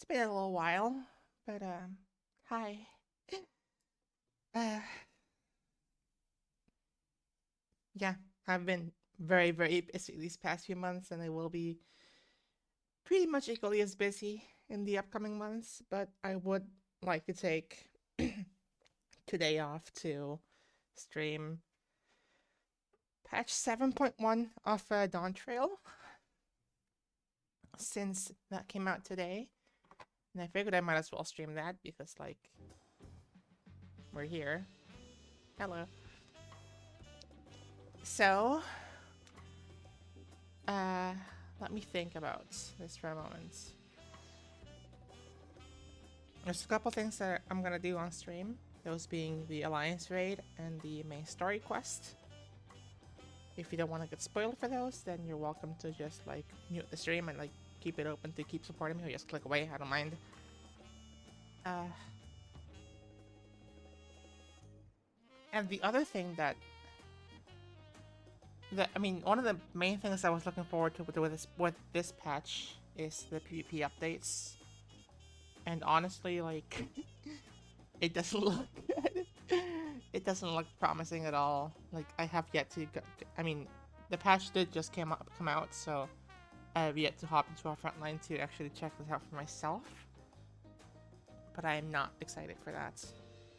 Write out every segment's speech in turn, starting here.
been a little while, but hi. Uh, yeah, I've been very busy these past few months, and I will be pretty much equally as busy in the upcoming months. But I would like to take today off to stream patch 7.1 of Dawntrail since that came out today, and I figured I might as well stream that because we're here. Hello. So Uh, let me think about this for a moment. There's a couple things that I'm gonna do on stream. Those being the Alliance raid and the main story quest. If you don't want to get spoiled for those, then you're welcome to just mute the stream and keep it open to keep supporting me, or just click away. I don't mind. Uh, and the other thing that I mean, one of the main things I was looking forward to with this patch is the PvP updates. And honestly, it doesn't look good. It doesn't look promising at all. I have yet to go, I mean, the patch did just come out, so I have yet to hop into our frontline to actually check this out for myself. But I am not excited for that.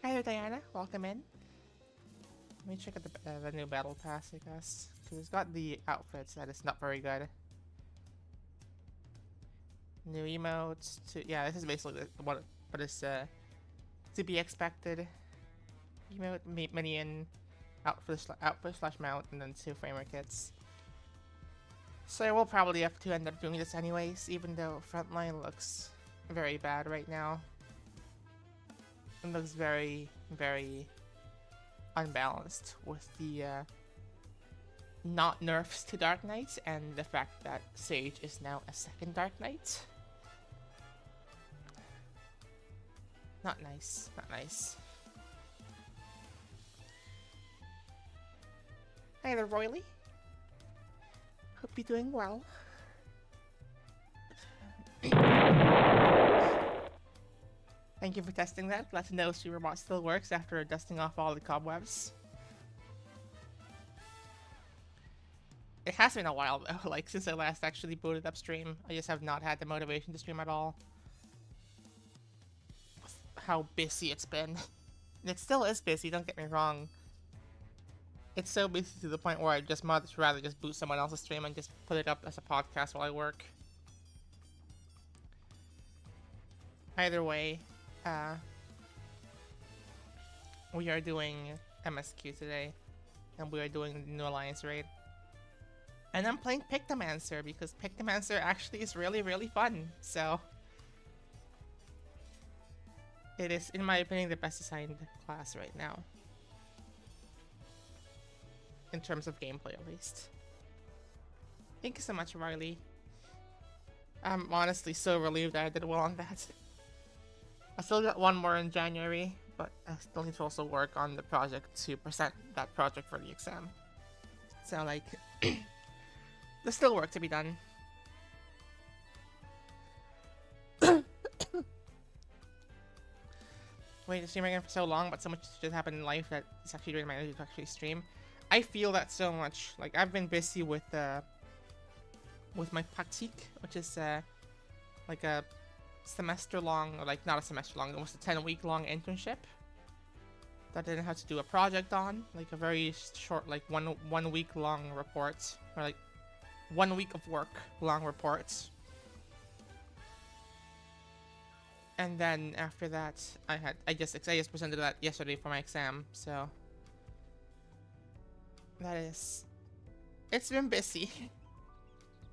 Hi there, Diana. Welcome in. Let me check out the new battle pass, I guess, because it's got the outfits that is not very good. New emotes. Yeah, this is basically what is to be expected. Emote, minion, outfit slash mount, and then 2 framer kits. So I will probably have to end up doing this anyways, even though frontline looks very bad right now. It looks very unbalanced with the not nerfs to Dark Knight and the fact that Sage is now a second Dark Knight. Not nice, not nice. Hi there, Royly. Hope you're doing well. Thank you for testing that. Glad to know Superbot still works after dusting off all the cobwebs. It has been a while though, since I last actually booted up stream. I just have not had the motivation to stream at all. How busy it's been. And it still is busy, don't get me wrong. It's so busy to the point where I just much rather just boot someone else's stream and just put it up as a podcast while I work. Either way, we are doing MSQ today, and we are doing the new Alliance raid. And I'm playing Pictomancer because Pictomancer actually is really fun, so it is, in my opinion, the best assigned class right now. In terms of gameplay, at least. Thank you so much, Riley. I'm honestly so relieved that I did well on that. I still got one more in January, but I still need to also work on the project to present that project for the exam. So, there's still work to be done. Wait, streaming again for so long, but so much just happened in life that it's actually draining my energy to actually stream. I feel that so much. I've been busy with my pratique, which is a semester long, or not a semester long, almost a 10-week long internship that I didn't have to do a project on, a very short, one week long report, or 1 week of work long reports. And then after that, I just presented that yesterday for my exam, so it's been busy.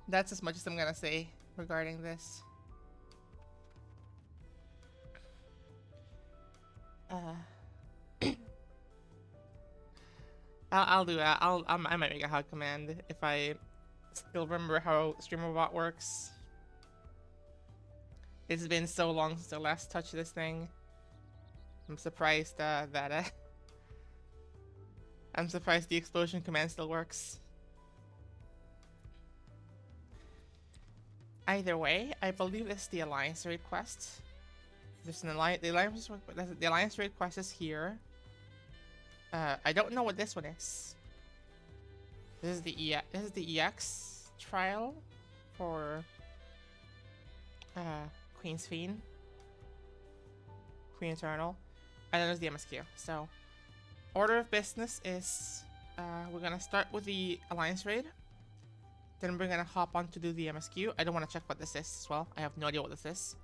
That's as much as I'm gonna say regarding this. I'll do that. I might make a hug command if I still remember how StreamerBot works. It's been so long since I last touched this thing. I'm surprised I'm surprised the explosion command still works. Either way, I believe this is the alliance raid quest. There's an alliance. The alliance raid quest is here. I don't know what this one is. This is the EX trial for Queen's Fiend, Queen Eternal, and then there's the MSQ. So, order of business is we're gonna start with the alliance raid. Then we're gonna hop on to do the MSQ. I don't want to check what this is as well. I have no idea what this is.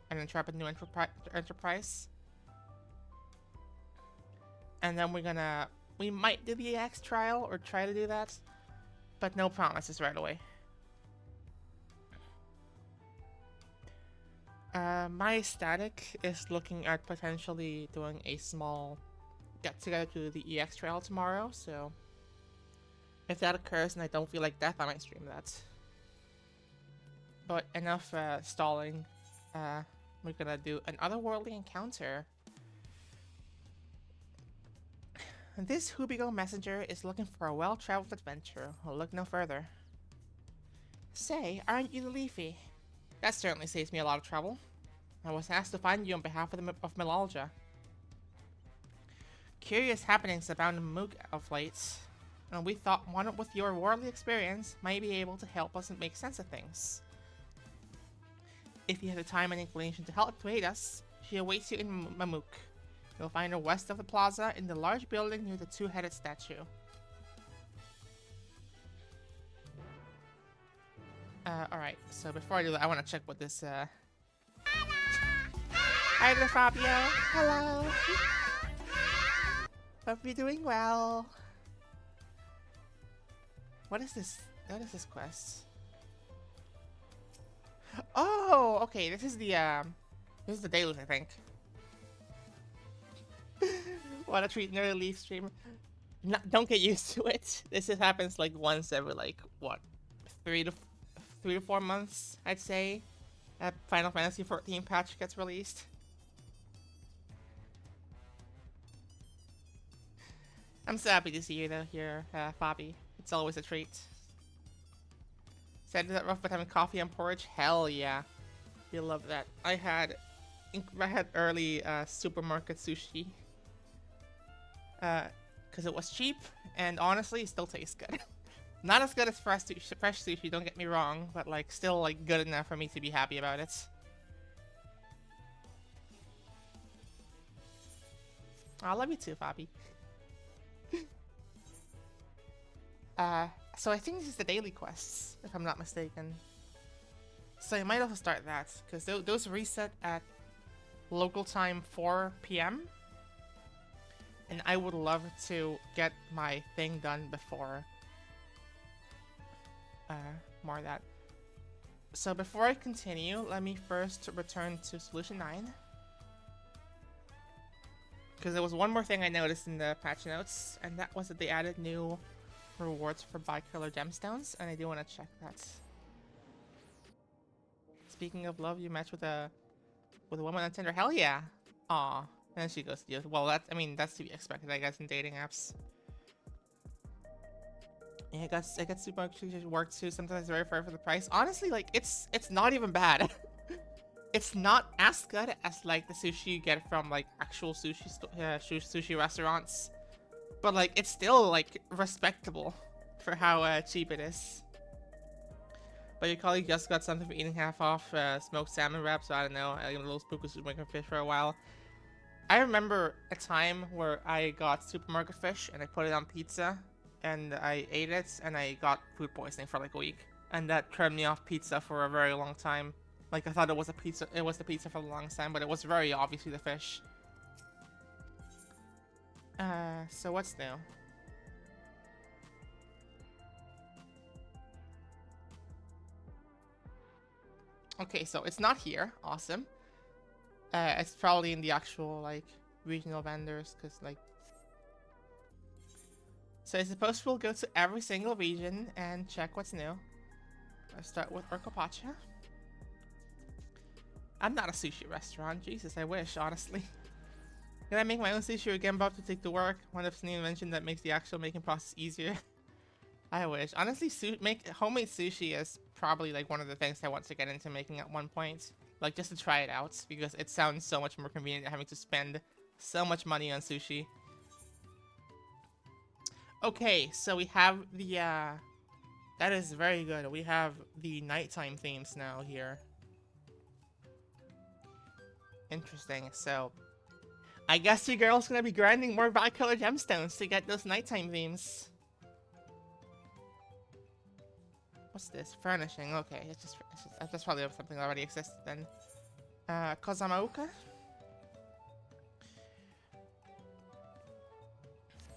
And then trap a new enterprise. And then we might do the EX trial or try to do that, but no promises right away. My static is looking at potentially doing a small get together to do the EX trial tomorrow, so if that occurs and I don't feel like death, I might stream that. But enough stalling. We're gonna do an otherworldly encounter. This Hubigo messenger is looking for a well-traveled adventure. We'll look no further. Say, aren't you the Leafy? That certainly saves me a lot of trouble. I was asked to find you on behalf of Melalja. Curious happenings abound in Mook of late, and we thought one with your worldly experience might be able to help us make sense of things. If you have the time and inclination to help aid us, she awaits you in Mamuk. You'll find her west of the plaza in the large building near the two-headed statue. Alright, so before I do that, I want to check what this, Hi there, Fabio! Hello! Hope you're doing well! What is this? What is this quest? Oh! Okay, this is the deluge, I think. What a treat, an early Leaf stream. Don't get used to it. This happens like once every like what, 3 to 4 months, I'd say. Final Fantasy 14 patch gets released. I'm so happy to see you though here, Fabi. It's always a treat. Said that rough, but having coffee and porridge? Hell yeah, you love that. I had early supermarket sushi. Because it was cheap, and honestly, it still tastes good. Not as good as fresh sushi, don't get me wrong, but like still like good enough for me to be happy about it. I love you too, Fabi. So I think this is the daily quests, if I'm not mistaken. So I might also start that, because those reset at local time 4 PM. And I would love to get my thing done before more of that. So before I continue, let me first return to Solution 9. Because there was one more thing I noticed in the patch notes, and that was that they added new rewards for Bikiller Gemstones, and I do want to check that. Speaking of love, you match with a woman on Tinder. Hell yeah! Aw. And she goes to you. Well, that's to be expected, I guess, in dating apps. Yeah, I got super work too. Sometimes it's very fair for the price. Honestly, like it's not even bad. It's not as good as like the sushi you get from like actual sushi restaurants, but like it's still like respectable for how cheap it is. But your colleague just got something for eating half off smoked salmon wrap, so I don't know. I got a little spooky supermarket fish for a while. I remember a time where I got supermarket fish and I put it on pizza and I ate it and I got food poisoning for like a week, and that turned me off pizza for a very long time. Like I thought it was a pizza, it was the pizza for the longest time, but it was very obviously the fish. So what's new? Okay, so it's not here. Awesome. It's probably in the actual like regional vendors, cause like. So I suppose we'll go to every single region and check what's new. Let's start with Orcopacha. I'm not a sushi restaurant. Jesus, I wish, honestly. Can I make my own sushi again, Bob, to take to work? One of Sneem mentioned that makes the actual making process easier. I wish. Honestly, make homemade sushi is probably like one of the things I want to get into making at one point. Like just to try it out because it sounds so much more convenient than having to spend so much money on sushi. Okay, so we have the that is very good. We have the nighttime themes now here. Interesting. So I guess you girls gonna be grinding more bicolor gemstones to get those nighttime themes. What's this? Furnishing. Okay, it's just that's probably something that already existed then. Kozamaoka?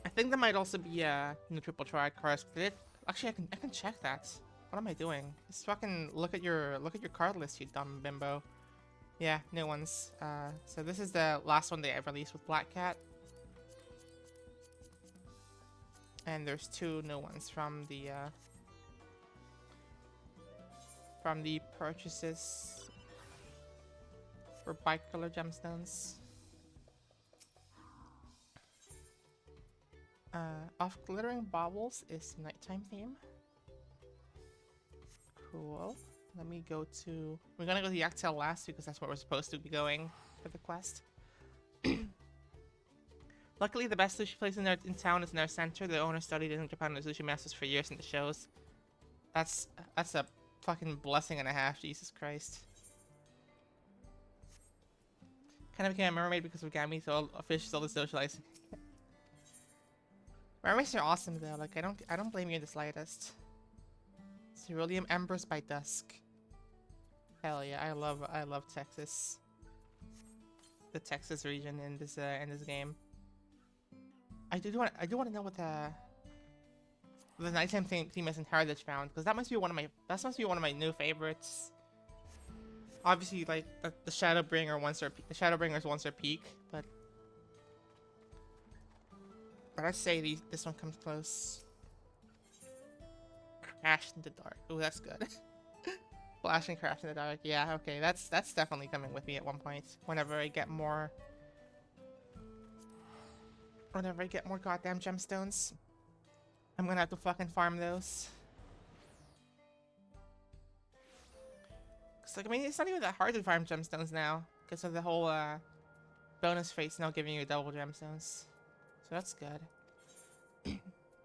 I think there might also be new triple triad cards. Actually, I can check that. What am I doing? Just fucking look at your card list, you dumb bimbo. Yeah, new ones. So this is the last one they ever released with Black Cat. And there's 2 new ones from the purchases for bicolor gemstones. Off glittering baubles is nighttime theme. Cool. Let me go to... We're gonna go to Yaktail last because that's where we're supposed to be going for the quest. Luckily, the best sushi place in town is in our center. The owner studied in Japan and the sushi masters for years and it shows. That's a fucking blessing and a half, Jesus Christ. Kind of became a mermaid because of Gami, so a fish still the socializing. Mermaids are awesome though, like I don't blame you in the slightest. Cerulean Embers by Dusk. Hell yeah, I love Texas. The Texas region in this game. I do want to know what the nighttime theme is in Heritage found, because that must be one of my new favorites. Obviously, like the Shadowbringers once are peak, but I'd say this one comes close. Crash in the Dark. Ooh, that's good. Flash and Crash in the Dark. Yeah, okay, that's definitely coming with me at one point. Whenever I get more goddamn gemstones, I'm gonna have to fucking farm those. Cause like, I mean, it's not even that hard to farm gemstones now, because of the whole bonus face now giving you double gemstones. So that's good.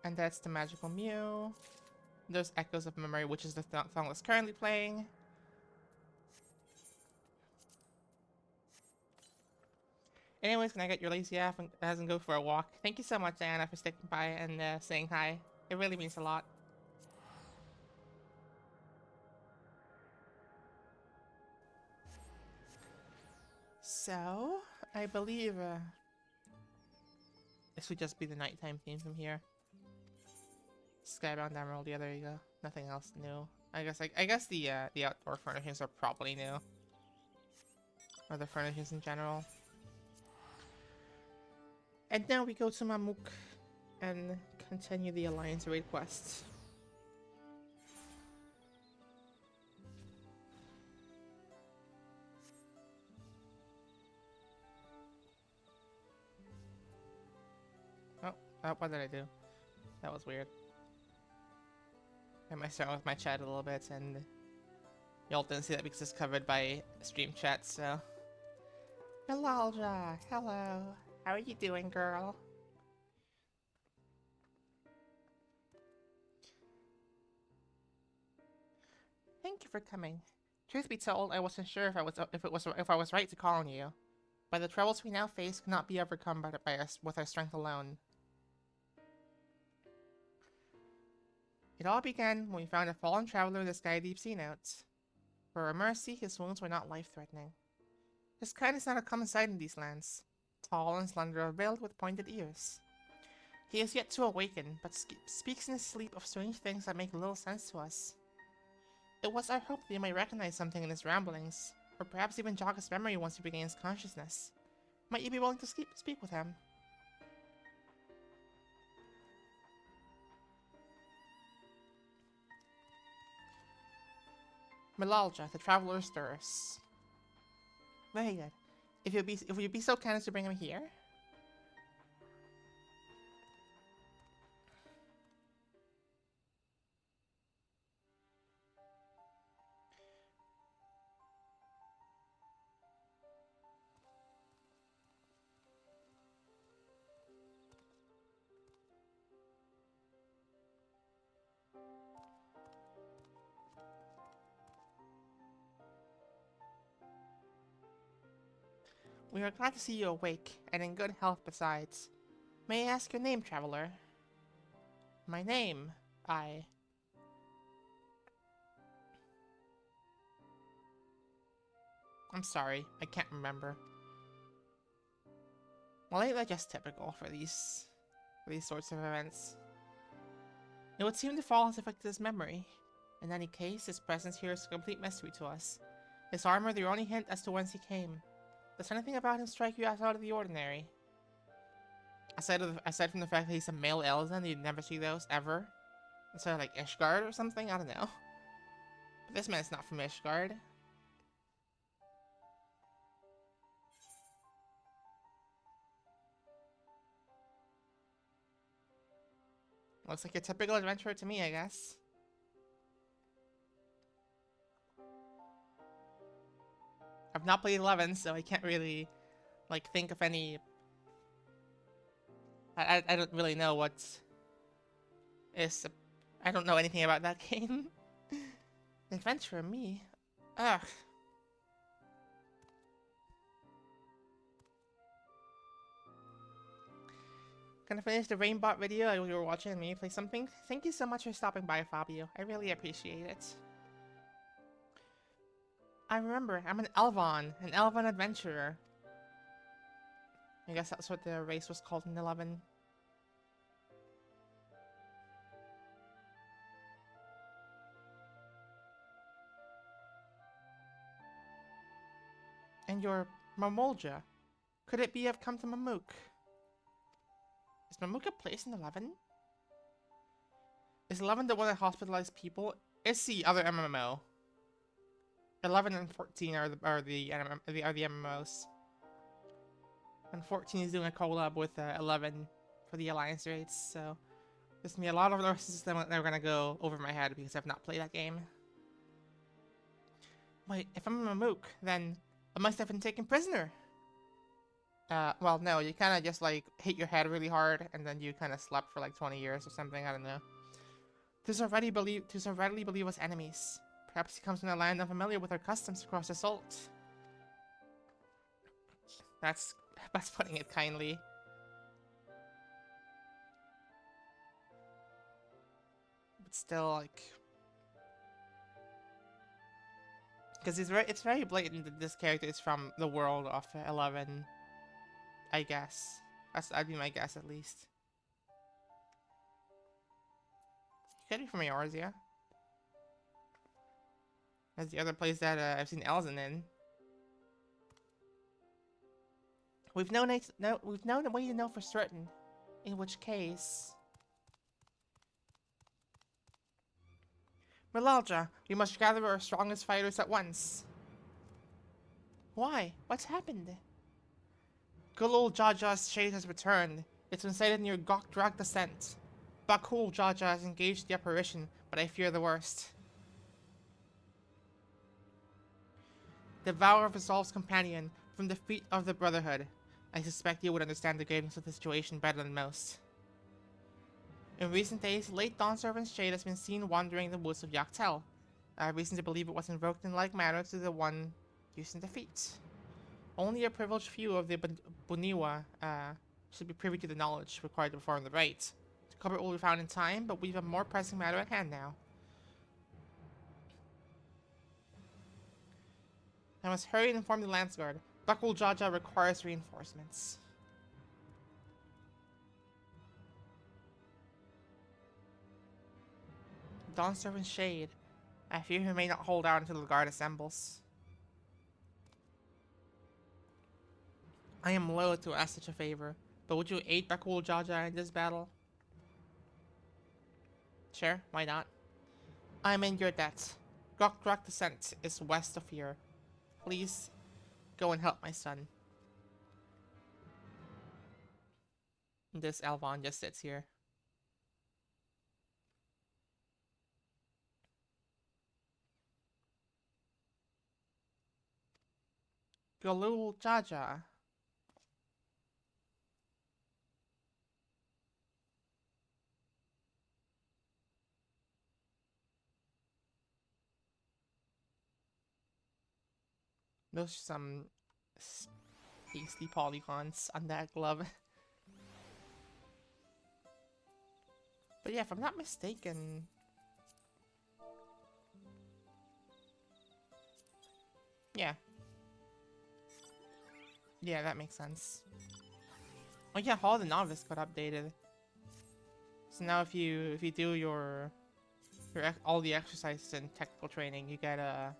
And that's the Magical Mew. There's Echoes of Memory, which is the song that's currently playing. Anyways, can I get your lazy ass and go for a walk? Thank you so much, Diana, for sticking by and saying hi. It really means a lot. So, I believe this would just be the nighttime theme from here. Skybound Emerald, yeah, there you go. Nothing else new. I guess the outdoor furnishings are probably new. Or the furnishings in general. And now we go to Mamuk and continue the Alliance raid quest. Oh, what did I do? That was weird. I might start with my chat a little bit, and y'all didn't see that because it's covered by stream chat, so... Hello, Alja. Hello. How are you doing, girl? Thank you for coming. Truth be told, I wasn't sure if I was right to call on you, but the troubles we now face cannot be overcome by us with our strength alone. It all began when we found a fallen traveler in the Sky Deep Sea Notes. For our mercy, his wounds were not life-threatening. His kind is not a common sight in these lands. Tall and slender, veiled with pointed ears. He is yet to awaken, but speaks in his sleep of strange things that make little sense to us. It was our hope that you might recognize something in his ramblings, or perhaps even jog his memory once he regains consciousness. Might you be willing to speak with him? Milalja, the traveler stirs. Very good. If you'd be so kind as to bring him here. We are glad to see you awake, and in good health besides. May I ask your name, traveler? My name? I'm sorry, I can't remember. Well, ain't that just typical for these sorts of events? It would seem to fall has affected his memory. In any case, his presence here is a complete mystery to us. His armor the only hint as to whence he came. Does anything about him strike you as out of the ordinary? Aside from the fact that he's a male Elzen, you'd never see those, ever. Instead of like Ishgard or something, I don't know. But this man's not from Ishgard. Looks like a typical adventurer to me, I guess. I've not played 11, so I can't really, like, think of any... I don't really know what is... I don't know anything about that game. Adventurer, me? Ugh. Gonna finish the Rainbot video you were watching and maybe play something? Thank you so much for stopping by, Fabio. I really appreciate it. I remember, I'm an Elven adventurer. I guess that's what the race was called in 11. And your Mamolja. Could it be I've come to Mamook? Is Mamook a place in 11? Is 11 the one that hospitalized people? It's the other MMO. 11 and 14 are the MMOs. And 14 is doing a collab with 11 for the Alliance raids, so there's gonna be a lot of resources that are gonna go over my head because I've not played that game. Wait, if I'm a Mamook, then I must have been taken prisoner. Well, no, you kind of just like hit your head really hard and then you kind of slept for like 20 years or something. I don't know. To so readily believe us enemies. Perhaps he comes from a land unfamiliar with our customs across the salt. That's putting it kindly. But still, like, because it's very blatant that this character is from the world of 11. I guess that'd be my guess at least. Could be from Eorzea. That's the other place that I've seen Elzen in. We've known a way to know for certain. In which case, Melalja, we must gather our strongest fighters at once. Why? What's happened? Good old Jaja's shade has returned. It's been sighted near Gokdrag Descent. Bakul Jaja has engaged the apparition, but I fear the worst. Devour Resolve's companion, from the feet of the Brotherhood. I suspect you would understand the greatness of the situation better than most. In recent days, late Dawn Servant's shade has been seen wandering the woods of Yaktel. I have reason to believe it was invoked in like manner to the one used in defeat. Only a privileged few of the Buniwa should be privy to the knowledge required to perform the rite. The culprit will be found in time, but we have a more pressing matter at hand now. I must hurry and inform the Lance Guard. Bakul Jaja requires reinforcements. Dawn Servant's shade. I fear he may not hold out until the guard assembles. I am loath to ask such a favor, but would you aid Bakul Jaja in this battle? Sure, why not? I'm in your debt. Gokdrag Descent is west of here. Please, go and help my son. This Elvon just sits here. Galul Jaja. Those some Pasty polygons on that glove. But yeah, if I'm not mistaken... Yeah. Yeah, that makes sense. Oh yeah, Hall of the Novice got updated. So now if you do your all the exercises and technical training, you get a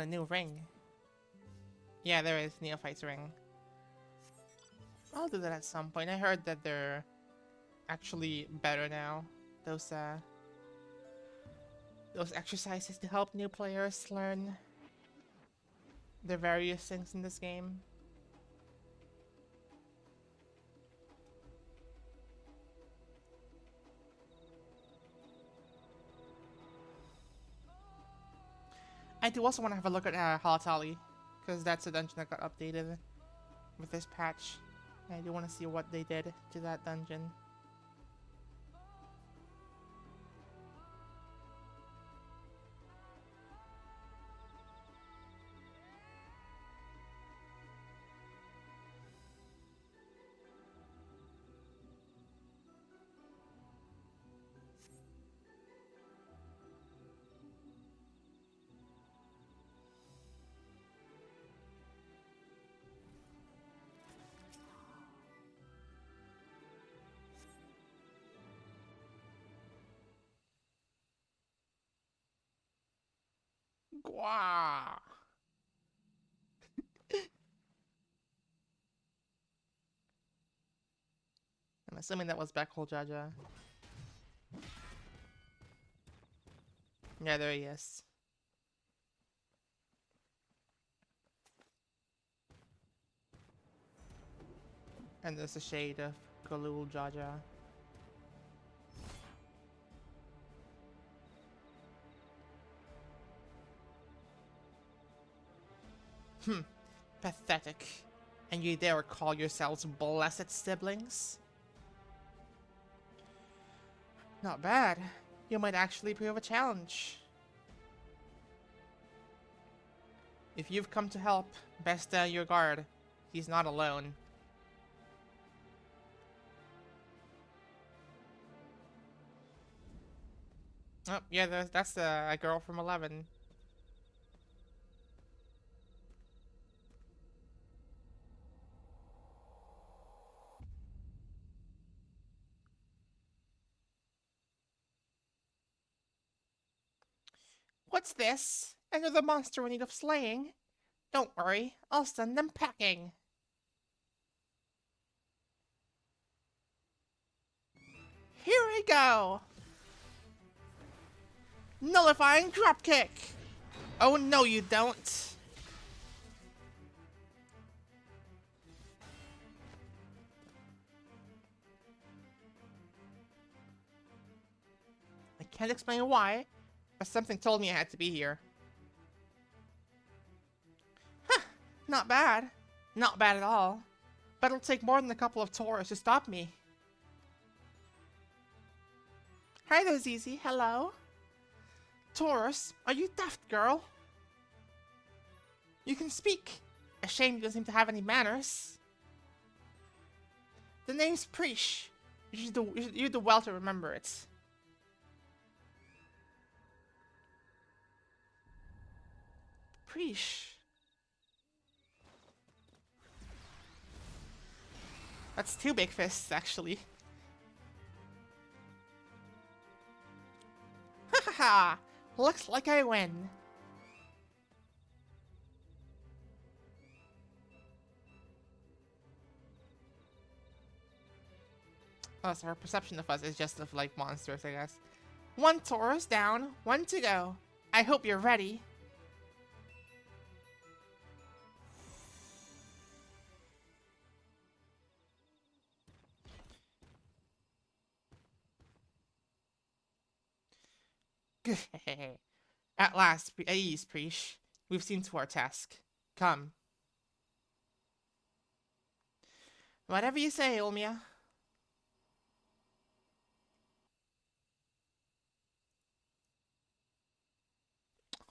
new ring. Yeah, there is Neophyte's ring. I'll do that at some point. I heard that they're actually better now. Those exercises to help new players learn the various things in this game. I do also want to have a look at Halatali, because that's a dungeon that got updated with this patch. I do want to see what they did to that dungeon. Gwah! I'm assuming that was Backhole Jaja. Yeah, there he is. And there's a shade of Galul Jaja. Pathetic. And you dare call yourselves blessed siblings? Not bad. You might actually prove a challenge. If you've come to help, best your guard. He's not alone. Oh, yeah, that's a girl from 11. What's this? Another monster in need of slaying? Don't worry, I'll send them packing. Here we go! Nullifying dropkick! Oh no you don't! I can't explain why, but something told me I had to be here. Huh, not bad. Not bad at all. But it'll take more than a couple of Taurus to stop me. Hi there, Zizi. Hello. Taurus, are you daft, girl? You can speak. A shame you don't seem to have any manners. The name's Preesh. You do well to remember it. Preesh. That's two big fists, actually. Ha ha ha! Looks like I win. Oh, so her perception of us is just of, like, monsters, I guess. One Taurus down, one to go. I hope you're ready. At last, at ease, Preesh. We've seen to our task. Come. Whatever you say, Olmia.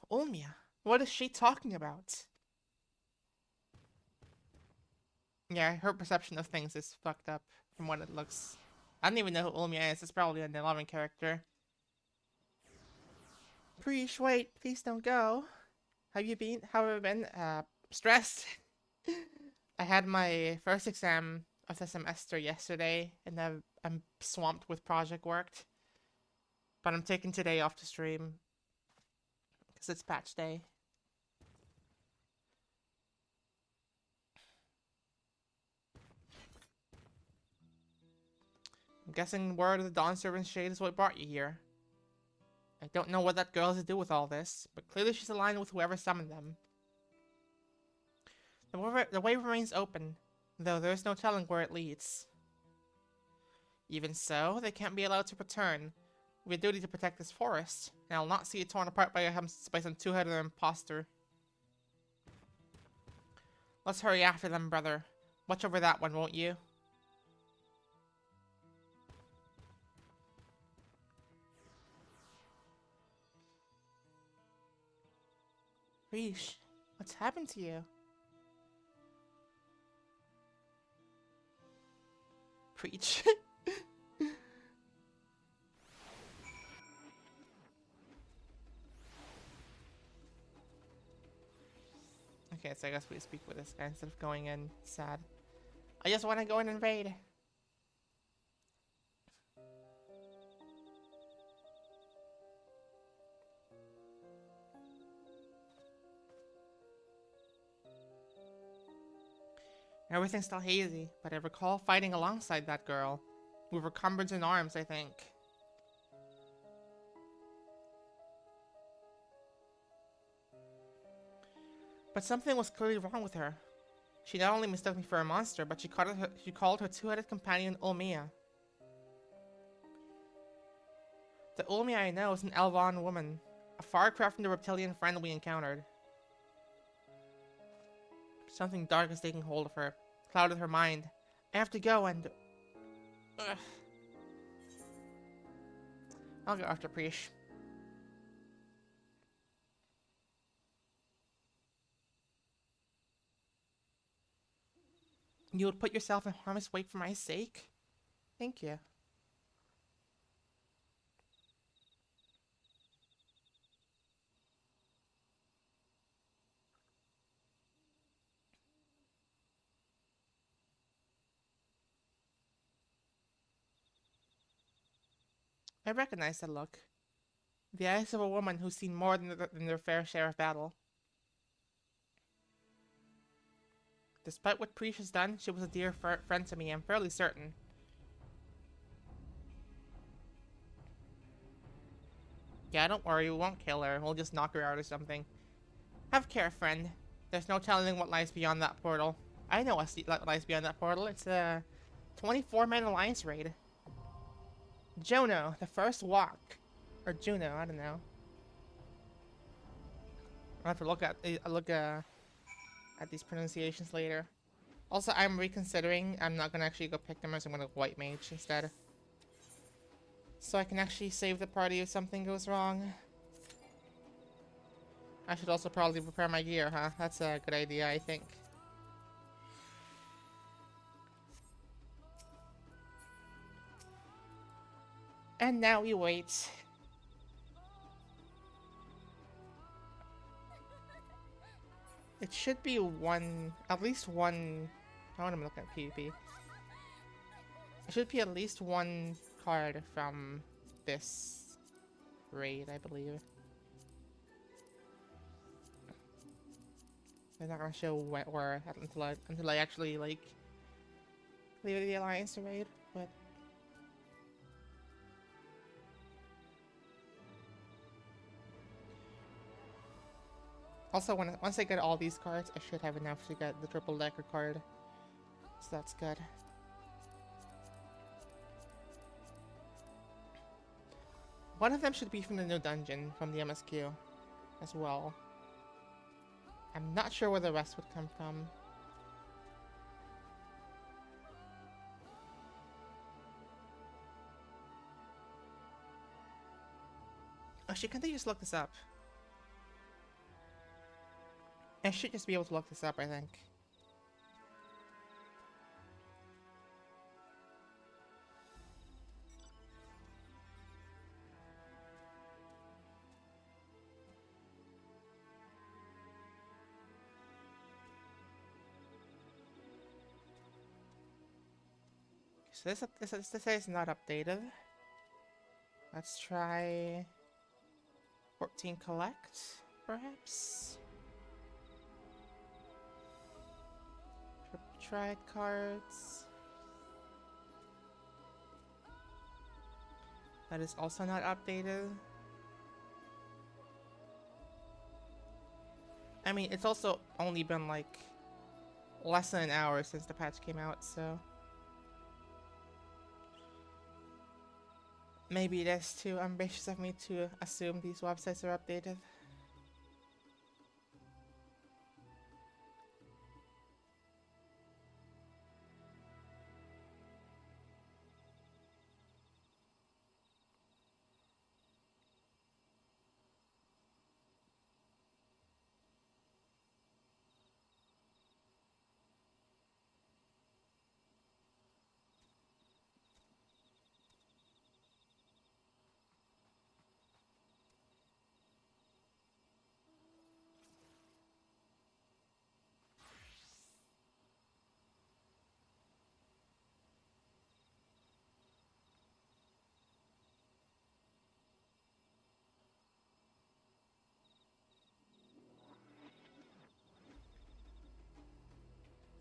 Olmia? What is she talking about? Yeah, her perception of things is fucked up from what it looks. I don't even know who Ulmia is. It's probably an 11 character. Preesh, wait, please don't go. Have you been? How have you been? Stressed. I had my first exam of the semester yesterday, and I'm swamped with project work. But I'm taking today off to stream because it's patch day. I'm guessing word of the Dawn Servant's Shade is what brought you here. I don't know what that girl has to do with all this, but clearly she's aligned with whoever summoned them. The way remains open, though there is no telling where it leads. Even so, they can't be allowed to return. We have a duty to protect this forest, and I'll not see it torn apart by some two-headed imposter. Let's hurry after them, brother. Watch over that one, won't you? Reesh, what's happened to you? Preach. Okay, so I guess we speak with this guy instead of going in sad. I just want to go in and raid. Everything's still hazy, but I recall fighting alongside that girl. We were comrades in arms, I think. But something was clearly wrong with her. She not only mistook me for a monster, but she called her two-headed companion Ulmia. The Ulmia I know is an Elvan woman, a far cry from the reptilian friend we encountered. Something dark is taking hold of her, clouded her mind. I have to go and... Ugh. I'll go after Preesh. You would put yourself in harm's way for my sake? Thank you. I recognize that look. The eyes of a woman who's seen more than their fair share of battle. Despite what Preesh has done, she was a dear friend to me, I'm fairly certain. Yeah, don't worry, we won't kill her. We'll just knock her out or something. Have care, friend. There's no telling what lies beyond that portal. I know what lies beyond that portal. It's a 24-man alliance raid. Jono, the first walk. Or Juno, I don't know. I'll have to look at these pronunciations later. Also, I'm reconsidering. I'm not gonna actually go pick them as I'm gonna white mage instead. So I can actually save the party if something goes wrong. I should also probably prepare my gear, huh? That's a good idea, I think. And now we wait. It should be at least one... I want to look at PvP. It should be at least one card from this raid, I believe. They're not gonna show where until I actually like leave the alliance raid, but also once I get all these cards, I should have enough to get the triple decker card, so that's good. One of them should be from the new dungeon from the MSQ as well. I'm not sure where the rest would come from. Actually, can't they just look this up? I should just be able to look this up, I think. So this is not updated. Let's try 14 collect, perhaps. Tried cards. That is also not updated. I mean, it's also only been like less than an hour since the patch came out, so maybe it is too ambitious of me to assume these websites are updated.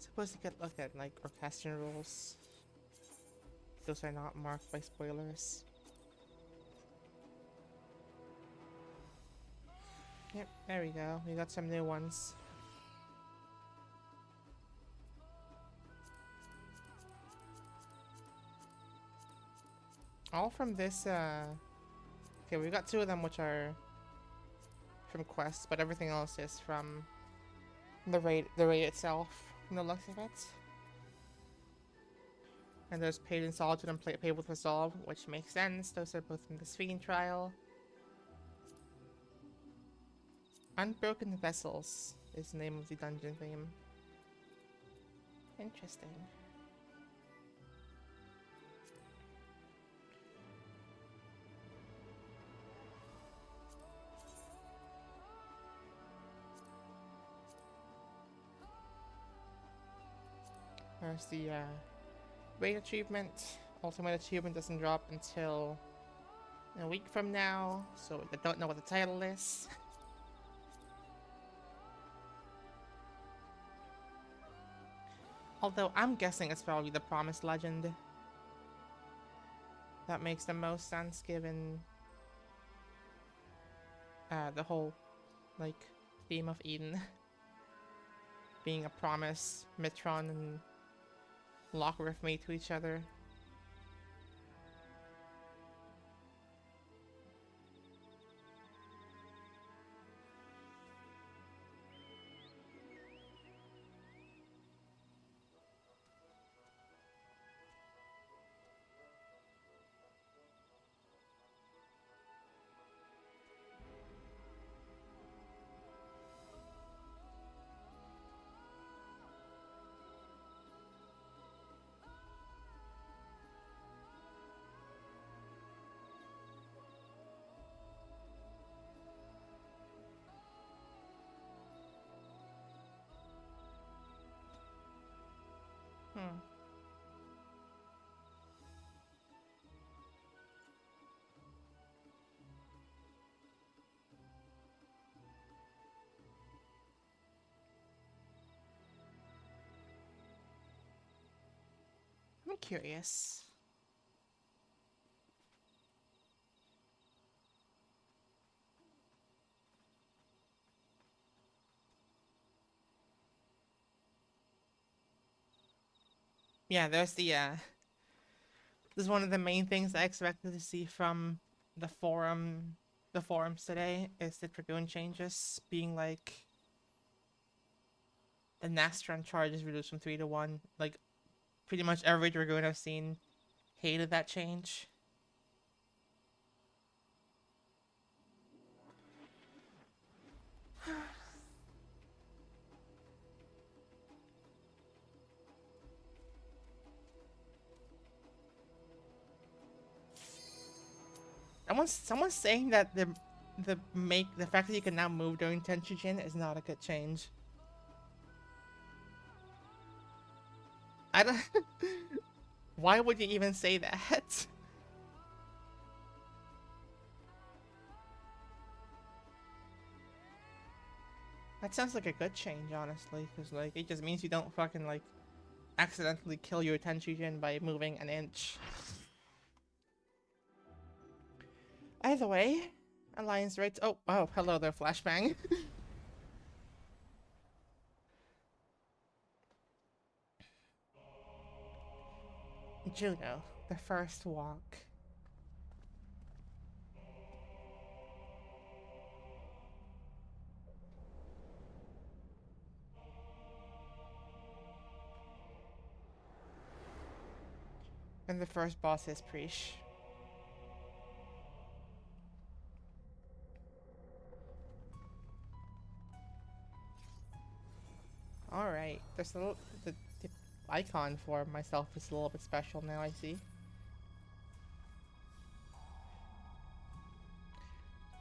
Supposed to get look at like orchestral rules. Those are not marked by spoilers. Yep, there we go. We got some new ones. All from this, okay, we got two of them which are from quests, but everything else is from the raid itself, from the looks of it. And there's Paid in Solitude and Paid with Resolve, which makes sense. Those are both from the Fiend trial. Unbroken Vessels is the name of the dungeon theme. Interesting. There's the raid achievement. Ultimate achievement doesn't drop until a week from now, so I don't know what the title is. Although I'm guessing it's probably the Promised Legend. That makes the most sense given the whole like theme of Eden being a promise Mitron and Lockworth made to each other. I'm curious. Yeah, there's the this is one of the main things I expected to see from the forums today is the Dragoon changes being like the Nastran charge is reduced from 3 to 1. Like pretty much every Dragoon I've seen hated that change. Someone's saying that the fact that you can now move during Tenshijin is not a good change. I don't Why would you even say that? That sounds like a good change, honestly, because like it just means you don't fucking like accidentally kill your Tenshujin by moving an inch. Either way, Alliance rates. Oh, hello there, Flashbang. Juno, the first walk. And the first boss is Preesh. Alright, there's a little, the icon for myself is a little bit special now, I see.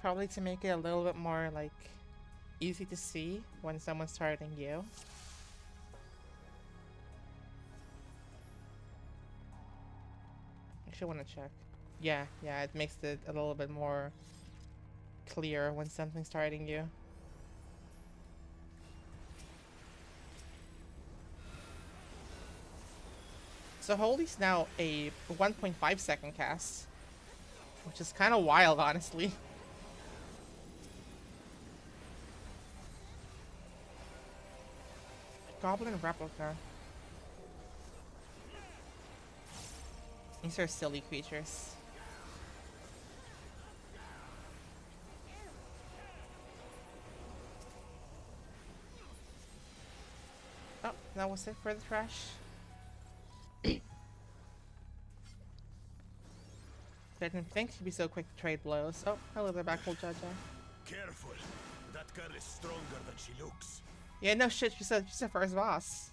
Probably to make it a little bit more, like, easy to see when someone's targeting you. Actually, want to check. Yeah, it makes it a little bit more clear when something's targeting you. So Holy's now a 1.5 second cast, which is kind of wild, honestly. Goblin replica. These are silly creatures. Oh, that was it for the trash. Didn't think she'd be so quick to trade blows. Oh, hello there, back, old Jaja. Careful, that girl is stronger than she looks. Yeah, no shit, she's a first boss.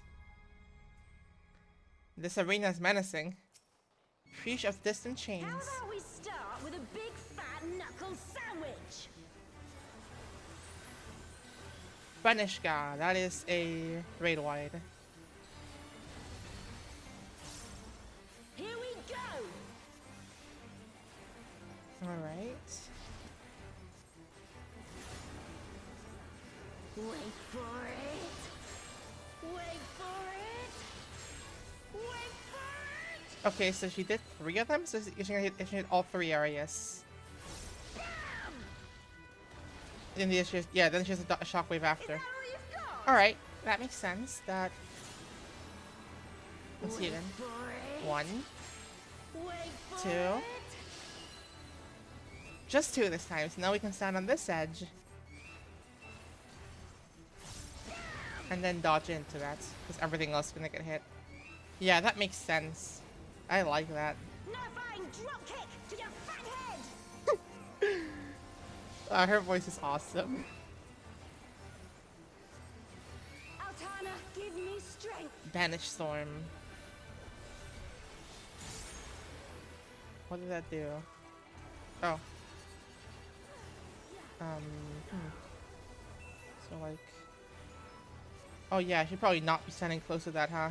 This arena is menacing. Preach of distant chains. How about we start with a big fat knuckle sandwich? Banishka, that is a raid wide. Here we go! Alright. Wait for it! Wait for it! Wait for it! Okay, so she did 3 of them, so she's gonna hit all 3 areas. Bam! And then she has, yeah, then she has a shockwave after. Is that all you've got? Alright, that makes sense. That. Let's see again. For it. 1, Wait for 2. it. Just 2 this time, so now we can stand on this edge. And then dodge into that, because everything else is gonna get hit. Yeah, that makes sense. I like that. Nerfing drop kick to your fat head! Her voice is awesome. Altana, give me strength! Banish Storm. What did that do? Oh. So like... Oh yeah, I should probably not be standing close to that, huh?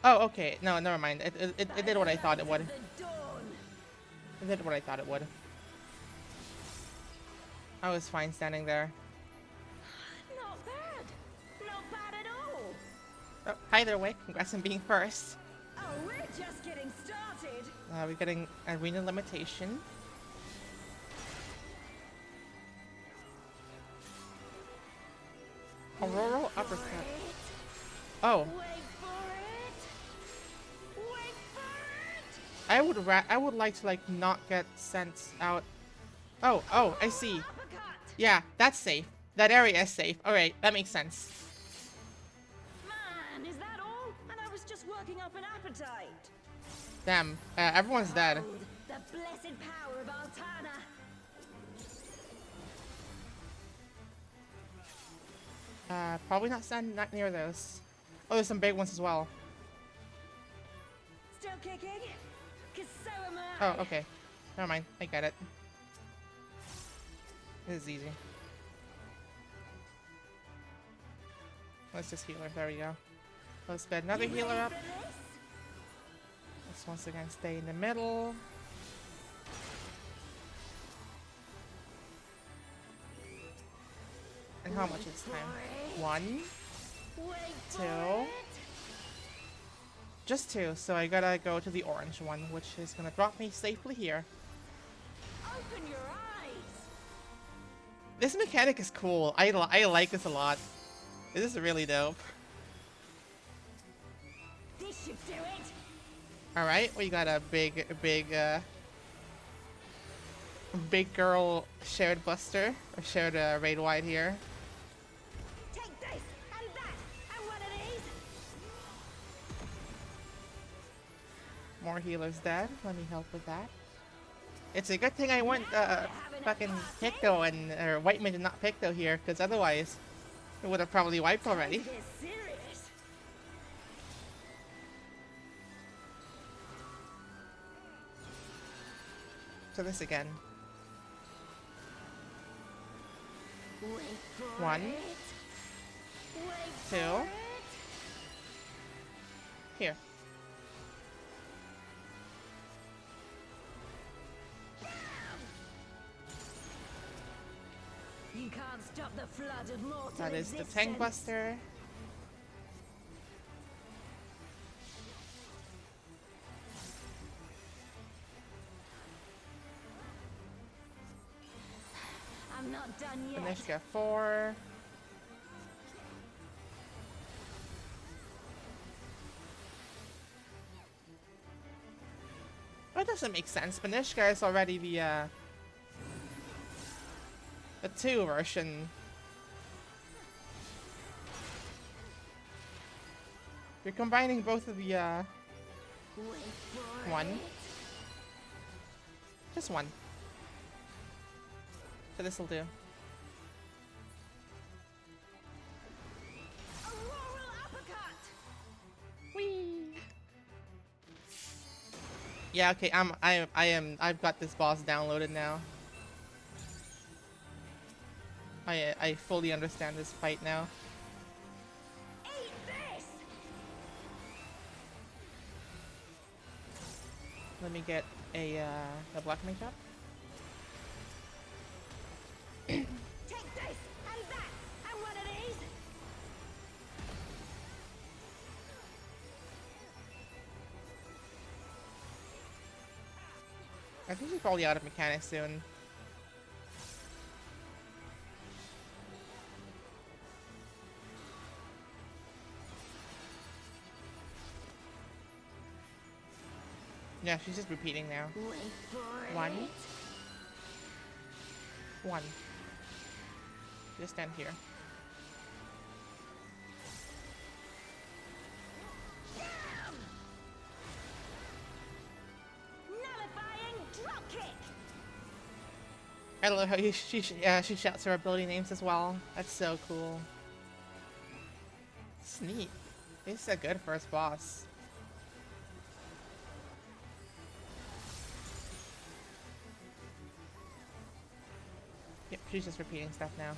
Oh, okay. No, never mind. It did what I thought it would. It did what I thought it would. I was fine standing there. Not bad! Not bad at all! Oh, hi there, Wick. Congrats on being first. Oh, we're just getting started! We're getting arena limitation. Aurora uppercut. Oh. Wait for it! Wait for it! I would like to like not get sent out. Oh, I see. Uppercut! Yeah, that's safe. That area is safe. Alright, that makes sense. Man, is that all? And I was just working up an appetite. Damn, everyone's dead. Oh, the blessed power of Altana. Probably not near those. Oh, there's some big ones as well. Still kicking? 'Cause so am I. Oh, okay. Never mind. I get it. This is easy. Let's just heal her. There we go. That's good. Another You healer ready up. for this? Let's once again stay in the middle. And how much is time? 1, 2. Just 2, so I gotta go to the orange one, which is gonna drop me safely here. Open your eyes. This mechanic is cool. I like this a lot. This is really dope. This should do it. Alright, we got a big girl shared buster, or shared raid wide here. Take this and that and one of these. More healers dead. Let me help with that. It's a good thing I went fucking Picto and or Whiteman did not Picto here, because otherwise it would have probably wiped already. Get serious. So this again. Wait for 1, it. Wait 2. for it. Here. You can't stop the flood of mortal That is the existence. Tank Buster. I'm not done yet. Kanishka 4. That doesn't make sense. Banishka is already the 2 version. You're combining both of the Wait for 1. it. Just 1. So this'll do. Auroral uppercut. Whee! Yeah, okay, I've got this boss downloaded now. I fully understand this fight now. Eat this. Let me get a black makeup. Take this and that and one of these. I think she's probably out of mechanics soon. Yeah, she's just repeating now. Wait for 1. it. 1. Just stand here. Nullifying drop kick. I love how she shouts her ability names as well. That's so cool. It's neat. This is a good first boss. Yep, she's just repeating stuff now.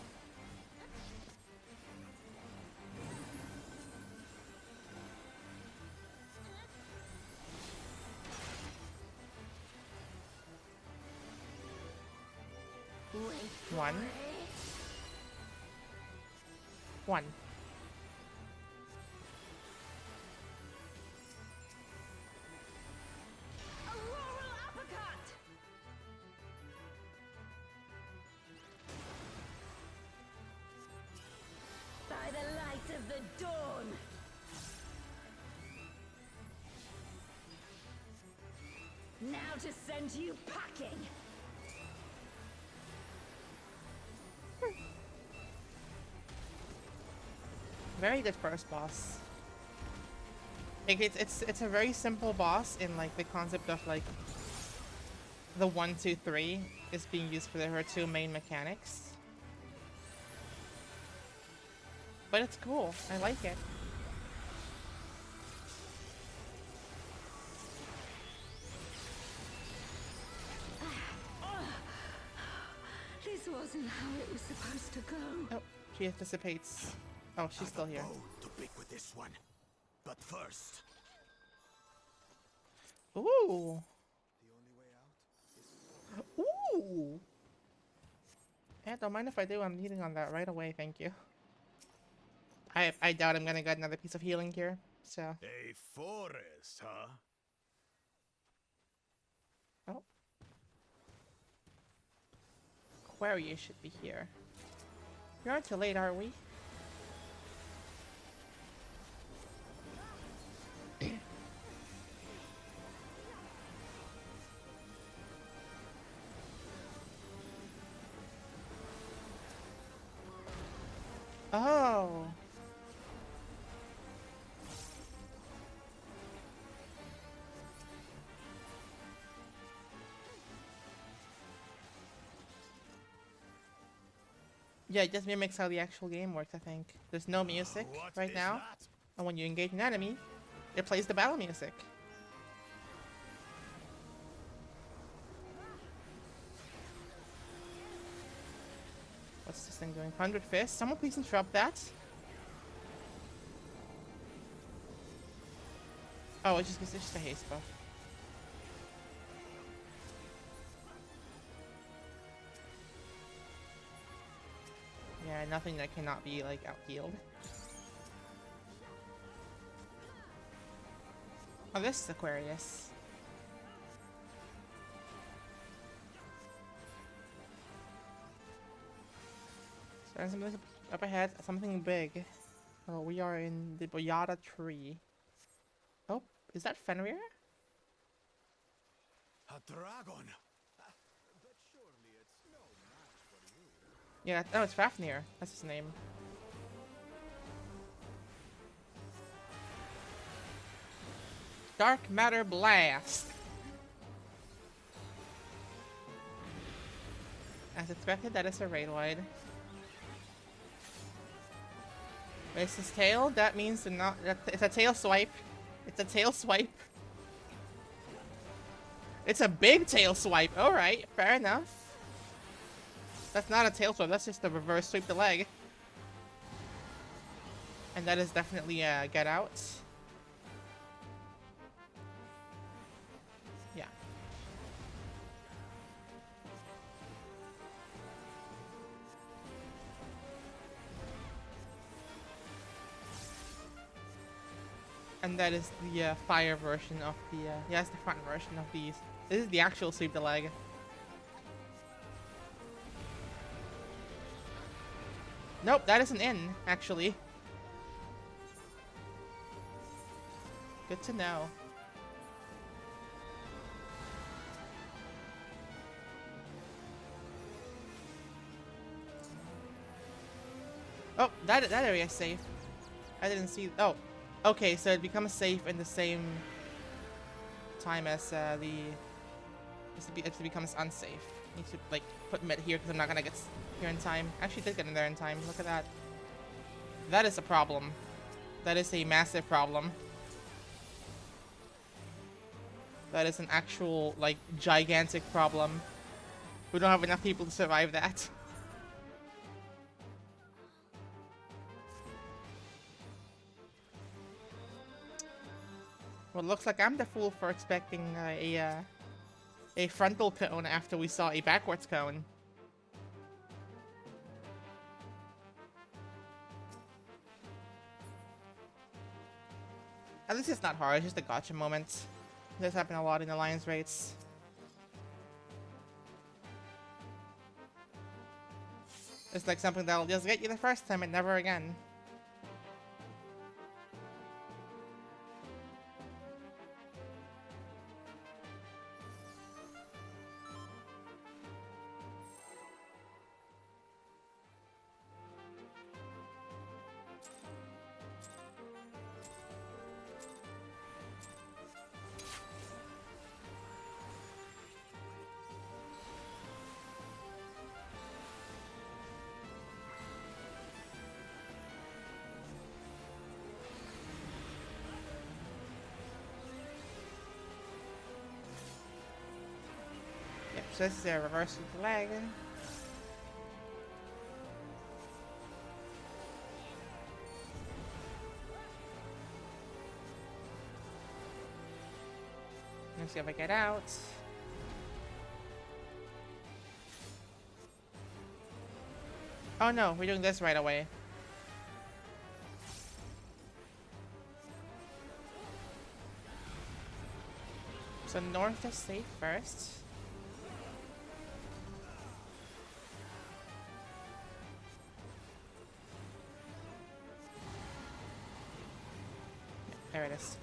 Wait for 1. it. 1. Auroral uppercut. By the light of the dawn. Now to send you packing. Very good first boss. Like it's a very simple boss in like the concept of like the 1, 2, 3 is being used for her 2 main mechanics. But it's cool. I like it. This wasn't how it was supposed to go. Oh, she dissipates. Oh, she's still here. Bow to pick with this one. But first, Ooh. Ooh. Yeah, don't mind if I do. I'm healing on that right away. Thank you. I doubt I'm gonna get another piece of healing here. So. A forest, huh? Oh. Aquarius should be here. We aren't too late, are we? Oh. Yeah, it just mimics how the actual game works, I think. There's no music What right is now, that? and when you engage an enemy, it plays the battle music. What's this thing doing? 100 fists? Someone please interrupt that. Oh, it's just a haste buff. Yeah, nothing that cannot be, like, out-healed. Oh, this is Aquarius. So there's something up ahead, something big. Oh, we are in the Boyata tree. Oh, is that Fenrir? A dragon. But surely it's no match for you. Yeah, oh, it's Fafnir. That's his name. Dark Matter Blast. As expected, that is a Raidoid. It's his tail. That means it's a tail swipe. It's a tail swipe. It's a big tail swipe. Alright, fair enough. That's not a tail swipe, that's just a reverse sweep the leg. And that is definitely a get out. Yeah. And that is the fire version of the, yeah, it's the front version of these. This is the actual sweep the leg. Nope, that isn't in, actually. Good to know. Oh, that area is safe. I didn't see. Oh, okay. So it becomes safe in the same time as it becomes unsafe. Need to like put mid here because I'm not gonna get here in time. Actually, did get in there in time. Look at that. That is a problem. That is a massive problem. That is an actual like gigantic problem. We don't have enough people to survive that. Well, it looks like I'm the fool for expecting a frontal cone after we saw a backwards cone. At least it's not hard, it's just a gotcha moment. This happened a lot in Alliance raids. It's like something that'll just get you the first time and never again. So this is a reverse with the leg. see if I get out. Oh no, we're doing this right away. So north is safe first. There it is.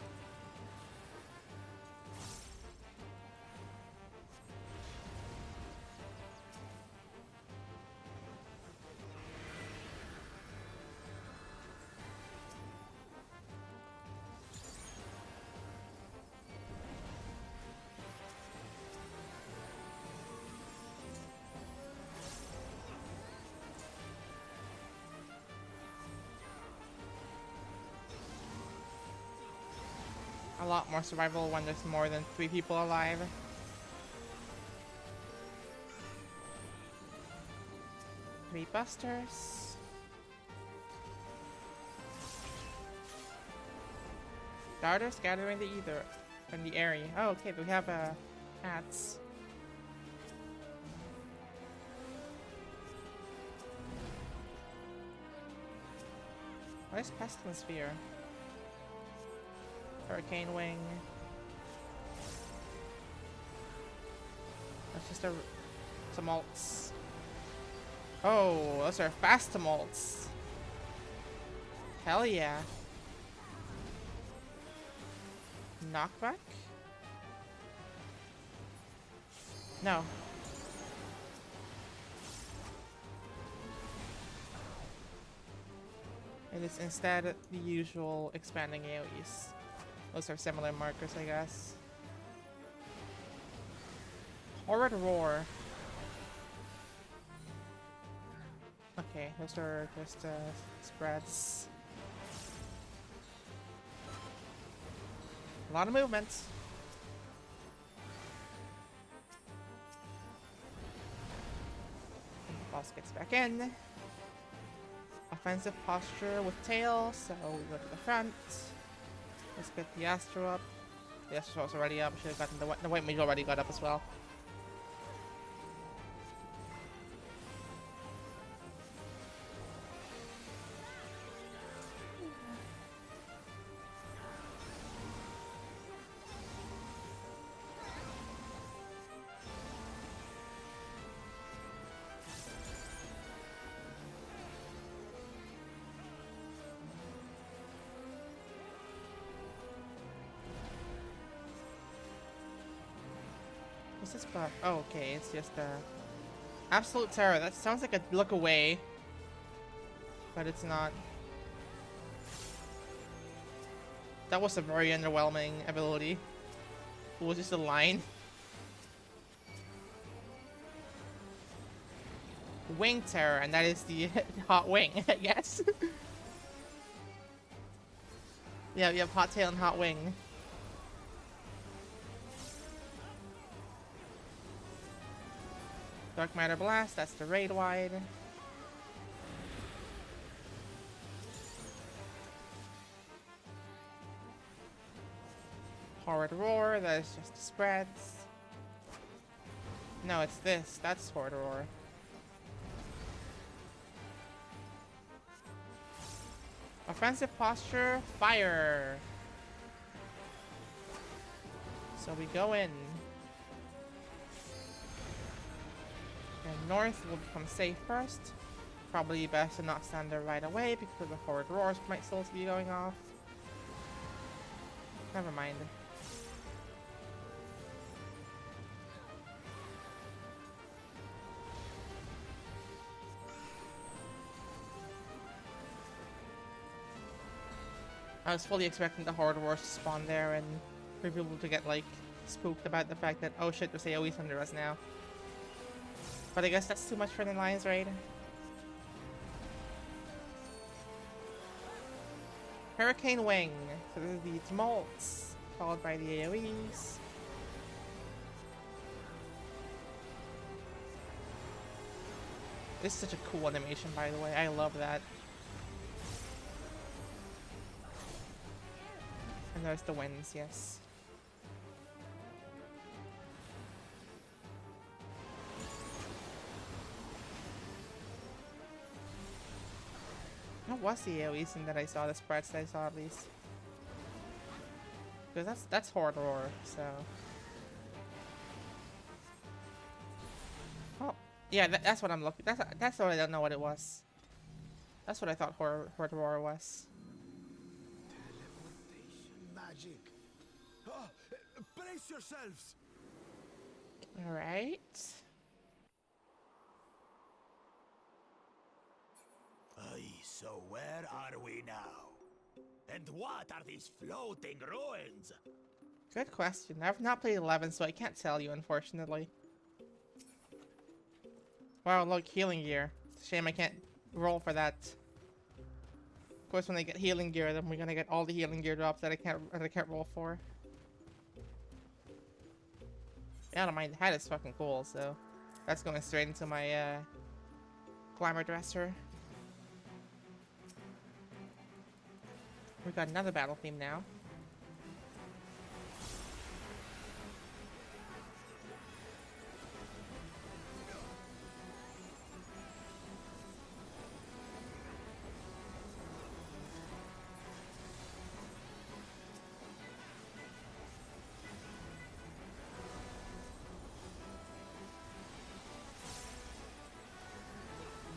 A lot more survival when there's more than 3 people alive. Three busters. Darters gathering the ether in the area. Oh, okay, we have hats. What is Pestilence Sphere? Hurricane Wing. That's just some alts. Oh, those are fast alts. Hell yeah. Knockback? No. It is instead the usual expanding AoEs. Those are similar markers, I guess. Horrid Roar. Okay, those are just spreads. A lot of movement. Boss gets back in. Offensive posture with tail, so we go to the front. Let's get the Astro up. The Astro's already up. Should have gotten the White Mage already got up as well. What's this part? Oh, okay, it's just Absolute Terror. That sounds like a look away, but it's not. That was a very underwhelming ability. It was just a line. Wing Terror, and that is the hot wing, I guess. Yeah, you have Hot Tail and Hot Wing. Dark Matter Blast, that's the raid wide. Horrid Roar, that is just the spreads. No, it's this. That's Horrid Roar. Offensive posture, fire. So we go in. And north will become safe first. Probably best to not stand there right away because the Horrid Roars might still be going off. Never mind. I was fully expecting the Horrid Wars to spawn there and for people to get like spooked about the fact that, oh shit, there's AoE's under us now. But I guess that's too much for the Lions raid. Hurricane Wing. So this is the Tumults, followed by the AoEs. This is such a cool animation, by the way. I love that. And there's the winds, yes. what was the AoE scene that I saw, the spreads that I saw at least. Because that's horror, so. Oh, yeah, that's what I'm looking. That's what I don't know what it was. That's what I thought horror was. Teleportation magic. Ah, brace yourselves. All right. Aye, so where are we now? And what are these floating ruins? Good question. I've not played 11, so I can't tell you, unfortunately. Wow, look, healing gear. It's a shame I can't roll for that. Of course, when I get healing gear, then we're gonna get all the healing gear drops that I can't roll for. Yeah, I don't mind. The hat is fucking cool, so that's going straight into my glamour dresser. We got another battle theme now.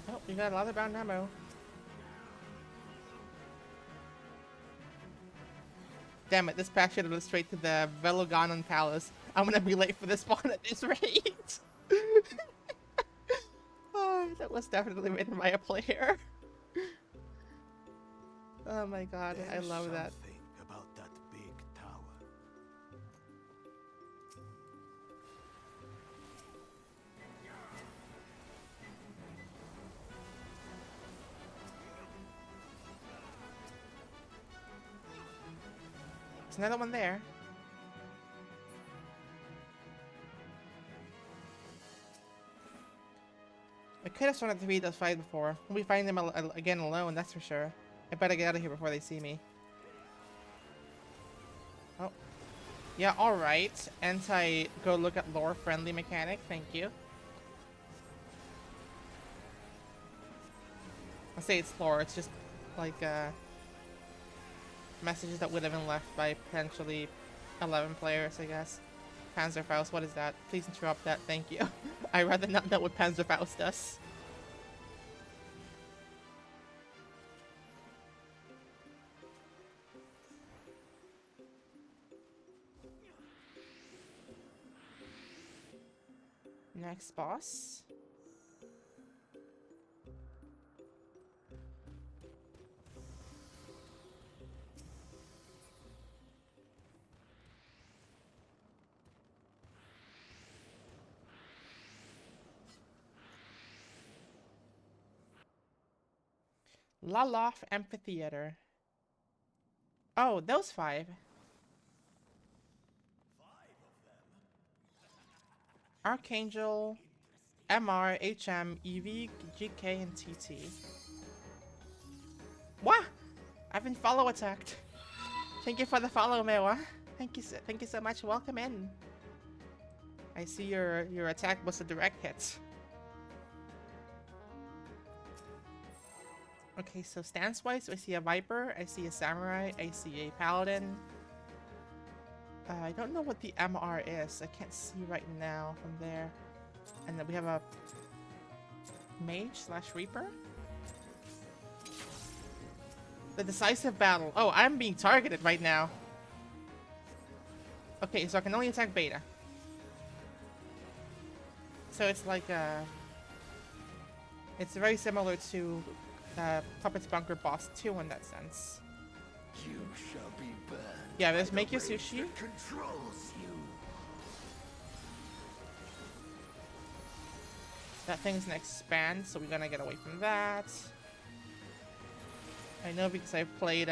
Oh, we got a lot of bound ammo. Damn it, this path should have led straight to the Veloganon Palace. I'm gonna be late for this spawn at this rate. Oh, that was definitely written by a player. Oh my god, I love that. Something about that big tower. There's another one there. I could have sworn to read those fight before. We find them again alone, that's for sure. I better get out of here before they see me. Oh. Yeah, alright. Anti-go look at lore friendly mechanic, thank you. I say it's lore, it's just like messages that would have been left by potentially 11 players, I guess. Panzerfaust, what is that? Please interrupt that, thank you. I'd rather not know what Panzerfaust does. Next boss. Laloff Amphitheater. Oh, those 5. Archangel, MR, HM, EV, GK, and TT. What? I've been follow attacked. Thank you for the follow, Mewa. Thank you so much. Welcome in. I see your attack was a direct hit. Okay, so stance-wise, I see a Viper, I see a Samurai, I see a Paladin. I don't know what the MR is. I can't see right now from there. And then we have a Mage/Reaper. The decisive battle. Oh, I'm being targeted right now. Okay, so I can only attack Beta. So it's like it's very similar to Puppet's Bunker Boss 2 in that sense. You shall be burned. Yeah, let's make your sushi. Controls you. That thing's gonna expand, so we're gonna get away from that. I know because I've played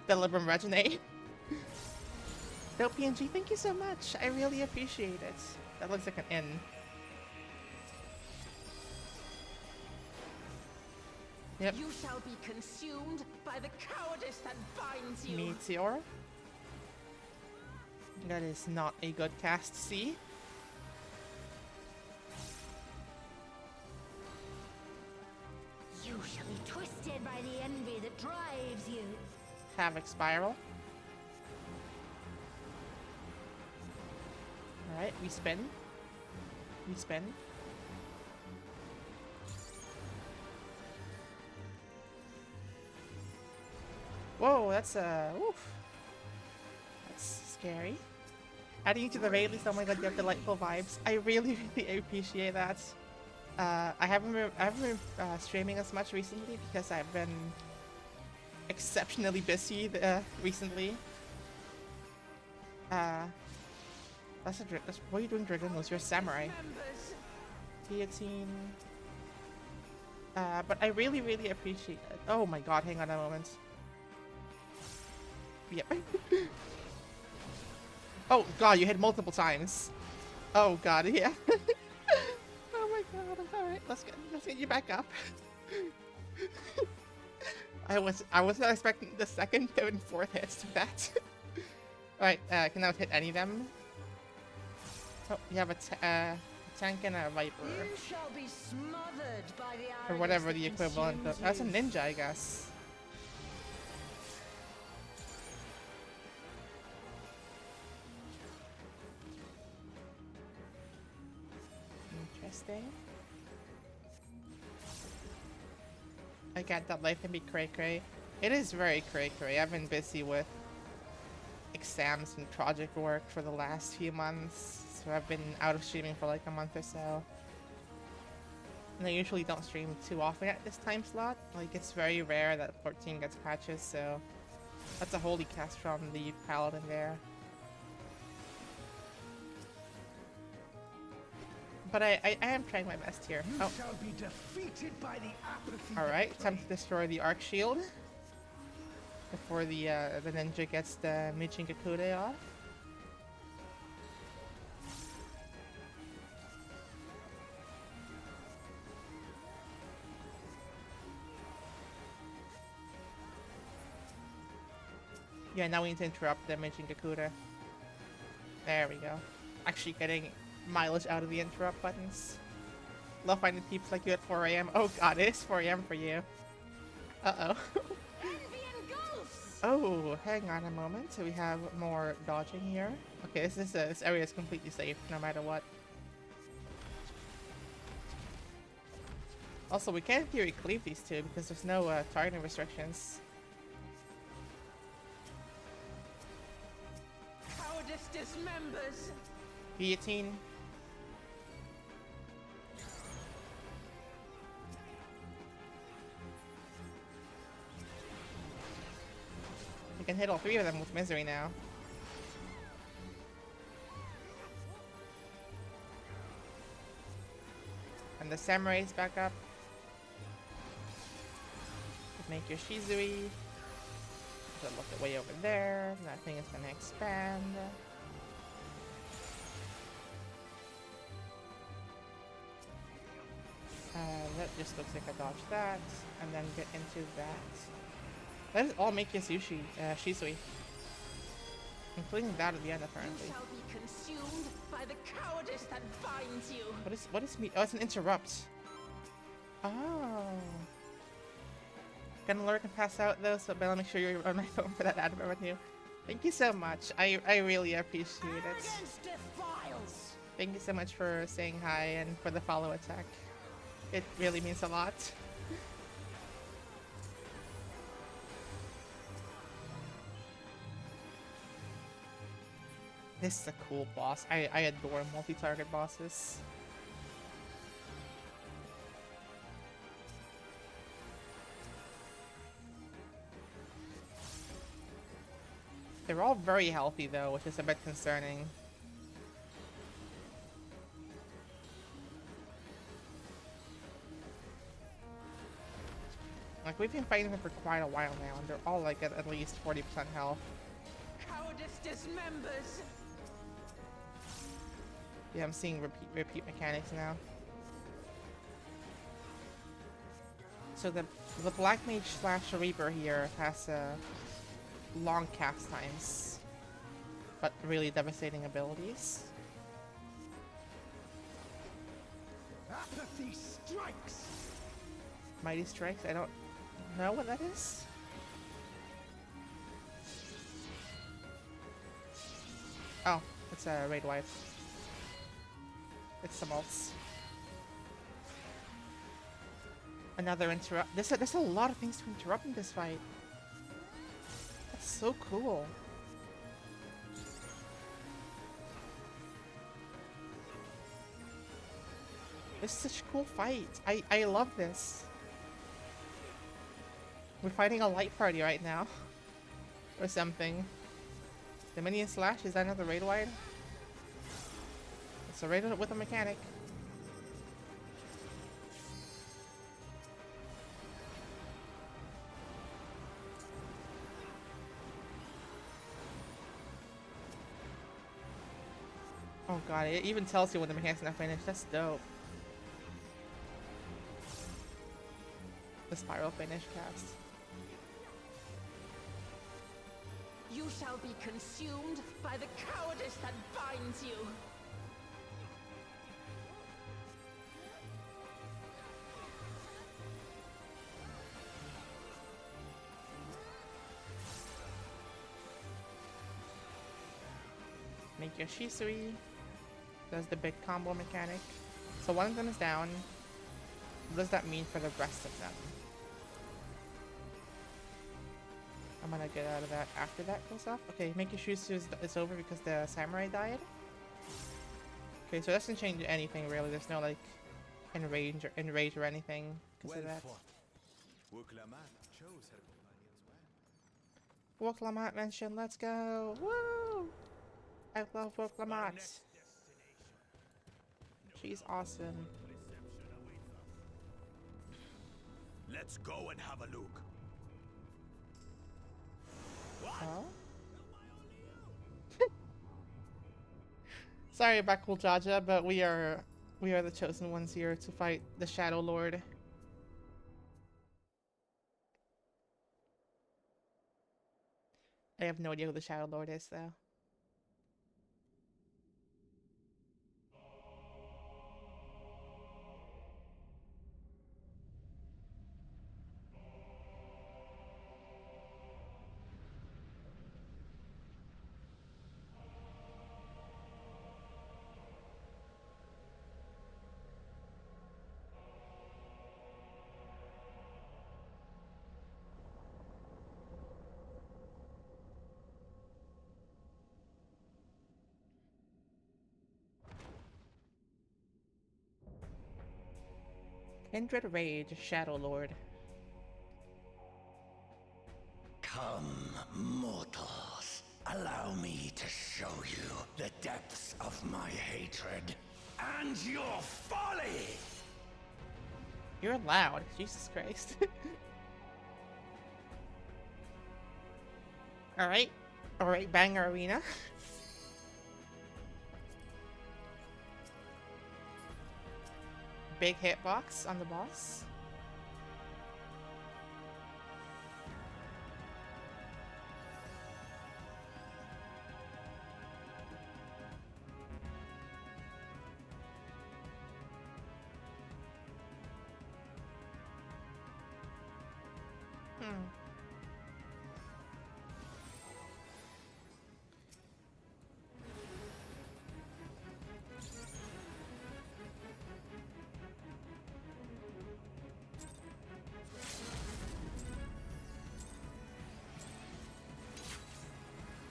Delibram Regine. Dope PNG, thank you so much. I really appreciate it. That looks like an inn. Yep. You shall be consumed by the cowardice that binds you. Meteor. That is not a good cast, see? You shall be twisted by the envy that drives you. Havoc Spiral. Alright, we spin. We spin. Whoa, that's oof. That's scary. Adding you to the raid list, oh my god, you have delightful vibes. I really, really appreciate that. I haven't been streaming as much recently because I've been exceptionally busy recently. That's what are you doing, Dragonos? You're a samurai. Guillotine. But I really, really appreciate it. Oh my god, hang on a moment. Yep. Oh god, you hit multiple times. Oh god, yeah. Oh my god, alright, let's get you back up. I was not expecting the second, third, and fourth hits to that. Alright, I can now hit any of them. Oh, you have a tank and a viper. You shall be smothered by the Or whatever the equivalent of. That's a ninja, I guess. Interesting. I get that life can be cray-cray. It is very cray-cray. I've been busy with exams and project work for the last few months, so I've been out of streaming for like a month or so. And I usually don't stream too often at this time slot. Like, it's very rare that 14 gets patches, so that's a holy cast from the paladin there. But I am trying my best here. You Oh. shall be defeated by the apathy. Alright, time to destroy the arc shield before the ninja gets the Mijin Gakude off. Yeah, now we need to interrupt the Mijin Gakude. There we go. Actually getting mileage out of the interrupt buttons. Love finding peeps like you at 4 AM. Oh god, it is 4 AM for you. Uh-oh. envy engulfs. Oh, hang on a moment. So we have more dodging here. Okay, this area is completely safe no matter what. Also, we can in theory cleave these two because there's no targeting restrictions. Cowardice dismembers. Guillotine. We can hit all three of them with misery now. And the samurai's back up. Make your Shizui. Just look it way over there. That thing is gonna expand. That just looks like I dodged that, and then get into that. That is all make your Shizui. Including that at the end, apparently. You shall be consumed by the cowardice that binds you. What is me? Oh, it's an interrupt. Oh. Gonna lurk and pass out though, so I'll make sure you're on my phone for that ad revenue. Thank you so much. I really appreciate it. Arrogance defiles. Thank you so much for saying hi and for the follow attack. It really means a lot. This is a cool boss. I adore multi-target bosses. They're all very healthy though, which is a bit concerning. Like, we've been fighting them for quite a while now, and they're all like at least 40% health. Cowardice dismembers. Yeah, I'm seeing repeat mechanics now. So the Black Mage / Reaper here has long cast times, but really devastating abilities. Apathy strikes. Mighty Strikes? I don't know what that is? Oh, it's a raid wipe. It's some ults. Another interrupt. There's a lot of things to interrupt in this fight. That's so cool. It's such a cool fight. I love this. We're fighting a light party right now. Or something. The minion slash, is that another raid wide? It's a raid with a mechanic. Oh god, it even tells you when the mechanic's not finished. That's dope. The spiral finish cast. You shall be consumed by the cowardice that binds you. Make your Shisui. Does the big combo mechanic. So one of them is down. What does that mean for the rest of them? I'm gonna get out of that after that goes off. Okay, make your Shisui is over because the samurai died. Okay, so it doesn't change anything really. There's no like enrage or anything because of that. Woklamat mentioned, let's go! Woo! I love Woklamat. She's awesome. Let's go and have a look. Huh? Sorry about Cool Jaja, but we are the chosen ones here to fight the Shadow Lord. I have no idea who the Shadow Lord is though. Kindred Rage, Shadow Lord. Come, mortals. Allow me to show you the depths of my hatred and your folly! You're loud, Jesus Christ. Alright, Banger Arena. Big hitbox on the boss.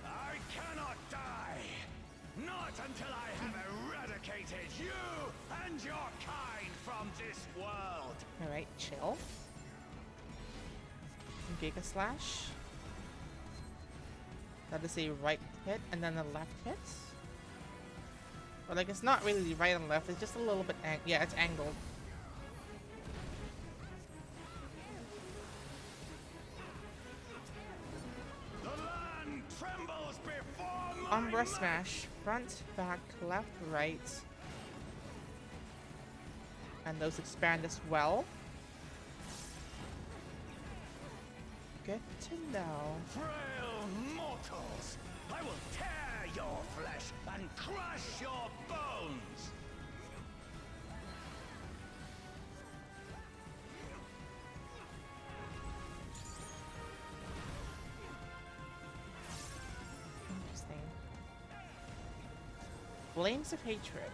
I cannot die! Not until I have eradicated you and your kind from this world! Alright, chill. Giga Slash. That is a right hit and then a left hit. But like it's not really right and left, it's just a little bit yeah, it's angled. The land trembles before my Umbra might. Smash. Front, back, left, right. And those expand as well. Good to know. Frail mortals! I will tear your flesh and crush your bones! Flames of Hatred.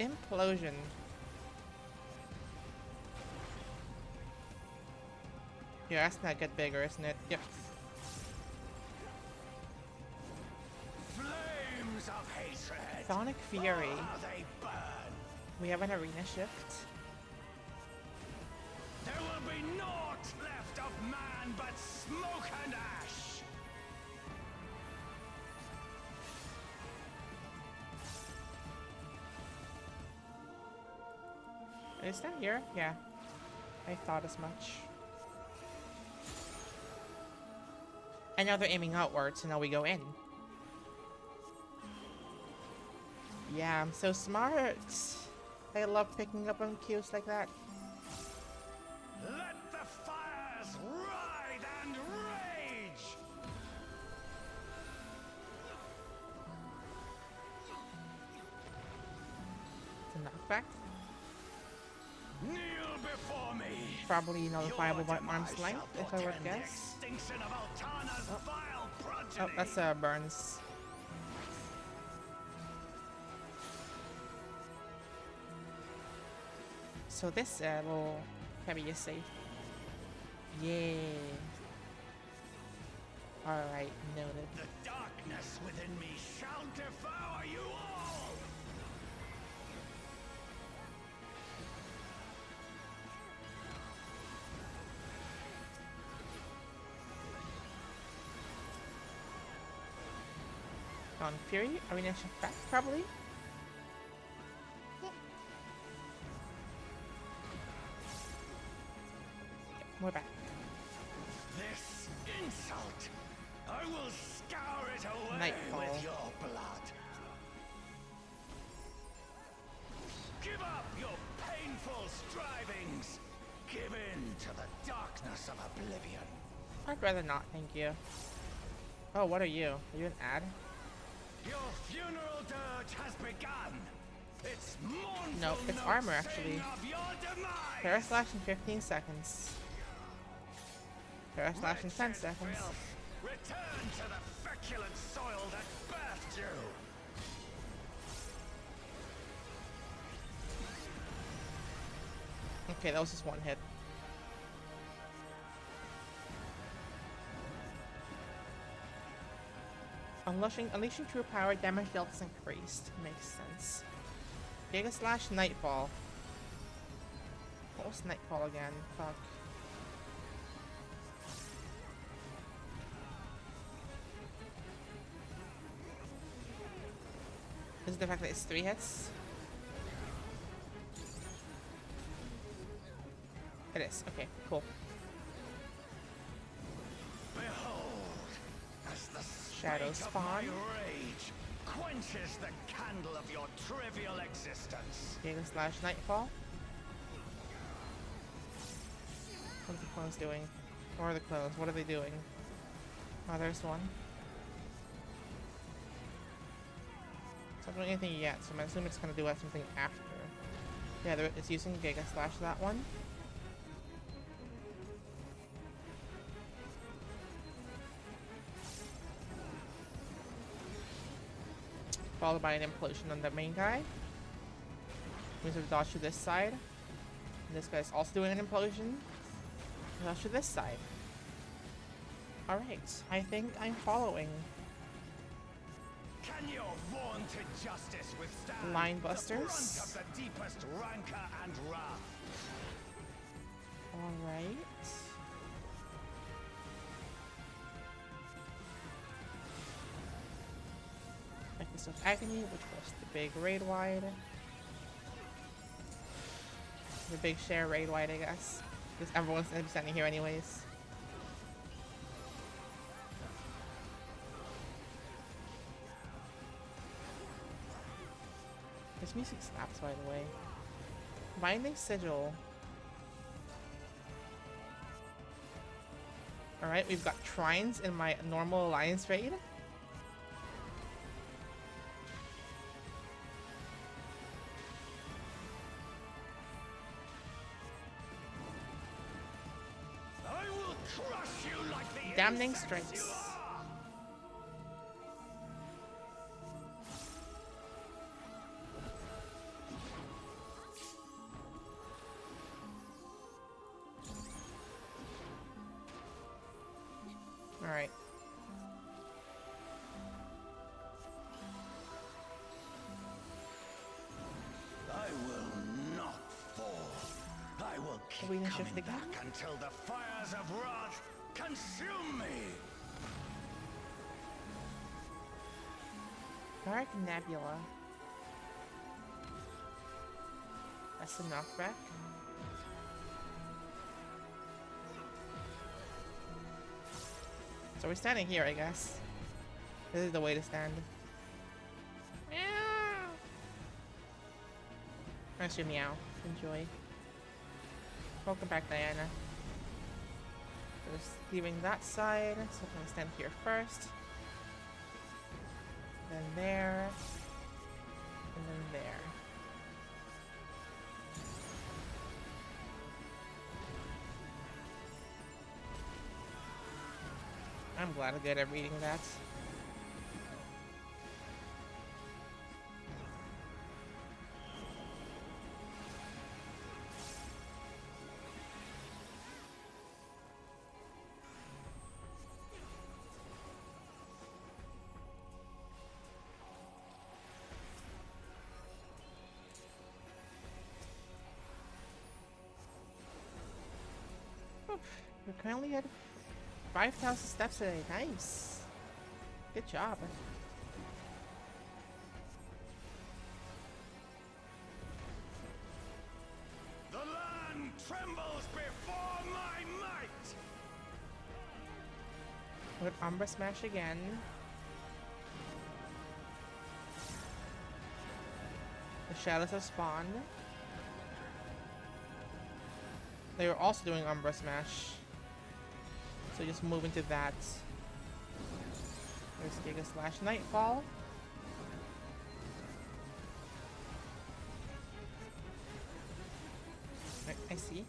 Implosion. Yeah, that's not get bigger, isn't it? Yep. Flames of hatred. Sonic Fury. Oh, they burn. We have an arena shift. There will be naught left of man but smoke and ash. Is that here? Yeah. I thought as much. And now they're aiming outward, so now we go in. Yeah, I'm so smart. I love picking up on cues like that. Let the fires ride and rage. It's a knockback. Kneel before me. Probably nullifiable by Your arm's demise length, shall if I would portend the guess. extinction of Altana's vile progeny. Oh, that's Burns. So this little heavy is safe. Yeah. Alright, noted. The darkness within me shall devour you all. On Fury, Arena shift back, probably. We're back. This insult, I will scour it away Nightfall. with your blood. Give up your painful strivings. Give in to the darkness of oblivion. I'd rather not, thank you. Oh, what are you? Are you an ad? Your funeral dirge has begun. It's mournful. No, it's note armor, actually. sing of your demise. Paraslash in 15 seconds. Paraslash in 10 seconds. Filth, return to the feculent soil that birthed you. Okay, that was just one hit. Unleashing true power, damage dealt is increased. Makes sense. Giga Slash Nightfall. What was Nightfall again? Fuck. Is it the fact that it's 3 hits? It is. Okay, cool. Behold, as the Shadow spate of spawn. my rage quenches the candle of your trivial existence. Giga Slash Nightfall. What are the clones doing? Or are the clones? What are they doing? Oh, there's one. It's not doing anything yet, so I'm assuming it's gonna do something after. Yeah, it's using Giga Slash that one. Followed by an implosion on the main guy. Means we dodge to this side. And this guy's also doing an implosion. Dodge to this side. Alright, I think I'm following. Can your vaunted justice withstand Line the busters. brunt of the deepest rancor and wrath? Alright. Echoes of Agony, which was the big raid wide. The big share raid wide, I guess. Because everyone's gonna be standing here anyways. This music slaps, by the way. Binding Sigil. Alright, we've got Trines in my normal Alliance raid. I will crush you like Damning strikes. Alright. I will not fall. I will keep we can coming shift again? back until the fires of wrath consume me. Dark Nebula. That's the knockback. So we're standing here, I guess. This is the way to stand. Meow. That's your meow. Enjoy. Welcome back, Diana. Just leaving that side, so I'm gonna stand here first. Then there. And then there. I'm glad I'm good at reading that. We're currently at 5,000 steps a day. Nice. Good job. The land trembles before my might. Put Umbra Smash again. The shadows have spawned. They were also doing Umbra Smash. So just move into that. There's Giga Slash Nightfall. I see.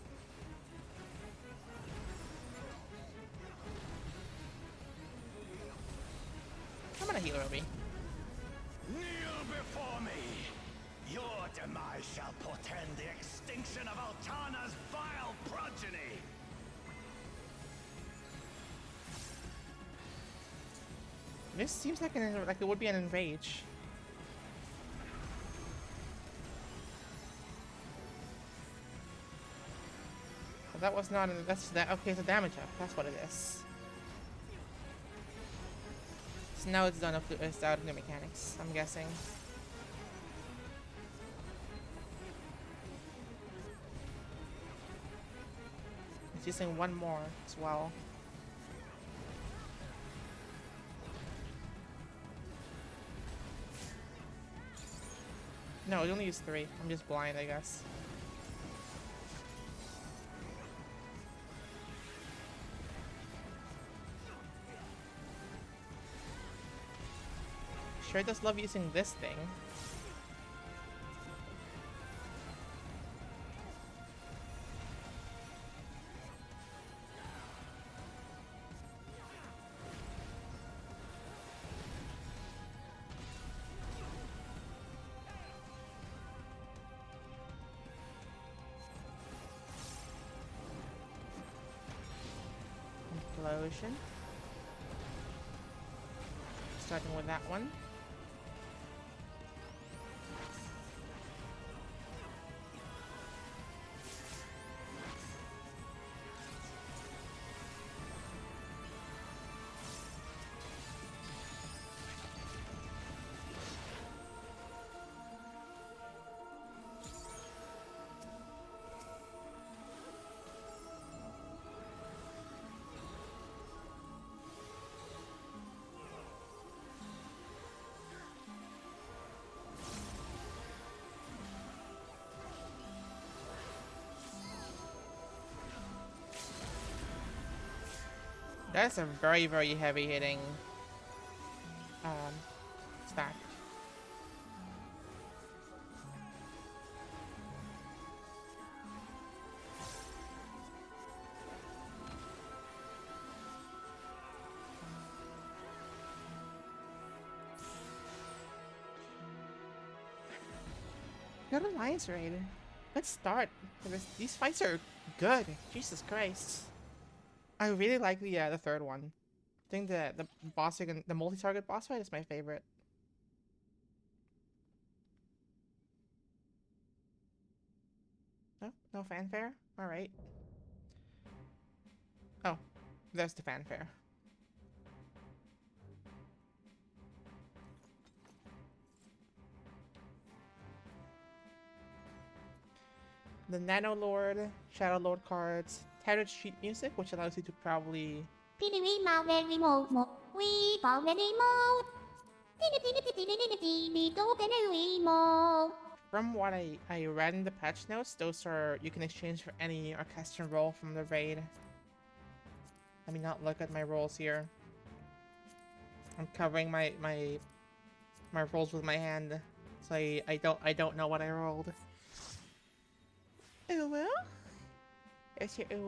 I'm gonna heal Ruby. Kneel before me. Your demise shall portend the extinction of Altana's vile progeny. This seems like it would be an enrage. But that was not. That's that. Okay, it's a damage up. That's what it is. So now it's done. It's out of the mechanics. I'm guessing. It's using one more as well. No, it only used 3. I'm just blind, I guess. Sure does love using this thing. Explosion. Starting with that one. That's a very, very heavy hitting stack. Good alliance raid. Let's start. These fights are good. Jesus Christ. I really like the third one. I think the boss again, the multi-target boss fight is my favorite. No, no fanfare. All right. Oh, there's the fanfare. The Nano Lord, Shadow Lord cards, Tattered Sheet music, which allows you to probably. From what I read in the patch notes, those are you can exchange for any orchestral roll from the raid. Let me not look at my rolls here. I'm covering my rolls with my hand, so I don't know what I rolled. Oh well. Is your oh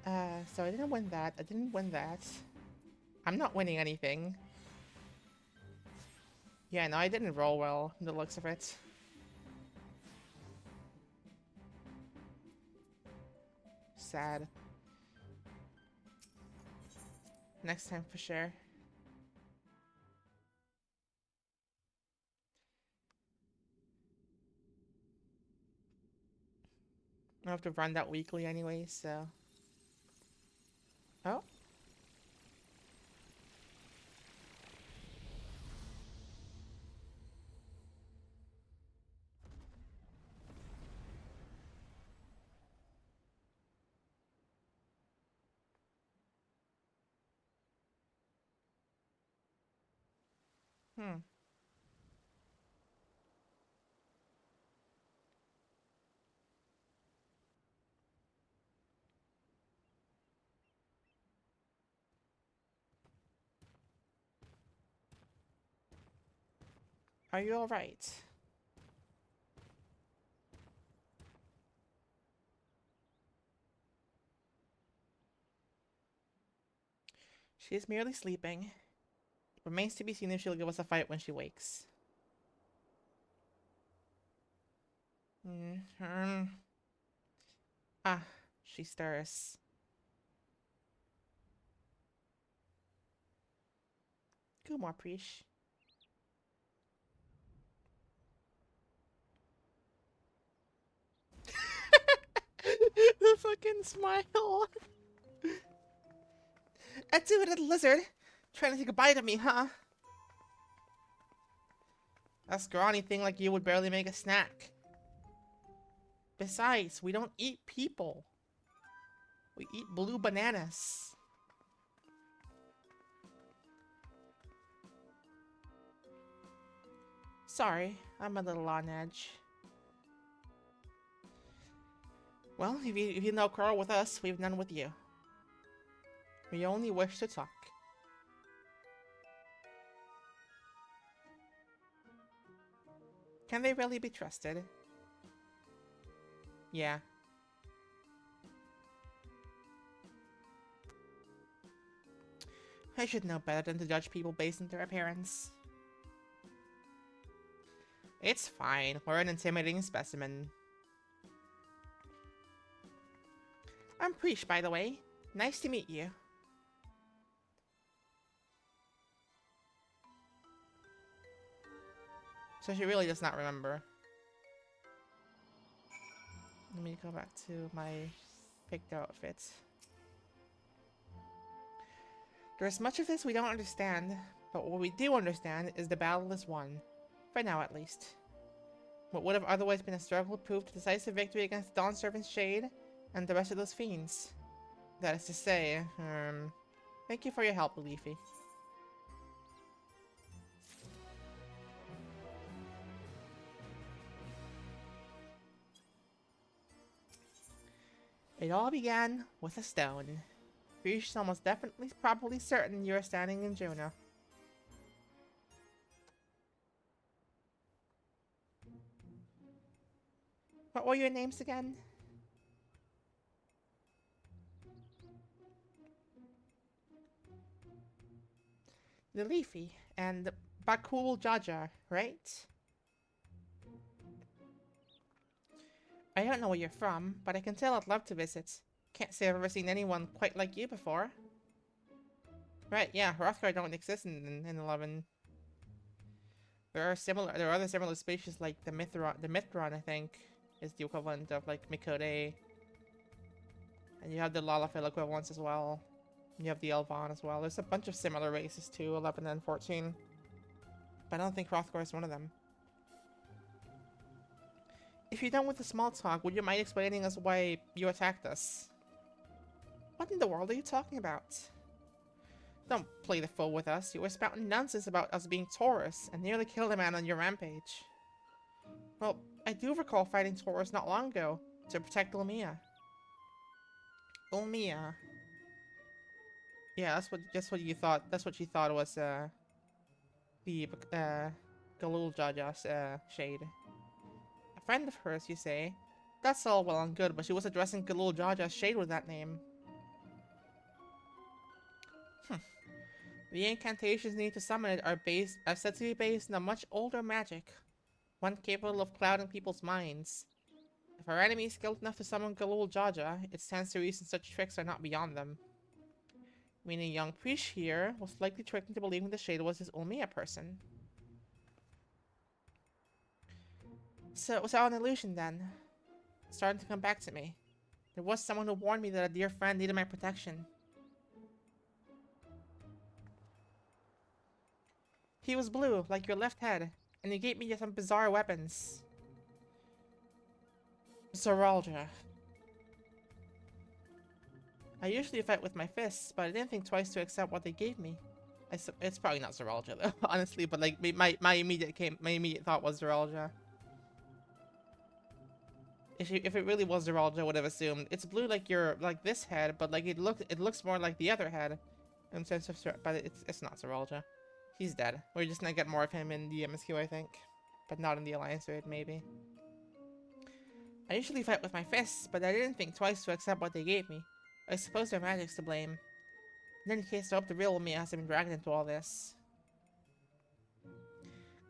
well? So I didn't win that. I didn't win that. I'm not winning anything. Yeah, no, I didn't roll well, the looks of it. Sad. Next time for sure. I have to run that weekly anyway, so. Oh. Hmm. Are you alright? She is merely sleeping. Remains to be seen if she'll give us a fight when she wakes. Ah, she stirs. Good more, Preesh. The fucking smile. A two-headed lizard trying to take a bite of me, huh? A scrawny thing like you would barely make a snack. Besides, we don't eat people. We eat blue bananas. Sorry, I'm a little on edge. Well, if you no quarrel with us, we've none with you. We only wish to talk. Can they really be trusted? Yeah. I should know better than to judge people based on their appearance. It's fine. We're an intimidating specimen. I'm Preesh, by the way. Nice to meet you. So she really does not remember. Let me go back to my picked outfits. There's much of this we don't understand, but what we do understand is the battle is won. For now, at least. What would have otherwise been a struggle proved a decisive victory against Dawn Servant's Shade and the rest of those fiends. That is to say, thank you for your help, Leafy. It all began with a stone. Preesh is almost definitely, probably certain you are standing in Juno. What were your names again? The Leafy and Bakul Jaja, right? I don't know where you're from, but I can tell I'd love to visit. Can't say I've ever seen anyone quite like you before. Right, yeah, Hrothgar don't exist in 11. There are other similar species like the Mithron, I think, is the equivalent of like Mikode. And you have the Lalafell equivalents as well. You have the Elvan as well. There's a bunch of similar races to 11 and 14. But I don't think Hrothgar is one of them. If you're done with the small talk, would you mind explaining us why you attacked us? What in the world are you talking about? Don't play the fool with us. You were spouting nonsense about us being Taurus and nearly killed a man on your rampage. Well, I do recall fighting Taurus not long ago to protect Ulmia. Ulmia. Yeah, that's what you thought. That's what you thought was the Galul Jaja's shade. A friend of hers, you say? That's all well and good, but she was addressing Galul Jaja's shade with that name. The incantations needed to summon it are said to be based on a much older magic, one capable of clouding people's minds. If our enemy is skilled enough to summon Galul Jaja, it stands to reason such tricks are not beyond them. Meaning young priest here was likely tricked into believing the shade was his Ulmia person. So it was all an illusion then. It's starting to come back to me. There was someone who warned me that a dear friend needed my protection. He was blue, like your left head, and he gave me some bizarre weapons. Zoralja. I usually fight with my fists, but I didn't think twice to accept what they gave me. It's probably not Zoralja though, honestly, but like my immediate thought was Zoralja. If it really was Zoralja, I would have assumed it's blue like this head, but like it looks more like the other head, in sense of, but it's not Zoralja. He's dead. We're just gonna get more of him in the MSQ, I think, but not in the Alliance raid, maybe. I usually fight with my fists, but I didn't think twice to accept what they gave me. I suppose their magic's to blame. In any case, I hope the real me hasn't been dragged into all this.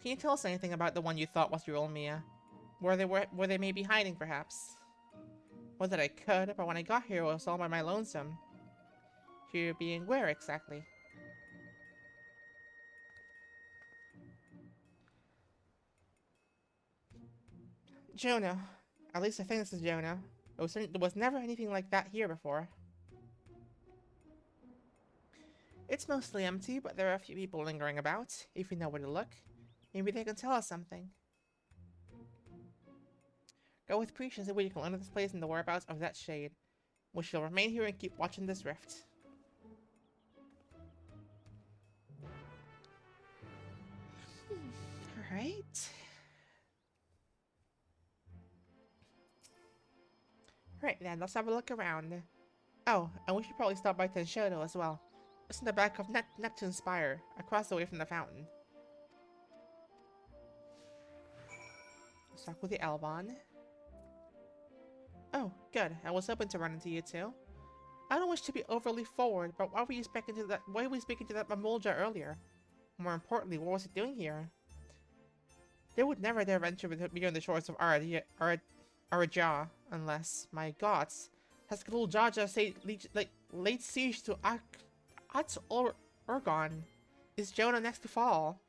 Can you tell us anything about the one you thought was your Ulmia? Where they may be hiding, perhaps? Well, that I could, but when I got here, it was all by my lonesome. Here being where, exactly? Jonah. At least I think this is Jonah. There was never anything like that here before. It's mostly empty, but there are a few people lingering about, if we know where to look. Maybe they can tell us something. Go with Precious and we can learn this place and the whereabouts of that shade. We shall remain here and keep watching this rift. Alright. Right then, let's have a look around. Oh, and we should probably stop by Tenshodo as well. It's in the back of Neptune's Spire, across the way from the fountain. Let's talk with the Elvan. Oh, good. I was hoping to run into you too. I don't wish to be overly forward, but why were you speaking to that Mamulja earlier? More importantly, what was it doing here? They would never dare venture beyond the shores of Araja, unless, my gods, has Galul Jaja laid siege to Urgon? Is Jonah next to fall?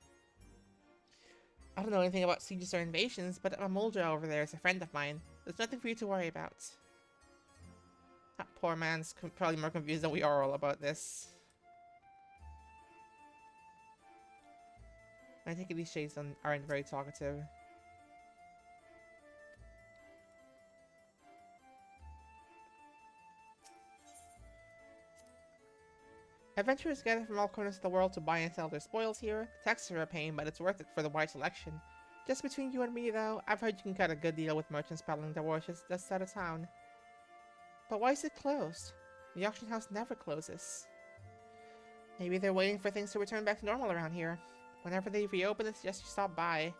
I don't know anything about sieges or invasions, but Mamulja over there is a friend of mine. There's nothing for you to worry about. That poor man's probably more confused than we are all about this. I think these shades aren't very talkative. Adventurers gather from all corners of the world to buy and sell their spoils here. The taxes are a pain, but it's worth it for the wide selection. Just between you and me, though, I've heard you can cut a good deal with merchants peddling their wares just out of town. But why is it closed? The auction house never closes. Maybe they're waiting for things to return back to normal around here. Whenever they reopen, it's just you stop by.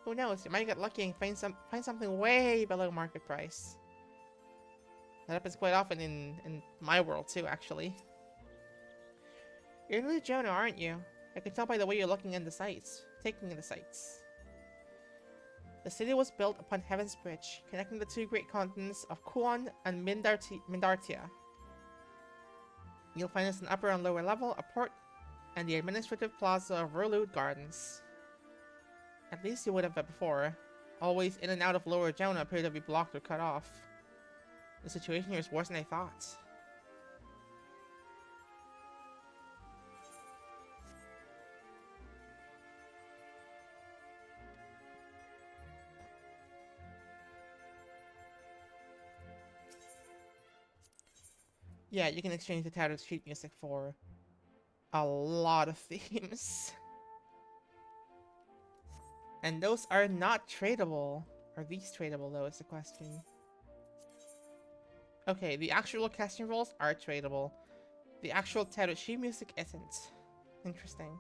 Who knows, you might get lucky and find something way below market price. That happens quite often in my world too, actually. You're new to Jonah, aren't you? I can tell by the way you're looking in the sights. Taking in the sights. The city was built upon Heaven's Bridge, connecting the two great continents of Kuon and Mindartia. You'll find us an upper and lower level, a port, and the administrative plaza of Verlude Gardens. At least you would have before. Always in and out of Lower Jonah appeared to be blocked or cut off. The situation here is worse than I thought. Yeah, you can exchange the tattered sheet music for a lot of themes. And those are not tradable. Are these tradable though is the question. Okay, the actual casting rolls are tradable. The actual tattered sheet music isn't. Interesting.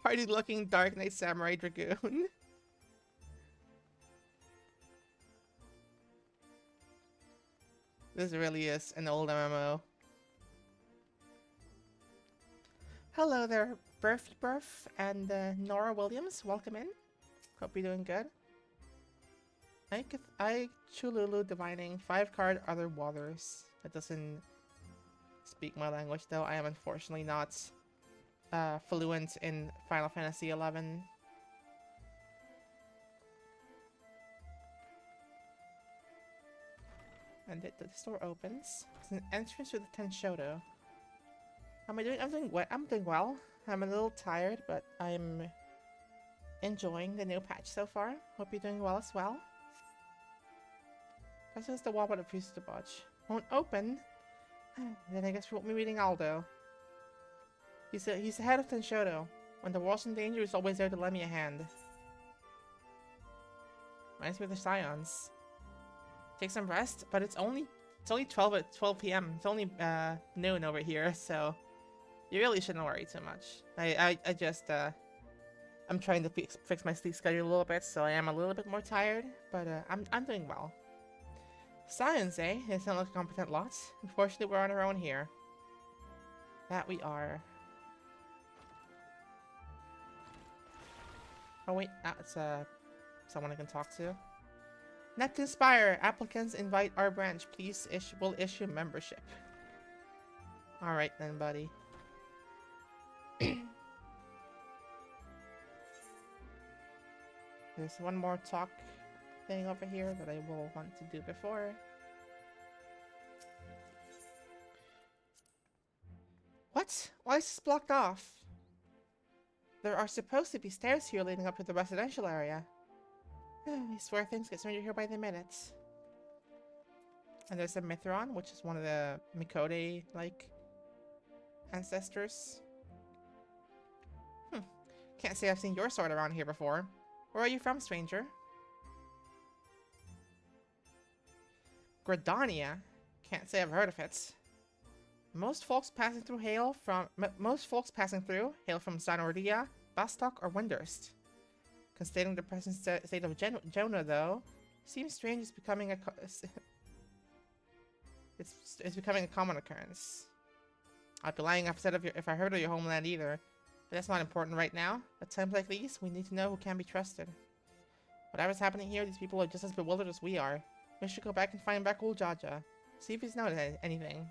Party looking Dark Knight Samurai Dragoon. This really is an old MMO. Hello there, Burf and Nora Williams. Welcome in. Hope you're doing good. I Chululu Divining 5-card Other Waters. That doesn't speak my language though. I am unfortunately not fluent in Final Fantasy XI. And the store opens. It's an entrance to the Tenshodo. How am I doing? I'm doing well. I'm a little tired, but I'm enjoying the new patch so far. Hope you're doing well as well. This is the wall but refuses to budge. Won't open? Then I guess we won't be meeting Aldo. He's the head of Tenshodo. When the world's in danger, he's always there to lend me a hand. Reminds me of the Scions. Take some rest, but it's only 12 at 12 p.m. It's only noon over here, so you really shouldn't worry too much. I just I'm trying to fix my sleep schedule a little bit, so I am a little bit more tired, but I'm doing well. Science, eh? It sounds like a competent lot. Unfortunately, we're on our own here. That we are. Oh wait, it's someone I can talk to. Not to inspire, applicants invite our branch. Please will issue membership. Alright then, buddy. There's one more talk thing over here that I will want to do before. What? Why is this blocked off? There are supposed to be stairs here leading up to the residential area. I swear things get stranger here by the minute. And there's a Mithron, which is one of the Mikode-like ancestors. Can't say I've seen your sword around here before. Where are you from, stranger? Gradania? Can't say I've heard of it. Most folks passing through hail from Zanordia, Bastok, or Windurst. Considering the present state of Jonah, though, seems strange it's becoming it's becoming a common occurrence. I'd be lying if I heard of your homeland either, but that's not important right now. At times like these, we need to know who can be trusted. Whatever's happening here, these people are just as bewildered as we are. We should go back and find Bakul Jaja. See if he's noticed anything.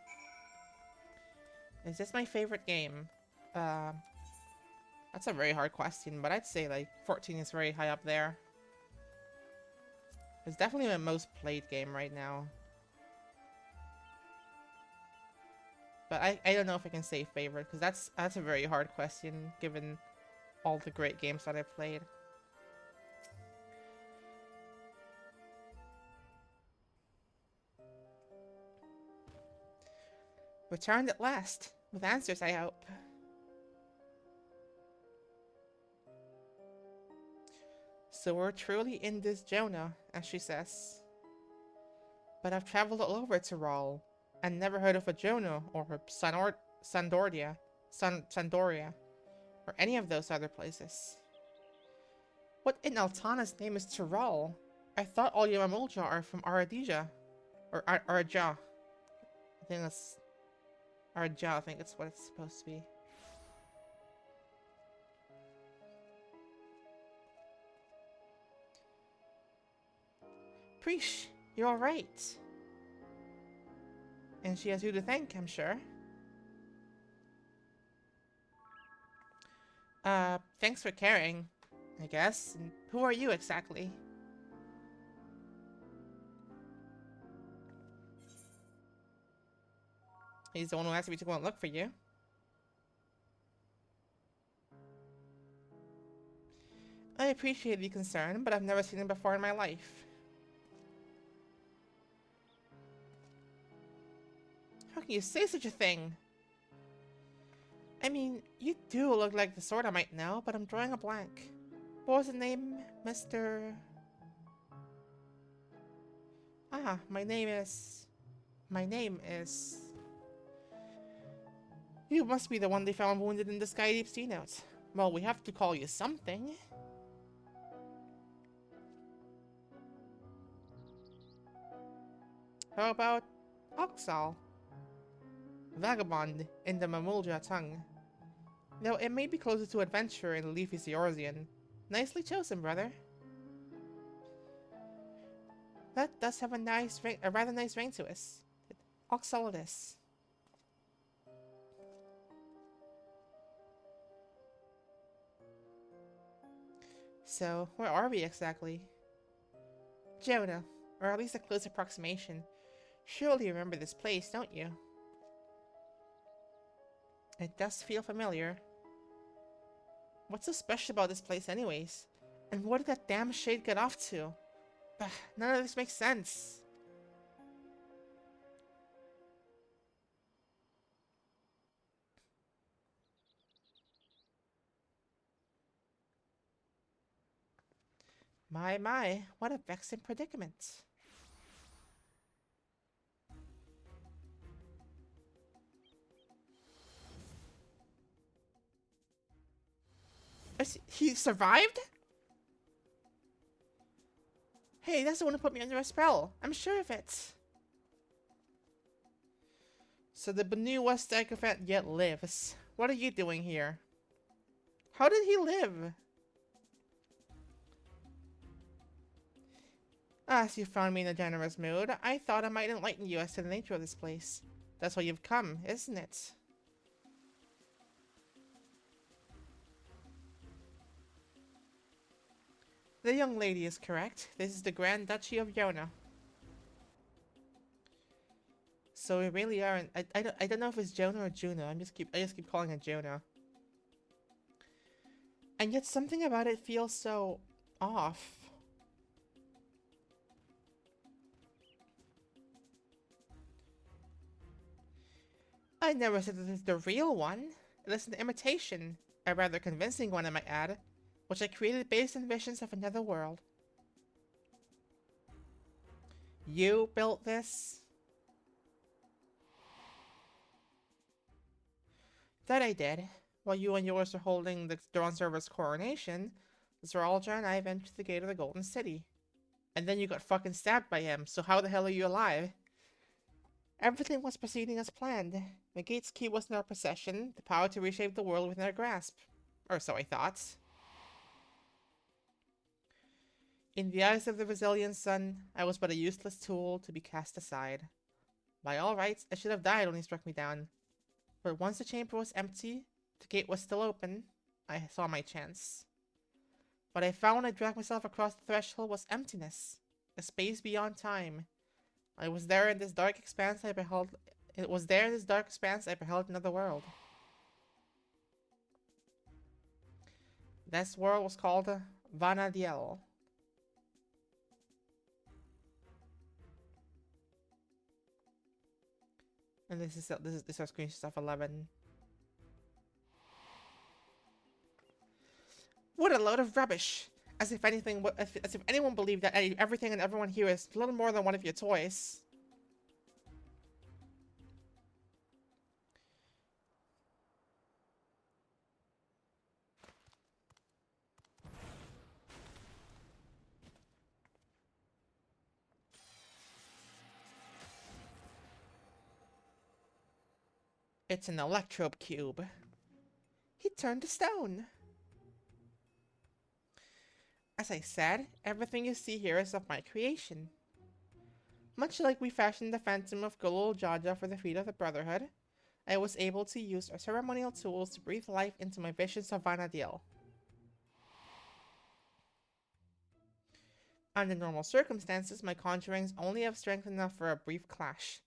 Is this my favorite game? That's a very hard question, but I'd say like 14 is very high up there. It's definitely my most played game right now. But I don't know if I can say favorite, because that's a very hard question given all the great games that I've played. Returned at last, with answers I hope. So we're truly in this Jonah, as she says. But I've traveled all over Tyrol, and never heard of a Jonah or Sandoria, or any of those other places. What in Altana's name is Tyrol? I thought all Yamamulja are from Aradija, or Araja. I think that's Araja. I think it's what it's supposed to be. Preesh, you're alright. And she has you to thank, I'm sure. Thanks for caring, I guess. And who are you exactly? He's the one who asked me to go and look for you. I appreciate the concern, but I've never seen him before in my life. How can you say such a thing? I mean, you do look like the sort I might know, but I'm drawing a blank. What was the name, Mr... Ah, my name is... You must be the one they found wounded in the Sky Deep Sea Note. Well, we have to call you something. How about Oxal? Vagabond in the Mamulja tongue. Though it may be closer to adventure in the leafy Seorzian. Nicely chosen, brother. That does have a rather nice ring to us. Oxal it is. So, where are we exactly? Jonah, or at least a close approximation. Surely you remember this place, don't you? It does feel familiar. What's so special about this place anyways? And what did that damn shade get off to? Bah, none of this makes sense. My, what a vexing predicament. He survived? Hey, that's the one who put me under a spell. I'm sure of it. So the Banu West Sycophant yet lives. What are you doing here? How did he live? As you found me in a generous mood, I thought I might enlighten you as to the nature of this place. That's why you've come, isn't it? The young lady is correct. This is the Grand Duchy of Yona. So we really aren't. I don't know if it's Jonah or Juno. I just keep calling it Jonah. And yet something about it feels so off. I never said this is the real one. It is an imitation, a rather convincing one I might add, which I created based on visions of another world. You built this? That I did. While you and yours were holding the Dawn Server's coronation, Zeralja and I ventured the gate of the Golden City. And then you got fucking stabbed by him, so how the hell are you alive? Everything was proceeding as planned. The gate's key was in our possession, the power to reshape the world within our grasp. Or so I thought. In the eyes of the Brazilian sun, I was but a useless tool to be cast aside. By all rights, I should have died when he struck me down. But once the chamber was empty, the gate was still open, I saw my chance. What I found when I dragged myself across the threshold was emptiness, a space beyond time. It was there in this dark expanse I beheld another world. This world was called Vanadiel. And this is our screenshot of 11. What a load of rubbish! As if anyone believed that everything and everyone here is little more than one of your toys. It's an electrobe cube. He turned to stone. As I said, everything you see here is of my creation. Much like we fashioned the Phantom of Golul Jaja for the feet of the Brotherhood, I was able to use our ceremonial tools to breathe life into my visions of Vana'diel. Under normal circumstances, my conjurings only have strength enough for a brief clash.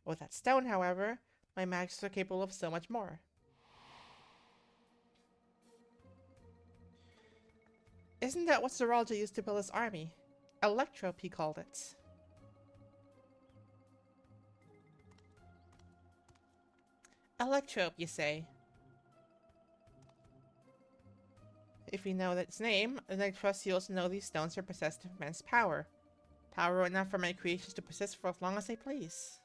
With that stone, however, my magics are capable of so much more. Isn't that what Zeralja used to build his army? Electrope, he called it. Electrope, you say? If you know its name, then I trust you also know these stones are possessed of immense power. Power enough for my creations to persist for as long as they please.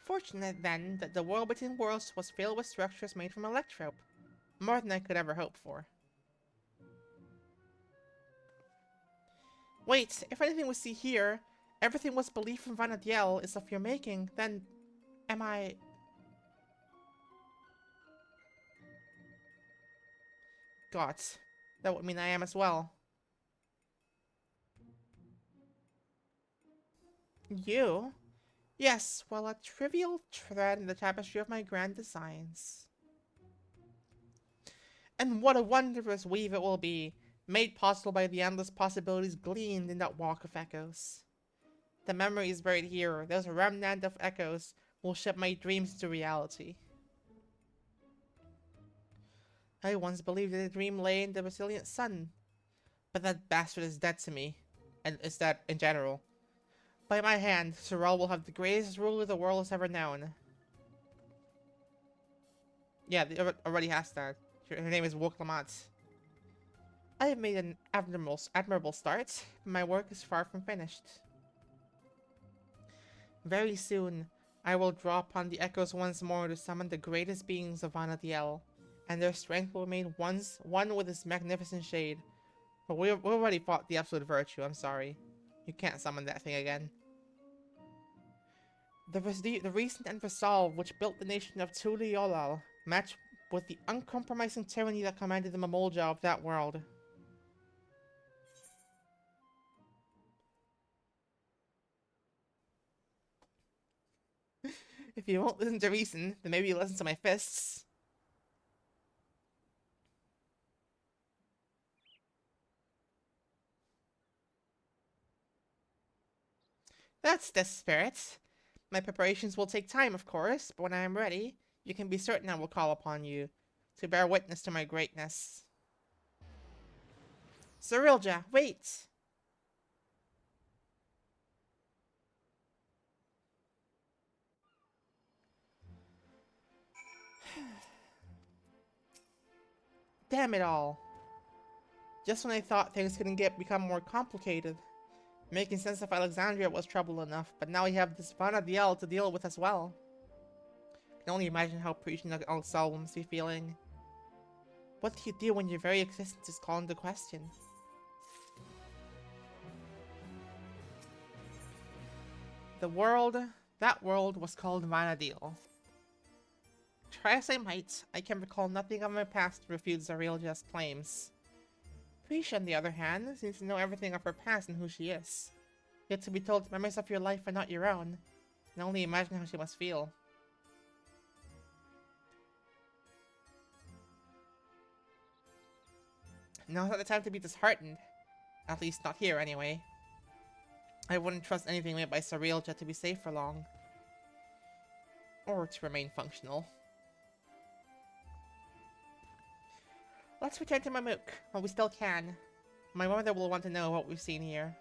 Fortunate, then, that the world between worlds was filled with structures made from electrope. More than I could ever hope for. Wait, if anything we see here, everything was believed from Vana'diel is of your making, then am I... God, that would mean I am as well. You? Yes, well, a trivial thread in the tapestry of my grand designs. And what a wondrous weave it will be, made possible by the endless possibilities gleaned in that walk of echoes. The memories buried here, those remnant of echoes, will shape my dreams into reality. I once believed that a dream lay in the resilient sun, but that bastard is dead to me, and is dead in general. By my hand, Sorrel will have the greatest ruler the world has ever known. Yeah, they already has that. Her name is Woklamat. I have made an admirable start, but my work is far from finished. Very soon, I will draw upon the echoes once more to summon the greatest beings of Vana'diel, and their strength will remain one with this magnificent shade. But we already fought the absolute virtue, I'm sorry. You can't summon that thing again. The recent end resolve which built the nation of Tuliolal matched with the uncompromising tyranny that commanded the Mamolja of that world. If you won't listen to reason, then maybe you listen to my fists. That's the spirit. My preparations will take time, of course, but when I am ready, you can be certain I will call upon you to bear witness to my greatness. Zerilja, wait! Damn it all. Just when I thought things couldn't become more complicated. Making sense of Alexandria was trouble enough, but now we have this Vana'diel to deal with as well. I can only imagine how Parisian Alexal must be feeling. What do you do when your very existence is called into question? That world was called Vana'diel. Try as I might, I can recall nothing of my past to refute Zarilja's claims. Prisha, on the other hand, seems to know everything of her past and who she is. Yet to be told memories of your life are not your own, I can only imagine how she must feel. Now's not the time to be disheartened. At least not here, anyway. I wouldn't trust anything made by Zarilja to be safe for long. Or to remain functional. Let's return to Mamook, while we still can. My mother will want to know what we've seen here.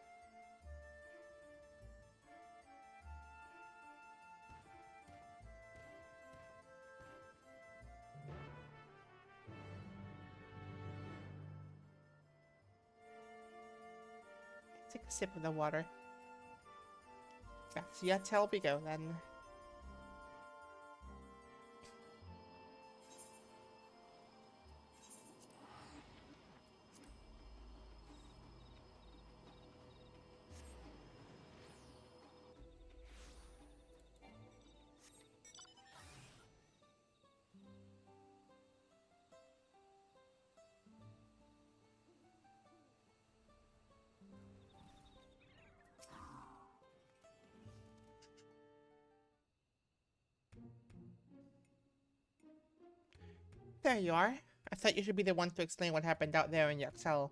Take a sip of the water. Back to Yatel we go, then. There you are. I thought you should be the one to explain what happened out there in Yaxel.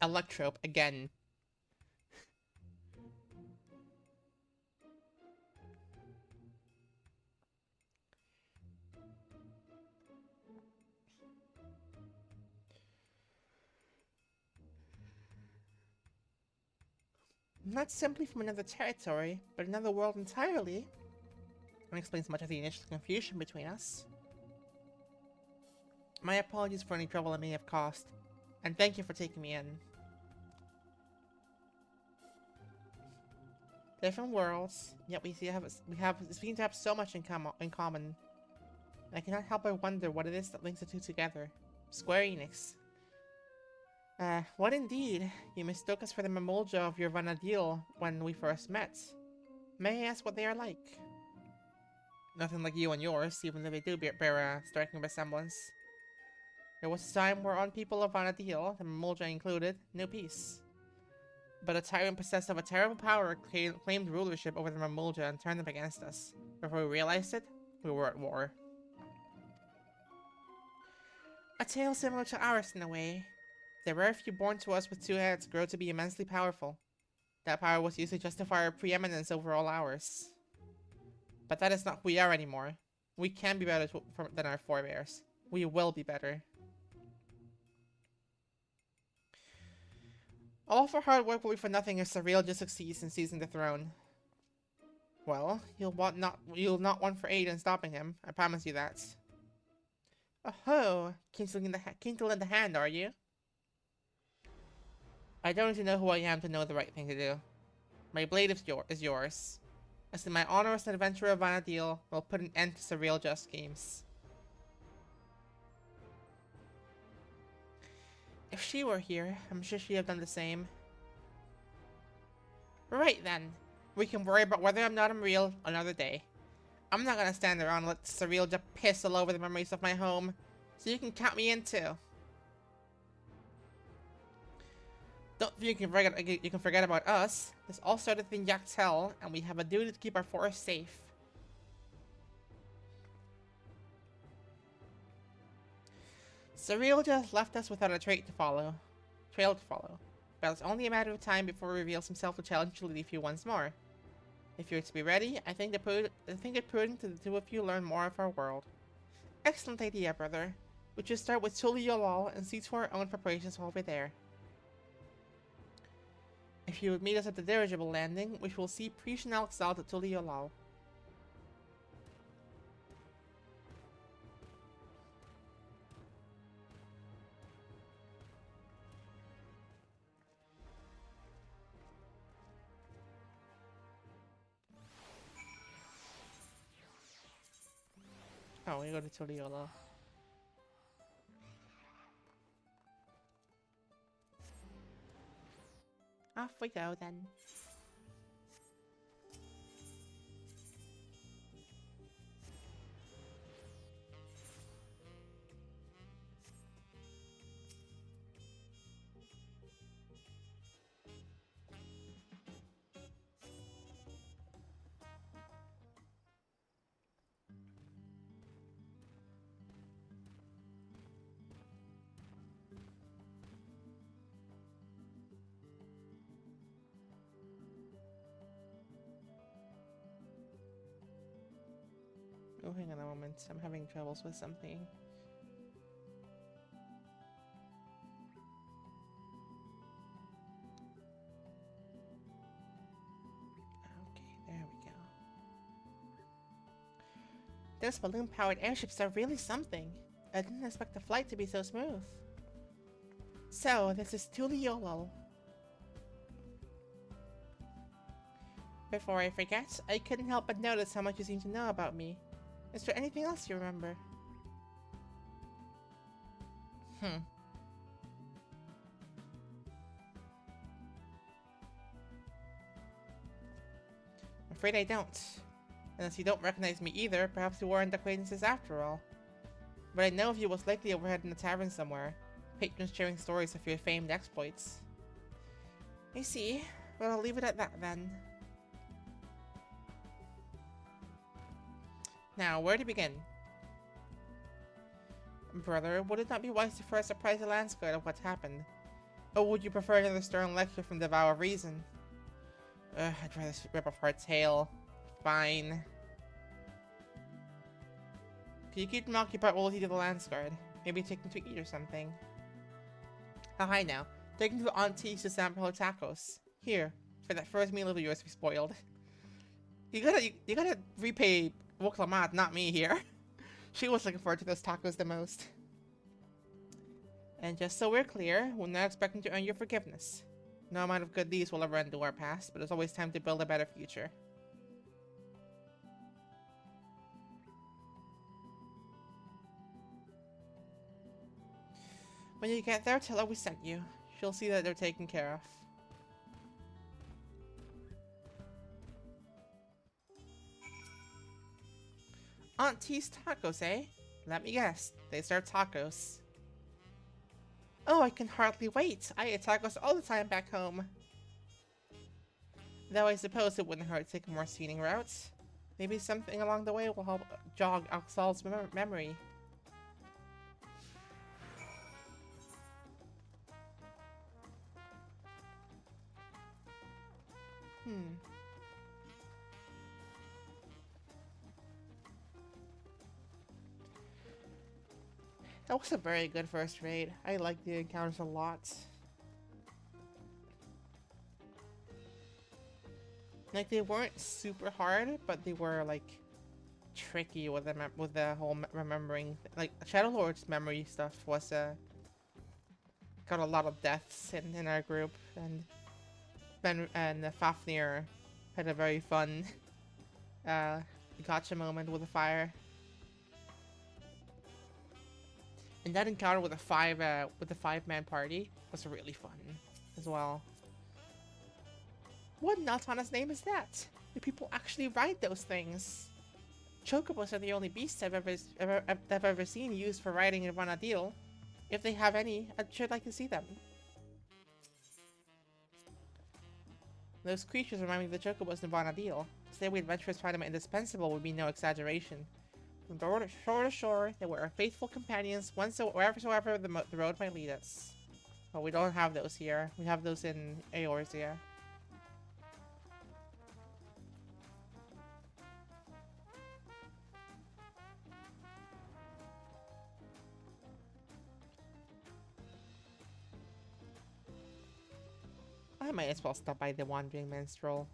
Electrope again. Not simply from another territory, but another world entirely. That explains much of the initial confusion between us. My apologies for any trouble I may have caused, and thank you for taking me in. Different worlds, yet we seem to have so much in common. I cannot help but wonder what it is that links the two together. Square Enix. What indeed? You mistook us for the Mamulja of your Vanadil when we first met. May I ask what they are like? Nothing like you and yours, even though they do bear a striking resemblance. There was a time where on people of Vanadil, the Mamulja included, knew peace. But a tyrant possessed of a terrible power claimed rulership over the Mamulja and turned them against us. Before we realized it, we were at war. A tale similar to ours in a way. The rare few born to us with two heads grow to be immensely powerful. That power was used to justify our preeminence over all ours. But that is not who we are anymore. We can be better than our forebears. We will be better. All of our hard work will be for nothing if Surreal just succeeds in seizing the throne. Well, you'll not want for aid in stopping him. I promise you that. Oh, kindling in the hand, are you? I don't need to know who I am to know the right thing to do. My blade is yours. As in my honor as an adventurer of Vanadil will put an end to Surreal Just schemes. If she were here, I'm sure she'd have done the same. Right then. We can worry about whether I'm not real another day. I'm not gonna stand around and let Surreal just piss all over the memories of my home. So you can count me in too. Don't think you can forget about us. This all started in Yaxel, and we have a duty to keep our forest safe. Surreal just left us without a trail to follow. But it's only a matter of time before he reveals himself to challenge you once more. If you're to be ready, I think it prudent to the two of you learn more of our world. Excellent idea, brother. We should start with Tuliolol and see to our own preparations while we're there. If you would meet us at the dirigible landing, we will see Prishan exiled at Tuliolol. Oh, we go to Tuliolol. Off we go then. Oh, hang on a moment. I'm having troubles with something. Okay, there we go. Those balloon-powered airships are really something. I didn't expect the flight to be so smooth. So, this is Tuliolol. Before I forget, I couldn't help but notice how much you seem to know about me. Is there anything else you remember? I'm afraid I don't. Unless you don't recognize me either, perhaps we weren't acquaintances after all. But I know of you was likely overhead in a tavern somewhere, patrons sharing stories of your famed exploits. I see. Well, I'll leave it at that then. Now, where to begin? Brother, would it not be wise to first apprise the Landsguard of what's happened? Or would you prefer another stern lecture from the Vow of Reason? I'd rather rip off her tail. Fine. Can you keep them occupied while we to the Landsguard? Maybe take them to eat or something. Oh, hi now. Take them to Auntie's to sample her tacos. Here, for that first meal of yours we spoiled. You gotta repay Woklamat, not me here. She was looking forward to those tacos the most. And just so we're clear, we're not expecting to earn your forgiveness. No amount of good deeds will ever undo our past, but there's always time to build a better future. When you get there, tell her we sent you. She'll see that they're taken care of. Auntie's tacos, eh? Let me guess. They serve tacos. Oh, I can hardly wait. I eat tacos all the time back home. Though I suppose it wouldn't hurt to take a more scenic route. Maybe something along the way will help jog Axel's memory. That was a very good first raid. I liked the encounters a lot. Like, they weren't super hard, but they were like tricky with the whole remembering. Like, Shadow Lord's memory stuff was got a lot of deaths in our group, and Ben and Fafnir had a very fun gotcha moment with the fire. And that encounter with the five-man party was really fun as well. What Naltana's name is that? Do people actually ride those things? Chocobos are the only beasts I've ever seen used for riding in Vanadil. If they have any, I'd sure like to see them. Those creatures remind me of the Chocobos in Vanadil. To say we adventurers find them indispensable would be no exaggeration. From shore to shore, they were our faithful companions, wheresoever the road might lead us. But we don't have those here. We have those in Eorzea. I might as well stop by the Wandering Minstrel.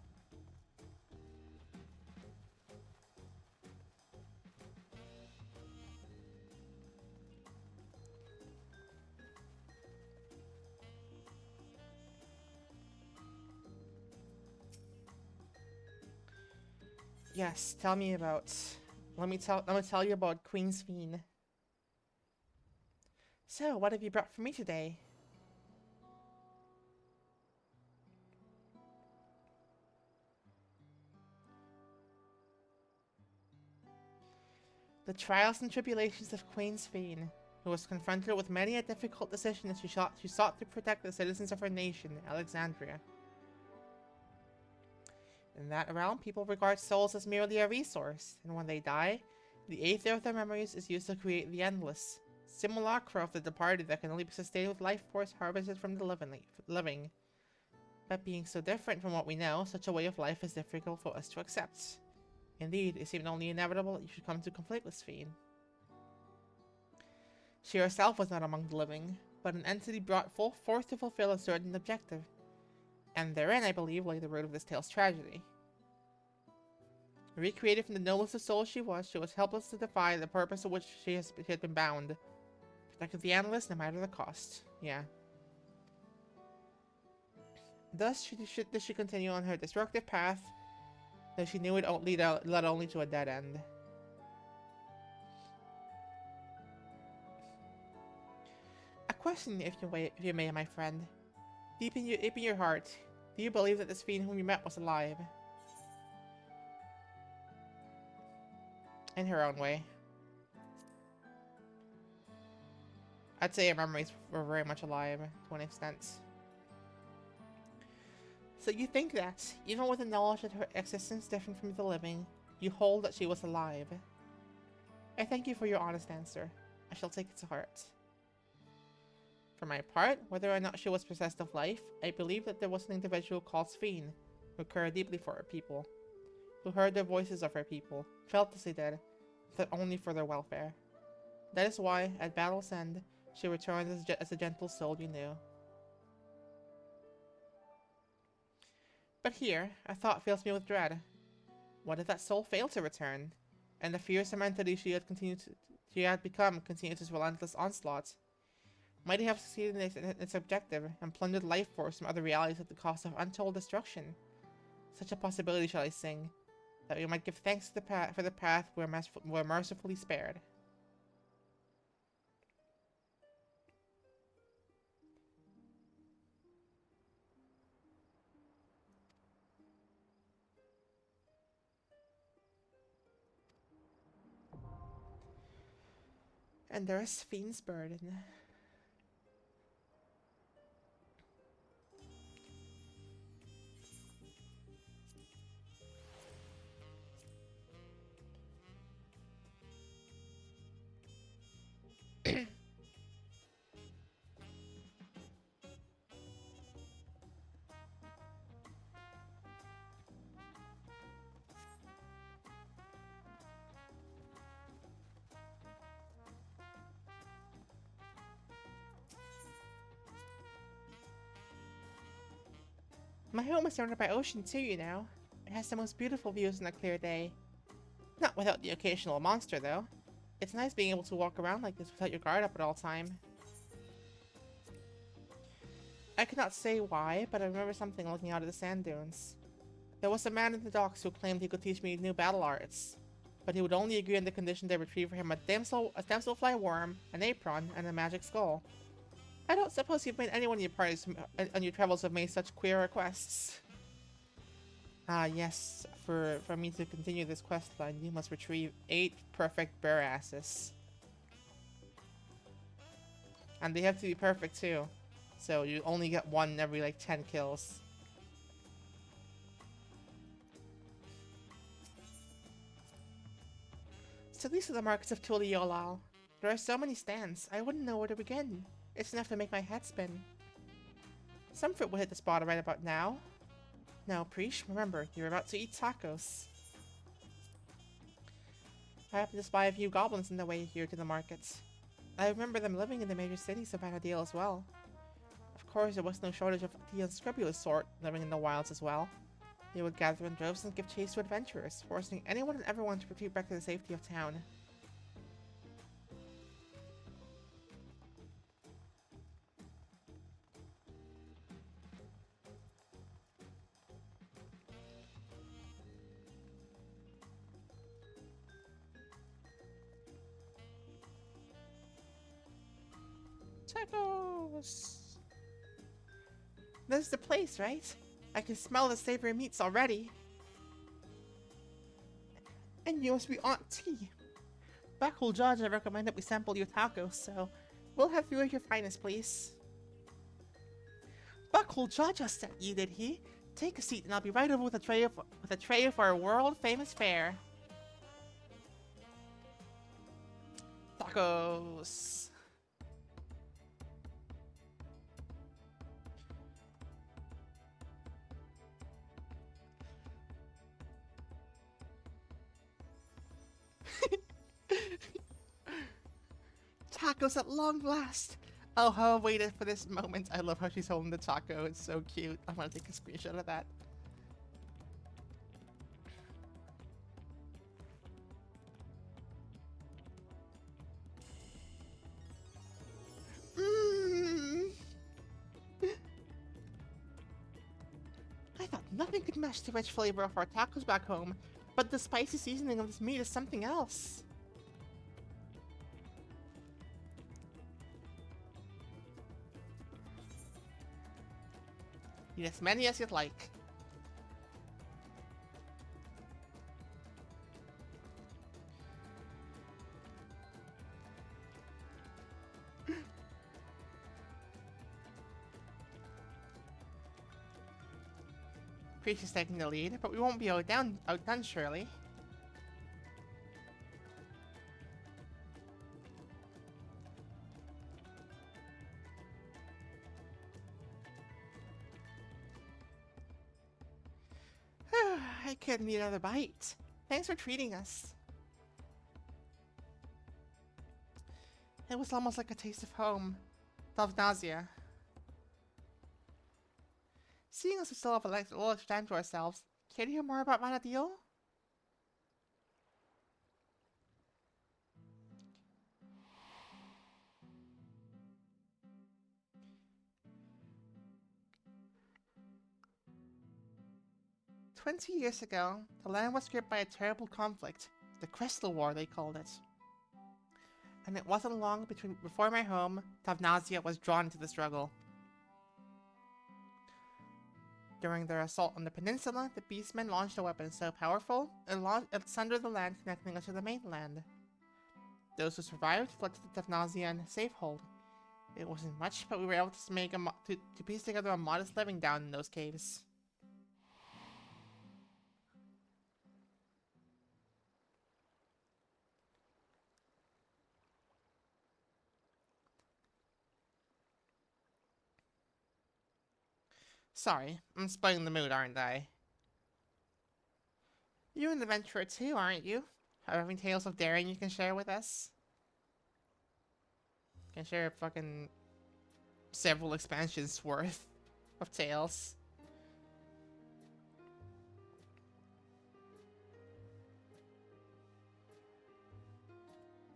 Yes, tell me about... Let me tell you about Queen's Fiend. So, what have you brought for me today? The trials and tribulations of Queen's Fiend, who was confronted with many a difficult decision as she sought to protect the citizens of her nation, Alexandria. In that realm, people regard souls as merely a resource, and when they die, the aether of their memories is used to create the endless, simulacra of the departed that can only be sustained with life force harvested from the living. But being so different from what we know, such a way of life is difficult for us to accept. Indeed, it seemed only inevitable that you should come to conflict with Fiend. She herself was not among the living, but an entity brought forth to fulfill a certain objective. And therein, I believe, lay the root of this tale's tragedy. Recreated from the noblest of souls she was helpless to defy the purpose of which she had been bound. Protected the analyst no matter the cost. Yeah. Thus did she continue on her destructive path, though she knew it led only to a dead end. A question, if you may, my friend. Deep in your heart, do you believe that this fiend whom you met was alive? In her own way. I'd say her memories were very much alive, to an extent. So you think that, even with the knowledge that her existence different from the living, you hold that she was alive? I thank you for your honest answer. I shall take it to heart. For my part, whether or not she was possessed of life, I believe that there was an individual called Sphene, who cared deeply for her people, who heard the voices of her people, felt as they did, thought only for their welfare. That is why, at battle's end, she returned as a gentle soul you knew. But here, a thought fills me with dread. What if that soul failed to return, and the fearsome entity she had become continued its relentless onslaught? Might he have succeeded in its objective and plundered life force from other realities at the cost of untold destruction? Such a possibility shall I sing, that we might give thanks to for the path we're mercifully spared. And there is Fiend's burden. My home is surrounded by ocean too, you know. It has the most beautiful views on a clear day. Not without the occasional monster, though. It's nice being able to walk around like this without your guard up at all time. I could not say why, but I remember something looking out at the sand dunes. There was a man in the docks who claimed he could teach me new battle arts, but he would only agree on the condition they retrieve for him a damselfly worm, an apron, and a magic skull. I don't suppose you've made anyone in your parties on your travels have made such queer requests. Ah, yes. For me to continue this quest line, you must retrieve 8 perfect bear asses. And they have to be perfect too. So you only get one every like 10 kills. So these are the markets of Tuliolal. There are so many stands, I wouldn't know where to begin. It's enough to make my head spin. Some fruit will hit the spot right about now. Now, Preesh, remember, you're about to eat tacos. I happened to spy a few goblins on the way here to the market. I remember them living in the major cities of Vanadil as well. Of course, there was no shortage of the unscrupulous sort living in the wilds as well. They would gather in droves and give chase to adventurers, forcing anyone and everyone to retreat back to the safety of town. Tacos! This is the place, right? I can smell the savory meats already. And you must be Aunt T. Backwell Judge, I recommend that we sample your tacos, so we'll have 3 of your finest, please. Backwell Judge just sent you, did he? Take a seat and I'll be right over with a tray of our world-famous fare. Tacos! Tacos at long last! Oh, how I waited for this moment. I love how she's holding the taco. It's so cute. I'm gonna take a screenshot of that. I thought nothing could match the rich flavor of our tacos back home, but the spicy seasoning of this meat is something else. Eat as many as you'd like. Preach is taking the lead, but we won't be outdone surely. I couldn't eat another bite. Thanks for treating us. It was almost like a taste of home. Of nausea. Seeing as we still have a little extra time to ourselves, care to hear more about Vanadil? "20 years ago, the land was gripped by a terrible conflict. The Crystal War, they called it. And it wasn't long before my home, Tavnazia, was drawn into the struggle. During their assault on the peninsula, the Beastmen launched a weapon so powerful, it sundered the land connecting us to the mainland. Those who survived fled to the Tavnazian safehold. It wasn't much, but we were able to make to piece together a modest living down in those caves. Sorry, I'm spoiling the mood, aren't I? You're an adventurer too, aren't you? Having tales of daring you can share with us? Can share fucking several expansions worth of tales.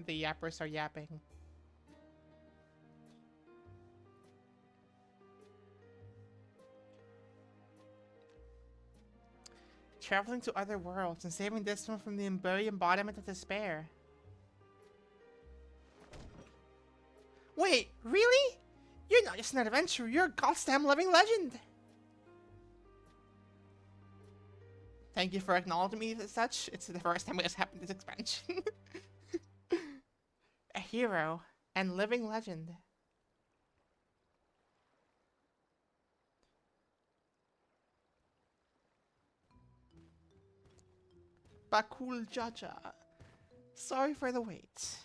The yappers are yapping. Traveling to other worlds and saving this one from the very embodiment of despair. Wait, really? You're not just an adventurer, you're a goddamn living legend! Thank you for acknowledging me as such. It's the first time it's happened this expansion. A hero and living legend. Bakul Jaja. Sorry for the wait.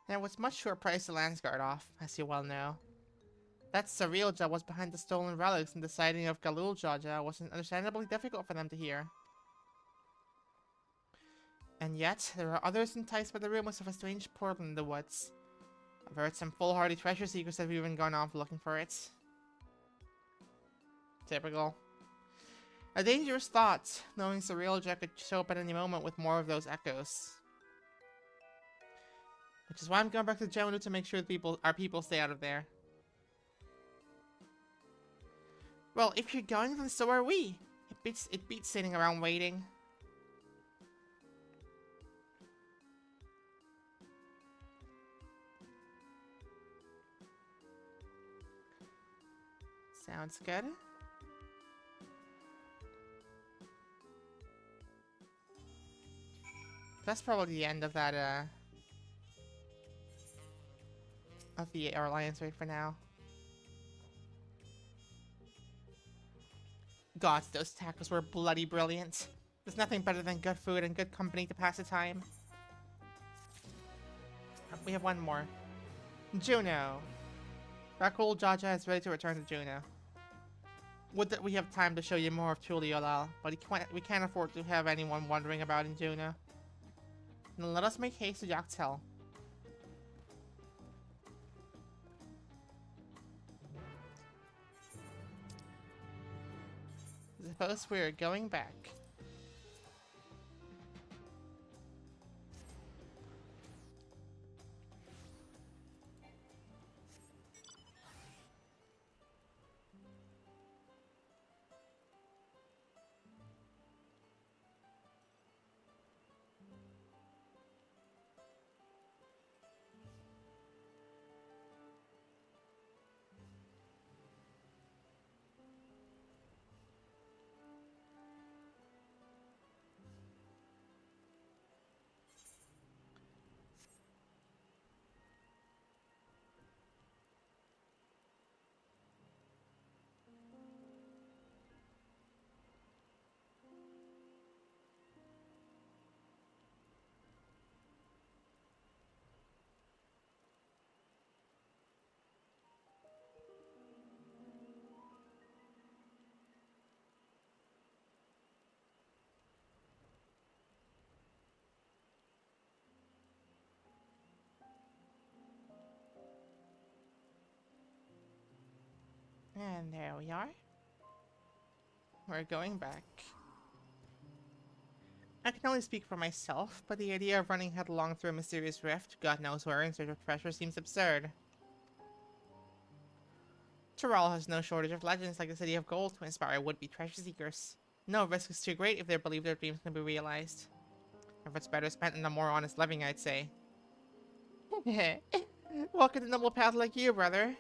There was much to price the Landsguard off, as you well know. That Sarilja was behind the stolen relics, and the sighting of Galul Jaja was understandably difficult for them to hear. And yet, there are others enticed by the rumors of a strange portal in the woods. I've heard some foolhardy treasure seekers have even gone off looking for it. Typical. A dangerous thought, knowing Sarilja could show up at any moment with more of those echoes. Which is why I'm going back to Jonu to make sure our people stay out of there. Well, if you're going, then so are we. It beats sitting around waiting. Sounds good. That's probably the end of that, of the Alliance raid for now. God, those tacos were bloody brilliant. There's nothing better than good food and good company to pass the time. We have one more. Juno. Rakul Jaja is ready to return to Juno. Would that we have time to show you more of Tuliolal, but we can't afford to have anyone wondering about in Juno. Then let us make haste to Yaktel. I suppose we're going back. And there we are. We're going back. I can only speak for myself, but the idea of running headlong through a mysterious rift, God knows where, in search of treasure seems absurd. Tyrell has no shortage of legends like the City of Gold to inspire would-be treasure seekers. No risk is too great if they believe their dreams can be realized. Efforts better spent in a more honest living, I'd say. Walking the noble path like you, brother.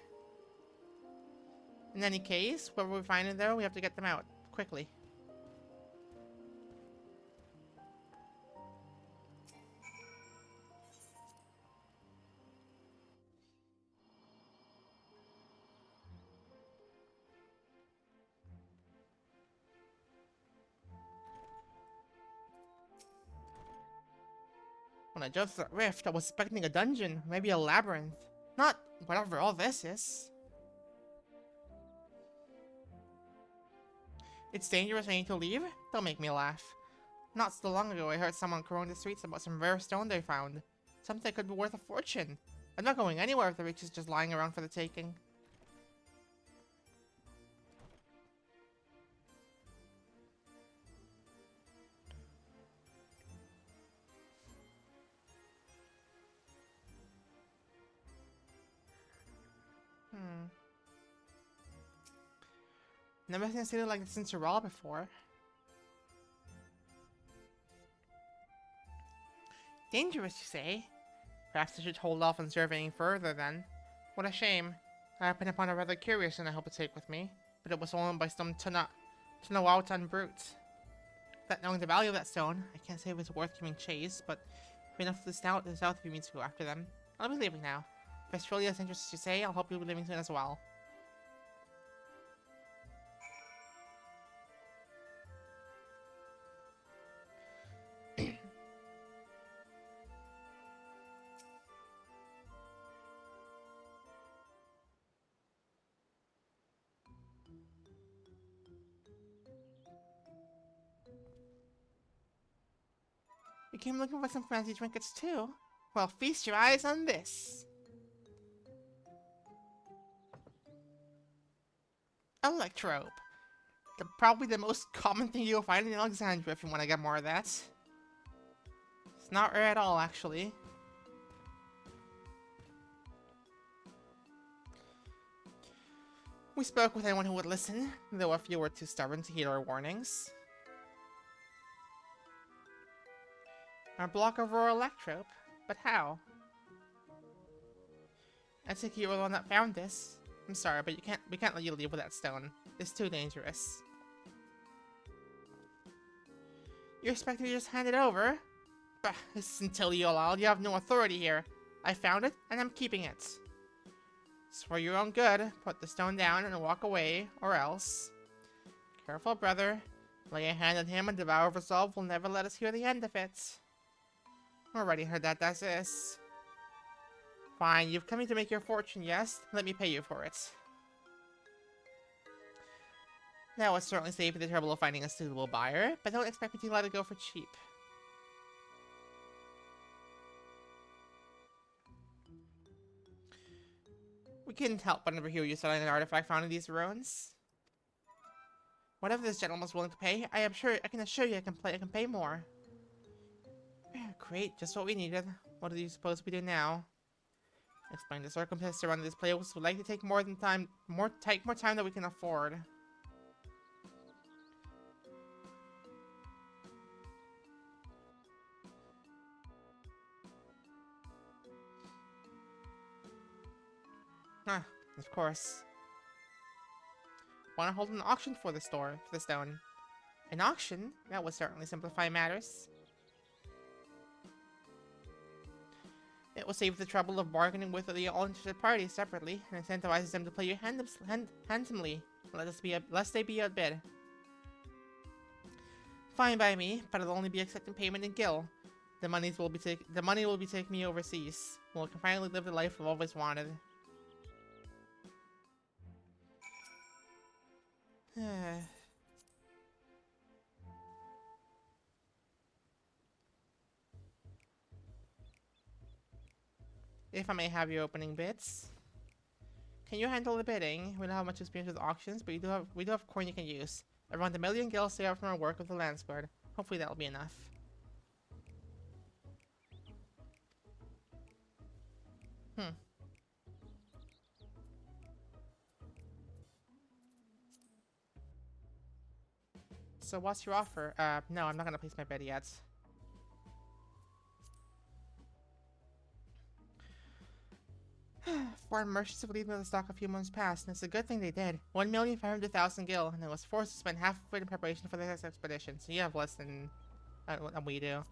In any case, whatever we find in there, we have to get them out. Quickly. When I jumped through that rift, I was expecting a dungeon, maybe a labyrinth. Not whatever all this is. It's dangerous, I need to leave? Don't make me laugh. Not so long ago, I heard someone crowing the streets about some rare stone they found. Something that could be worth a fortune. I'm not going anywhere if the riches just lying around for the taking. Never seen a city like this in Tyrell before. Dangerous, you say? Perhaps I should hold off on surveying further then. What a shame. I happened upon a rather curious and I hope to take with me, but it was owned by some Tunawautan brute. Without knowing the value of that stone, I can't say if it's worth giving chase, but if enough to the south if you mean to go after them. I'll be leaving now. If it's truly as interesting as you say, I'll hope you'll be leaving soon as well. You came looking for some fancy trinkets too? Well, feast your eyes on this. Electrope. Probably the most common thing you'll find in Alexandria if you want to get more of that. It's not rare at all, actually. We spoke with anyone who would listen, though a few were too stubborn to heed our warnings. Our block of raw electrope? But how? I think you were the one that found this. I'm sorry, but we can't let you leave with that stone. It's too dangerous. You expect me to just hand it over? Bah, this isn't totally allowed. You have no authority here. I found it, and I'm keeping it. It's for your own good. Put the stone down and walk away, or else. Careful, brother. Lay a hand on him and the vow of resolve will never let us hear the end of it. Already heard that, that's this. Fine, you've come here to make your fortune, yes? Let me pay you for it. That would certainly save you the trouble of finding a suitable buyer, but don't expect me to let it go for cheap. We couldn't help but overhear you selling an artifact found in these ruins. Whatever this gentleman's willing to pay, I can assure you I can pay more. Great, just what we needed. What do you suppose we do now? Explain the circumstances surrounding this place would likely take more time than we can afford. Of course. Want to hold an auction for the stone? An auction? That would certainly simplify matters. It will save the trouble of bargaining with the all interested parties separately and incentivizes them to play you handsomely, lest they be outbid. Fine by me, but I'll only be accepting payment in gil. The money will be taking me overseas. Well, I can finally live the life I've always wanted. If I may have your opening bits. Can you handle the bidding? We don't have much experience with auctions, but we do have coin you can use. Around 1,000,000 gil saved up from our work with the Lance Guard. Hopefully that'll be enough. So what's your offer? No, I'm not gonna place my bid yet. Foreign merchants have leaving the stock a few months past, and it's a good thing they did. 1,500,000 gil, and I was forced to spend half of it in preparation for the next expedition, so you have less than we do.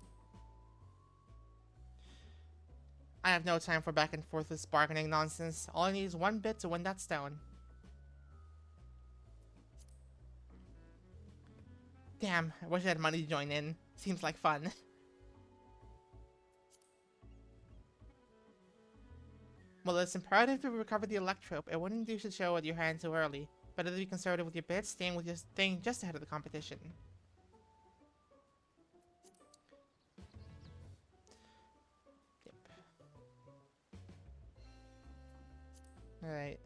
I have no time for back and forth with bargaining nonsense. All I need is one bit to win that stone. Damn, I wish I had money to join in. Seems like fun. Well, it's imperative to recover the Electrope. It wouldn't do to show with your hand too early. Better to be conservative with your bids, staying just ahead of the competition. Yep. Alright.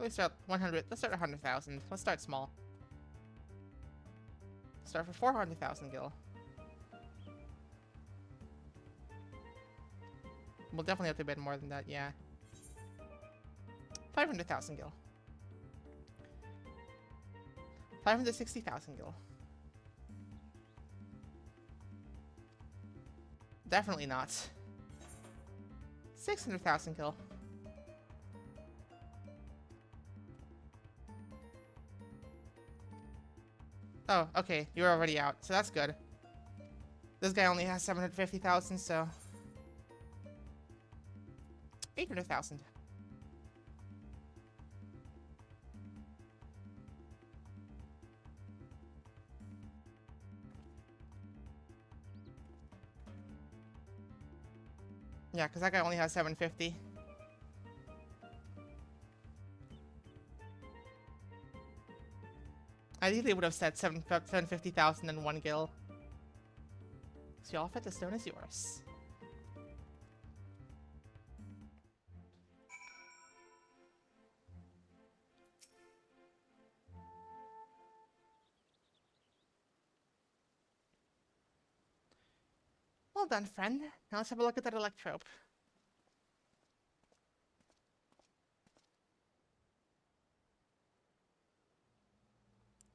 Let's start 100. Let's start 100,000. Let's start small. Start for 400,000 gil. We'll definitely have to bid more than that, yeah. 500,000 gil. 560,000 gil. Definitely not. 600,000 gil. Oh, okay, you're already out, so that's good. This guy only has 750,000, so 800,000. Yeah, because that guy only has 750. Ideally, would have said 750,000 and 1 gil. So y'all fit, the stone is yours. Well done, friend. Now let's have a look at that Electrope.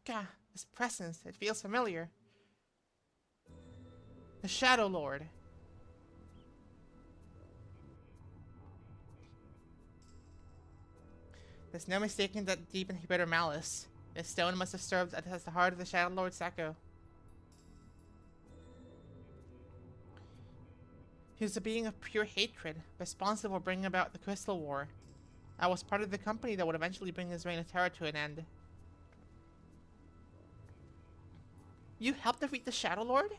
Gah, this presence, it feels familiar. The Shadow Lord. There's no mistaking that deep and bitter malice. This stone must have served as the heart of the Shadow Lord's echo. He was a being of pure hatred, responsible for bringing about the Crystal War. I was part of the company that would eventually bring his reign of terror to an end. You helped defeat the Shadow Lord?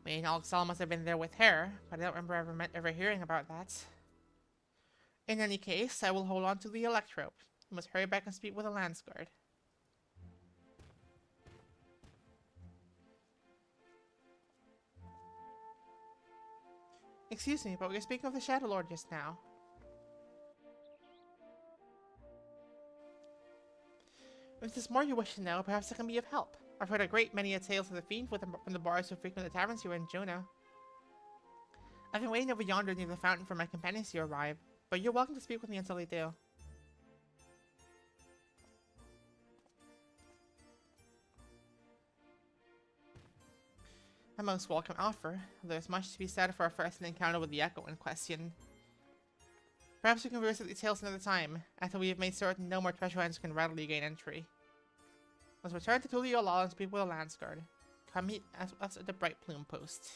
I mean, Alexal must have been there with her, but I don't remember ever hearing about that. In any case, I will hold on to the Electrope. You must hurry back and speak with the Lance Guard. Excuse me, but we were speaking of the Shadow Lord just now. If there's more you wish to know, perhaps I can be of help. I've heard a great many tales of the fiend from the bars who frequent the taverns here in Juno. I've been waiting over yonder near the fountain for my companions to arrive, but you're welcome to speak with me until they do. A most welcome offer. There's much to be said for our first encounter with the Echo in question. Perhaps we can revisit the tales another time, after we have made certain no more treasure hunters can readily gain entry. Let's return to Tulio Law and speak with the Lance Guard. Come meet us at the Bright Plume Post.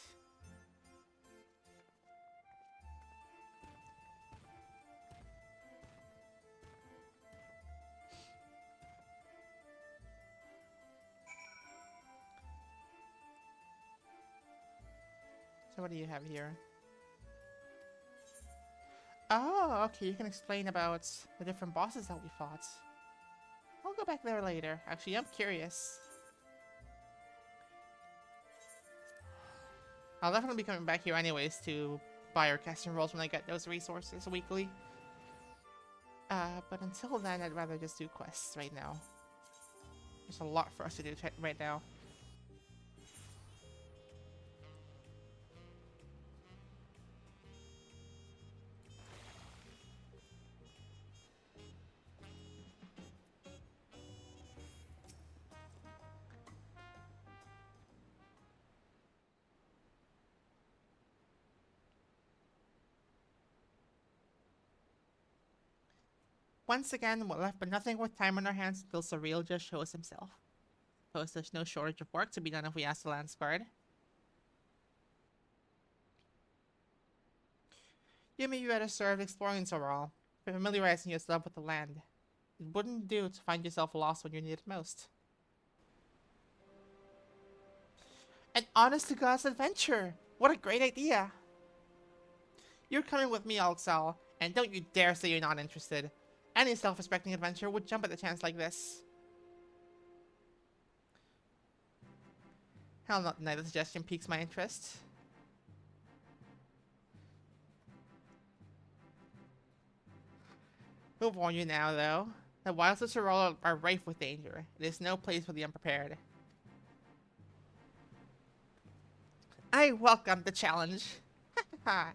So what do you have here? Oh, okay, you can explain about the different bosses that we fought. I'll go back there later. Actually, I'm curious. I'll definitely be coming back here anyways to buy our casting rolls when I get those resources weekly. But until then, I'd rather just do quests right now. There's a lot for us to do right now. Once again, we're left with nothing worth time on our hands until Surreal just shows himself. Suppose there's no shortage of work to be done if we ask the Lance Guard. You may be better served exploring Zoral, familiarizing yourself with the land. It wouldn't do to find yourself lost when you need it most. An honest-to-God's adventure! What a great idea! You're coming with me, Alxal, and don't you dare say you're not interested. Any self-respecting adventurer would jump at a chance like this. I'll not deny the suggestion piques my interest. We'll warn you now, though. The wilds of Sorolo are rife with danger. It is no place for the unprepared. I welcome the challenge. Ha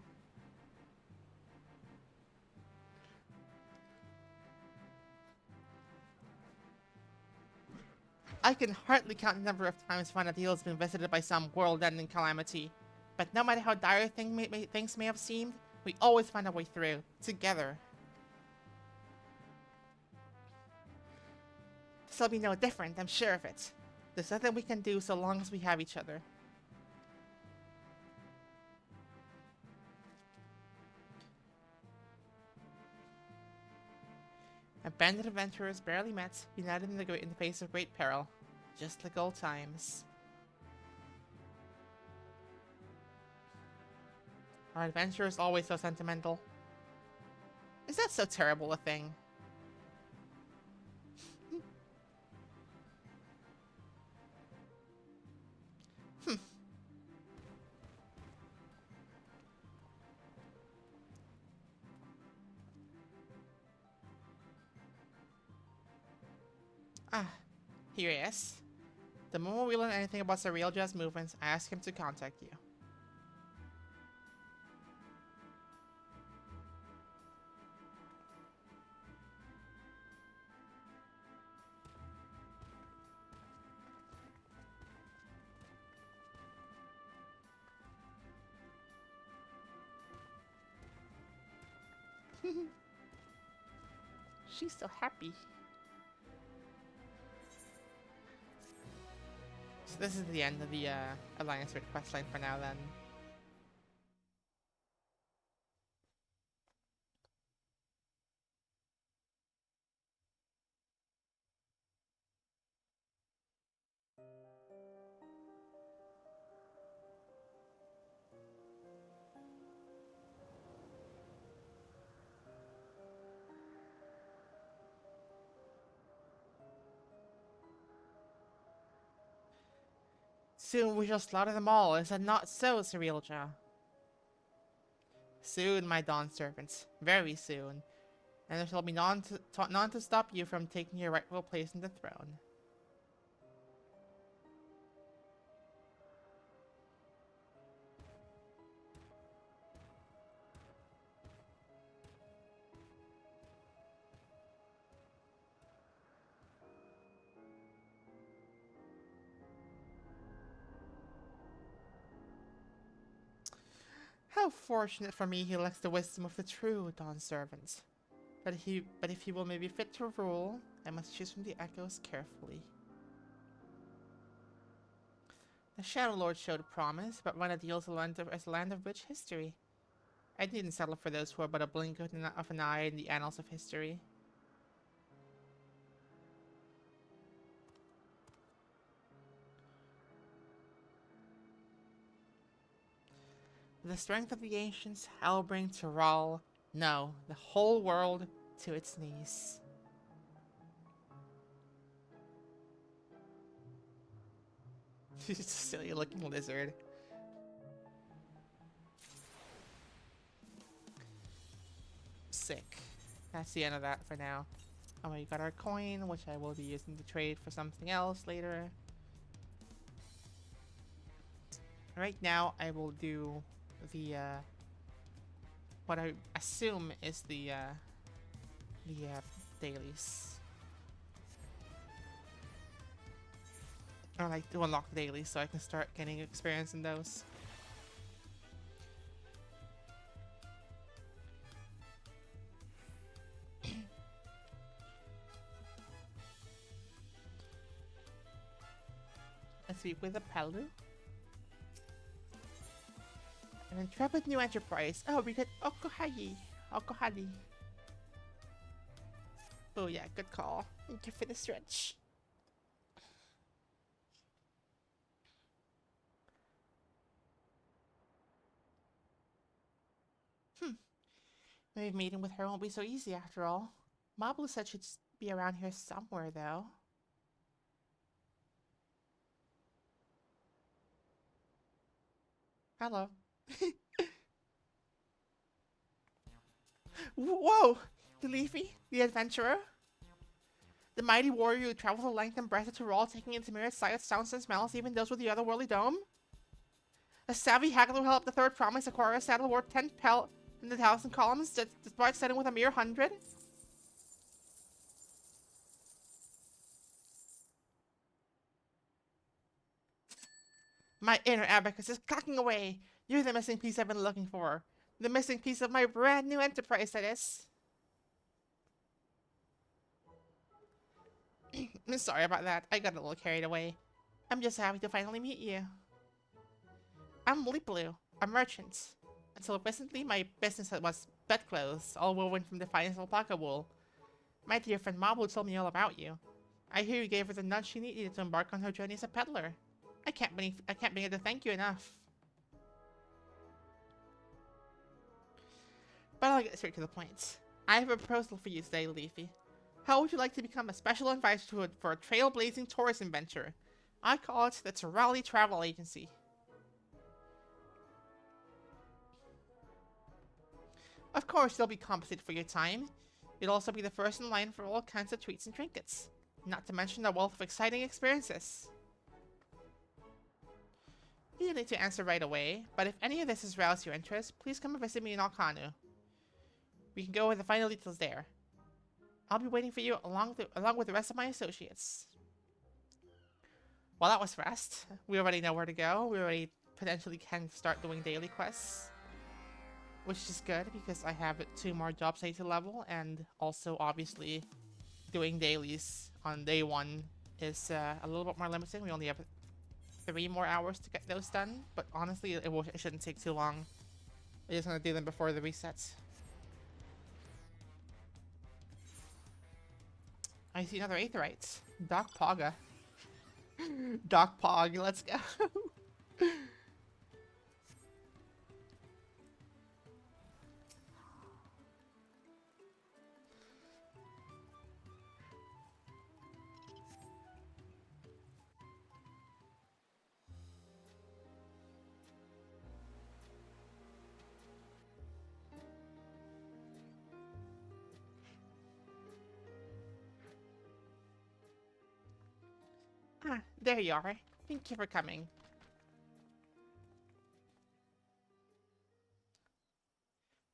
I can hardly count the number of times Vanadil has been visited by some world-ending calamity. But no matter how dire things may have seemed, we always find a way through, together. This'll be no different, I'm sure of it. There's nothing we can do so long as we have each other. A band of adventurers barely met, united in the face of great peril. Just like old times. Our adventure is always so sentimental. Is that so terrible a thing? Ah, here he is. The moment we learn anything about Surreal Jazz movements, I ask him to contact you. She's so happy. So this is the end of the Alliance Red questline for now then. Soon we shall slaughter them all, is that not so, Surrealja? Soon, my Dawn servants. Very soon. And there shall be none to stop you from taking your rightful place in the throne. How fortunate for me he lacks the wisdom of the true Dawn servants. But if he will maybe fit to rule, I must choose from the echoes carefully. The Shadow Lord showed promise, but Vanadil is a land of rich history. I needn't settle for those who are but a blink of an eye in the annals of history. With the strength of the ancients, I'll bring Tural, No, the whole world to its knees. She's a silly looking lizard. Sick. That's the end of that for now. Oh, we got our coin, which I will be using to trade for something else later. Right now, I will do the, what I assume is the dailies. Or like to unlock the dailies so I can start getting experience in those. Let's see, with a Palu. An intrepid new enterprise. Oh, we get Okohagi. Okohali. Oh yeah, good call. Thank you for the stretch. Maybe meeting with her won't be so easy after all. Mabu said she'd be around here somewhere, though. Hello. Whoa! The Leafy? The adventurer? The mighty warrior who traveled the length and breadth of Tyrol, taking into myriad sights, sounds, and smells, even those with the otherworldly dome? A savvy haggler who held up the third promise, acquire a saddle worth 10 pelt in the 1,000 columns, despite setting with a mere 100? My inner abacus is clacking away. You're the missing piece I've been looking for. The missing piece of my brand new enterprise, that is. I'm sorry about that. I got a little carried away. I'm just happy to finally meet you. I'm Liplu, a merchant. Until recently, my business was bedclothes, all woven from the finest alpaca wool. My dear friend Mabu told me all about you. I hear you gave her the nudge she needed to embark on her journey as a peddler. I can't bring it to thank you enough. But I'll get straight to the point. I have a proposal for you today, Leafy. How would you like to become a special advisor for a trailblazing tourism venture? I call it the Dawntrail Travel Agency. Of course, you'll be compensated for your time. You'll also be the first in line for all kinds of treats and trinkets. Not to mention a wealth of exciting experiences. You don't need to answer right away, but if any of this has roused your interest, please come and visit me in Alkanu. We can go over the final details there. I'll be waiting for you along with the rest of my associates. Well, that was fast. We already know where to go. We already potentially can start doing daily quests. Which is good, because I have 2 more jobs I need to level, and also, obviously, doing dailies on day 1 is a little bit more limiting. We only have 3 more hours to get those done, but honestly, it shouldn't take too long. I just want to do them before the resets. I see another Aetherite. Doc Pogga. Doc Pog, let's go. Ah, there you are. Thank you for coming.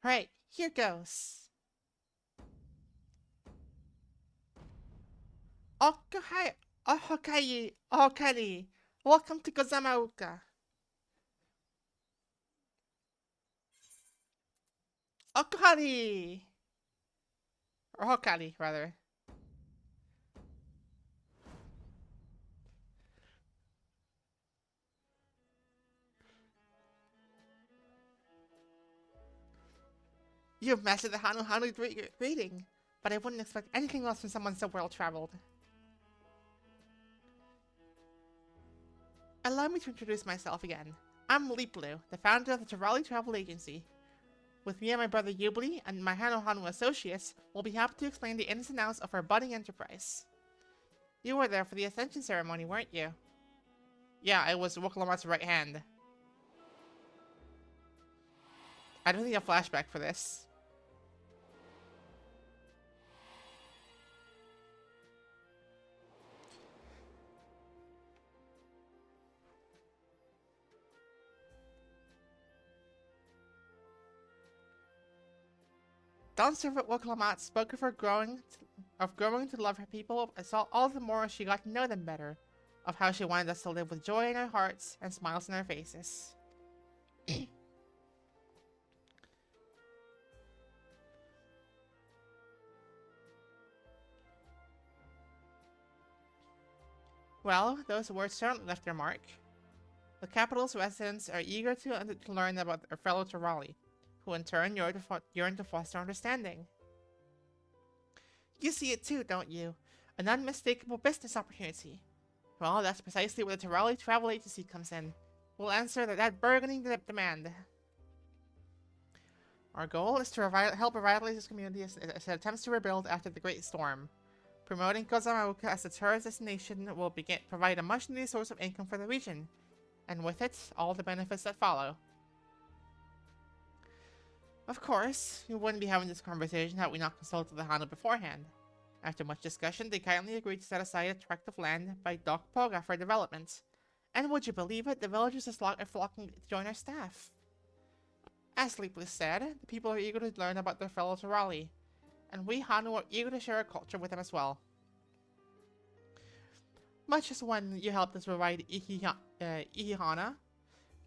Alright, here goes. Okohai, Ohokai, Ohokari. Welcome to Gozamauka. Okohari! Or Hokari, rather. You've mastered the Hanu greeting, but I wouldn't expect anything else from someone so well-traveled. Allow me to introduce myself again. I'm Liplu, the founder of the Dawntrail Travel Agency. With me and my brother Yubli and my Hanu associates, we'll be happy to explain the ins and outs of our budding enterprise. You were there for the ascension ceremony, weren't you? Yeah, I was Woklamat's right hand. I don't need a flashback for this. Dawn servant Woklamat spoke of her growing to love her people, and saw all the more as she got to know them better, of how she wanted us to live with joy in our hearts and smiles in our faces. Well, those words certainly left their mark. The capital's residents are eager to learn about their fellow Tirali, who in turn yearn to foster understanding. You see it too, don't you? An unmistakable business opportunity. Well, that's precisely where the Tirali Travel Agency comes in. We'll answer that burgeoning demand. Our goal is to help revitalize this community as it attempts to rebuild after the Great Storm. Promoting Kozamaoka as a tourist destination will provide a much-needed source of income for the region, and with it, all the benefits that follow. Of course, we wouldn't be having this conversation had we not consulted the Hanu beforehand. After much discussion, they kindly agreed to set aside a tract of land by Doc Poga for development. And would you believe it, the villagers are flocking to join our staff. As Sleepless said, the people are eager to learn about their fellow Tirali, and we Hanu are eager to share our culture with them as well. Much as when you helped us provide Ihihana,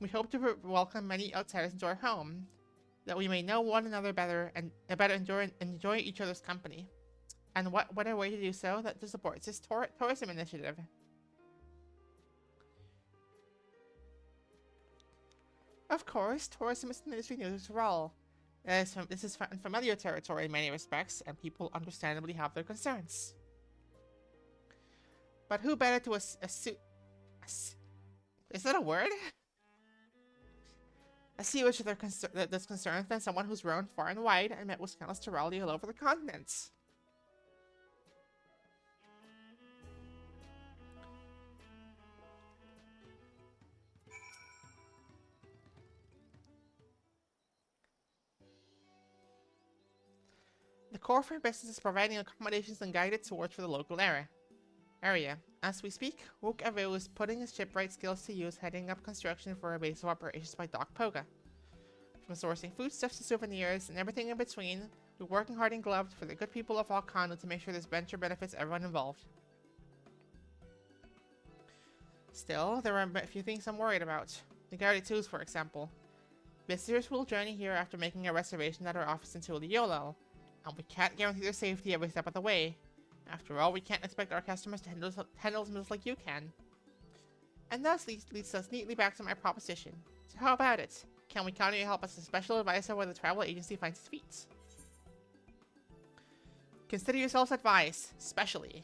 we hope to welcome many outsiders into our home, that we may know one another better and better enjoy each other's company. And what better way to do so than to support this tourism initiative? Of course, tourism is an industry new to Tirol. This is familiar territory in many respects, and people understandably have their concerns. But who better to is that a word? Assuage this concerns than someone who's roamed far and wide and met with countless Tirali all over the continent. The core for our business is providing accommodations and guided tours for the local area. As we speak, Wook Avu is putting his shipwright skills to use, heading up construction for a base of operations by Doc Poga. From sourcing foodstuffs to souvenirs and everything in between, we're working hard and gloved for the good people of Alkanu to make sure this venture benefits everyone involved. Still, there are a few things I'm worried about. The guided tours, for example. Visitors will journey here after making a reservation at our office in Tuliolel, and we can't guarantee their safety every step of the way. After all, we can't expect our customers to handle meals like you can. And thus leads us neatly back to my proposition. So how about it? Can we count on your help as a special advisor where the travel agency finds its feet? Consider yourselves advised, specially.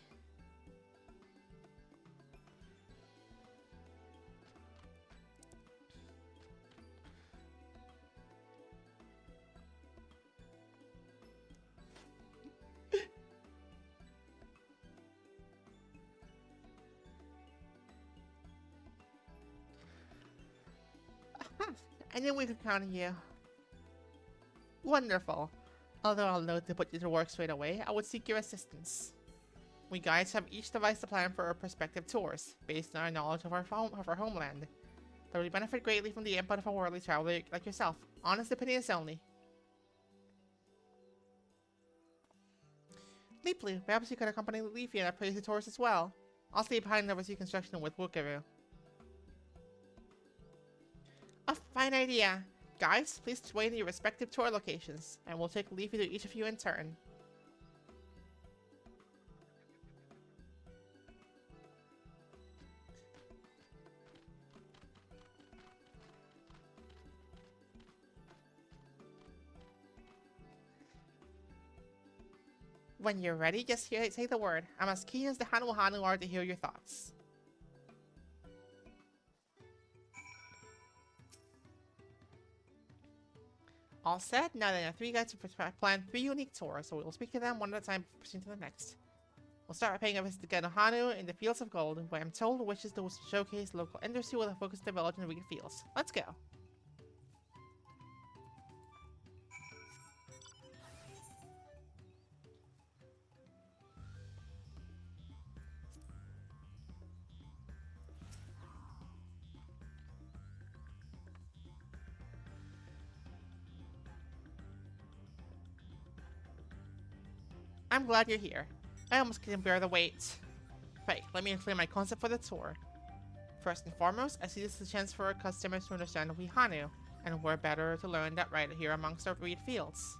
I knew we could count on you. Wonderful. Although I'll note to put you to work straight away, I would seek your assistance. We guides have each devised a plan for our prospective tours, based on our knowledge of our homeland. That would benefit greatly from the input of a worldly traveler like yourself. Honest opinions only. Leaply, perhaps you could accompany Leafy on our crazy tours as well. I'll stay behind and oversee construction with Wukaru. A fine idea. Guys, please wait in your respective tour locations, and we'll take Leafy to each of you in turn. When you're ready, just say the word. I'm as keen as the Hanu are to hear your thoughts. All set. Now there are 3 guides to plan 3 unique tours, so we'll speak to them one at a time, proceeding to the next. We'll start by paying a visit to Genohanu in the Fields of Gold, where I'm told wishes to showcase local industry with a focus to village and reed fields. Let's go. I'm glad you're here. I almost couldn't bear the wait. Right, let me explain my concept for the tour. First and foremost, I see this as a chance for our customers to understand Wihanu, and we're better to learn that right here amongst our reed fields.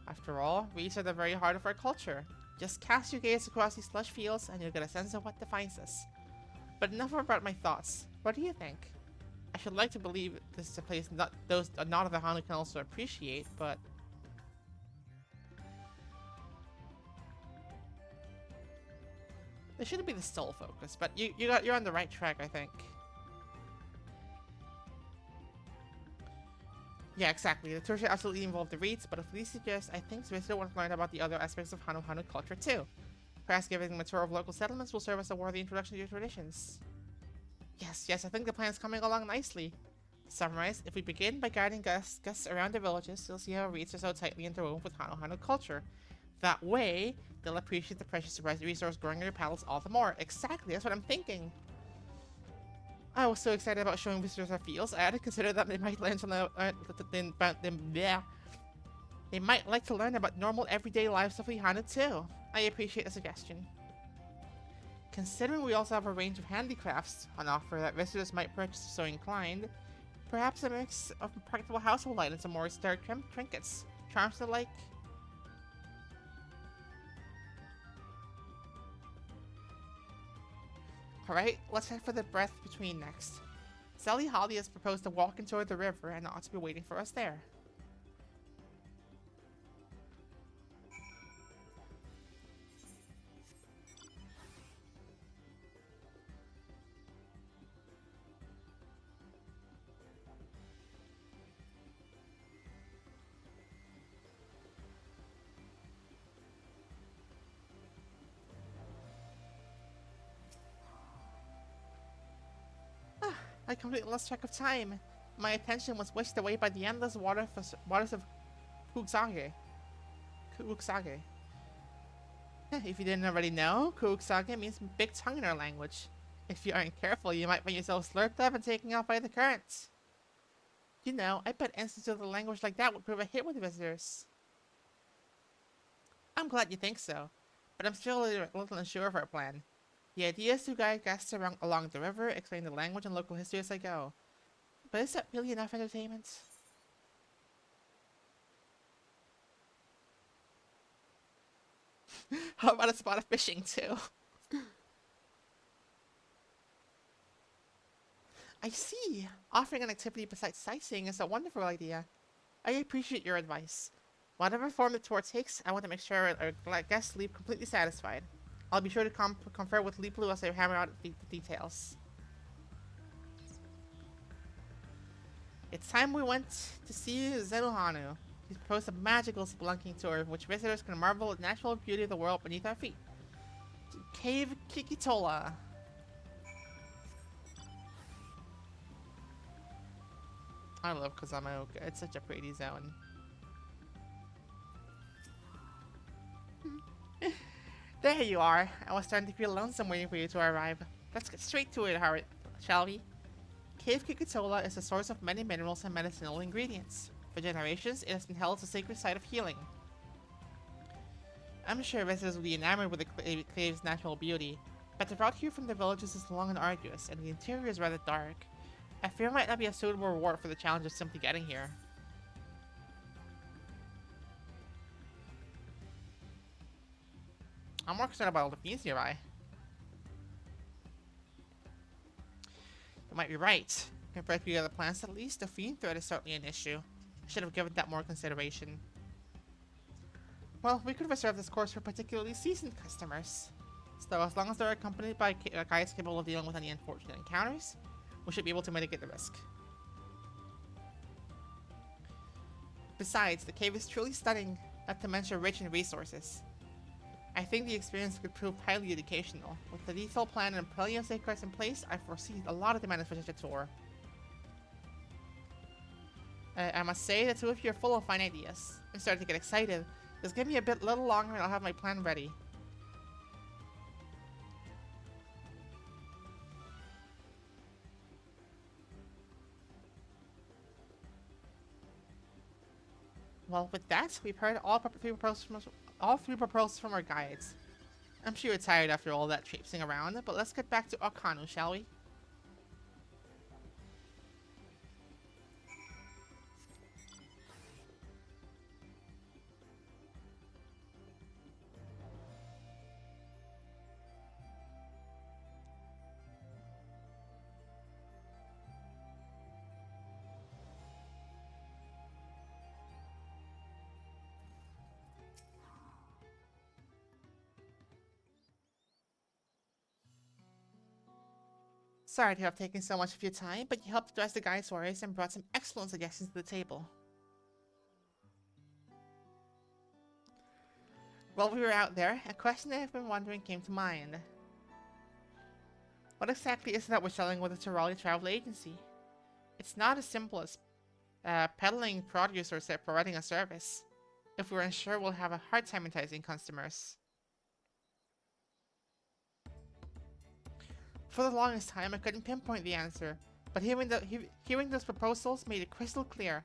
After all, reeds are the very heart of our culture. Just cast your gaze across these lush fields and you'll get a sense of what defines us. But enough about my thoughts. What do you think? I should like to believe this is a place not of the Hanu can also appreciate, but this shouldn't be the sole focus, but you're on the right track, I think. Yeah, exactly. The tour should absolutely involve the reeds, but if Lee suggests, I think visitors want to learn about the other aspects of Hanu culture too. Perhaps giving them a tour of local settlements will serve as a worthy introduction to your traditions. Yes, I think the plan's coming along nicely. To summarize, if we begin by guiding guests around the villages, you'll see how reeds are so tightly interwoven with Hanu culture. That way, they'll appreciate the precious resource growing in your palace all the more. Exactly, that's what I'm thinking. I was so excited about showing visitors our fields. I had to consider that they might learn something about them. They might like to learn about normal everyday lives of Lihana too. I appreciate the suggestion. Considering we also have a range of handicrafts on offer that visitors might purchase if so inclined, perhaps a mix of practical household items and more historic trinkets. Charms to like. Alright, let's head for the breath between next. Sally Holly has proposed to walk into the river and ought to be waiting for us there. I completely lost track of time. My attention was whisked away by the endless waters of Kuksage. If you didn't already know, Kuksage means big tongue in our language. If you aren't careful, you might find yourself slurped up and taken off by the currents. You know, I bet instances of the language like that would prove a hit with visitors. I'm glad you think so, but I'm still a little unsure of our plan. The idea is to guide guests along the river, explain the language and local history as I go. But is that really enough entertainment? How about a spot of fishing too? I see. Offering an activity besides sightseeing is a wonderful idea. I appreciate your advice. Whatever form the tour takes, I want to make sure our guests leave completely satisfied. I'll be sure to confer with Leaplu as I hammer out the details. It's time we went to see Zenohanu. He's proposed a magical spelunking tour in which visitors can marvel at the natural beauty of the world beneath our feet. Cave Kikitola. I love Kozamaoka. It's such a pretty zone. There you are. I was starting to feel lonesome waiting for you to arrive. Let's get straight to it, Howard, shall we? Cave Kikitola is a source of many minerals and medicinal ingredients. For generations, it has been held as a sacred site of healing. I'm sure visitors will be enamored with the cave's natural beauty, but the route here from the villages is long and arduous, and the interior is rather dark. I fear it might not be a suitable reward for the challenge of simply getting here. I'm more concerned about all the fiends nearby. You might be right. Compared to the other plants, at least, the fiend threat is certainly an issue. I should have given that more consideration. Well, we could reserve this course for particularly seasoned customers. So as long as they're accompanied by guides capable of dealing with any unfortunate encounters, we should be able to mitigate the risk. Besides, the cave is truly stunning, not to mention rich in resources. I think the experience could prove highly educational. With the detailed plan and plenty of safeguards in place, I foresee a lot of demand for such a tour. I must say, the two of you are full of fine ideas. I'm starting to get excited. Just give me a little longer and I'll have my plan ready. Well, with that, we've heard all three proposals from our guides. I'm sure you're tired after all that traipsing around, but let's get back to Okanu, shall we? Sorry to have taken so much of your time, but you helped address the guide's worries and brought some excellent suggestions to the table. While we were out there, a question that I've been wondering came to mind. What exactly is it that we're selling with the Dawntrail Travel Agency? It's not as simple as peddling produce or providing a service. If we're unsure, we'll have a hard time enticing customers. For the longest time, I couldn't pinpoint the answer, but hearing those proposals made it crystal clear.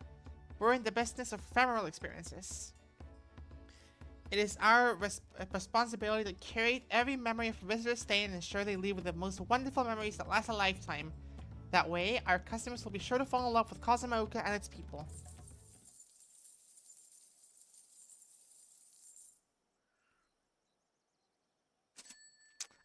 We're in the business of ephemeral experiences. It is our responsibility to curate every memory of a visitor's stay and ensure they leave with the most wonderful memories that last a lifetime. That way, our customers will be sure to fall in love with Kazumaoka and its people.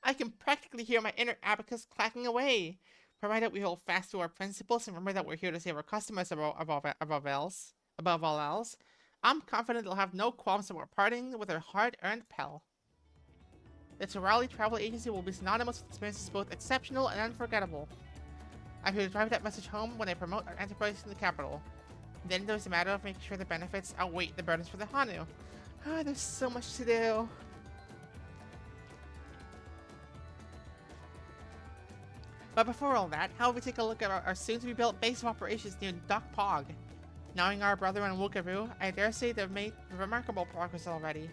I can practically hear my inner abacus clacking away. Provided we hold fast to our principles and remember that we're here to save our customers above all else, I'm confident they'll have no qualms about parting with their hard-earned pell. The Dawntrail Travel Agency will be synonymous with experiences both exceptional and unforgettable. I'm here to drive that message home when I promote our enterprise in the capital. Then there's a matter of making sure the benefits outweigh the burdens for the Hanu. There's so much to do. But before all that, how about we take a look at our soon-to-be-built base of operations near Dock Pog? Knowing our brother and Wukaru, I dare say they've made remarkable progress already.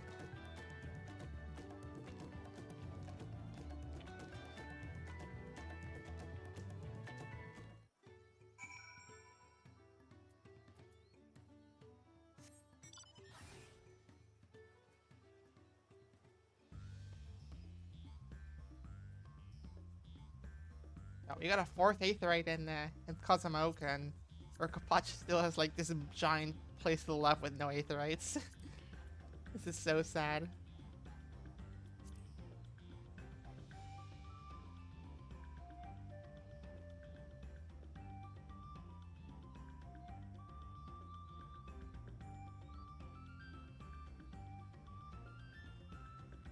Oh, we got a fourth Aetherite in Kazumaoka, and Urkapachi still has like this giant place to the left with no Aetherites. This is so sad.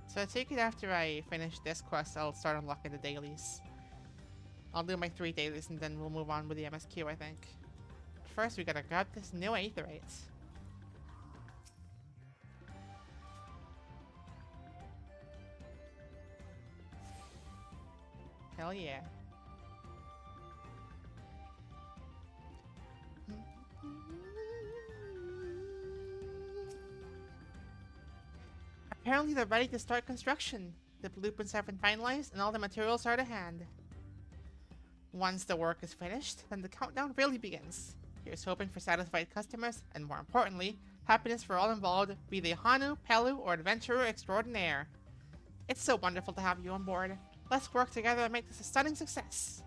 So I take it after I finish this quest, I'll start unlocking the dailies. I'll do my 3 dailies and then we'll move on with the MSQ, I think. First, we gotta grab this new Aetherite. Hell yeah. Apparently they're ready to start construction. The blueprints have been finalized and all the materials are to hand. Once the work is finished, then the countdown really begins. Here's hoping for satisfied customers, and more importantly, happiness for all involved, be they Hanu, Pelu, or adventurer extraordinaire. It's so wonderful to have you on board. Let's work together and make this a stunning success.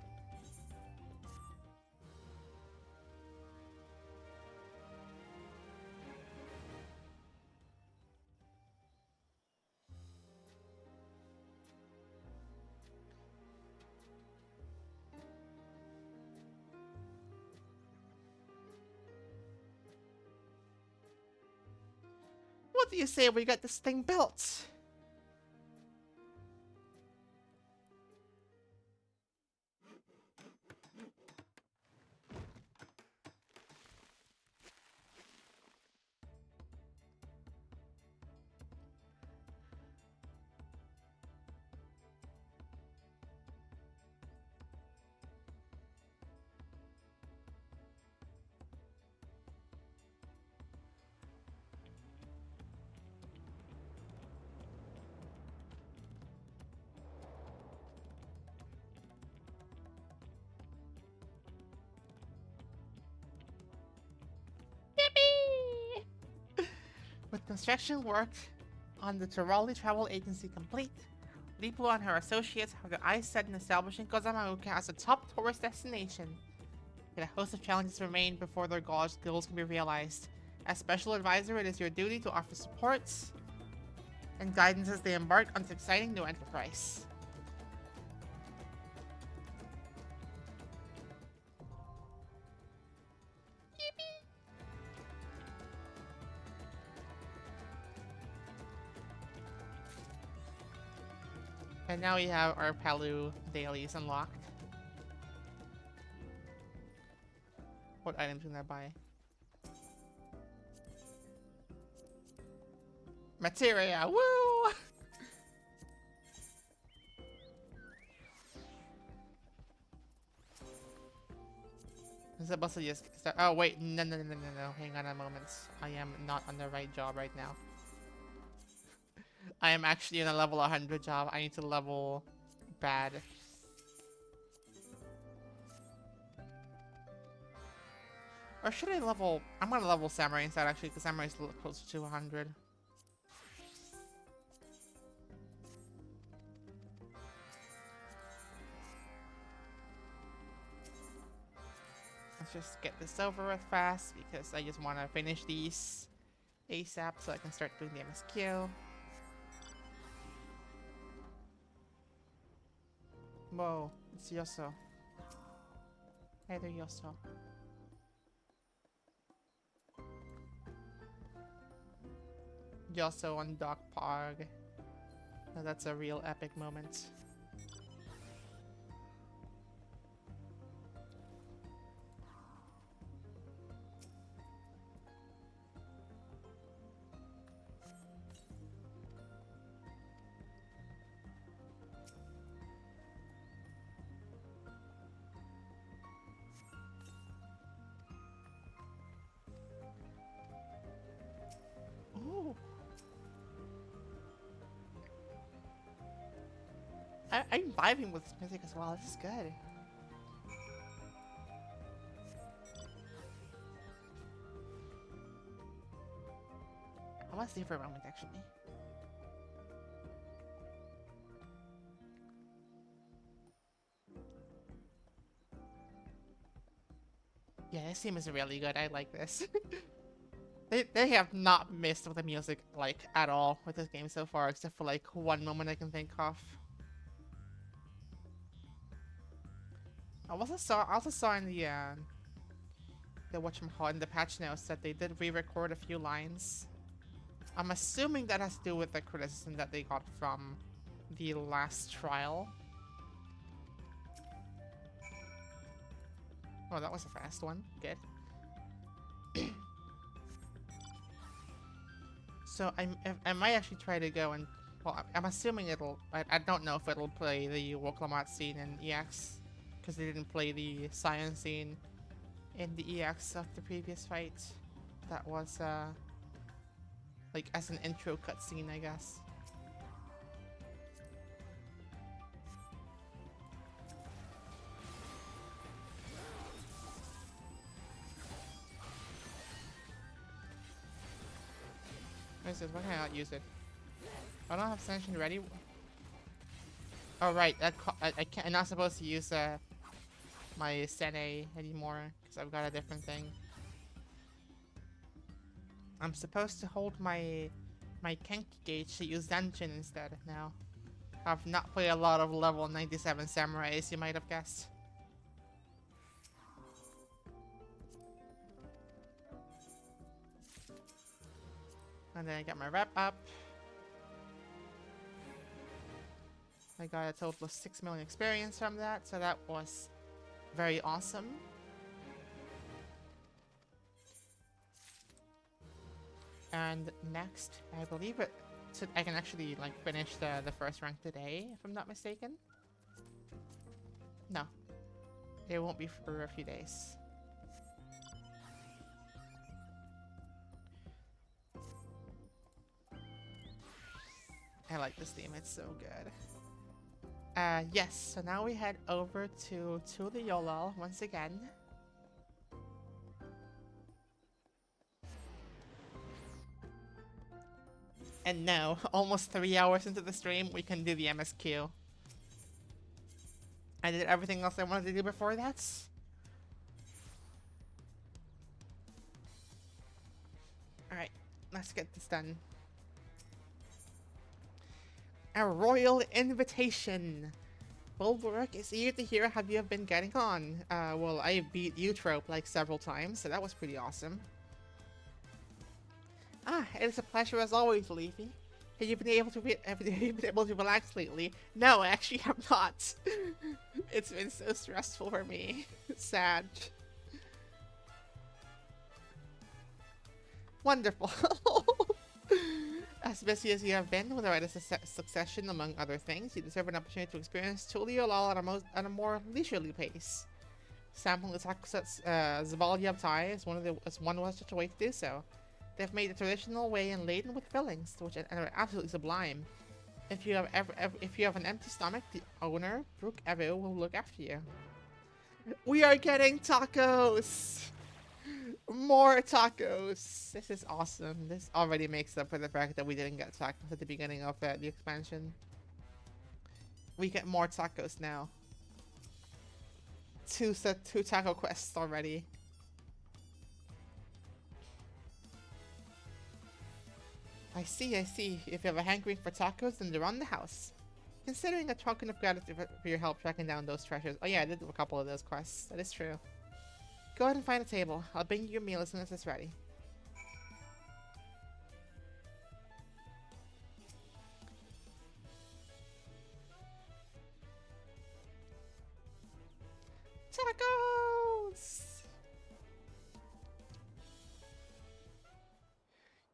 What do you say we get this thing built? construction work on the Tiroli Travel Agency complete, Liplo and her associates have their eyes set in establishing Kozamaoka as a top tourist destination. Yet a host of challenges remain before their goals can be realized. As special advisor, it is your duty to offer support and guidance as they embark on this exciting new enterprise. And now we have our Palu dailies unlocked. What items can I buy? Materia, woo! I'm supposed to just start. Oh wait, no. Hang on a moment. I am not on the right job right now. I am actually in a level 100 job. I need to level bad. Or should I level... I'm gonna level Samurai instead actually, because Samurai is a little closer to 100. Let's just get this over with fast, because I just want to finish these ASAP so I can start doing the MSQ. Whoa, it's Yoso. Hey there, Yoso. Yoso on Dock Pog. Now that's a real epic moment. Ooh. I'm vibing with this music as well. This is good. I want to stay for a moment, actually. Yeah, this theme is really good. I like this. They have not missed with the music, like, at all with this game so far, except for, like, one moment I can think of. I also saw in the whatchamacallit, in the patch notes that they did re-record a few lines. I'm assuming that has to do with the criticism that they got from the last trial. Oh, that was a fast one. Good. So I might actually try to go and... Well, I'm assuming it'll... I don't know if it'll play the Woklamat scene in EX. Because they didn't play the science scene in the EX of the previous fight. That was, like, as an intro cutscene, I guess. What is this? Why can I not use it? I don't have Sanction ready. Oh right, I can't. I'm not supposed to use my Sene anymore because I've got a different thing. I'm supposed to hold my Kenki gauge to use Dungeon instead now. I've not played a lot of level 97 Samurai, as you might have guessed. And then I got my rep up. I got a total of 6 million experience from that, so that was very awesome. And next, I believe I can actually like finish the first rank today, if I'm not mistaken. No, it won't be for a few days. I like this theme, it's so good. Yes, so now we head over to the Yolol once again. And now, almost 3 hours into the stream, we can do the MSQ. I did everything else I wanted to do before that. Alright, let's get this done. A royal invitation. Bulwark is eager to hear how you have been getting on. Well, I beat Eutrope like several times, so that was pretty awesome. Ah, it is a pleasure as always, Leafy. Have you been able to relax lately? No, I actually have not. It's been so stressful for me. Sad. Wonderful. As busy as you have been with the right of succession, among other things, you deserve an opportunity to experience Tuliolal at a more leisurely pace. Sampling the Takusets Zvalyab Thai is one was such a way to do so. They've made the traditional way and laden with fillings, which are absolutely sublime. If you have an empty stomach, the owner, Brook Evu, will look after you. We are getting tacos! More tacos! This is awesome. This already makes up for the fact that we didn't get tacos at the beginning of the expansion. We get more tacos now. Two taco quests already. I see. If you have a hankering for tacos, then they're on the house. Considering a token of gratitude for your help tracking down those treasures. Oh yeah, I did a couple of those quests. That is true. Go ahead and find a table. I'll bring you your meal as soon as it's ready. Tacos!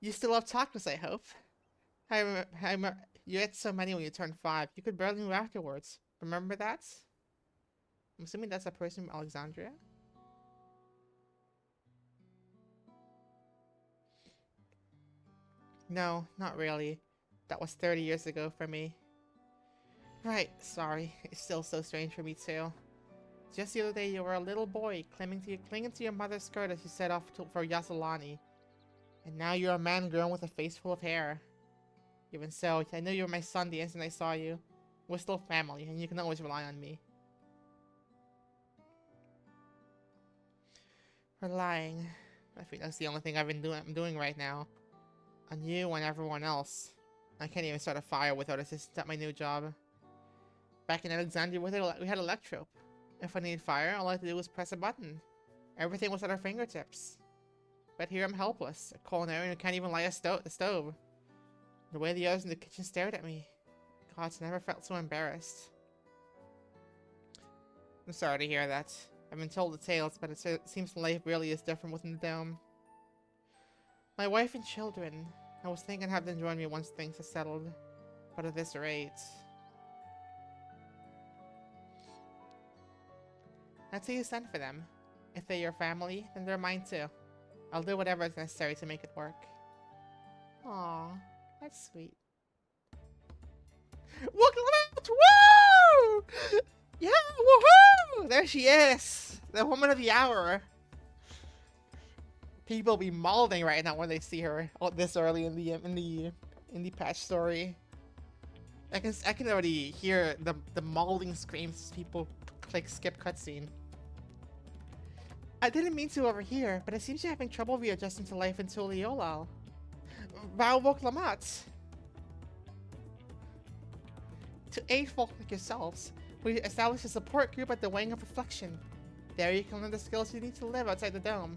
You still love tacos, I hope. You ate so many when you turned 5. You could barely move afterwards. Remember that? I'm assuming that's a person from Alexandria. No, not really. That was 30 years ago for me. Right, sorry. It's still so strange for me too. Just the other day you were a little boy clinging to your mother's skirt as you set off for Yasalani. And now you're a man grown with a face full of hair. Even so, I knew you were my son the instant I saw you. We're still family, and you can always rely on me. Relying. I think that's the only thing I'm doing right now. On you and everyone else. I can't even start a fire without assistance at my new job. Back in Alexandria, we had Electrope. If I needed fire, all I had to do was press a button. Everything was at our fingertips. But here I'm helpless, a culinarian who can't even light the stove. The way the others in the kitchen stared at me. God, I never felt so embarrassed. I'm sorry to hear that. I've been told the tales, but it seems life really is different within the dome. My wife and children. I was thinking I'd have them join me once things are settled. But at this rate... That's who you sent for them. If they're your family, then they're mine too. I'll do whatever is necessary to make it work. Aww, that's sweet. Look at that! Woo! Yeah, woohoo! There she is! The woman of the hour. People be mauling right now when they see her this early in the patch story. I can already hear the mauling screams as people click skip cutscene. I didn't mean to overhear, but it seems you're having trouble readjusting to life in Tuliolal. Valvok Lamat. To aid folk like yourselves, we established a support group at the Wing of Reflection. There you can learn the skills you need to live outside the dome.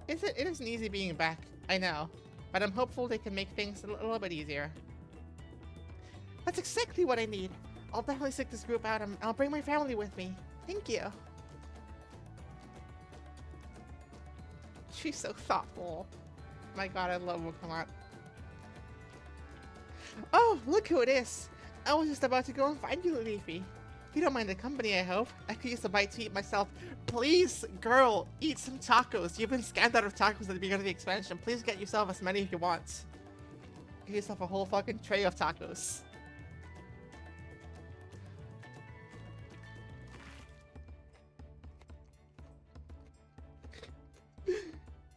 It isn't easy being back, I know, but I'm hopeful they can make things a little bit easier. That's exactly what I need. I'll definitely seek this group out and I'll bring my family with me. Thank you. She's so thoughtful. My god, I love Wukamat. Oh, look who it is. I was just about to go and find you, Leafy. You don't mind the company, I hope. I could use a bite to eat myself. Please, girl, eat some tacos. You've been scammed out of tacos at the beginning of the expansion. Please get yourself as many as you want. Get yourself a whole fucking tray of tacos.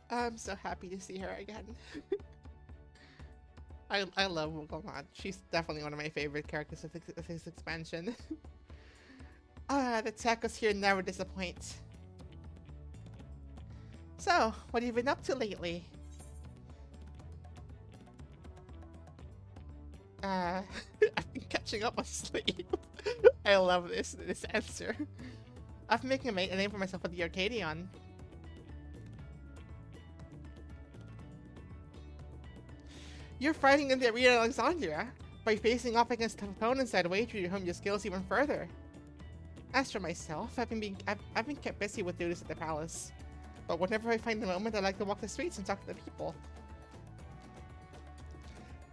I'm so happy to see her again. I love Wugalmon. She's definitely one of my favorite characters of his expansion. Ah, the tacos here never disappoint. So, what have you been up to lately? I've been catching up on sleep. I love this answer. I've been making a name for myself with the Arcadion. You're fighting in the arena in Alexandria. By facing off against tough opponents, I'd wager you hone your skills even further. As for myself, I've been kept busy with duties at the palace. But whenever I find a moment, I like to walk the streets and talk to the people.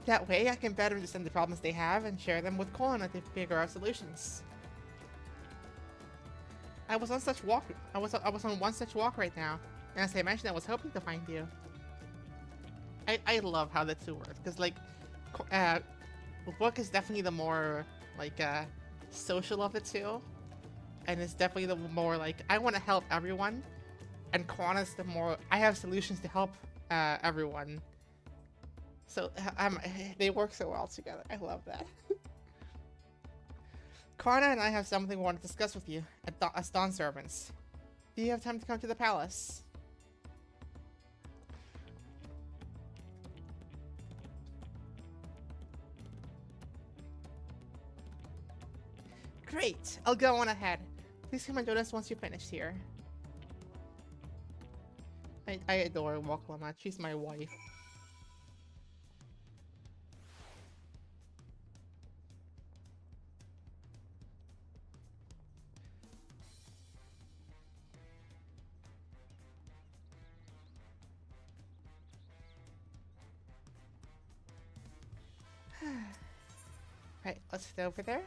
That way, I can better understand the problems they have and share them with Kona to figure out solutions. I was on one such walk right now, and as I mentioned, I was hoping to find you. I love how the two work, because like, Book is definitely the more like social of the two, and it's definitely the more like I want to help everyone, and Kwana's the more I have solutions to help everyone. So they work so well together. I love that. Kwana and I have something we want to discuss with you as Dawn servants. Do you have time to come to the palace? Great! I'll go on ahead. Please come and join us once you're finished here. I adore Waklamat. She's my wife. Right, let's sit over there.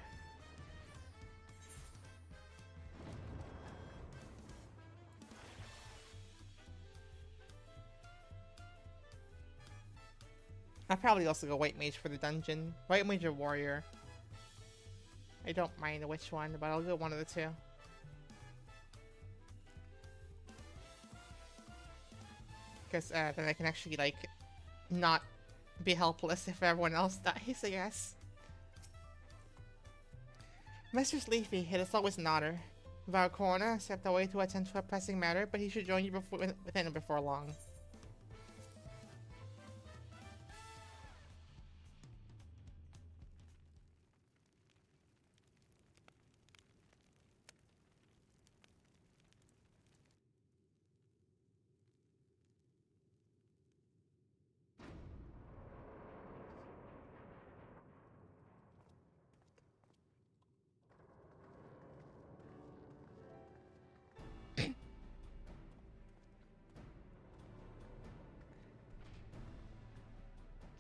I'll probably also go White Mage for the dungeon. White Mage or Warrior. I don't mind which one, but I'll go one of the two. Because then I can actually, like, not be helpless if everyone else dies, I guess. Mistress Leafy, it is always an honor. Valcorna stepped away to attend to a pressing matter, but he should join you before long.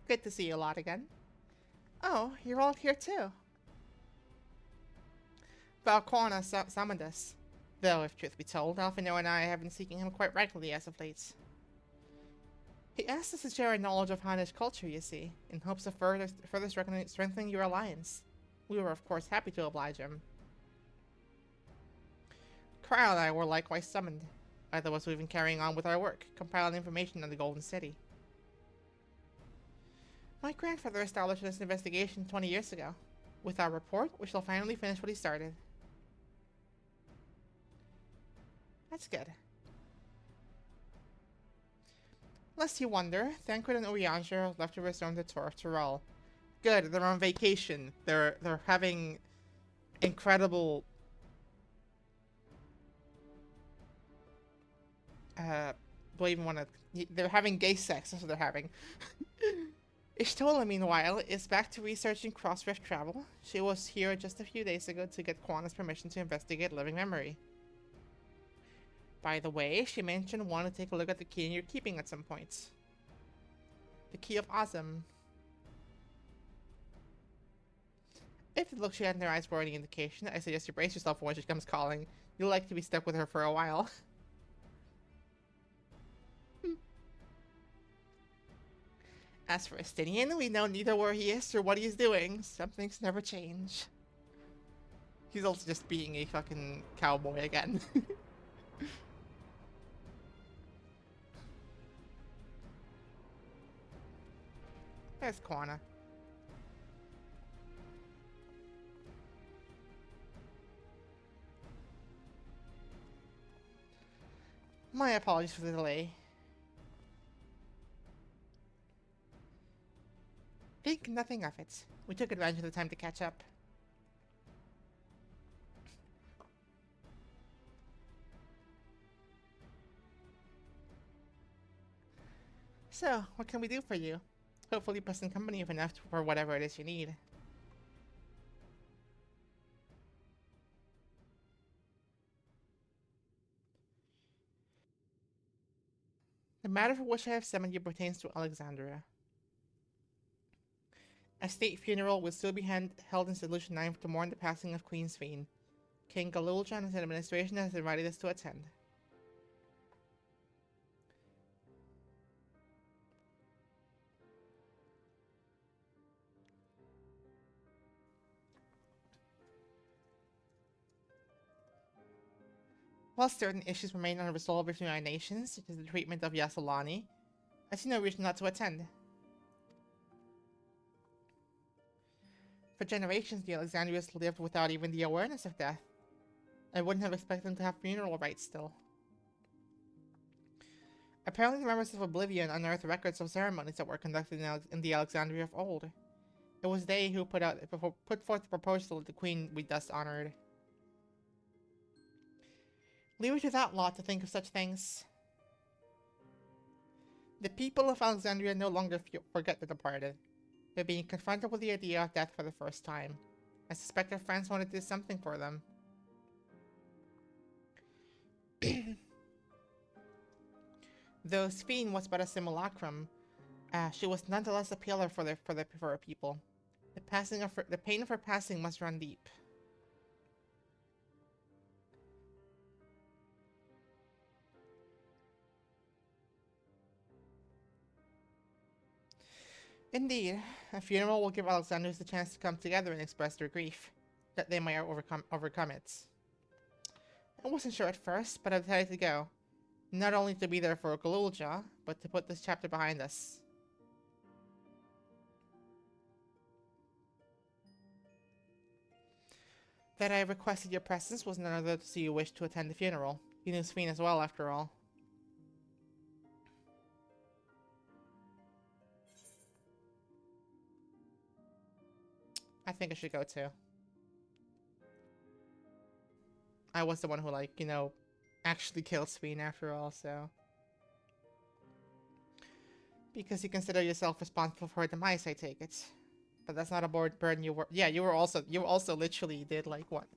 Good to see you a lot again. Oh, you're all here too. Valcorna summoned us. Though, if truth be told, Alphino and I have been seeking him quite regularly as of late. He asked us to share our knowledge of Hannish culture, you see, in hopes of further strengthening your alliance. We were, of course, happy to oblige him. Kyle and I were likewise summoned. Either of us we've been carrying on with our work, compiling information on the Golden City. My grandfather established this investigation 20 years ago. With our report, we shall finally finish what he started. That's good. Lest you wonder, Thancred and Urianger left to resume the tour of Tyrol. Good, they're on vacation. They're having incredible they're having gay sex, that's what they're having. Ishtola, meanwhile, is back to researching cross-rift travel. She was here just a few days ago to get Kwana's permission to investigate living memory. By the way, she mentioned wanting to take a look at the key you're keeping at some point. The Key of Awesome. If the look she had in her eyes were any indication, I suggest you brace yourself for when she comes calling. You'll like to be stuck with her for a while. As for Estinian, we know neither where he is or what he is doing. Some things never change. He's also just being a fucking cowboy again. There's Quana. My apologies for the delay. Think nothing of it. We took advantage of the time to catch up. So, what can we do for you? Hopefully present company of enough for whatever it is you need. The matter for which I have summoned you pertains to Alexandria. A state funeral will still be held in Solution 9 to mourn the passing of Queen Sphene. King Galulja and his administration has invited us to attend. While certain issues remain unresolved between our nations, such as the treatment of Yasolani, I see no reason not to attend. For generations, the Alexandrians lived without even the awareness of death. I wouldn't have expected them to have funeral rites still. Apparently, the members of Oblivion unearthed records of ceremonies that were conducted in the Alexandria of old. It was they who put forth the proposal of the queen we thus honored. Leave it to that lot to think of such things. The people of Alexandria no longer forget the departed. They're being confronted with the idea of death for the first time. I suspect their friends wanted to do something for them. Though Sphene was but a simulacrum, she was nonetheless a pillar for her people. The pain of her passing must run deep. Indeed, a funeral will give Alexandrians the chance to come together and express their grief, that they might overcome it. I wasn't sure at first, but I decided to go. Not only to be there for Galulja, but to put this chapter behind us. That I requested your presence was none other to see you wish to attend the funeral. You knew Sphene as well, after all. I think I should go too. I was the one who, like, you know, actually killed Sphene after all, so. Because you consider yourself responsible for her demise, I take it. But that's not a burden you were. Yeah, you also literally did, like, what?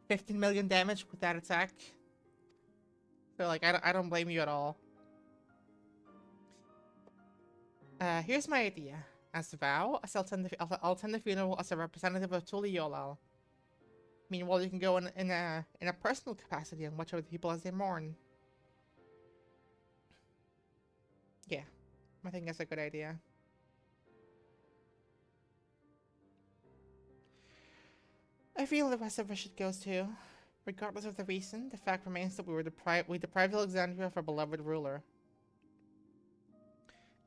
15 million damage with that attack? So, like, I don't blame you at all. Here's my idea. As a vow, I'll attend the funeral as a representative of Tuli Yolal. Meanwhile, you can go in a personal capacity and watch over the people as they mourn. Yeah, I think that's a good idea. I feel the rest of us should go too. Regardless of the reason, the fact remains that we deprived Alexandria of our beloved ruler.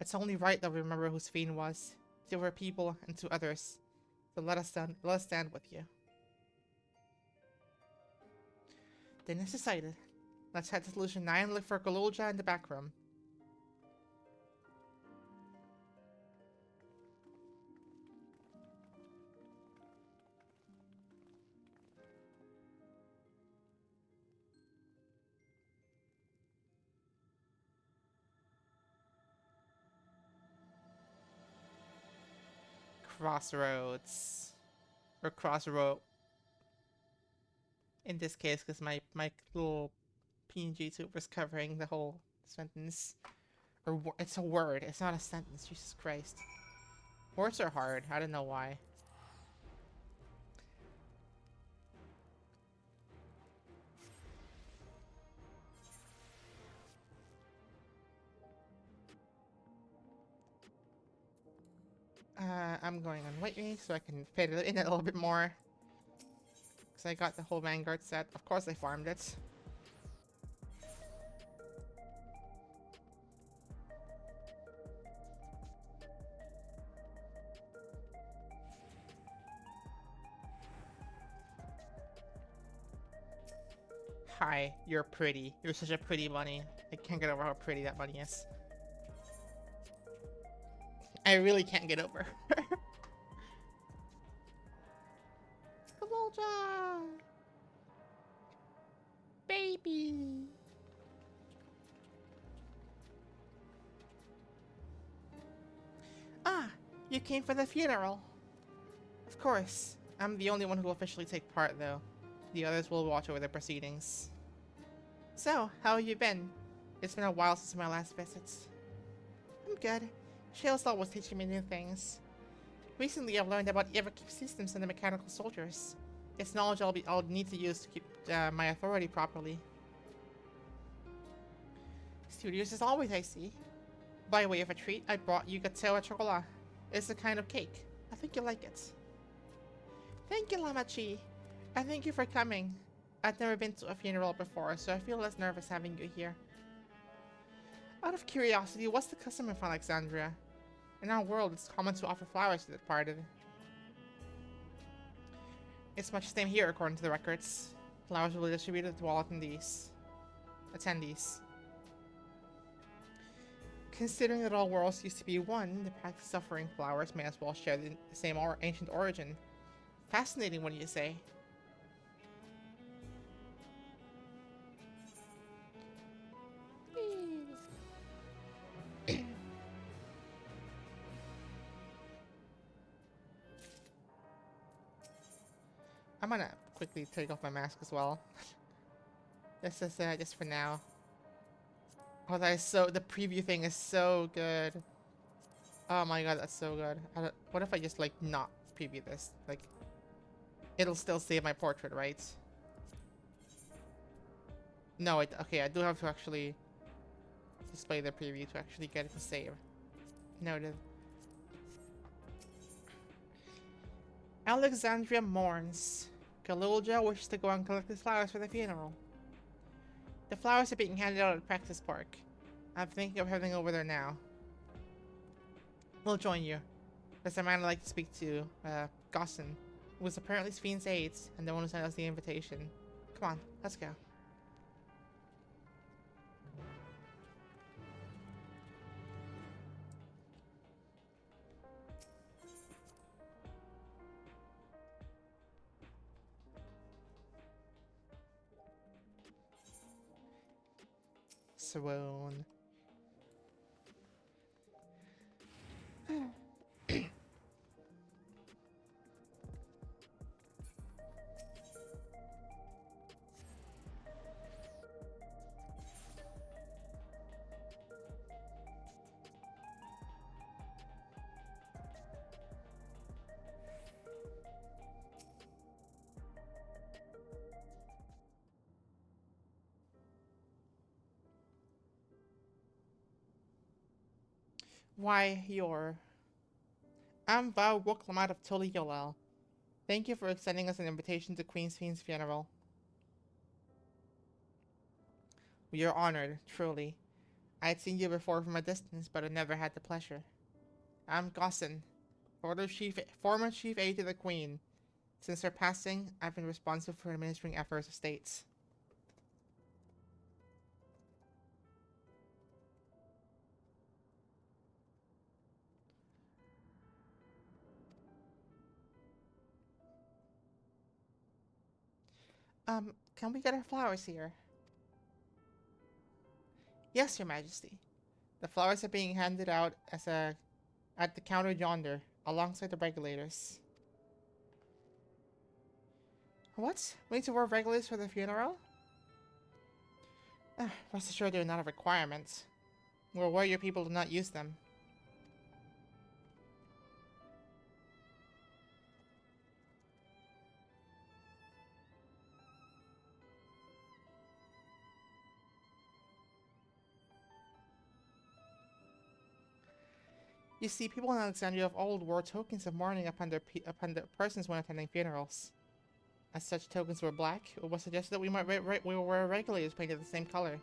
It's only right that we remember who Sphene was, to our people and to others. So let us stand with you. Dinner is decided. Let's head to Solution 9 and look for Galulja in the back room. Crossroads. Or crossroad. In this case, because my little PNG tube was covering the whole sentence. Or it's a word, it's not a sentence, Jesus Christ. Words are hard, I don't know why. I'm going on lightning so I can fit it in a little bit more. Because I got the whole Vanguard set. Of course I farmed it. Hi, you're pretty. You're such a pretty bunny. I can't get over how pretty that bunny is. I really can't get over her. Kabolja! Baby! Ah, you came for the funeral. Of course. I'm the only one who will officially take part, though. The others will watch over the proceedings. So, how have you been? It's been a while since my last visit. I'm good. Shale's always teaching me new things. Recently, I've learned about Everkeep systems and the mechanical soldiers. It's knowledge I'll need to use to keep my authority properly. Studious as always, I see. By way of a treat, I brought you Gatewa Chocolat. It's a kind of cake. I think you'll like it. Thank you, Lamachi. I thank you for coming. I've never been to a funeral before, so I feel less nervous having you here. Out of curiosity, what's the custom in Alexandria? In our world, it's common to offer flowers to the departed. It's much the same here, according to the records. Flowers will be distributed to all attendees. Considering that all worlds used to be one, the practice of offering flowers may as well share the same ancient origin. Fascinating, what do you say? I'm gonna quickly take off my mask as well. This is just for now. Oh, that is so. The preview thing is so good. Oh my god, that's so good. What if I just like not preview this? Like, it'll still save my portrait, right? No, okay. I do have to actually display the preview to actually get it to save. Noted. Alexandria mourns. Galulja wishes to go and collect the flowers for the funeral. The flowers are being handed out at Practice Park. I'm thinking of heading over there now. We'll join you. There's a man I'd like to speak to, Gossin, who was apparently Sven's aide and the one who sent us the invitation. Come on, let's go. Swoon. Why, I'm Val Woklamat of Tuli Yolel. Thank you for extending us an invitation to Queen Sven's funeral. We are honored, truly. I had seen you before from a distance, but I never had the pleasure. I'm Gossin, former chief aide to the Queen. Since her passing, I've been responsible for administering affairs of states. Can we get our flowers here? Yes, Your Majesty. The flowers are being handed out at the counter yonder, alongside the regulators. What? We need to wear regulators for the funeral? Rest assured they're not a requirement. We'll warn your people to not use them. You see, people in Alexandria of old wore tokens of mourning upon their persons when attending funerals. As such tokens were black, it was suggested that we might wear regulators painted the same color.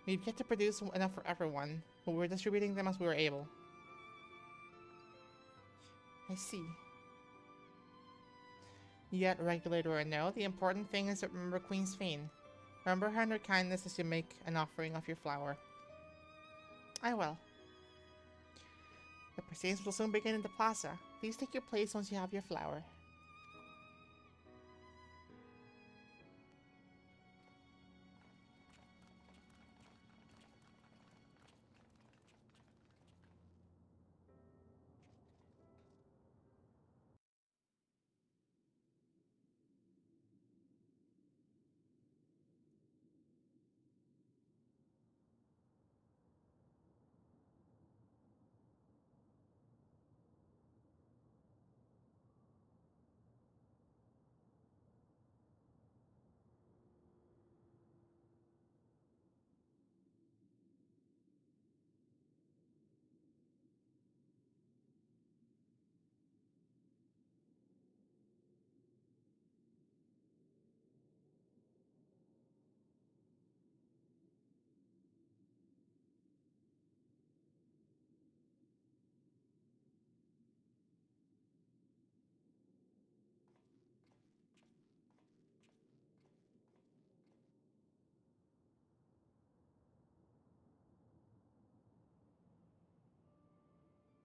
We've yet to produce enough for everyone, but we're distributing them as we were able. I see. Yet, regulator or no, the important thing is to remember Queen Sphene. Remember her and her kindness as you make an offering of your flower. I will. The proceedings will soon begin in the plaza. Please take your place once you have your flower.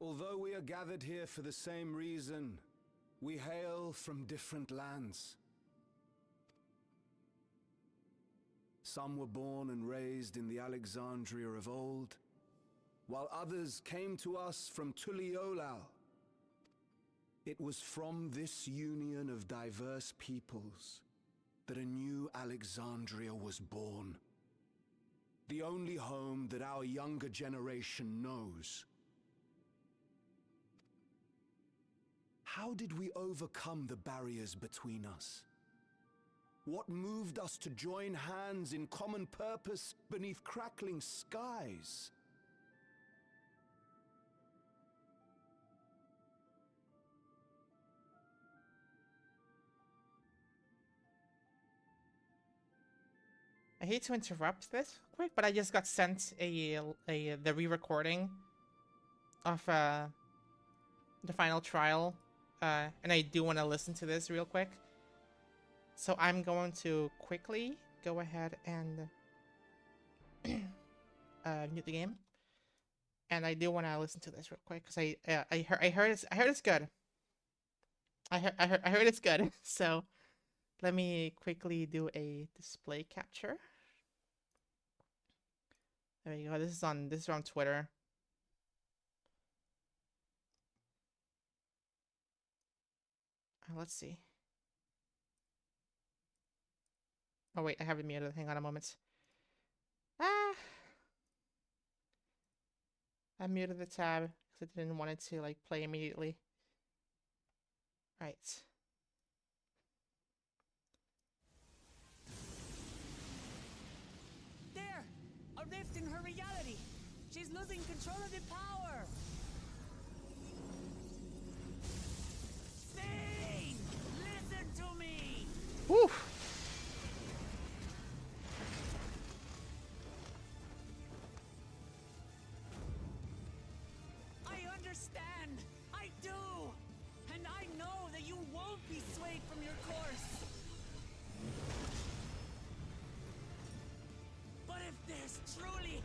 Although we are gathered here for the same reason, we hail from different lands. Some were born and raised in the Alexandria of old, while others came to us from Tuliolal. It was from this union of diverse peoples that a new Alexandria was born. The only home that our younger generation knows. How did we overcome the barriers between us? What moved us to join hands in common purpose beneath crackling skies? I hate to interrupt this quick, but I just got sent the re-recording of the final trial, and I do want to listen to this real quick. So I'm going to quickly go ahead and mute the game, and I do want to listen to this real quick because I heard it's good. I heard it's good. So let me quickly do a display capture. There you go. This is on Twitter. Let's see. Oh wait, I have it muted. Hang on a moment. I muted the tab because I didn't want it to like play immediately. Right. There! A rift in her reality! She's losing control of the power! Sphene! Listen to me! Woo! I understand! I do! And I know that you won't be swayed from your course! But if there's truly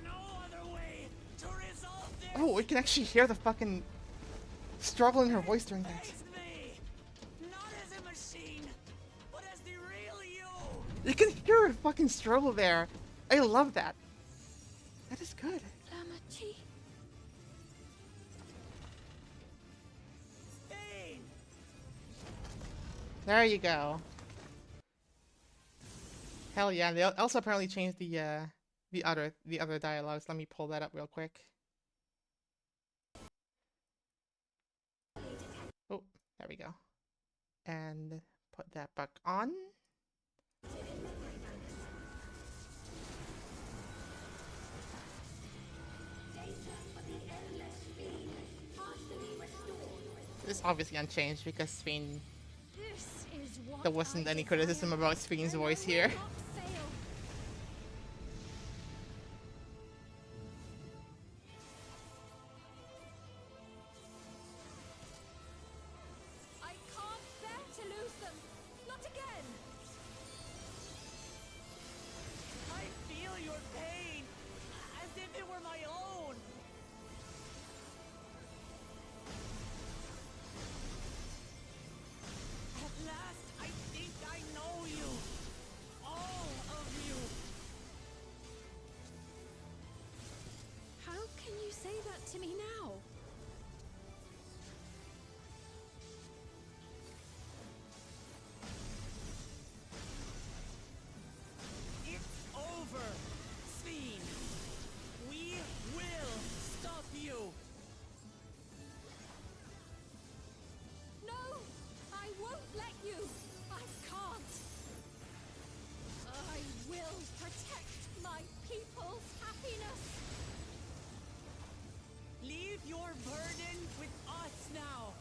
no other way to resolve this, Oh, we can actually hear the fucking struggle in her voice during that. face me! Not as a machine, but as the real you! You can hear her fucking struggle there. I love that. That is good. Amity. Sphene! There you go. Hell yeah! They also apparently changed the other dialogues. Let me pull that up real quick. Oh, there we go. And put that back on. This is obviously unchanged because Sphene. There wasn't any criticism about Sphene's voice here. I can't bear to lose to me now? It's over, Sphene. We will stop you. No, I won't let you. I can't. I will protect my people's happiness. Leave your burden with us now.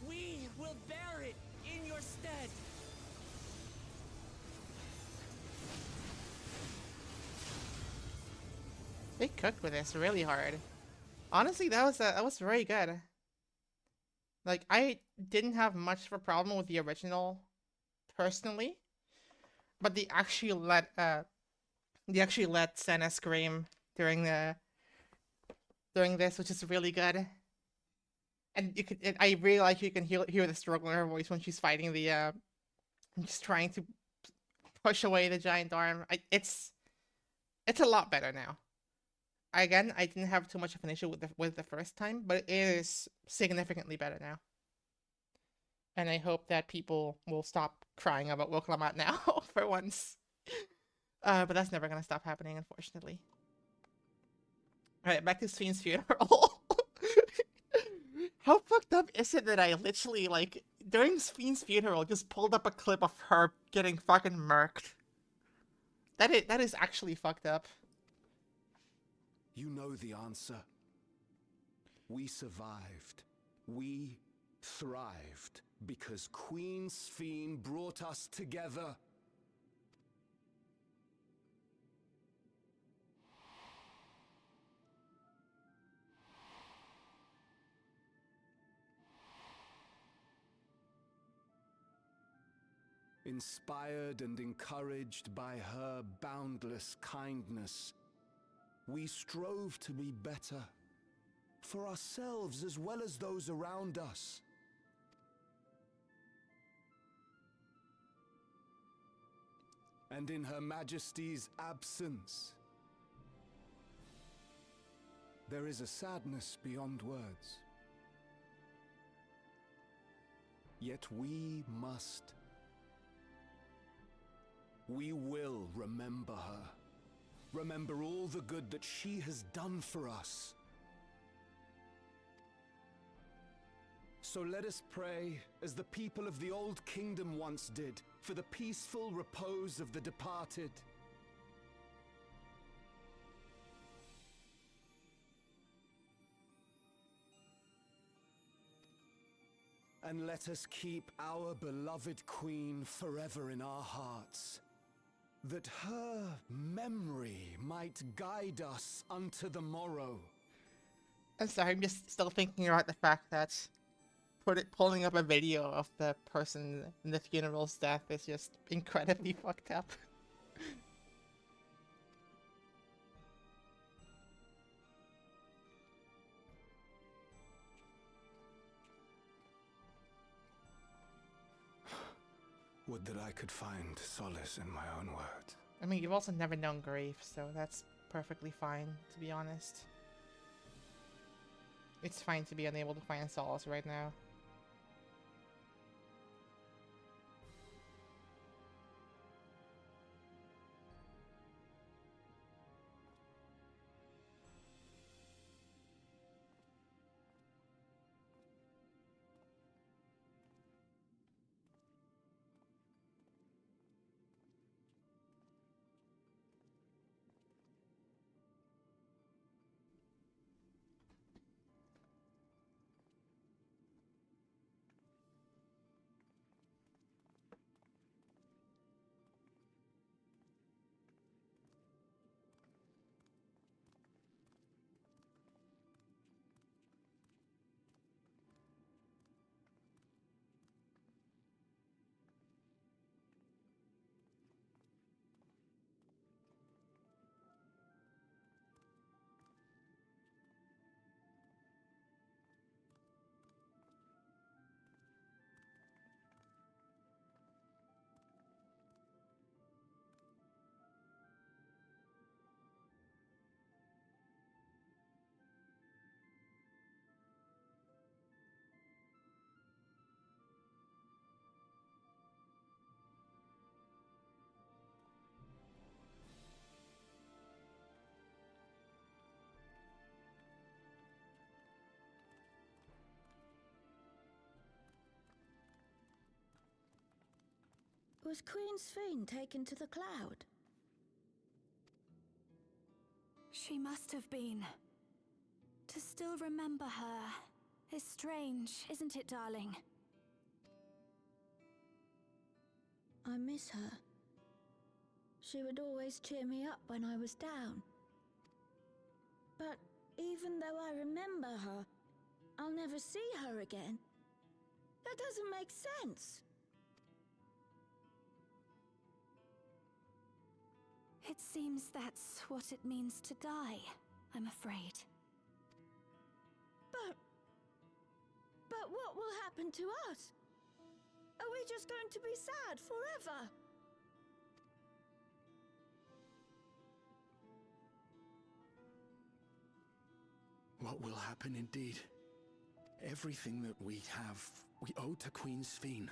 We will bear it in your stead. They cooked with this really hard. Honestly, that was very good. Like, I didn't have much of a problem with the original personally, but they actually let Senna scream during this, which is really good. And I really like you can hear the struggle in her voice when she's fighting the just trying to push away the giant arm. It's a lot better now. Again, I didn't have too much of an issue with the first time, but it is significantly better now. And I hope that people will stop crying about Wilklamat now for once. But that's never gonna stop happening, unfortunately. Alright, back to Sphene's funeral. How fucked up is it that I literally, like, during Sphene's funeral, just pulled up a clip of her getting fucking murked? That is actually fucked up. You know the answer. We survived. We thrived because Queen Sphene brought us together. Inspired and encouraged by her boundless kindness, we strove to be better, for ourselves as well as those around us. And in Her Majesty's absence, there is a sadness beyond words. Yet we will remember her. Remember all the good that she has done for us. So let us pray, as the people of the Old Kingdom once did, for the peaceful repose of the departed. And let us keep our beloved Queen forever in our hearts, that her memory might guide us unto the morrow. I'm sorry, I'm just still thinking about the fact that pulling up a video of the person in the funeral's death is just incredibly fucked up. Would that I could find solace in my own words. I mean, you've also never known grief, so that's perfectly fine, to be honest. It's fine to be unable to find solace right now. Was Queen Sphene taken to the cloud? She must have been. To still remember her is strange, isn't it, darling? I miss her. She would always cheer me up when I was down. But even though I remember her, I'll never see her again. That doesn't make sense. It seems that's what it means to die, I'm afraid. But what will happen to us? Are we just going to be sad forever? What will happen indeed? Everything that we have, we owe to Queen Sphene.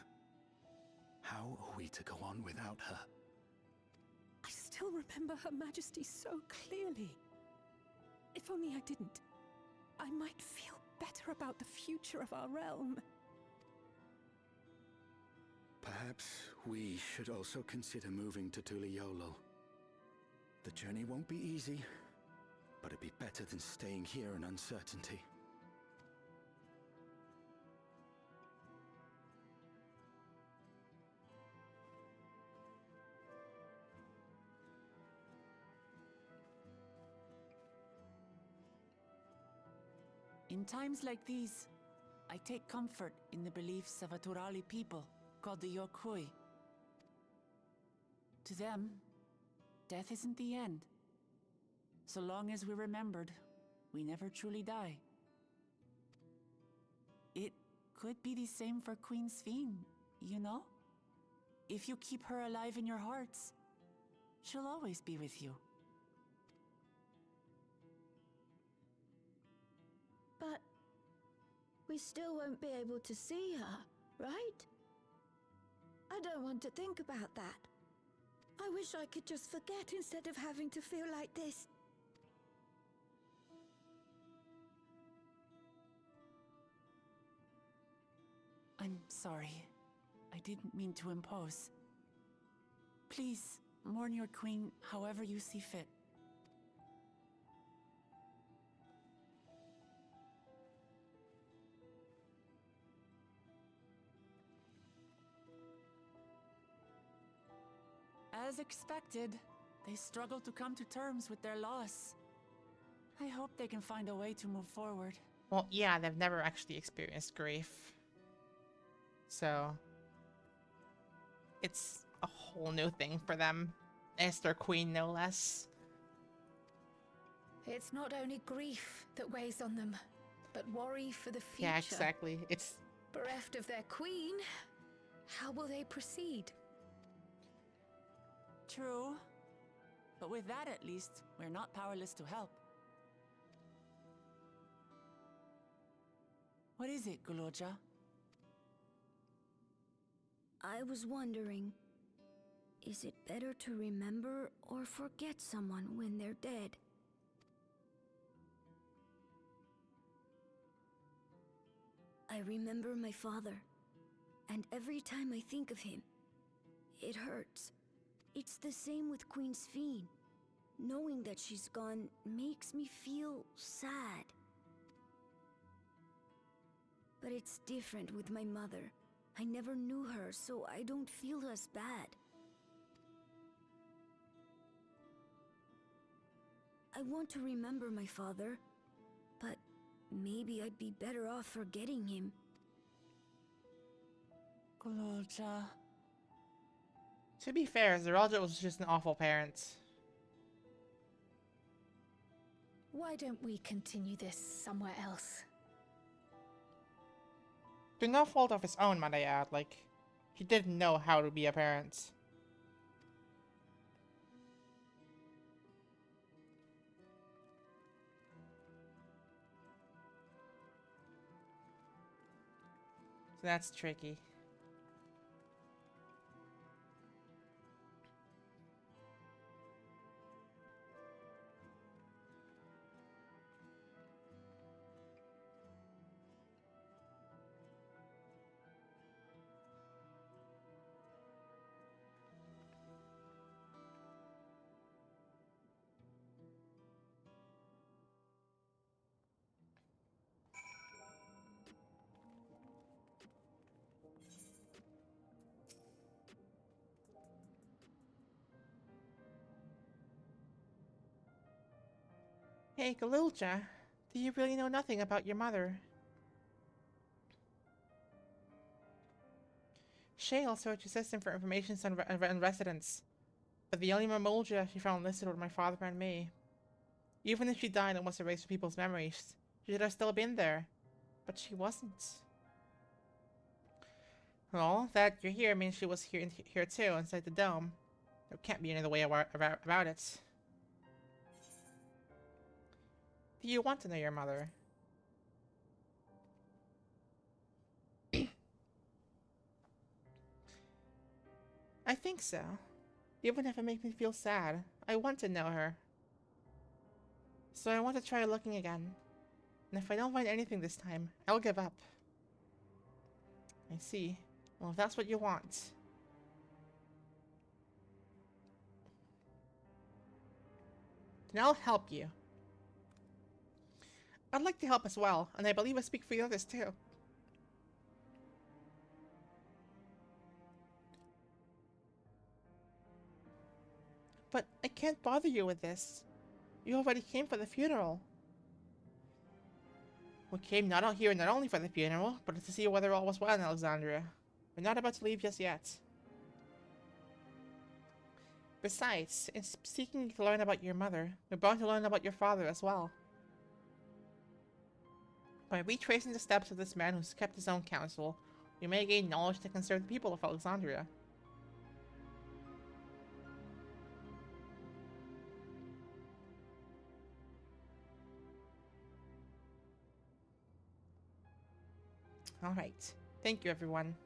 How are we to go on without her? I still remember Her Majesty so clearly. If only I didn't, I might feel better about the future of our realm. Perhaps we should also consider moving to Tuliolo. The journey won't be easy, but it'd be better than staying here in uncertainty. In times like these, I take comfort in the beliefs of a Turali people called the Yokui. To them, death isn't the end. So long as we're remembered, we never truly die. It could be the same for Queen Sphene, you know? If you keep her alive in your hearts, she'll always be with you. But we still won't be able to see her, right? I don't want to think about that. I wish I could just forget instead of having to feel like this. I'm sorry. I didn't mean to impose. Please, mourn your queen however you see fit. As expected, they struggle to come to terms with their loss. I hope they can find a way to move forward. Well, yeah, they've never actually experienced grief. So it's a whole new thing for them. As their queen, no less. It's not only grief that weighs on them, but worry for the future. Yeah, exactly. It's Bereft of their queen, how will they proceed? True. But with that at least, we're not powerless to help. What is it, Guloja? I was wondering, is it better to remember or forget someone when they're dead? I remember my father, and every time I think of him, it hurts. It's the same with Queen Sphene. Knowing that she's gone makes me feel sad. But it's different with my mother. I never knew her, so I don't feel as bad. I want to remember my father, but maybe I'd be better off forgetting him. Guloja. To be fair, Zeralda was just an awful parent. Why don't we continue this somewhere else? Through no fault of his own, might I add. Like, he didn't know how to be a parent. So that's tricky. Hey, Galulja, do you really know nothing about your mother? Shale searched the system for information on residents, but the only Mamolja she found listed were my father and me. Even if she died and was erased from people's memories, she should have still been there. But she wasn't. Well, that you're here means she was here too, inside the dome. There can't be any other way about it. Do you want to know your mother? I think so. Even if it makes me feel sad, I want to know her. So I want to try looking again. And if I don't find anything this time, I'll give up. I see. Well, if that's what you want. Then I'll help you. I'd like to help as well, and I believe I speak for the others too. But I can't bother you with this. You already came for the funeral. We came not out here not only for the funeral, but to see whether all was well in Alexandria. We're not about to leave just yet. Besides, in seeking to learn about your mother, we're bound to learn about your father as well. By retracing the steps of this man who's kept his own counsel, we may gain knowledge that can serve the people of Alexandria. Alright. Thank you, everyone.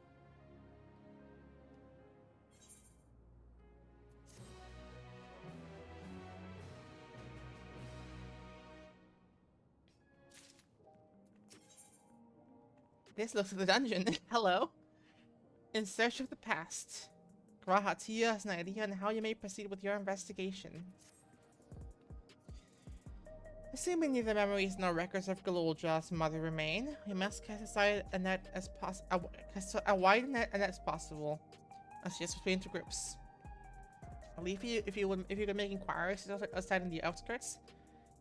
This looks like the dungeon. Hello. In search of the past. Grahatia has an idea on how you may proceed with your investigation. Assuming neither memories nor records of Galulja's mother remain, we must cast aside a net as a wide net as possible, and suggest between two groups. I'll leave you if you can make inquiries outside in the outskirts.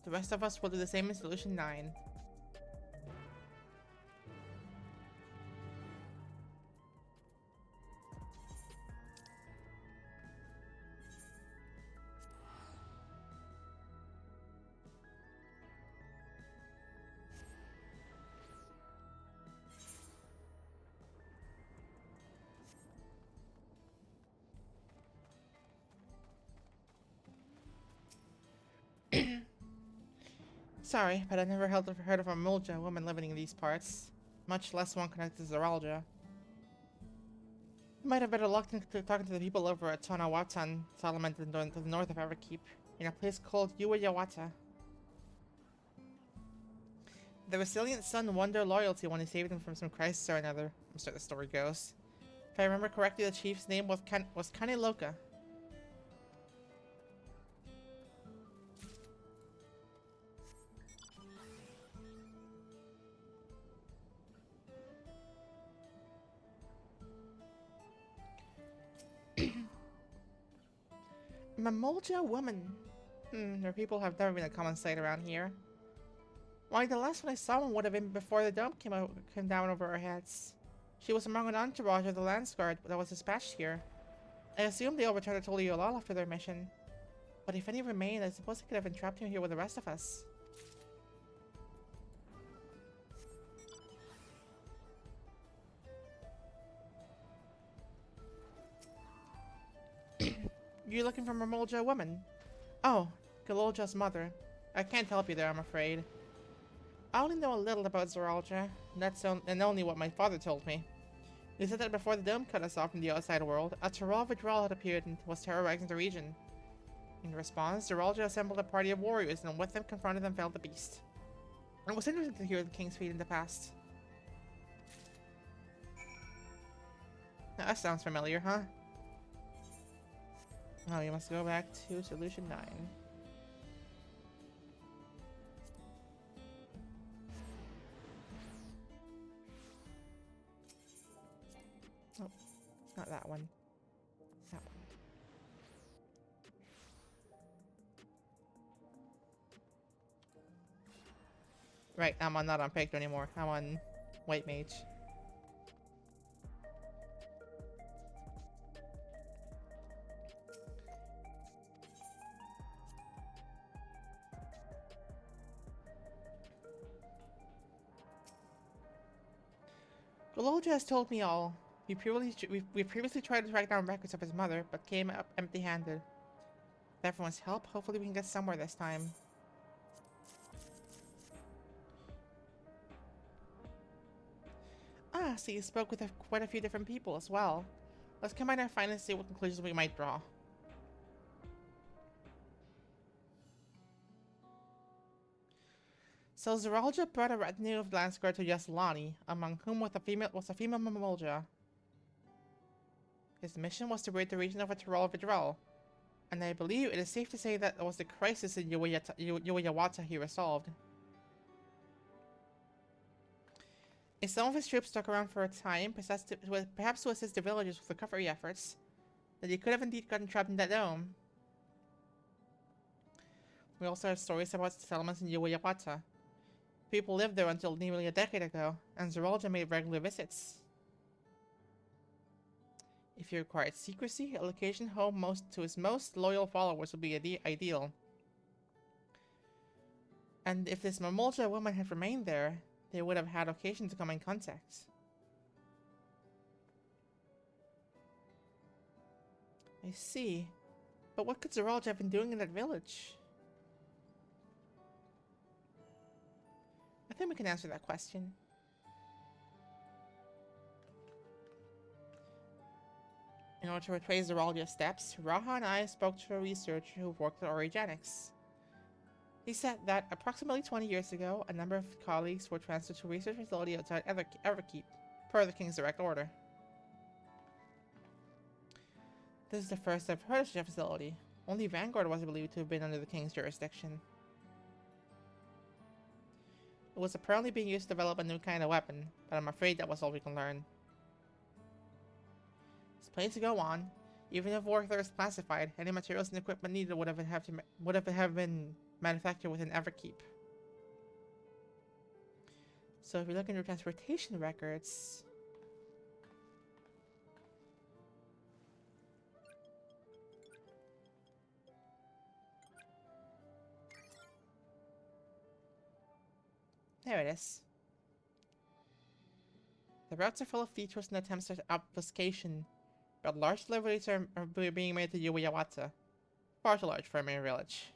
The rest of us will do the same in Solution 9. Sorry, but I never heard of a Mulja woman living in these parts, much less one connected to Zeralja. You might have better luck talking to the people over at Tonawatan settlement to the north of Everkeep, in a place called Uwayawata. The resilient son won their loyalty when he saved them from some crisis or another, so the story goes. If I remember correctly, the chief's name was Kaniloka. Mamolja woman. Her people have never been a common sight around here. Why, the last one I saw one would have been before the dome came down over our heads. She was among an entourage of the Lance Guard that was dispatched here. I assumed they all returned to Toliolal after their mission. But if any remained, I suppose they could have entrapped him here with the rest of us. You're looking for Mamolja woman? Oh, Galolja's mother. I can't help you there, I'm afraid. I only know a little about Zeralja, and only what my father told me. He said that before the dome cut us off from the outside world, a Terral Vidral had appeared and was terrorizing the region. In response, Zeralja assembled a party of warriors and with them confronted and felled the beast. It was interesting to hear the king's feat in the past. Now, that sounds familiar, huh? Oh, you must go back to Solution 9. Oh, not that one. That one. Right, I'm not on Picto anymore. I'm on White Mage. Golodja has told me all. We previously tried to track down records of his mother, but came up empty-handed. With everyone's help, hopefully we can get somewhere this time. Ah, so you spoke with quite a few different people as well. Let's combine our findings and see what conclusions we might draw. So Zeralja brought a retinue of Landsguard to Yaslani, among whom was a female Mamolja. His mission was to rid the region of a Tyrol Vidrol, and I believe it is safe to say that it was the crisis in Yuwayawata he resolved. If some of his troops stuck around for a time, perhaps to assist the villagers with recovery efforts, then he could have indeed gotten trapped in that dome. We also have stories about settlements in Yuwayawata. People lived there until nearly a decade ago, and Zeralja made regular visits. If he required secrecy, a location home to his most loyal followers would be ideal. And if this Mamolja woman had remained there, they would have had occasion to come in contact. I see. But what could Zeralja have been doing in that village? I think we can answer that question. In order to retrace Zeralja's steps, Raha and I spoke to a researcher who worked at Origenics. He said that approximately 20 years ago, a number of colleagues were transferred to a research facility outside Everkeep, per the King's direct order. This is the first I've heard of such a facility. Only Vanguard was believed to have been under the King's jurisdiction. It was apparently being used to develop a new kind of weapon, but I'm afraid that was all we can learn. There's plenty to go on. Even if work there is classified, any materials and equipment needed would have been manufactured within Everkeep. So if you look into transportation records... There it is. The routes are full of detours and attempts at obfuscation, but large deliveries are being made to Yuwayawata. Far too large for a mere village.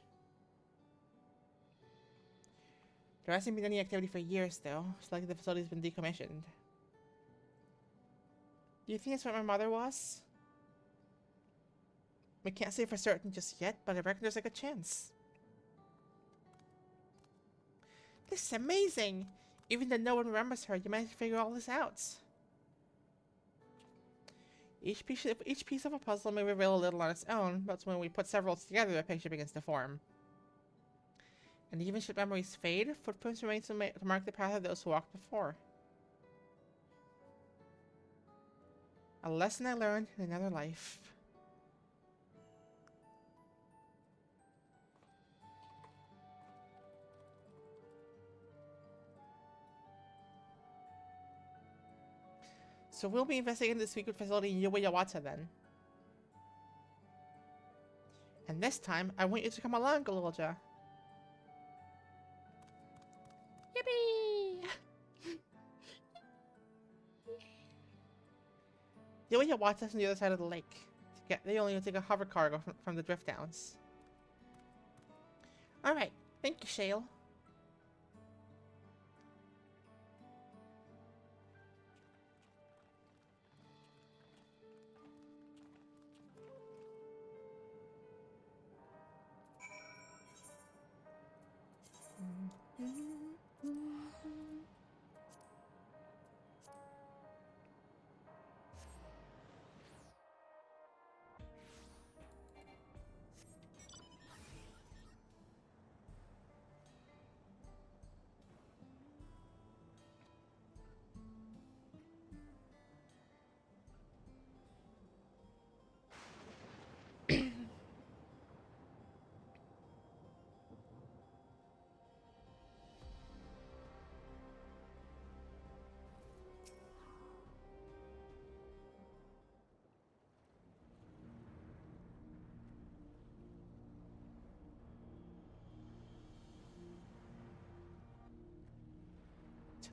There hasn't been any activity for years though. It's like the facility's been decommissioned. Do you think it's what my mother was? We can't say for certain just yet, but I reckon there's a good chance. This is amazing! Even though no one remembers her, you managed to figure all this out. Each piece of a puzzle may reveal a little on its own, but when we put several together, a picture begins to form. And even should memories fade, footprints remain to mark the path of those who walked before. A lesson I learned in another life. So we'll be investigating the secret facility in Yuwayawata then. And this time, I want you to come along, Golodja. Yippee! Yuwayawata's on the other side of the lake. They only take a hover cargo from the drift downs. Alright, thank you, Shale.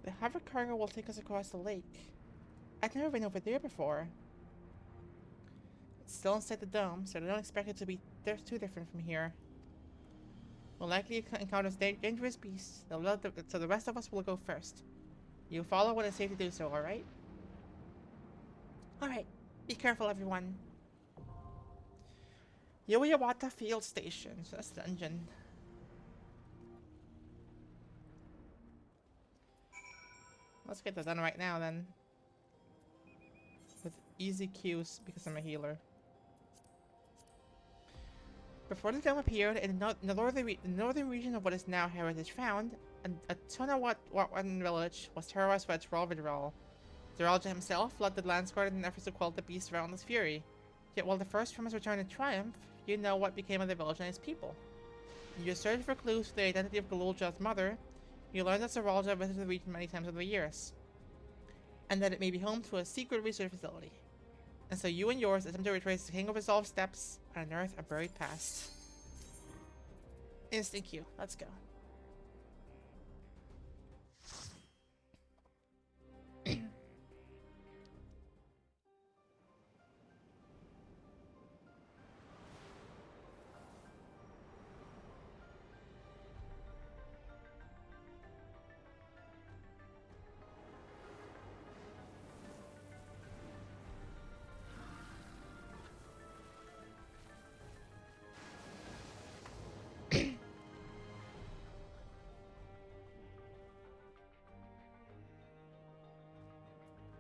The hover cargo will take us across the lake. I've never been over there before. It's still inside the dome, so I don't expect it to be too different from here. We'll likely encounter dangerous beasts, so the rest of us will go first. You follow when it's safe to do so, alright? Alright, be careful everyone. Yoyawata Field Station, so that's the dungeon. Let's get that done right now then. With easy queues because I'm a healer. Before the dome appeared, in the northern region of what is now Heritage Found, a Tonawatwan village was terrorized by Trovidral. Zeralja himself led the Lance Guard in efforts to quell the beast's relentless fury. Yet while the first from his return in triumph, you know what became of the village and its people. In your search for clues to the identity of Galulja's mother, you learn that Zeralja visited the region many times over the years, and that it may be home to a secret research facility. And so you and yours attempt to retrace the King of Resolve steps and unearth a buried past. Instant queue. Let's go.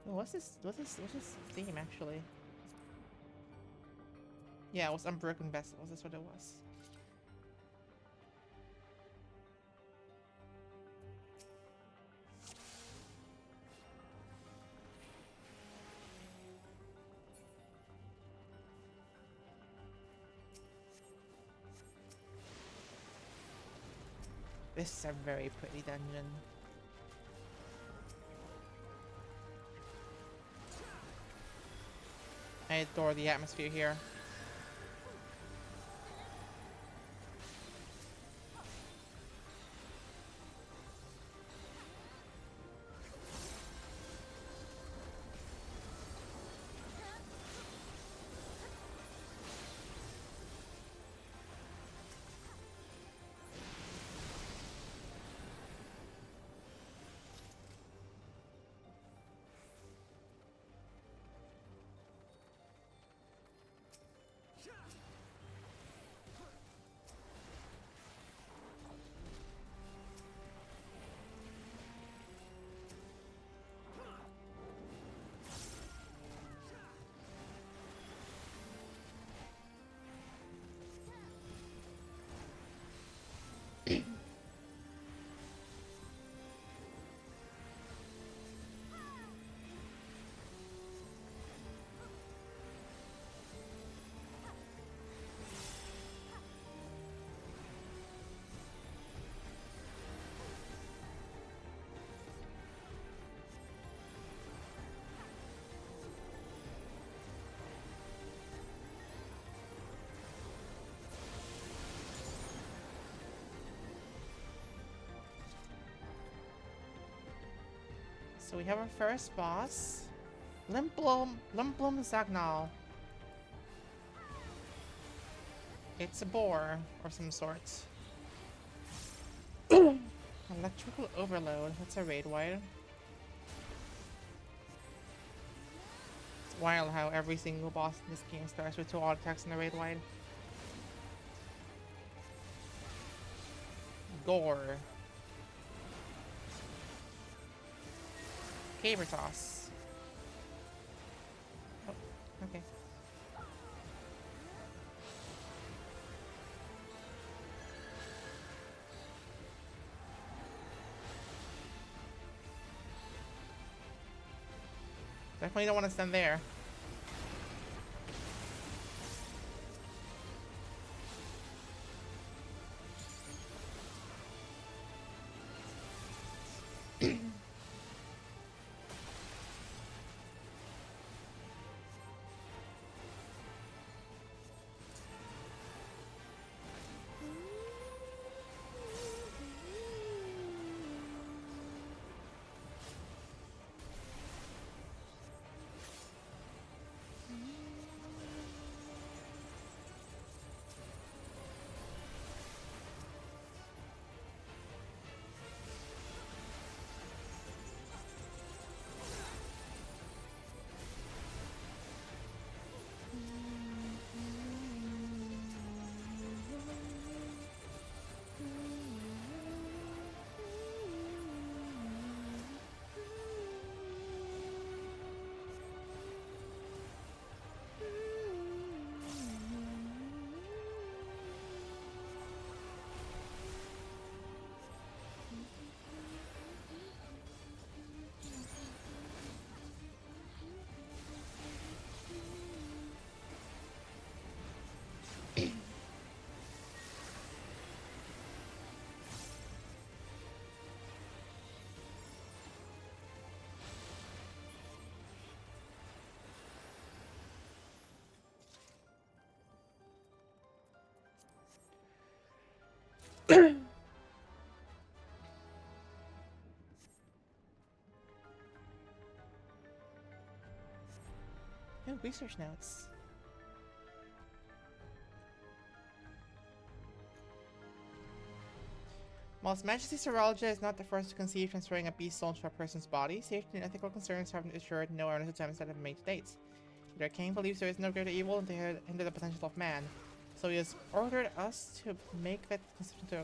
What's this theme actually? Yeah, it was Unbroken Vessels, that's what it was. This is a very pretty dungeon. I adore the atmosphere here. So we have our first boss, Limblum Zagnal. It's a boar or some sort. Electrical Overload, that's a raid wide. It's wild how every single boss in this game starts with 2 auto attacks in the raid wide. Gore. Caber Toss. Oh, okay. Definitely don't want to stand there. Oh, research notes. While His Majesty Seralja is not the first to conceive transferring a beast soul into a person's body, safety and ethical concerns have ensured no earnest attempts that have been made to date. Their king believes there is no greater evil than to hinder the potential of man, so he has ordered us to make that conception to.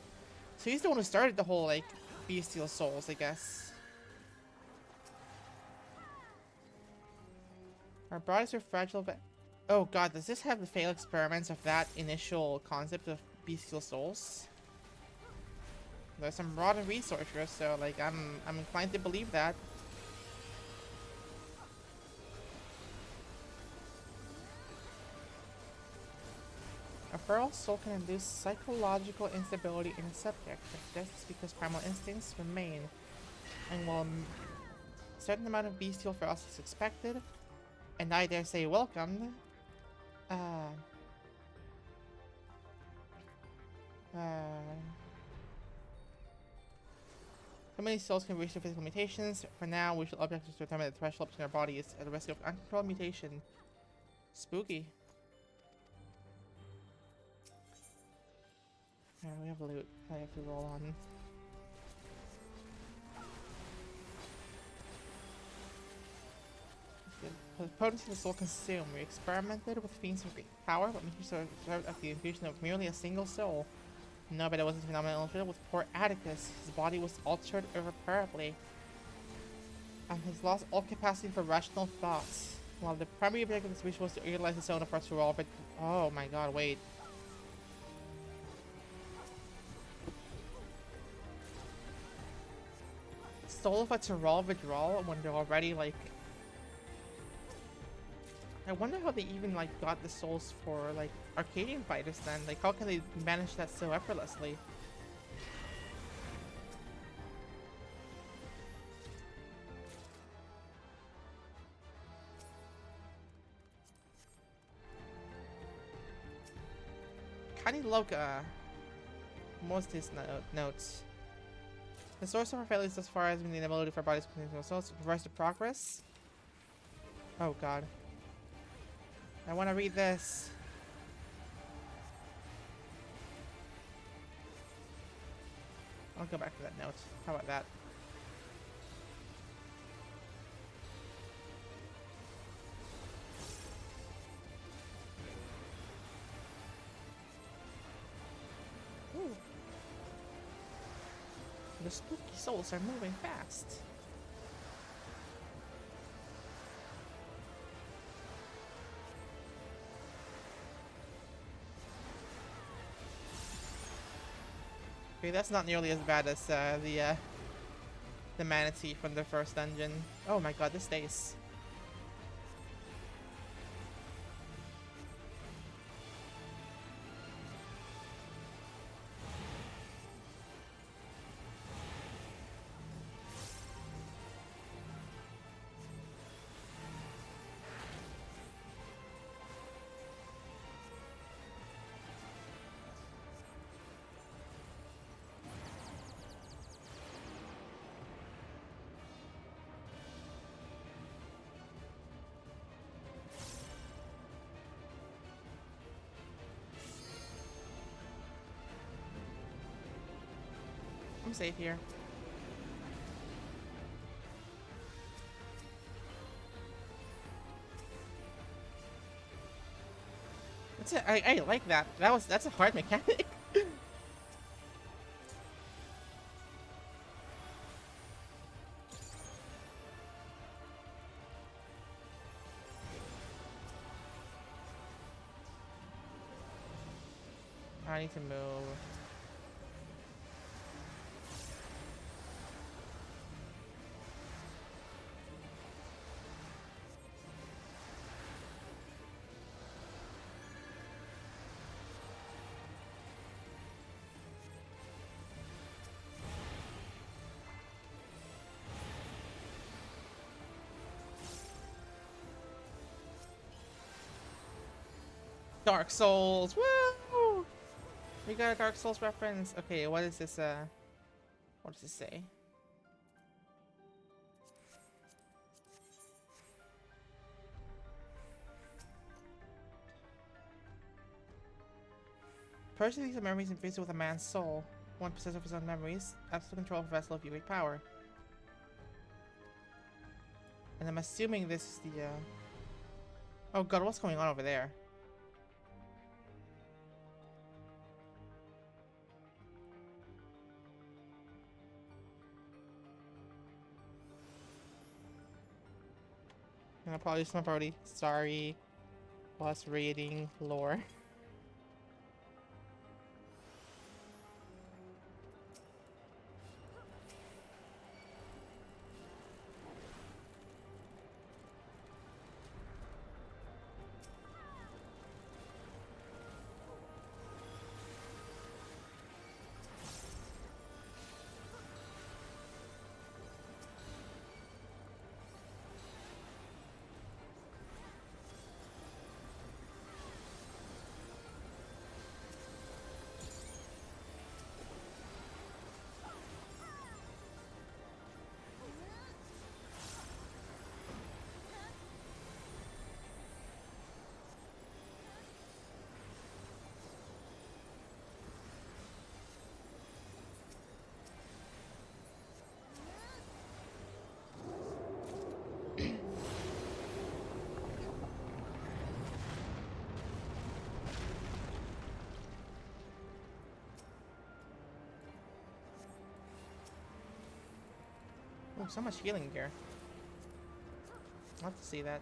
So he's the one who started the whole, like, bestial souls, I guess. Our bodies are fragile, but... Oh god, does this have the failed experiments of that initial concept of bestial souls? There's some rotten researchers, so, like, I'm inclined to believe that. A feral soul can induce psychological instability in a subject, but this is because primal instincts remain, and while a certain amount of bestial ferocity is expected, and I dare say welcomed, so many souls can reach their physical mutations. For now, we shall object to determine the threshold between our body is at the risk of uncontrolled mutation. Spooky. Alright, we have loot. I have to roll on. The potency of the soul consumed. We experimented with fiends of great power, but missions observed after the infusion of merely a single soul. No, but it wasn't phenomenal illustrated with poor Atticus. His body was altered irreparably, and he's lost all capacity for rational thoughts. While the primary objective of this mission was to utilize his own approach to roll, but oh my god, wait. Soul of a Tyrol withdrawal when they're already like. I wonder how they even like got the souls for like Arcadian fighters then. Like how can they manage that so effortlessly? Kani Loka. Most of his notes. The source of our failures thus far has been the inability for our bodies to continue themselves to reverse the progress. Oh god. I want to read this. I'll go back to that note. How about that? Ooh. The spooky souls are moving fast. Okay, that's not nearly as bad as the manatee from the first dungeon. Oh my god, this stays. I'm safe here. That's it. I like that. That's a hard mechanic. I need to move. Dark Souls, woo! We got a Dark Souls reference. Okay, what is this? What does it say? Purchase these memories infused with a man's soul. One possessor of his own memories. Absolute control of a vessel of great power. And I'm assuming this is the, Oh god, what's going on over there? And apologies to my party. Sorry. Was reading lore. Oh, so much healing here. I'll have to see that.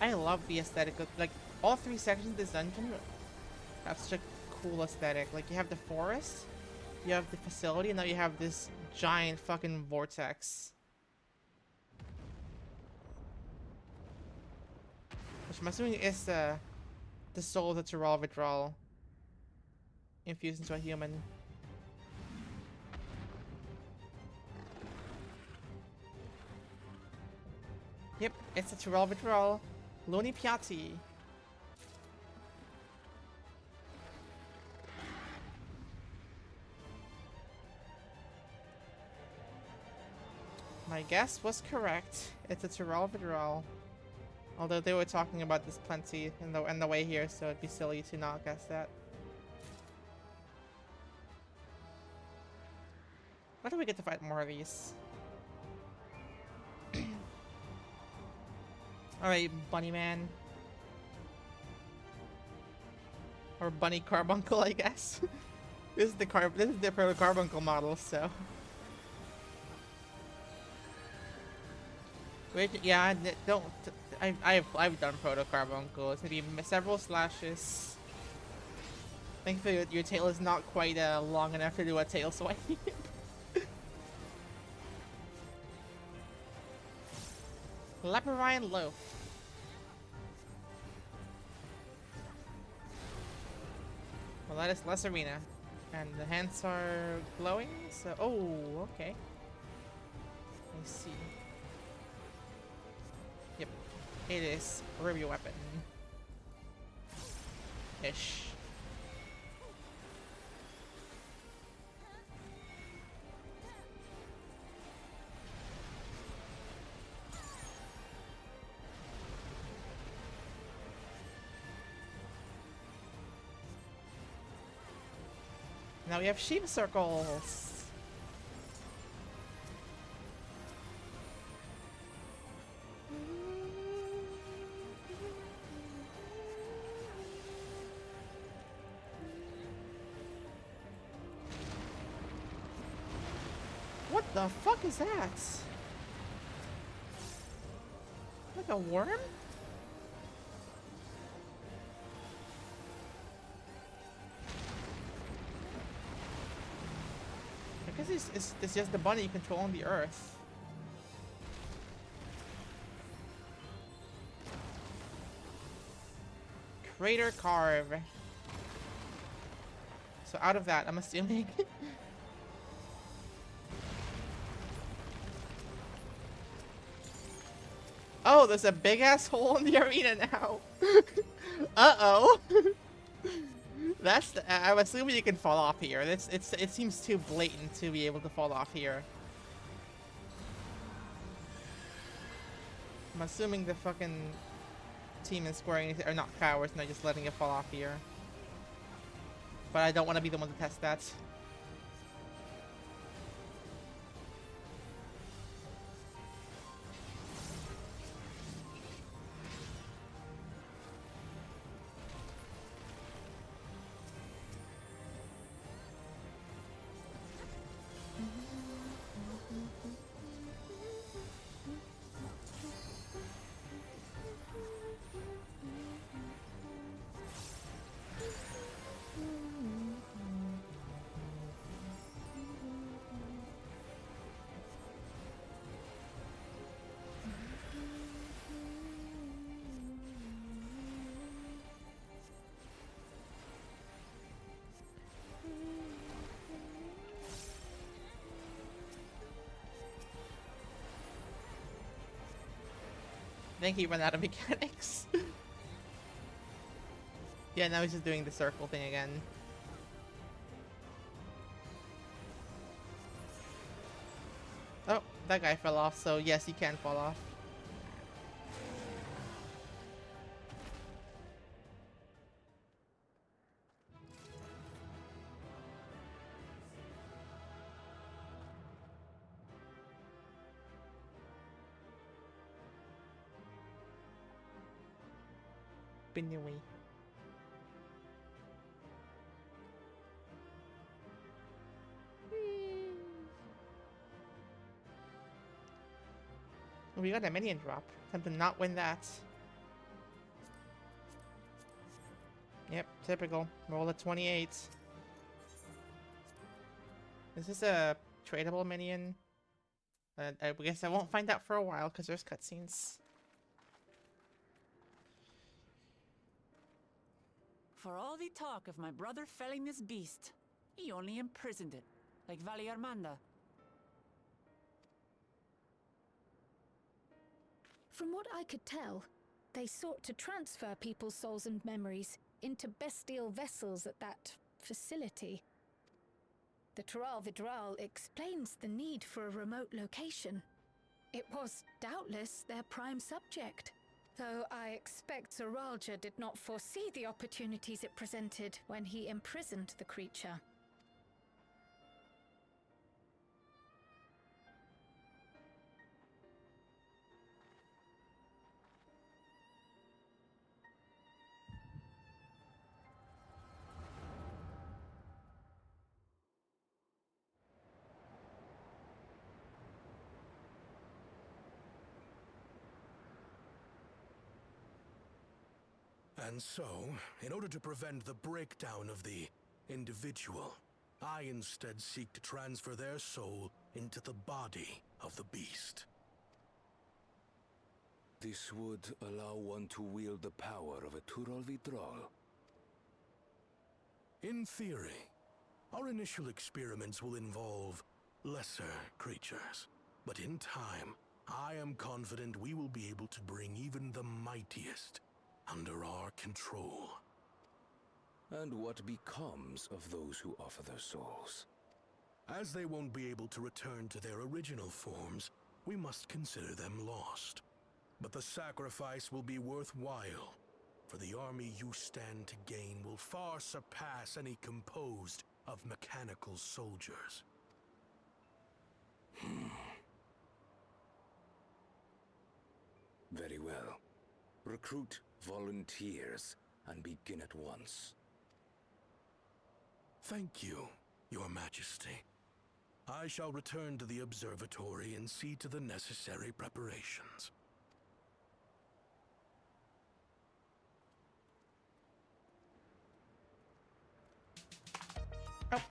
I love the aesthetic of, like, all three sections of this dungeon have such a cool aesthetic. Like, you have the forest, you have the facility, and now you have this giant fucking vortex. Which I'm assuming is the soul of the Tyral Vitral infused into a human. Yep, it's the Tyral Vitral. Loni Piatti. My guess was correct. It's a Tyral Vidral. Although they were talking about this plenty in the way here, so it'd be silly to not guess that. Why do we get to fight more of these? Alright, Bunny Man. Or Bunny Carbuncle, I guess. This is the Proto Carbuncle model, so. Wait, yeah, don't. I've done Proto Carbuncle. It's gonna be several slashes. Thankfully, your tail is not quite long enough to do a tail swipe. Leporine Loaf. Well, that is less arena. And the hands are glowing, so... Oh, okay. I see. Yep. It is a Ruby weapon. Ish. Now we have sheep circles. What the fuck is that? Like a worm? it's just the bunny controlling the earth. Crater carve. So out of that, I'm assuming. Oh, there's a big ass hole in the arena now. Uh-oh. I'm assuming you can fall off here. It seems too blatant to be able to fall off here. I'm assuming the fucking team in Square Enix are not cowards and they're just letting it fall off here. But I don't want to be the one to test that. I think he ran out of mechanics. Yeah, now he's just doing the circle thing again. Oh, that guy fell off, so yes, he can fall off. Anyway. We got a minion drop. Time to not win that. Yep, typical. Roll a 28. Is this a tradable minion? I guess I won't find out for a while because there's cutscenes. For all the talk of my brother felling this beast, he only imprisoned it, like Vali Armanda. From what I could tell, they sought to transfer people's souls and memories into bestial vessels at that facility. The Tural Vidral explains the need for a remote location. It was doubtless their prime subject. Though I expect Zoralja did not foresee the opportunities it presented when he imprisoned the creature. And so, in order to prevent the breakdown of the individual, I instead seek to transfer their soul into the body of the beast. This would allow one to wield the power of a Tural Vidral. In theory, our initial experiments will involve lesser creatures. But in time, I am confident we will be able to bring even the mightiest under our control. And what becomes of those who offer their souls? As they won't be able to return to their original forms, we must consider them lost. But the sacrifice will be worthwhile, for the army you stand to gain will far surpass any composed of mechanical soldiers. Very well. Recruit volunteers and begin at once. Thank you, Your Majesty. I shall return to the observatory and see to the necessary preparations. Oh.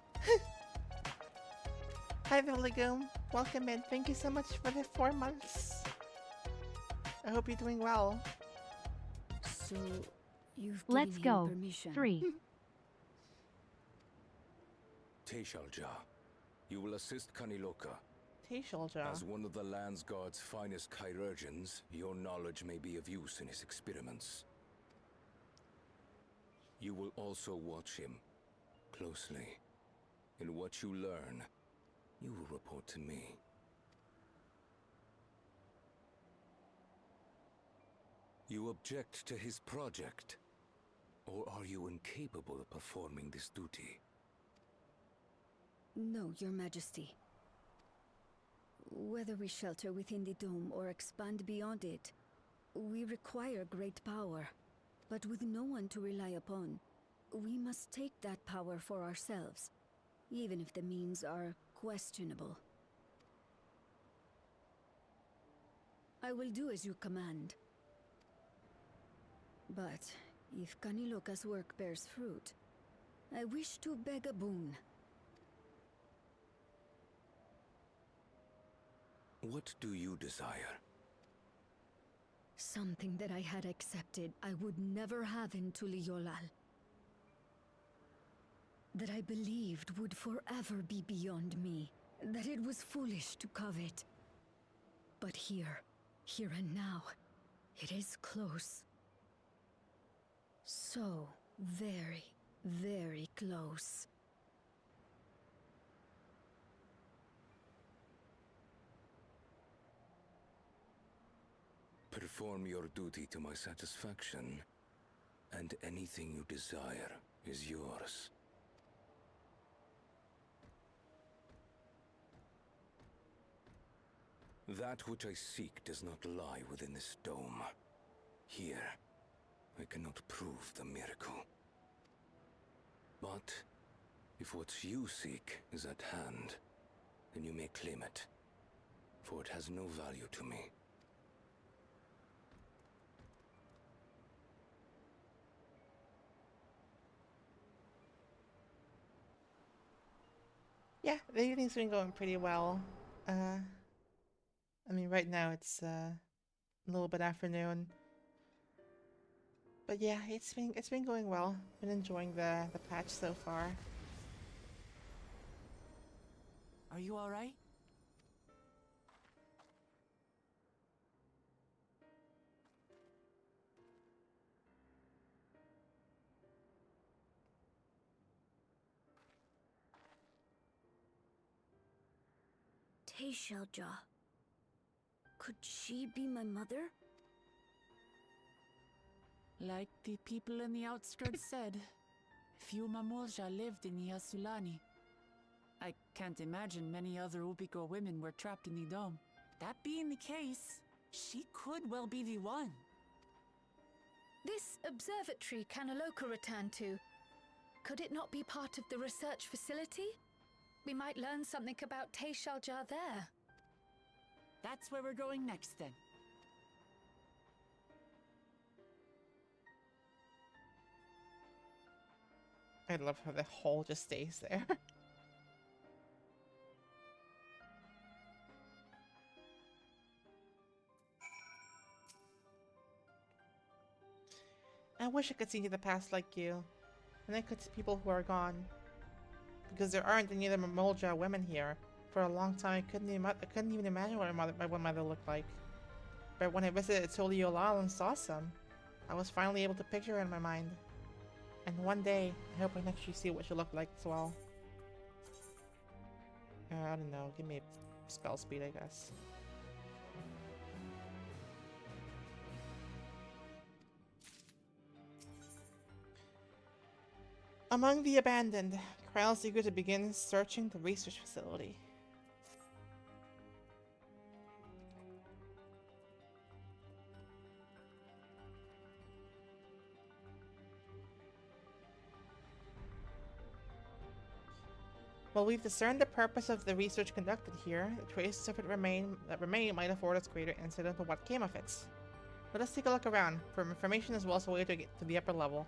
Hi there, Legume. Welcome in. Thank you so much for the 4 months. I hope you're doing well. So, you've Let's given him go. permission. 3. Teishalja, you will assist Kaniloka. Teishalja. As one of the Land's Guard's finest chirurgeons, your knowledge may be of use in his experiments. You will also watch him closely. In what you learn, you will report to me. You object to his project? Or are you incapable of performing this duty? No, Your Majesty. Whether we shelter within the dome or expand beyond it, we require great power. But with no one to rely upon, we must take that power for ourselves, even if the means are questionable. I will do as you command. But if Kaniloka's work bears fruit, I wish to beg a boon. What do you desire? Something that I had accepted I would never have in Tuliolal. That I believed would forever be beyond me. That it was foolish to covet. But here and now, it is close. So very, very close. Perform your duty to my satisfaction, and anything you desire is yours. That which I seek does not lie within this dome. Here, I cannot prove the miracle. But if what you seek is at hand, then you may claim it, for it has no value to me. Yeah, the evening's been going pretty well. I mean, right now it's a little bit afternoon, but yeah, it's been going well. Been enjoying the patch so far. Are you all right? Teishalja. Could she be my mother? Like the people in the outskirts said, few Mamulja lived in Yasulani. I can't imagine many other Ubiko women were trapped in the dome. That being the case, she could well be the one. This observatory Kanaloka returned to, could it not be part of the research facility? We might learn something about Teishalja there. That's where we're going next then. I love how the hole just stays there. I wish I could see the past like you, and I could see people who are gone. Because there aren't any other Mamulja women here. For a long time, I couldn't even imagine what my mother looked like. But when I visited Toliolal and saw some, I was finally able to picture her in my mind. And one day, I hope I can actually see what she looked like as well. I don't know, give me spell speed, I guess. Among the abandoned, Krell's eager to begin searching the research facility. While we've discerned the purpose of the research conducted here, the traces of it remain might afford us greater insight into what came of it. Let us take a look around for information as well as a way to get to the upper level.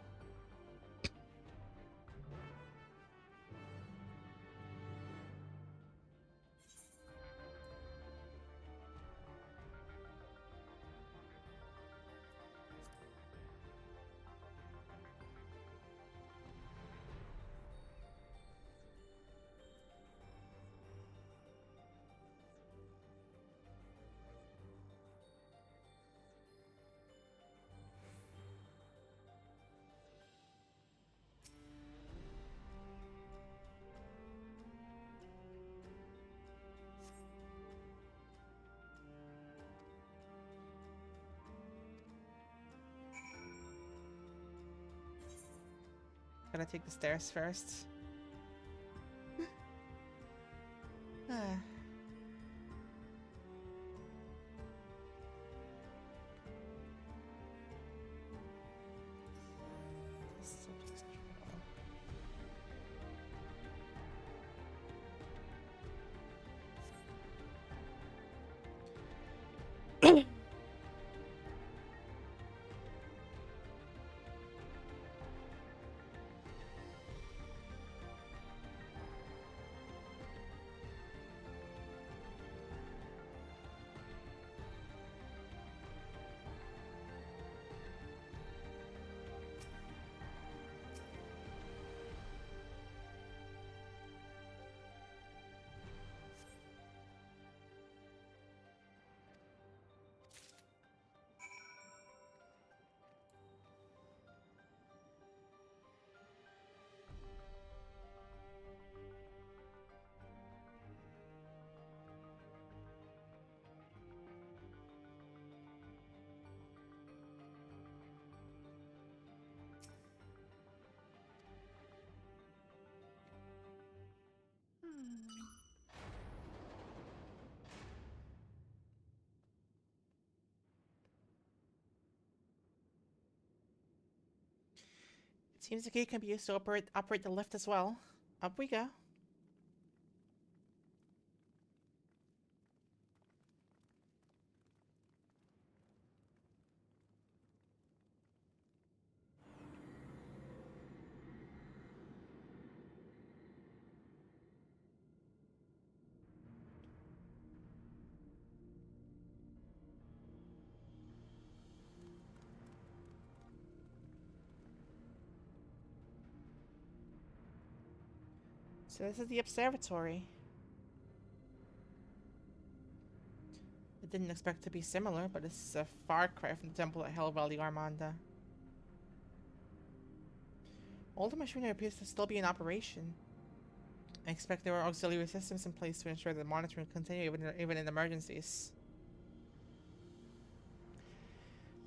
Gotta take the stairs first. Ah. Seems the key can be used to operate the lift as well. Up we go. So this is the observatory. I didn't expect it to be similar, but this is a far cry from the temple at Hell Valley Armanda. All the machinery appears to still be in operation. I expect there are auxiliary systems in place to ensure that monitoring will continue even in emergencies.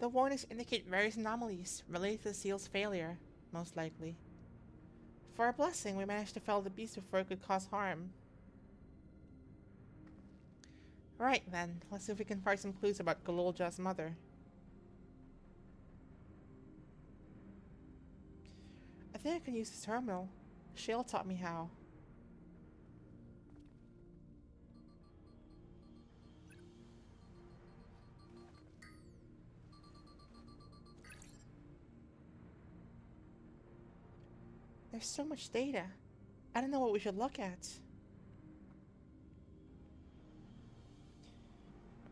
The warnings indicate various anomalies related to the seal's failure, most likely. For our blessing, we managed to fell the beast before it could cause harm. Right then, let's see if we can find some clues about Gololja's mother. I think I can use this terminal. Shale taught me how. There's so much data. I don't know what we should look at.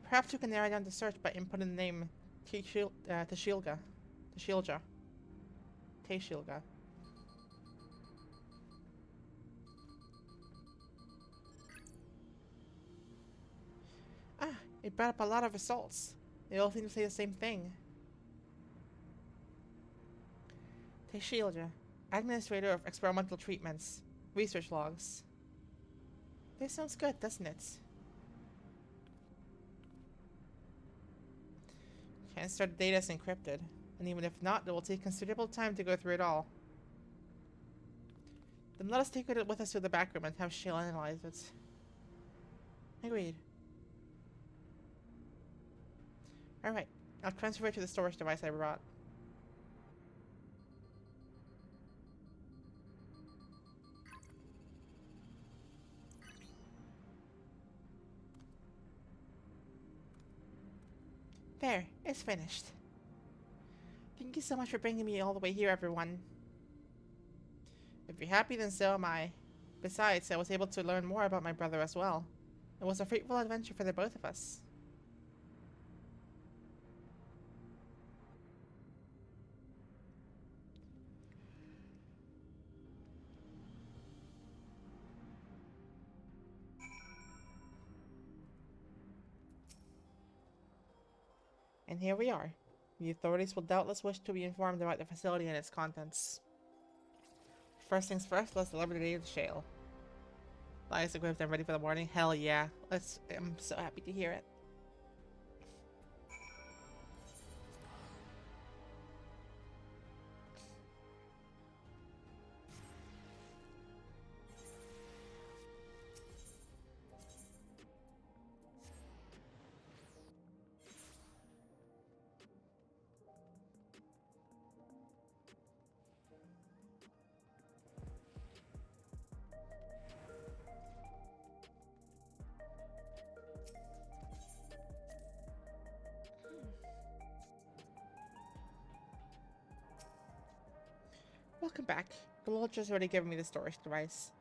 Perhaps we can narrow down the search by inputting the name Tashilga. Tashilga. Ah, it brought up a lot of results. They all seem to say the same thing. Tashilga, Administrator of Experimental Treatments. Research logs. This sounds good, doesn't it? Chances are the data is encrypted, and even if not, it will take considerable time to go through it all. Then let us take it with us to the back room and have Shale analyze it. Agreed. Alright, I'll transfer it to the storage device I brought. There, it's finished. Thank you so much for bringing me all the way here, everyone. If you're happy, then so am I. Besides, I was able to learn more about my brother as well. It was a fruitful adventure for the both of us. And here we are. The authorities will doubtless wish to be informed about the facility and its contents. First things first, let's deliver the data to Shale. Lies equipped and ready for the morning? Hell yeah. I'm so happy to hear it. Welcome back. The Lord just already given me the storage device.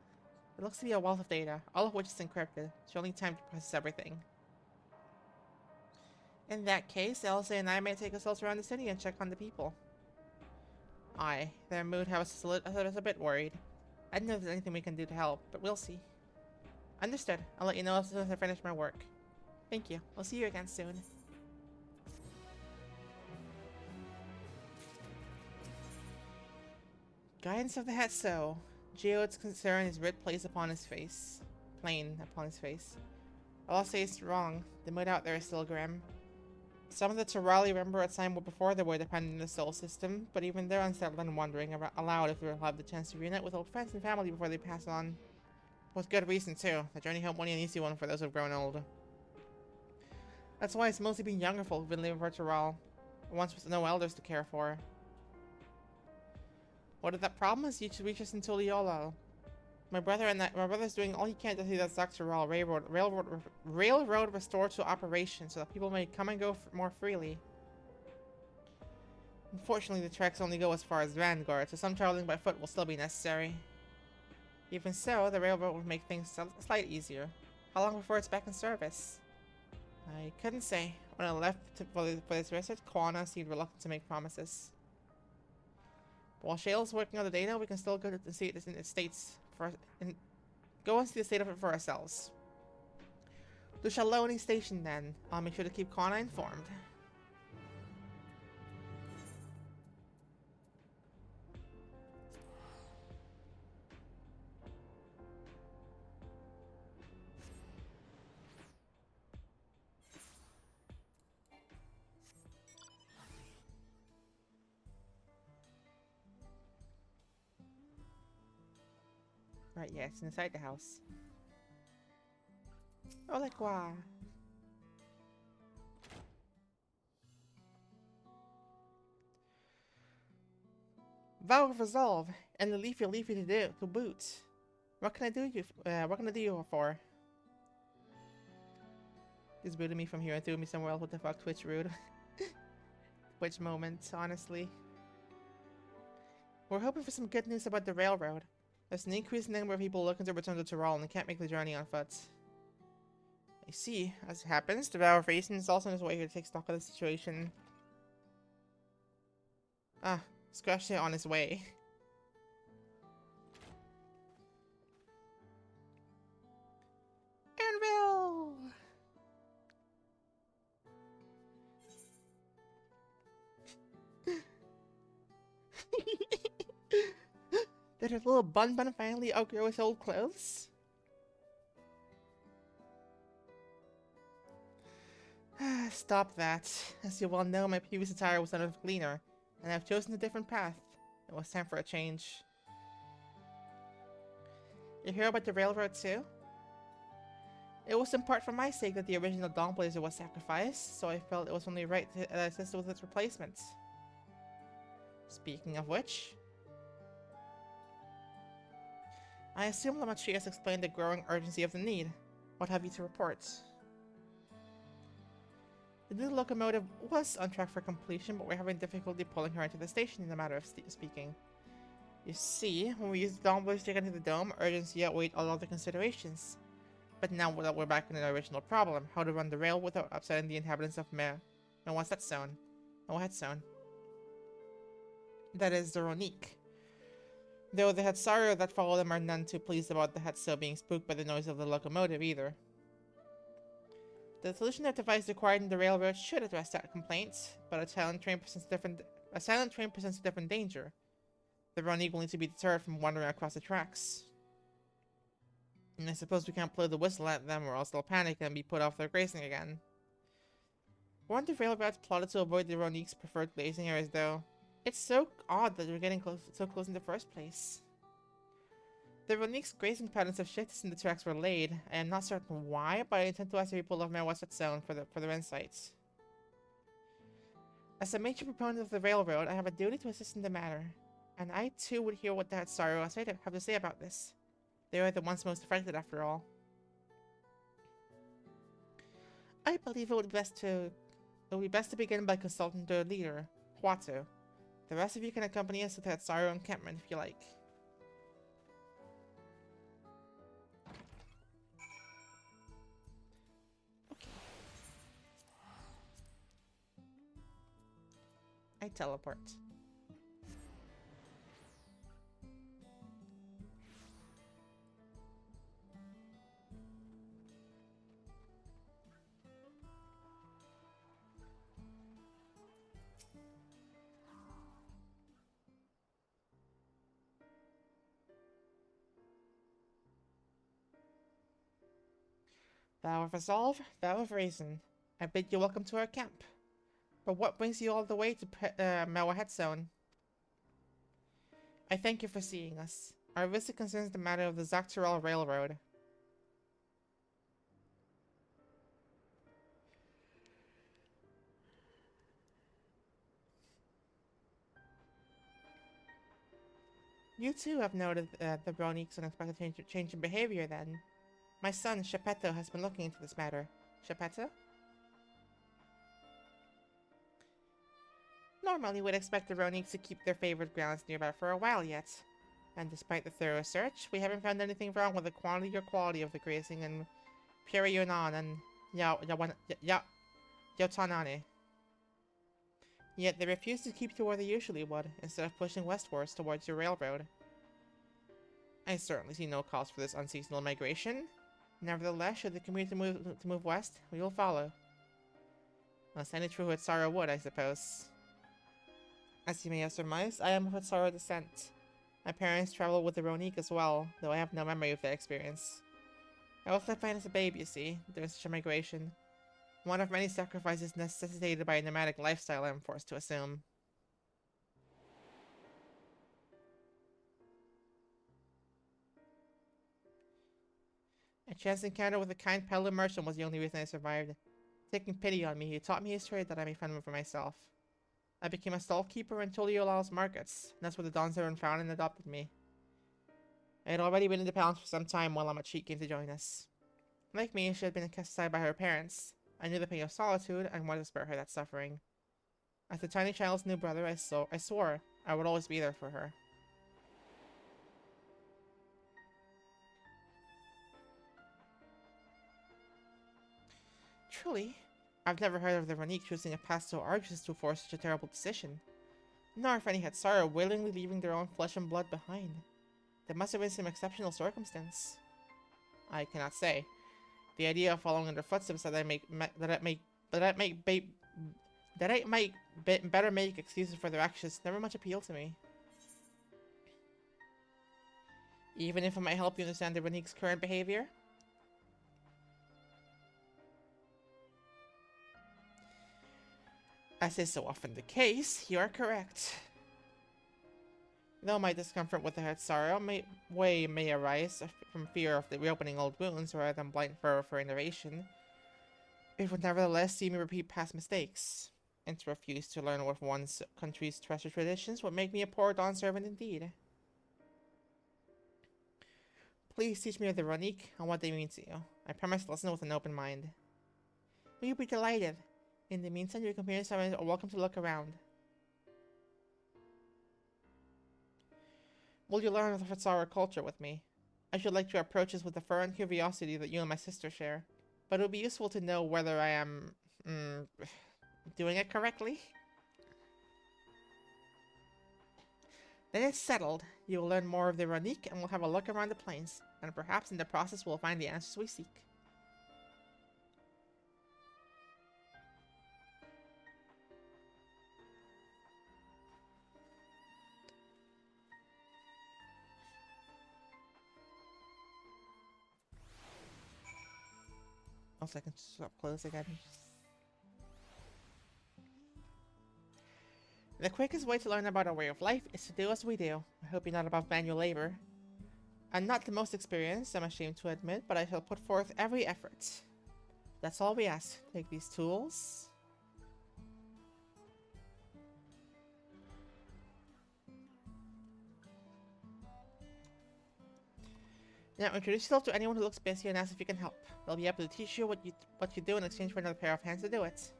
It looks to be a wealth of data, all of which is encrypted, so you'll need time to process everything. In that case, Elsa and I may take ourselves around the city and check on the people. Aye, their mood has us a bit worried. I don't know if there's anything we can do to help, but we'll see. Understood. I'll let you know as soon as I finish my work. Thank you. I'll see you again soon. Guidance of the Hetso. Geode's concern is writ plain upon his face. I'll say it's wrong. The mood out there is still grim. Some of the Turali remember a time before they were dependent on the soul system, but even they're unsettled and wondering aloud if they'll have the chance to reunite with old friends and family before they pass on. With good reason too. The journey home won't be an easy one for those who've grown old. That's why it's mostly been younger folk who've been living for Tural, once with no elders to care for. What if that problem is you should reach us in Tuliolo? My brother's doing all he can to see that Tural railroad restored to operation so that people may come and go more freely. Unfortunately, the tracks only go as far as Vanguard, so some traveling by foot will still be necessary. Even so, the railroad would make things slightly easier. How long before it's back in service? I couldn't say. When I left for this visit, Kwana seemed reluctant to make promises. While Shale's working on the data, we can still go to see it in its states go and see the state of it for ourselves. To Shaloni Station then. I'll make sure to keep Kwana informed. Right, yes, inside the house. Hola, quoi? Vow of Resolve, and the leafy to boot. What can I do you for? Just booted me from here and threw me somewhere else. What the fuck, Twitch rude. Which moment, honestly. We're hoping for some good news about the railroad. There's an increasing number of people looking to return to Tyrol and can't make the journey on foot. I see. As it happens, the Vow of Racing is also on his way here to take stock of the situation. Ah, scratched it on his way. Anvil! Did her little bun finally outgrow his old clothes? Stop that. As you well know, my previous attire was that of a cleaner, and I've chosen a different path. It was time for a change. You hear about the railroad too? It was in part for my sake that the original Dawnblazer was sacrificed, so I felt it was only right to assist with its replacement. Speaking of which, I assume Lamatri has explained the growing urgency of the need. What have you to report? The new locomotive was on track for completion, but we're having difficulty pulling her into the station in a matter of speaking. You see, when we used the Dawnblazer to get into the dome, urgency outweighed all other considerations. But now that we're back in the original problem, how to run the rail without upsetting the inhabitants of Meh. And what's that zone? Oh, Hetzone. That is the Ronique. Though the Hetsaru that follow them are none too pleased about the Hetso being spooked by the noise of the locomotive either. The solution they've devised requiring the railroad should address that complaint, but a silent train presents a different danger. The Ronique will need to be deterred from wandering across the tracks. And I suppose we can't blow the whistle at them or else they'll panic and be put off their grazing again. Weren't the railroads plotted to avoid the Ronique's preferred grazing areas though? It's so odd that we're getting so close in the first place. The Ronique's grazing patterns have shifted since the tracks were laid. I am not certain why, but I intend to ask the people of Mewasset Zone for their insights. As a major proponent of the railroad, I have a duty to assist in the matter, and I too would hear what the Hetsaru have to say about this. They are the ones most affected, after all. I believe it would be best to begin by consulting their leader, Huatu. The rest of you can accompany us to the Hatsaro encampment if you like. Okay. I teleport. Vow of resolve, vow of reason. I bid you welcome to our camp. But what brings you all the way to Melwahet Zone? I thank you for seeing us. Our visit concerns the matter of the Dawntrail Railroad. You too have noted the Bronique's unexpected change in behavior then. My son, Shepetto, has been looking into this matter. Shepetto? Normally we'd expect the Broniques to keep their favorite grounds nearby for a while yet. And despite the thorough search, we haven't found anything wrong with the quantity or quality of the grazing in Pyriunan and Yotanane. Yet they refuse to keep to where they usually would, instead of pushing westwards towards your railroad. I certainly see no cause for this unseasonal migration. Nevertheless, should the community move west, we will follow. Unless any true Hatsaro would, I suppose. As you may have surmised, I am of Hatsaro descent. My parents traveled with the Ronique as well, though I have no memory of their experience. I was left behind as a babe, you see, during such a migration. One of many sacrifices necessitated by a nomadic lifestyle, I am forced to assume. A chance encounter with a kind peddler merchant was the only reason I survived. Taking pity on me, he taught me his trade that I may fend for myself. I became a stallkeeper in Tuliolao's markets, and that's where the Dawntrail found and adopted me. I had already been in the palace for some time while Amachi came to join us. Like me, she had been cast aside by her parents. I knew the pain of solitude and wanted to spare her that suffering. As the tiny child's new brother, I swore I would always be there for her. Truly, I've never heard of the Ronique choosing a path so arduous to force such a terrible decision. Nor if any had sorrow willingly leaving their own flesh and blood behind. There must have been some exceptional circumstance. I cannot say. The idea of following in their footsteps that it might better make excuses for their actions never much appealed to me. Even if it might help you understand the Ronique's current behavior. As is so often the case, you are correct. Though my discomfort with the Hatsaro may arise from fear of the reopening old wounds rather than blind fervor for innovation, it would nevertheless see me repeat past mistakes, and to refuse to learn what one's country's treasured traditions would make me a poor Dawn servant indeed. Please teach me of the Ronique and what they mean to you. I promise to listen with an open mind. We will be delighted. In the meantime, your companions are welcome to look around. Will you learn of the Hatsaro culture with me? I should like to approach this with the fervent curiosity that you and my sister share, but it would be useful to know whether I am, doing it correctly. Then it's settled. You will learn more of the Ronique and we'll have a look around the plains, and perhaps in the process we'll find the answers we seek. Also, I can swap clothes again. The quickest way to learn about our way of life is to do as we do. I hope you're not above manual labor. I'm not the most experienced, I'm ashamed to admit, but I shall put forth every effort. That's all we ask. Take these tools. Now introduce yourself to anyone who looks busy and ask if you can help. They'll be able to teach you what you do in exchange for another pair of hands to do it.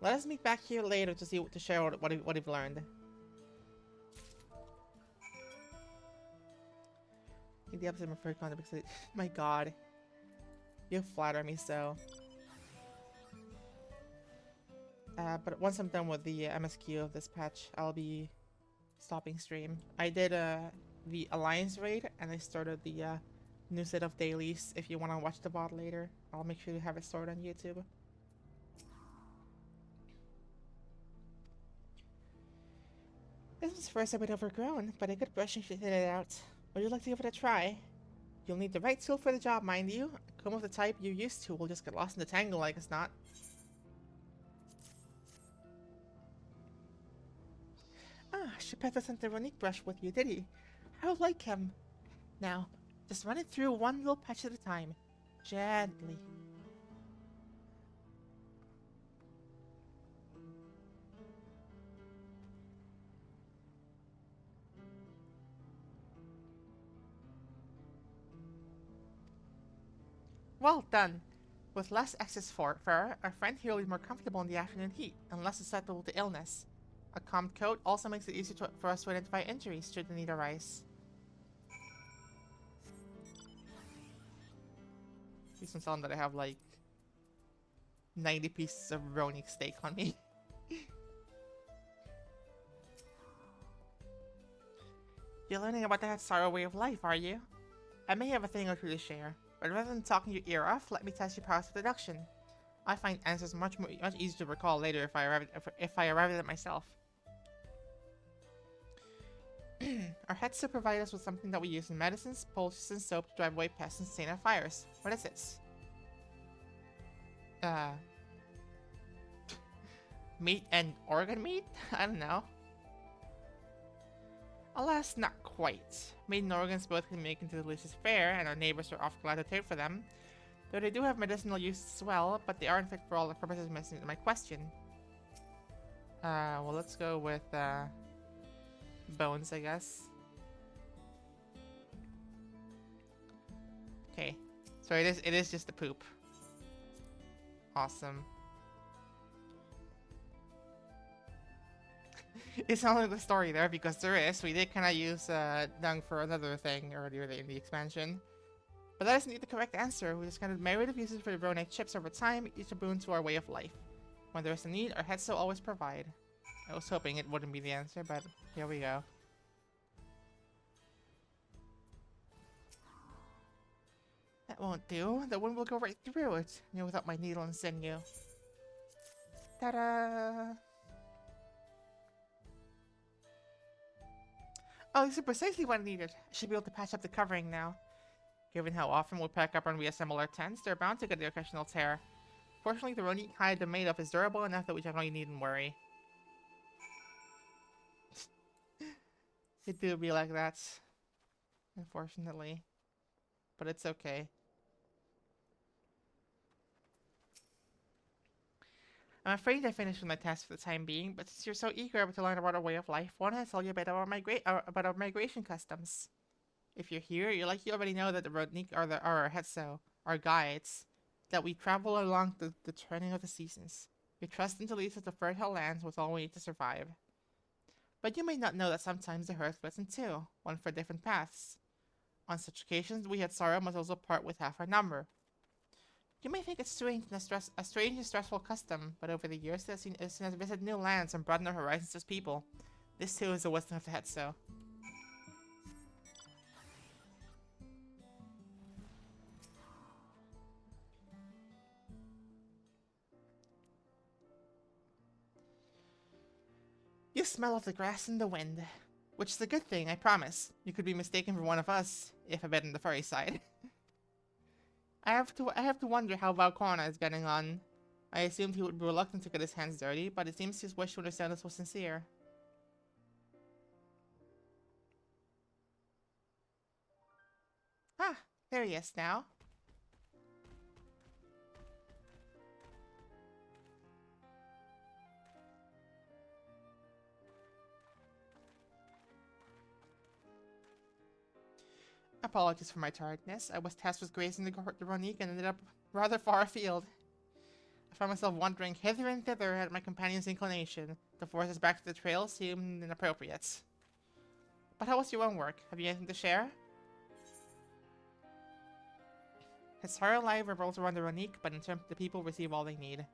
Let us meet back here later to see to share what we've learned. The episode of my first content because my god. You flatter me so. But once I'm done with the MSQ of this patch, I'll be stopping stream. I did the Alliance raid, and I started the new set of dailies. If you want to watch the VOD later, I'll make sure to have it stored on YouTube. This was first a bit overgrown, but a good brushing should thin it out. Would you like to give it a try? You'll need the right tool for the job, mind you. A comb of the type you're used to will just get lost in the tangle like it's not. Ah, Geppetto sent the Ronique brush with you, did he? How like him. Now, just run it through one little patch at a time. Gently. Well done. With less excess fur, our friend here will be more comfortable in the afternoon heat and less susceptible to illness. A combed coat also makes it easier for us to identify injuries should the need arise. Please don't tell them that I have like 90 pieces of Ronique steak on me. You're learning about the Hatsara way of life, are you? I may have a thing or two to share, but rather than talking your ear off, let me test your powers of deduction. I find answers much easier to recall later if I arrive at it myself. Our Hetsu provide us with something that we use in medicines, poultices, and soap to drive away pests and sustain our fires. What is it? Meat and organ meat? I don't know. Alas, not quite. Meat and organs both can make into delicious fare, and our neighbors are often glad to trade for them. Though they do have medicinal use as well, but they aren't fit for all the purposes mentioned in my question. Well, let's go with, bones, I guess. Okay. So it is just the poop. Awesome. It's not like the story there, because there is. We did kind of use dung for another thing earlier in the expansion. But that isn't the correct answer. We just kind of myriad of uses for the Ronique chips over time, each a boon to our way of life. When there is a need, our Hetsu always provide. I was hoping it wouldn't be the answer, but here we go. That won't do. The wind will go right through it, without my needle and sinew. Ta-da! Oh, this is precisely what I needed. I should be able to patch up the covering now. Given how often we'll pack up and reassemble our tents, they're bound to get the occasional tear. Fortunately, the Ronique hide they're made of is durable enough that we generally needn't worry. It do be like that. Unfortunately. But it's okay. I'm afraid I finished with my task for the time being, but since you're so eager to learn about our way of life, why don't I tell you a bit about our migration customs? If you're here, you already know that the Ronique are our Hetsu, our guides, that we travel along the turning of the seasons. We trust them to lead us to fertile lands with all we need to survive. But you may not know that sometimes the herd splits in two, one for different paths. On such occasions, we Hatsara must also part with half our number. You may think it's strange and stressful custom, but over the years it has visited new lands and broadened our horizons as people. This too is the wisdom of the Hetsu. You smell of the grass and the wind. Which is a good thing, I promise. You could be mistaken for one of us, if a bit on the furry side. I have to wonder how Valcorna is getting on. I assumed he would be reluctant to get his hands dirty, but it seems his wish to understand us was sincere. Ah, there he is now. Apologies for my tiredness. I was tasked with grazing the Ronique and ended up rather far afield. A found myself wandering hither and thither at my companion's inclination. To force us back to the trail seemed inappropriate. But how was your own work? Have you anything to share? His horror life revolves around the Ronique, but in turn the people receive all they need.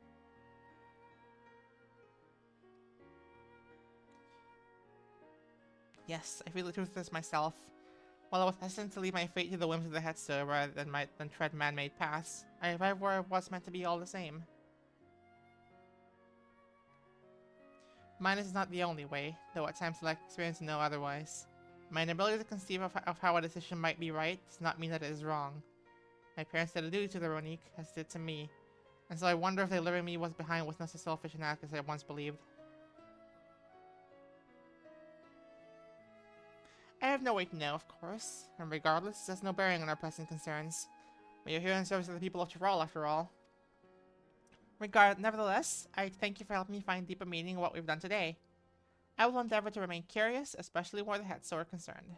Yes, I feel the truth of this myself. While I was hesitant to leave my fate to the whims of the Hetzo rather than tread man-made paths, I arrived where it was meant to be all the same. Mine is not the only way, though at times I lack experience to know otherwise. My inability to conceive of how a decision might be right does not mean that it is wrong. My parents did a duty to the Ronique, as did to me, and so I wonder if they luring me was behind was not so selfish an act as I once believed. I have no way to know, of course, and regardless, this has no bearing on our present concerns. We are here in service of the people of Tyrol, after all. Nevertheless, I thank you for helping me find deeper meaning in what we've done today. I will endeavor to remain curious, especially where the Hetzo are concerned.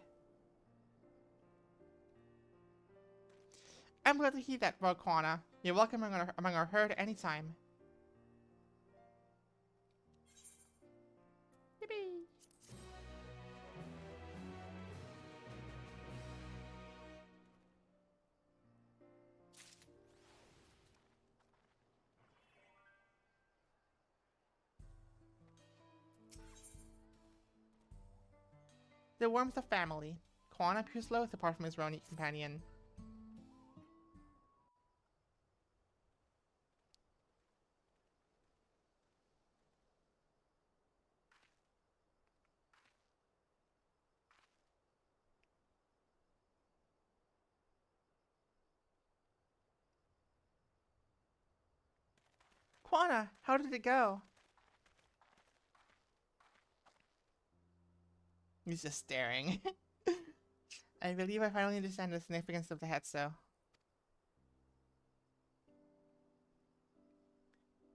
I'm glad to hear that, Rogue. You're welcome among our herd any time. Yippee! The warmth of family. Quana appears loath apart from his Ronique companion. Quana, how did it go? He's just staring. I believe I finally understand the significance of the Hetzo.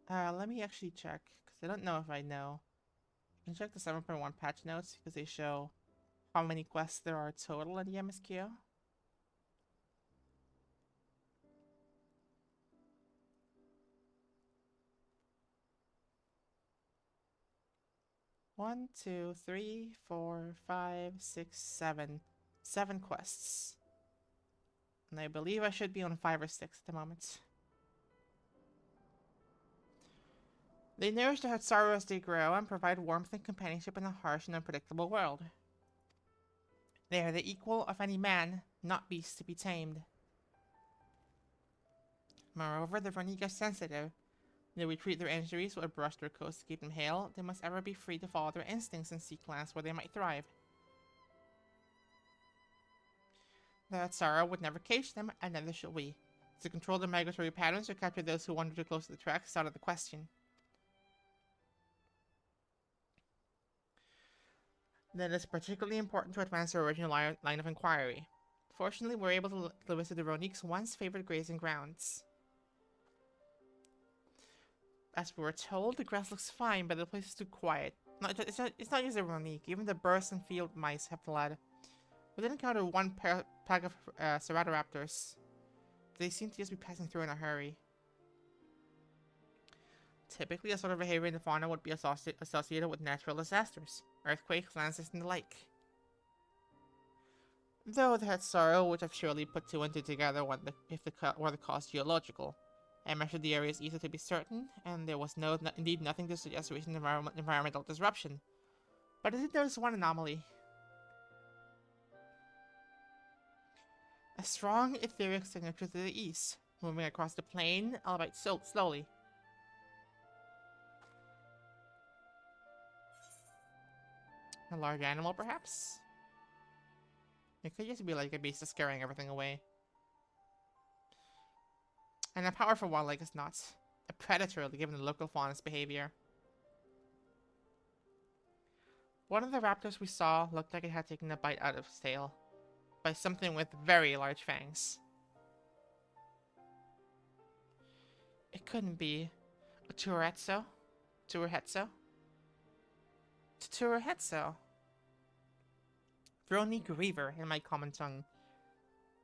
Let me actually check, because I don't know if I know. I can check the 7.1 patch notes, because they show how many quests there are total in the MSQ. One, two, three, four, five, six, seven. 7 quests. And I believe I should be on 5 or 6 at the moment. They nourish the Hatsaru as they grow and provide warmth and companionship in a harsh and unpredictable world. They are the equal of any man, not beasts to be tamed. Moreover, the Ronique are sensitive. Though we treat their injuries with a brush their coats to keep them hale, they must ever be free to follow their instincts and seek lands where they might thrive. The Hatsara would never cage them, and neither should we. To control their migratory patterns or capture those who wander too close to the tracks is out of the question. Then it is particularly important to advance our original line of inquiry. Fortunately, we're able to visit the Ronique's once favorite grazing grounds. As we were told, the grass looks fine, but the place is too quiet. It's not just the Ronique, even the bursts and field mice have fled. We did encounter one pack of Ceratoraptors. They seem to just be passing through in a hurry. Typically, a sort of behavior in the fauna would be associated with natural disasters, earthquakes, landslides, and the like. Though the Hatsaro would have surely put 2 and 2 together if the cause geological. I measured the areas easy to be certain, and there was indeed nothing to suggest recent environmental disruption. But I did notice one anomaly. A strong etheric signature to the east, moving across the plain, albeit slowly. A large animal, perhaps? It could just be like a beast that's scaring everything away. And a powerful one like it's not. A predator, given the local fauna's behavior. One of the raptors we saw looked like it had taken a bite out of its tail. By something with very large fangs. It couldn't be a Turetso? Turetso. Ronique Reaver, in my common tongue.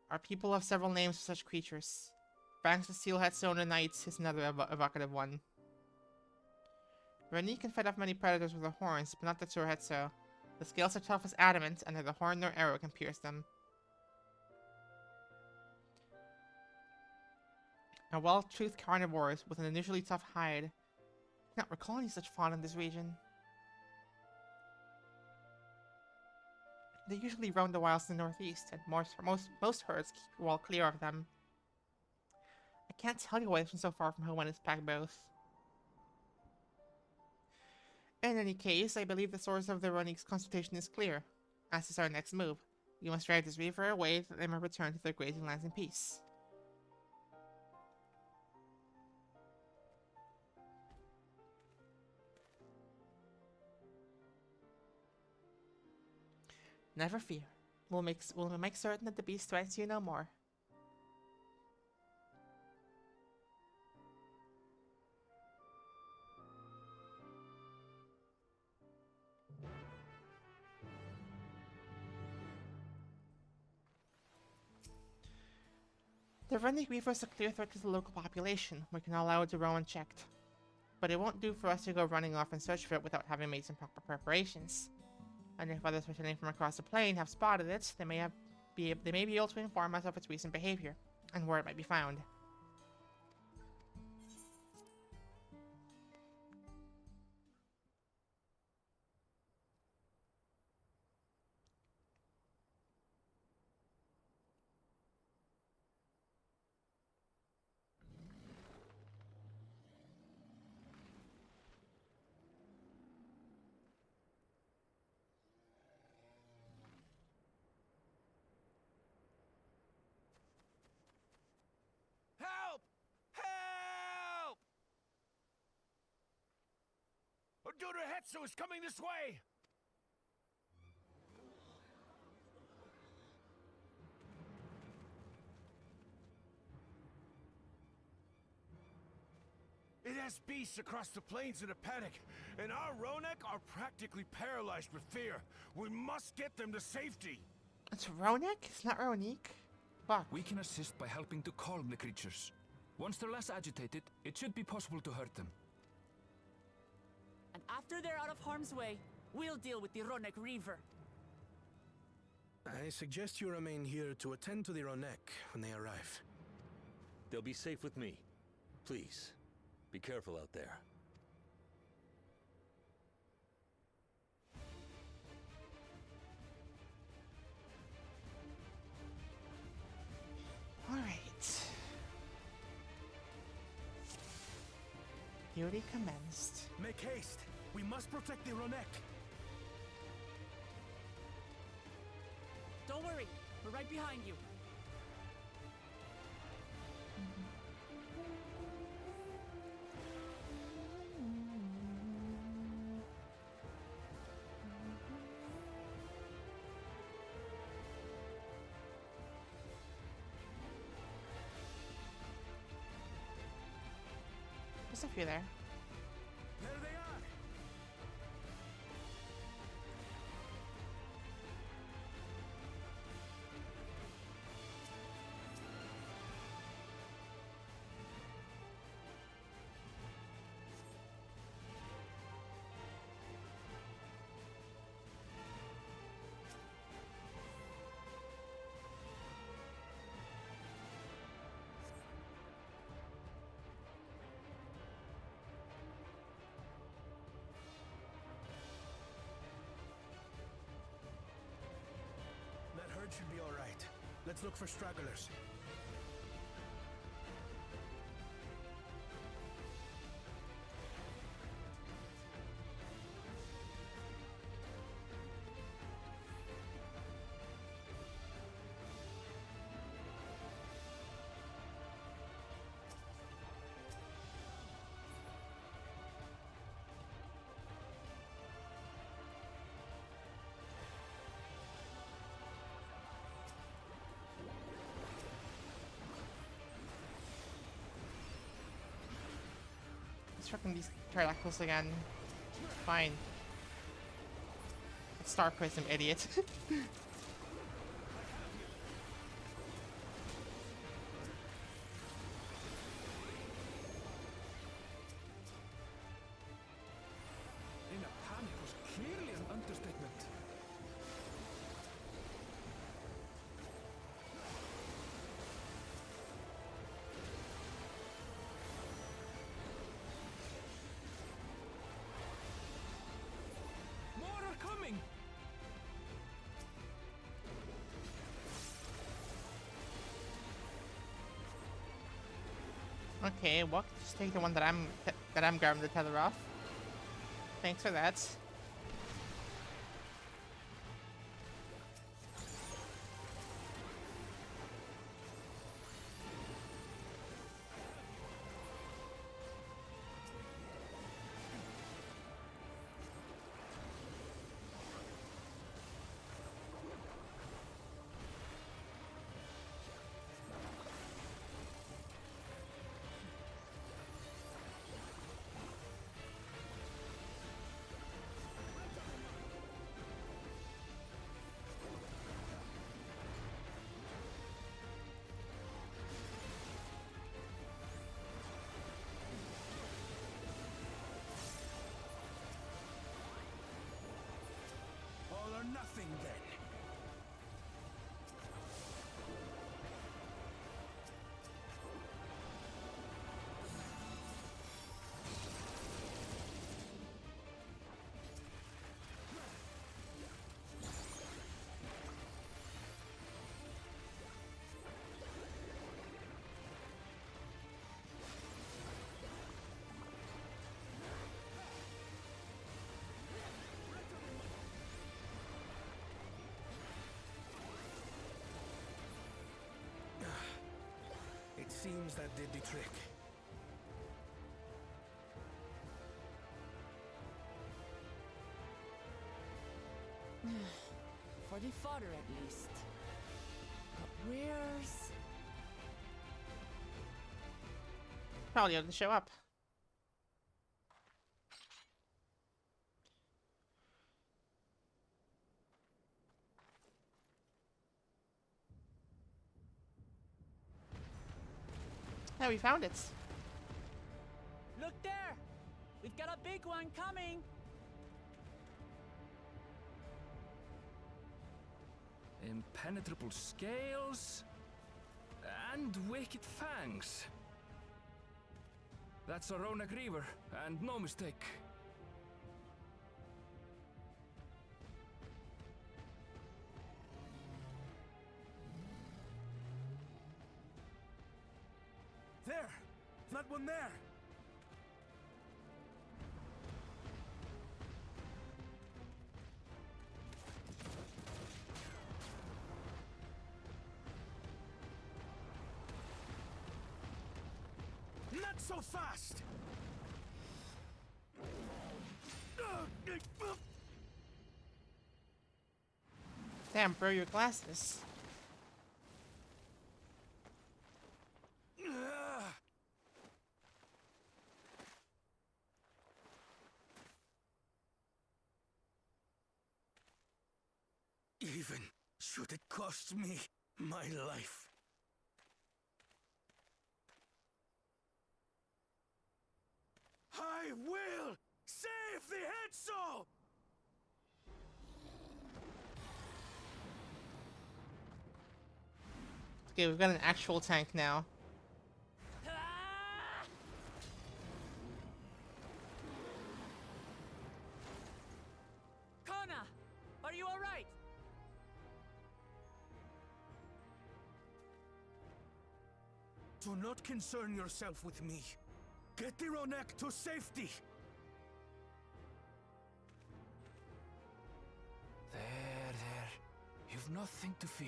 Our people have several names for such creatures. Banks of Steelhead Sona Knights is another evocative one. Rani can fight off many predators with their horns, but not the Tsuruhetsu. The scales are tough as adamant, and neither horn nor arrow can pierce them. A well-toothed carnivores with an unusually tough hide. I do not recall any such fauna in this region. They usually roam the wilds in the northeast, and most herds keep well clear of them. I can't tell you why it's been so far from home when it's packed both. In any case, I believe the source of the Ronique's consultation is clear, as is our next move. We must drive this reaver away that they may return to their grazing lands in peace. Never fear. We'll make certain that the beast threatens you no more. The Runic Reaver is a clear threat to the local population. We cannot allow it to roam unchecked. But it won't do for us to go running off in search for it without having made some proper preparations. And if others returning from across the plain have spotted it, they may be able to inform us of its recent behavior, and where it might be found. Help! Help! Oduruhetsu is coming this way! It has beasts across the plains in a panic, and our Ronek are practically paralyzed with fear. We must get them to safety. It's Ronek? It's not Ronique? Fuck. We can assist by helping to calm the creatures. Once they're less agitated, it should be possible to hurt them. And after they're out of harm's way, we'll deal with the Ronek Reaver. I suggest you remain here to attend to the Ronek when they arrive. They'll be safe with me. Please, be careful out there. Alright. Duty commenced. Make haste. We must protect the Ronek. Don't worry, we're right behind you. There's a few there. There they are. That herd should be all right. Let's look for stragglers. Stripping these pterodactyls again. Fine. Star Prism, idiot. Okay, well, just take the one that I'm grabbing the tether off. Thanks for that. All or nothing, then. It seems that did the trick. For the fodder, at least. But where's... Probably didn't show up. Yeah, we found it. Look there! We've got a big one coming! Impenetrable scales and wicked fangs. That's a Ronak Reaver, and no mistake. There! That one there! Not so fast! Damn, bro, your glasses. Even should it cost me my life. I will save the head soul! Okay, we've got an actual tank now. Kona! Are you alright? Do not concern yourself with me. Get the Ronek to safety! There. You've nothing to fear.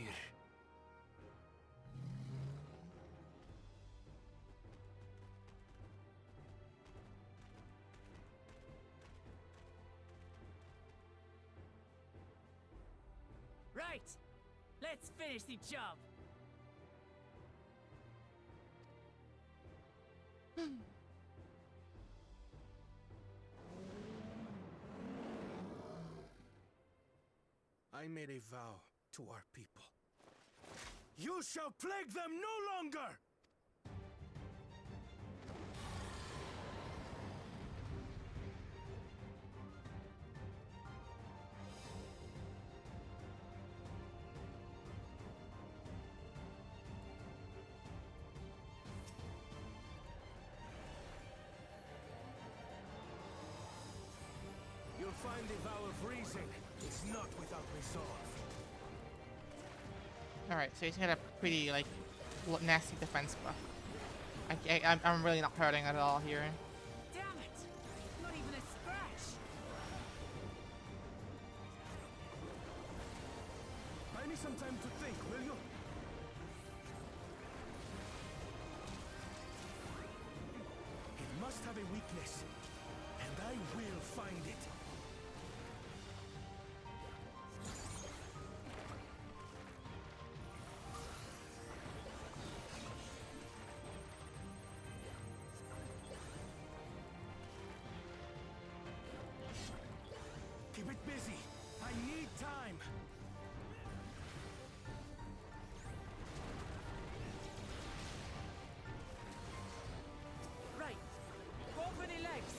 Right! Let's finish the job! I made a vow to our people. You shall plague them no longer! You'll find the vow of reason is not without resolve. Alright, so he's got a pretty, like, nasty defense buff. I'm really not hurting at all here. Damn it! Not even a scratch! Buy me some time to think, will you? It must have a weakness, and I will find it. Keep it busy. I need time. Right. Go for the legs.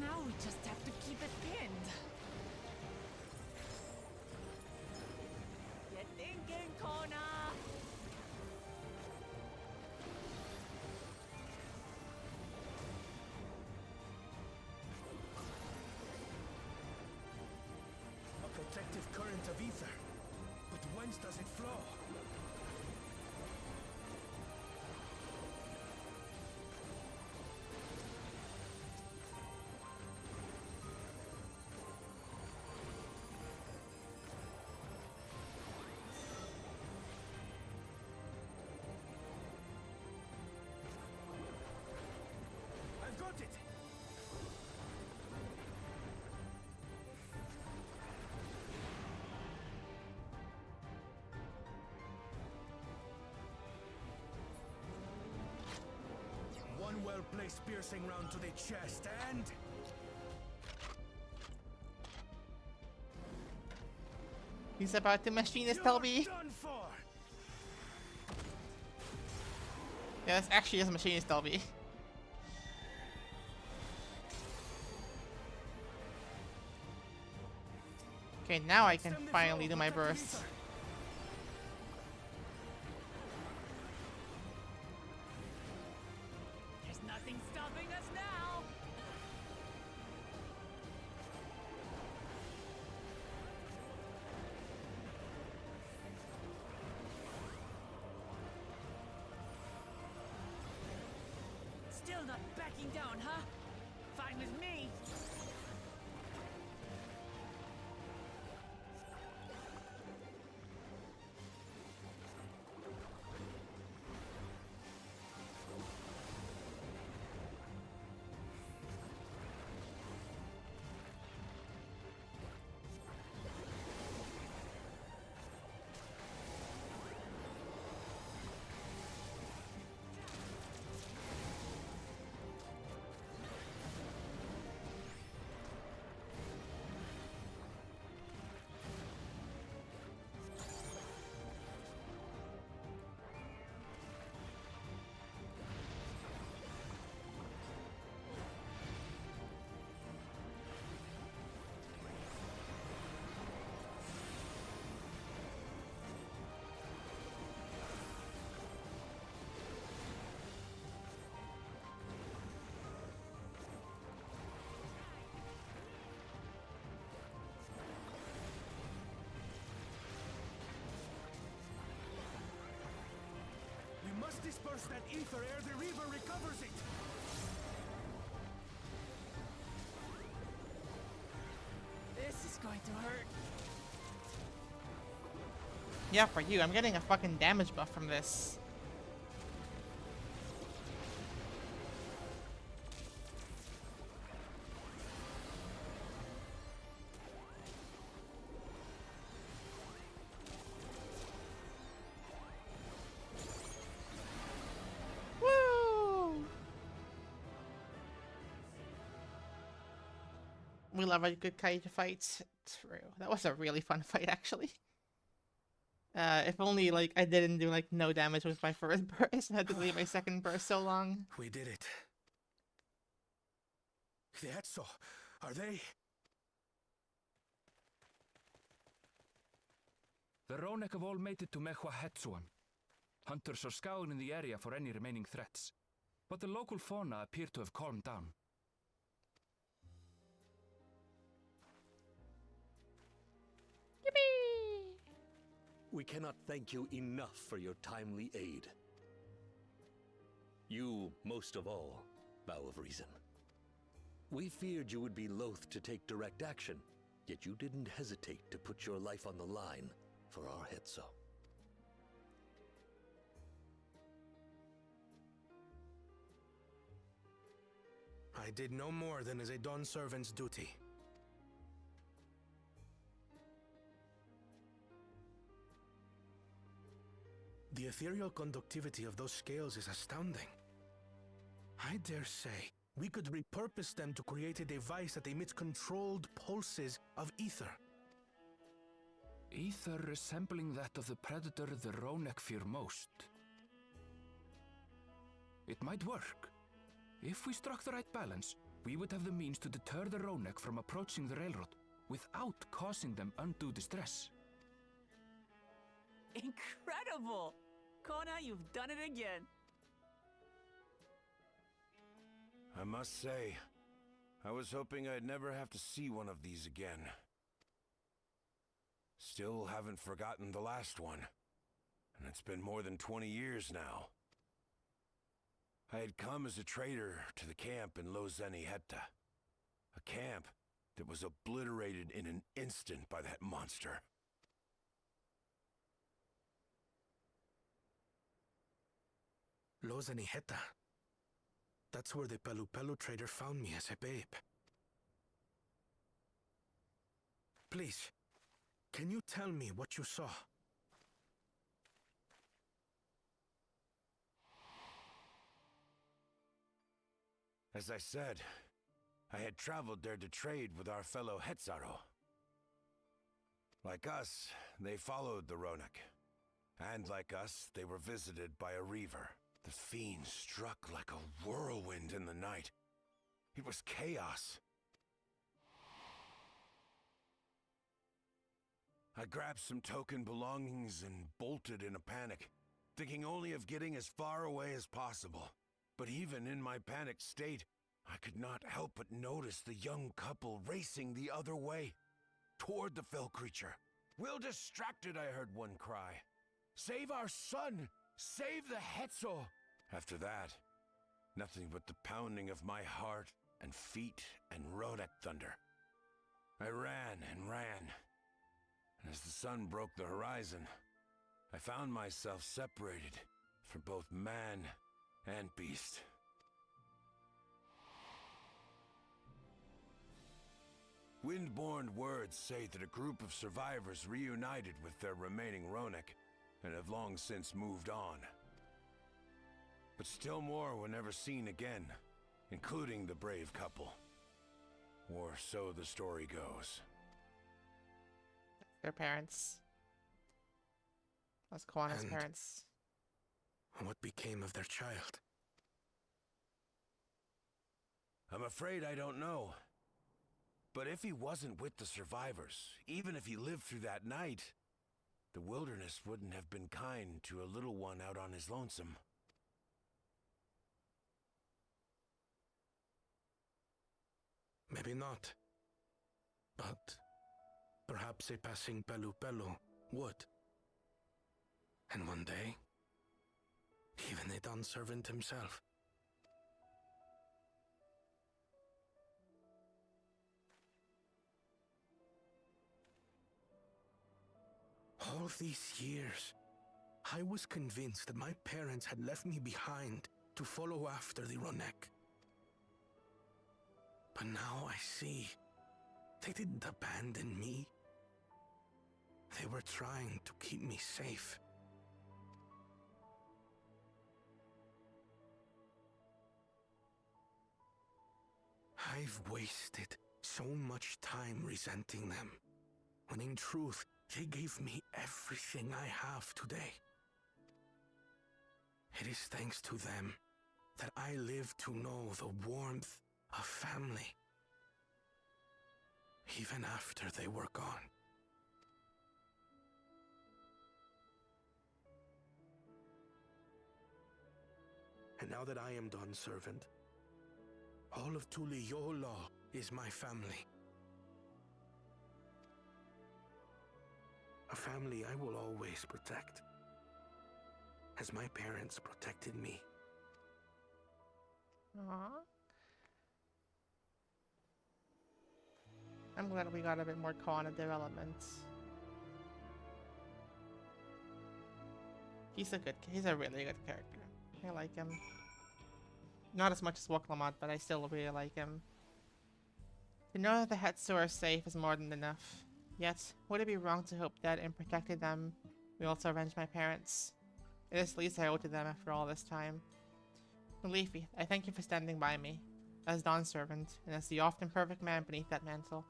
Now we just have to keep it pinned. You're thinking, Kona! A protective current of ether. But whence does it flow? I've got it! One well-placed piercing round to the chest, and... He's about to machinist you're LB. done for! Yeah, this actually is a machinist LB. Okay, now I can Stem the finally flow, do my protect the burst. ether. There's nothing stopping us now! Still not backing down, huh? Fine with me! burst that ether ere the Reaver recovers it! This is going to hurt. Yeah, for you. I'm getting a fucking damage buff from this. We love a good kaiju fight. True. That was a really fun fight, actually. If only, like, I didn't do, like, no damage with my first burst and had to delay my second burst so long. We did it. The Etso, are they? The Ronek have all made it to Mehua Hetsuan. Hunters are scouring the area for any remaining threats, but the local fauna appear to have calmed down. We cannot thank you enough for your timely aid. You, most of all, Bow of Reason. We feared you would be loath to take direct action, yet you didn't hesitate to put your life on the line for our Hetso. I did no more than is a Dawn servant's duty. The ethereal conductivity of those scales is astounding. I dare say we could repurpose them to create a device that emits controlled pulses of ether. Ether resembling that of the predator the Ronek fear most. It might work. If we struck the right balance, we would have the means to deter the Ronek from approaching the railroad without causing them undue distress. Incredible! Kona, you've done it again. I must say, I was hoping I'd never have to see one of these again. Still haven't forgotten the last one, and it's been more than 20 years now. I had come as a trader to the camp in Lozeni Hetta, a camp that was obliterated in an instant by that monster. Lozeni Hetta. That's where the Pelu Pelu trader found me as a babe. Please, can you tell me what you saw? As I said, I had traveled there to trade with our fellow Hetzaro. Like us, they followed the Ronek. And like us, they were visited by a Reaver. The fiend struck like a whirlwind in the night. It was chaos. I grabbed some token belongings and bolted in a panic, thinking only of getting as far away as possible. But even in my panicked state, I could not help but notice the young couple racing the other way, toward the fell creature. "We're distracted," I heard one cry. "Save our son! Save the Hetso!" After that, nothing but the pounding of my heart and feet and Ronek thunder. I ran and ran. And as the sun broke the horizon, I found myself separated from both man and beast. Windborne words say that a group of survivors reunited with their remaining Ronek and have long since moved on. But still more were never seen again, including the brave couple. Or so the story goes. Their parents. That's Kwana's And parents. what became of their child? I'm afraid I don't know. But if he wasn't with the survivors, even if he lived through that night, the wilderness wouldn't have been kind to a little one out on his lonesome. Maybe not. But perhaps a passing Pelu Pelu would. And one day, Even the Dawn servant himself. All these years, I was convinced that my parents had left me behind to follow after the Ronek. But now I see they didn't abandon me. They were trying to keep me safe. I've wasted so much time resenting them, when in truth, they gave me everything I have today. It is thanks to them that I live to know the warmth of family, even after they were gone. And now that I am Dawn's servant, all of Tuliyola is my family. A family I will always protect, as my parents protected me. Aww. I'm glad we got a bit more Kana development. He's a really good character. I like him. Not as much as Waklamot, but I still really like him. To know that the Hetsu are safe is more than enough. Yet, would it be wrong to hope that in protecting them, we also avenge my parents? It is the least I owe to them after all this time. Leafy, I thank you for standing by me, as Dawn's servant, and as the often perfect man beneath that mantle.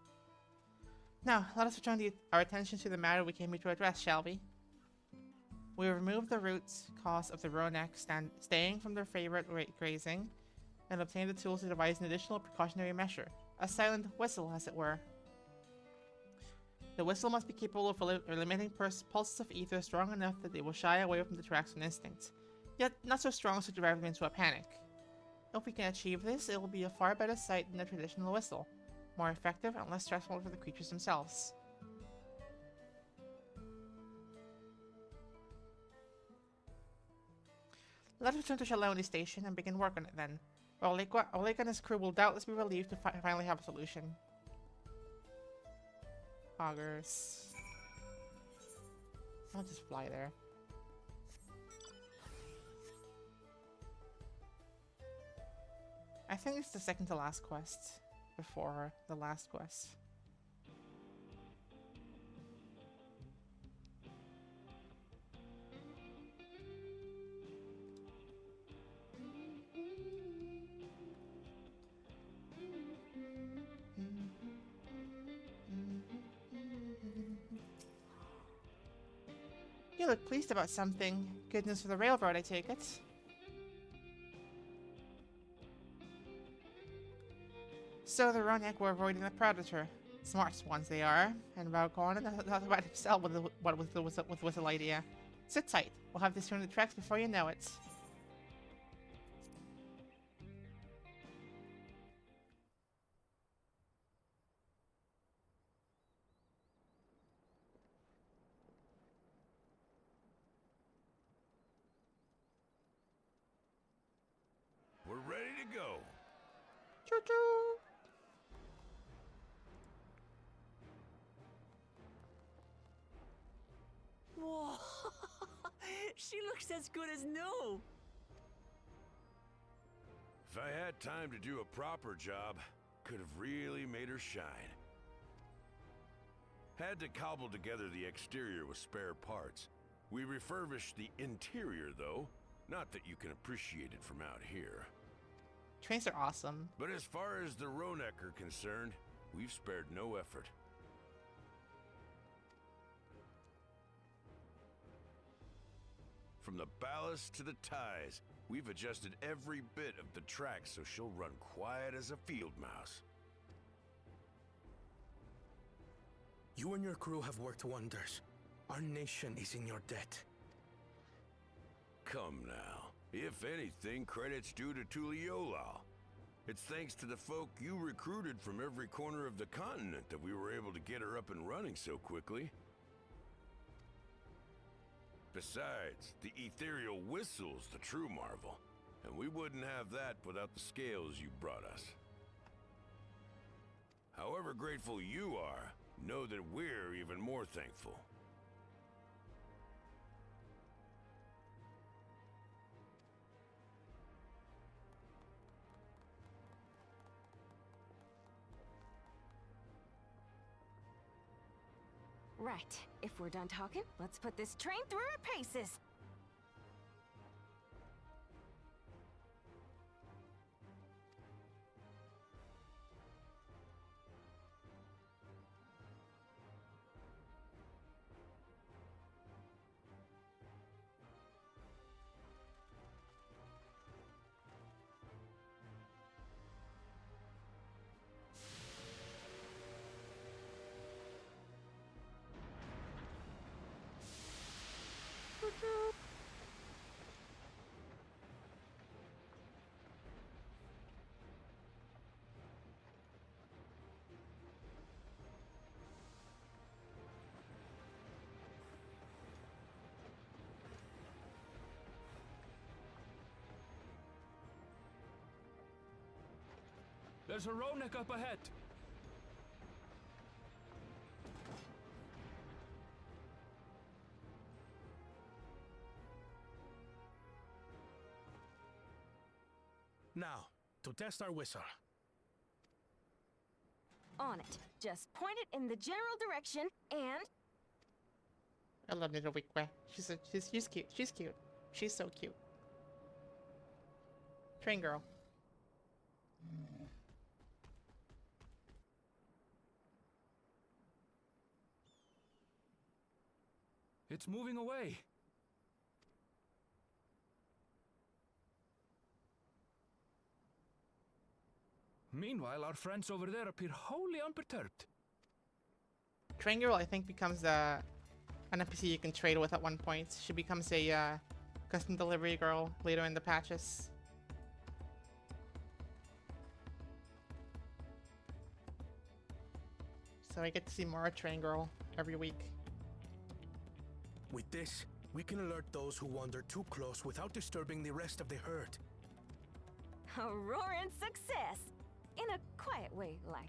Now, let us return our attention to the matter we came here to address, shall we? We removed the root cause of the Ronek staying from their favorite grazing, and obtained the tools to devise an additional precautionary measure. A silent whistle, as it were. The whistle must be capable of emitting pulses of ether strong enough that they will shy away from the tracks on instinct, yet not so strong as to drive them into a panic. If we can achieve this, it will be a far better sight than a traditional whistle, more effective and less stressful for the creatures themselves. Let us return to Shaloni Station and begin work on it then. Oleg and his crew will doubtless be relieved to finally have a solution. Augers. I'll just fly there. I think it's the second to last quest before the last quest. You look pleased about something. Good news for the railroad, I take it. So the Ronek were avoiding the Predator. Smart ones they are, and Raukon thought about himself with the whistle idea. Sit tight, we'll have this turn the tracks before you know it. We're ready to go. Choo-choo! Whoa! She looks as good as new! If I had time to do a proper job, could have really made her shine. Had to cobble together the exterior with spare parts. We refurbished the interior, though. Not that you can appreciate it from out here. Trains are awesome. But as far as the Ronek are concerned, we've spared no effort. From the ballast to the ties, we've adjusted every bit of the track so she'll run quiet as a field mouse. You and your crew have worked wonders. Our nation is in your debt. Come now. If anything, credit's due to Tuliyola. It's thanks to the folk you recruited from every corner of the continent that we were able to get her up and running so quickly. Besides, the ethereal whistle's the true marvel, and we wouldn't have that without the scales you brought us. However grateful you are, know that we're even more thankful. Right. If we're done talking, let's put this train through her paces. There's a Ronek up ahead. Now, to test our whistle. On it. Just point it in the general direction and... I love little Wikwe. She's cute. She's cute. She's so cute. Train girl. It's moving away. Meanwhile, our friends over there appear wholly unperturbed. Train girl, I think, becomes an NPC you can trade with at one point. She becomes a custom delivery girl later in the patches. So I get to see more Train girl every week. With this, we can alert those who wander too close without disturbing the rest of the herd. A roaring success! In a quiet way, like.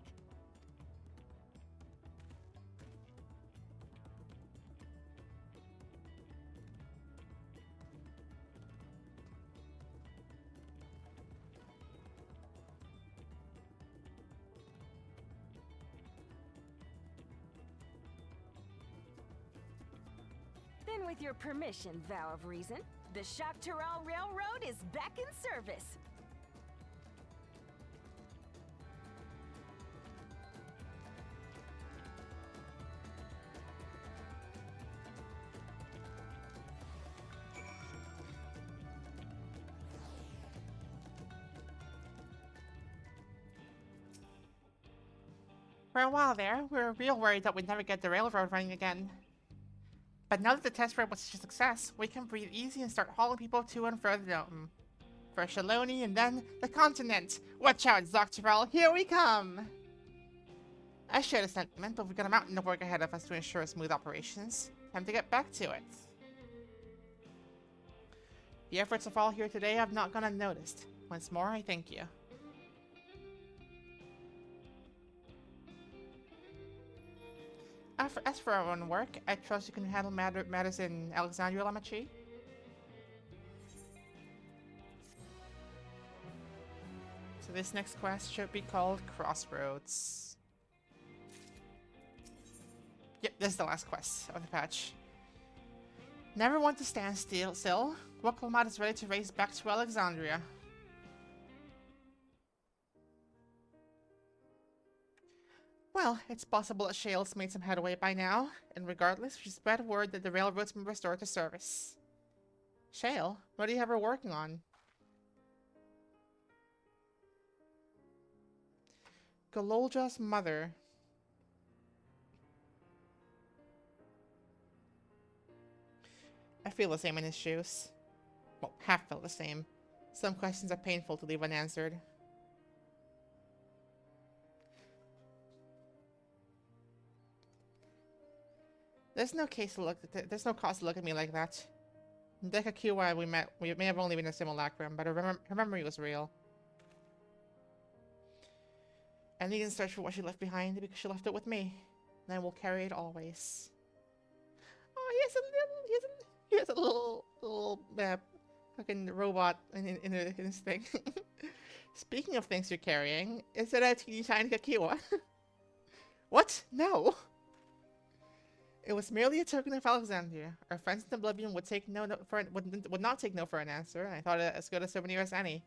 Then with your permission, Vow of Reason, the Shaktaral Railroad is back in service. For a while there, we were real worried that we'd never get the railroad running again. But now that the test ride was such a success, we can breathe easy and start hauling people to and fro the Dome. First Shaloni and then the continent. Watch out, Zoctaral, here we come! I share the sentiment, but we've got a mountain of work ahead of us to ensure smooth operations. Time to get back to it. The efforts of all here today have not gone unnoticed. Once more, I thank you. As for our own work, I trust you can handle matters in Alexandria, Lamachi. So this next quest should be called Crossroads. Yep, this is the last quest of the patch. Never want to stand still. Wokelmat is ready to race back to Alexandria. Well, it's possible that Shale's made some headway by now, and regardless, she spread word that the railroad's been restored to service. Shale, what do you have her working on? Gololja's mother. I feel the same in his shoes. Well, half feel the same. Some questions are painful to leave unanswered. There's no cause to look at me like that. Dekakiwa we may have only been a simulacrum, but her memory was real. I needn't search for what she left behind because she left it with me. And I will carry it always. Oh, he has a little fucking robot in his thing. Speaking of things you're carrying, is it a teeny tiny Kakiwa? What? No! It was merely a token of Alexandria. Our friends in Oblivion would take would not take no for an answer, and I thought it as good a souvenir as any.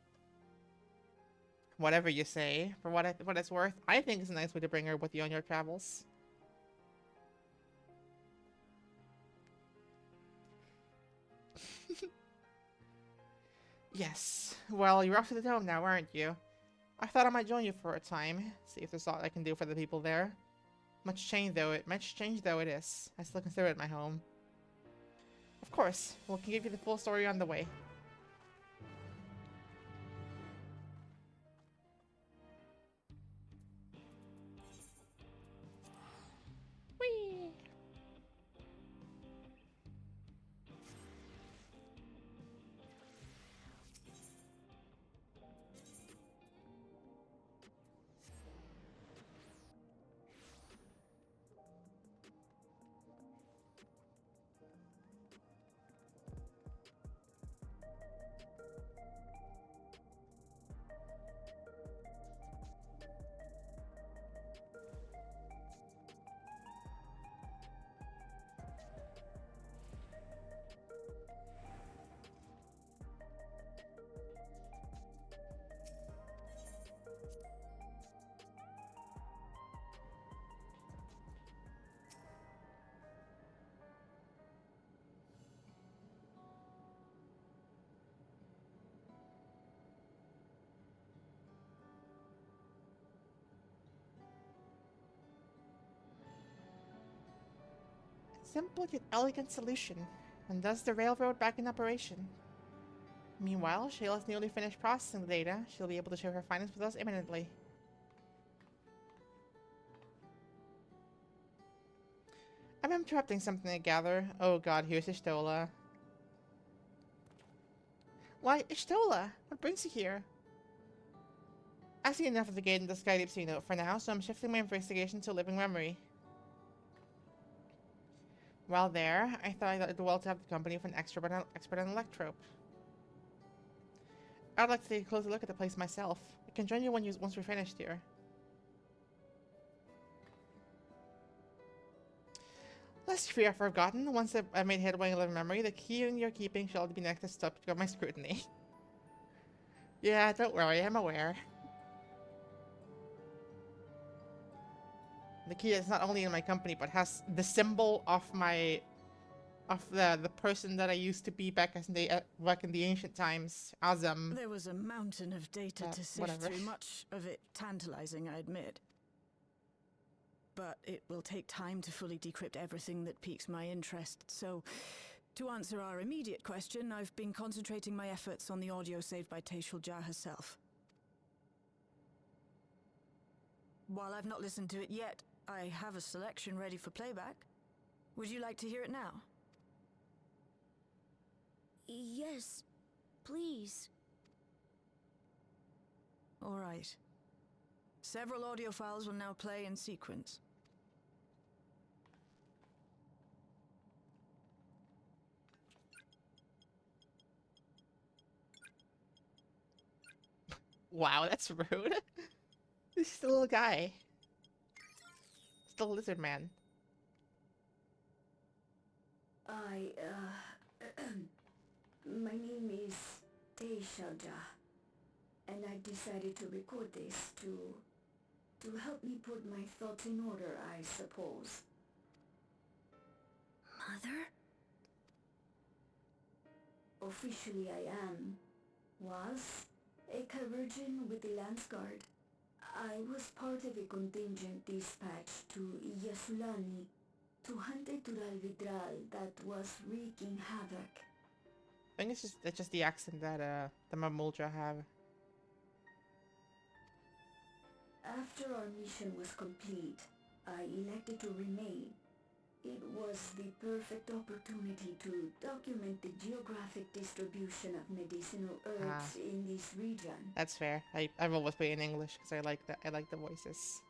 Whatever you say, for what it's worth, I think it's a nice way to bring her with you on your travels. Yes. Well, you're off to the dome now, aren't you? I thought I might join you for a time, see if there's aught I can do for the people there. Much change though it is. I still consider it my home. Of course, we'll give you the full story on the way. Whee! Simple yet elegant solution, and thus the railroad back in operation. Meanwhile, Shayla's nearly finished processing the data. She'll be able to share her findings with us imminently. I'm interrupting something I gather. Oh god, here's Ishtola. Why, Ishtola! What brings you here? I've seen enough of the gate and the Skydeep Sea note for now, so I'm shifting my investigation to living memory. While there, I thought I'd do well to have the company of an expert on electrope. I'd like to take a closer look at the place myself. I can join you once we're finished here. Lest fear I've forgotten, once I've made headway in living memory, the key in your keeping shall be next up to my scrutiny. Yeah, don't worry, I'm aware. The key is not only in my company, but has the symbol of the person that I used to be back in the ancient times. Azam. There was a mountain of data to sift whatever. through, much of it tantalizing, I admit. But it will take time to fully decrypt everything that piques my interest, so to answer our immediate question, I've been concentrating my efforts on the audio saved by Teishulja herself. While I've not listened to it yet, I have a selection ready for playback. Would you like to hear it now? Yes, please. All right. Several audio files will now play in sequence. Wow, that's rude. This is the little guy. It's the lizard man. My name is Teishulja, and I decided to record this to help me put my thoughts in order, I suppose. Mother? Officially was a Virgin with the Lance Guard. I was part of a contingent dispatch to Yasulani to hunt a Tural Vidral that was wreaking havoc. I think it's just the accent that the Mamuldra have. After our mission was complete, I elected to remain. It was the perfect opportunity to document the geographic distribution of medicinal herbs in this region. That's fair. I've always played in English because I like that. I like the voices.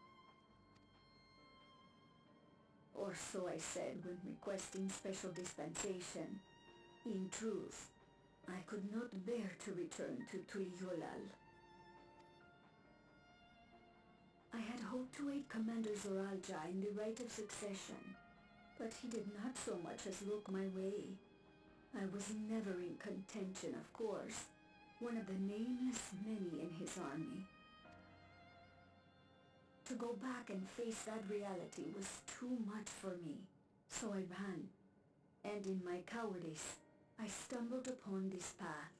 Or so I said when requesting special dispensation. In truth, I could not bear to return to Tuliolal. I had hoped to aid Commander Zoralja in the right of succession, but he did not so much as look my way. I was never in contention, of course, one of the nameless many in his army. To go back and face that reality was too much for me, so I ran. And in my cowardice, I stumbled upon this path.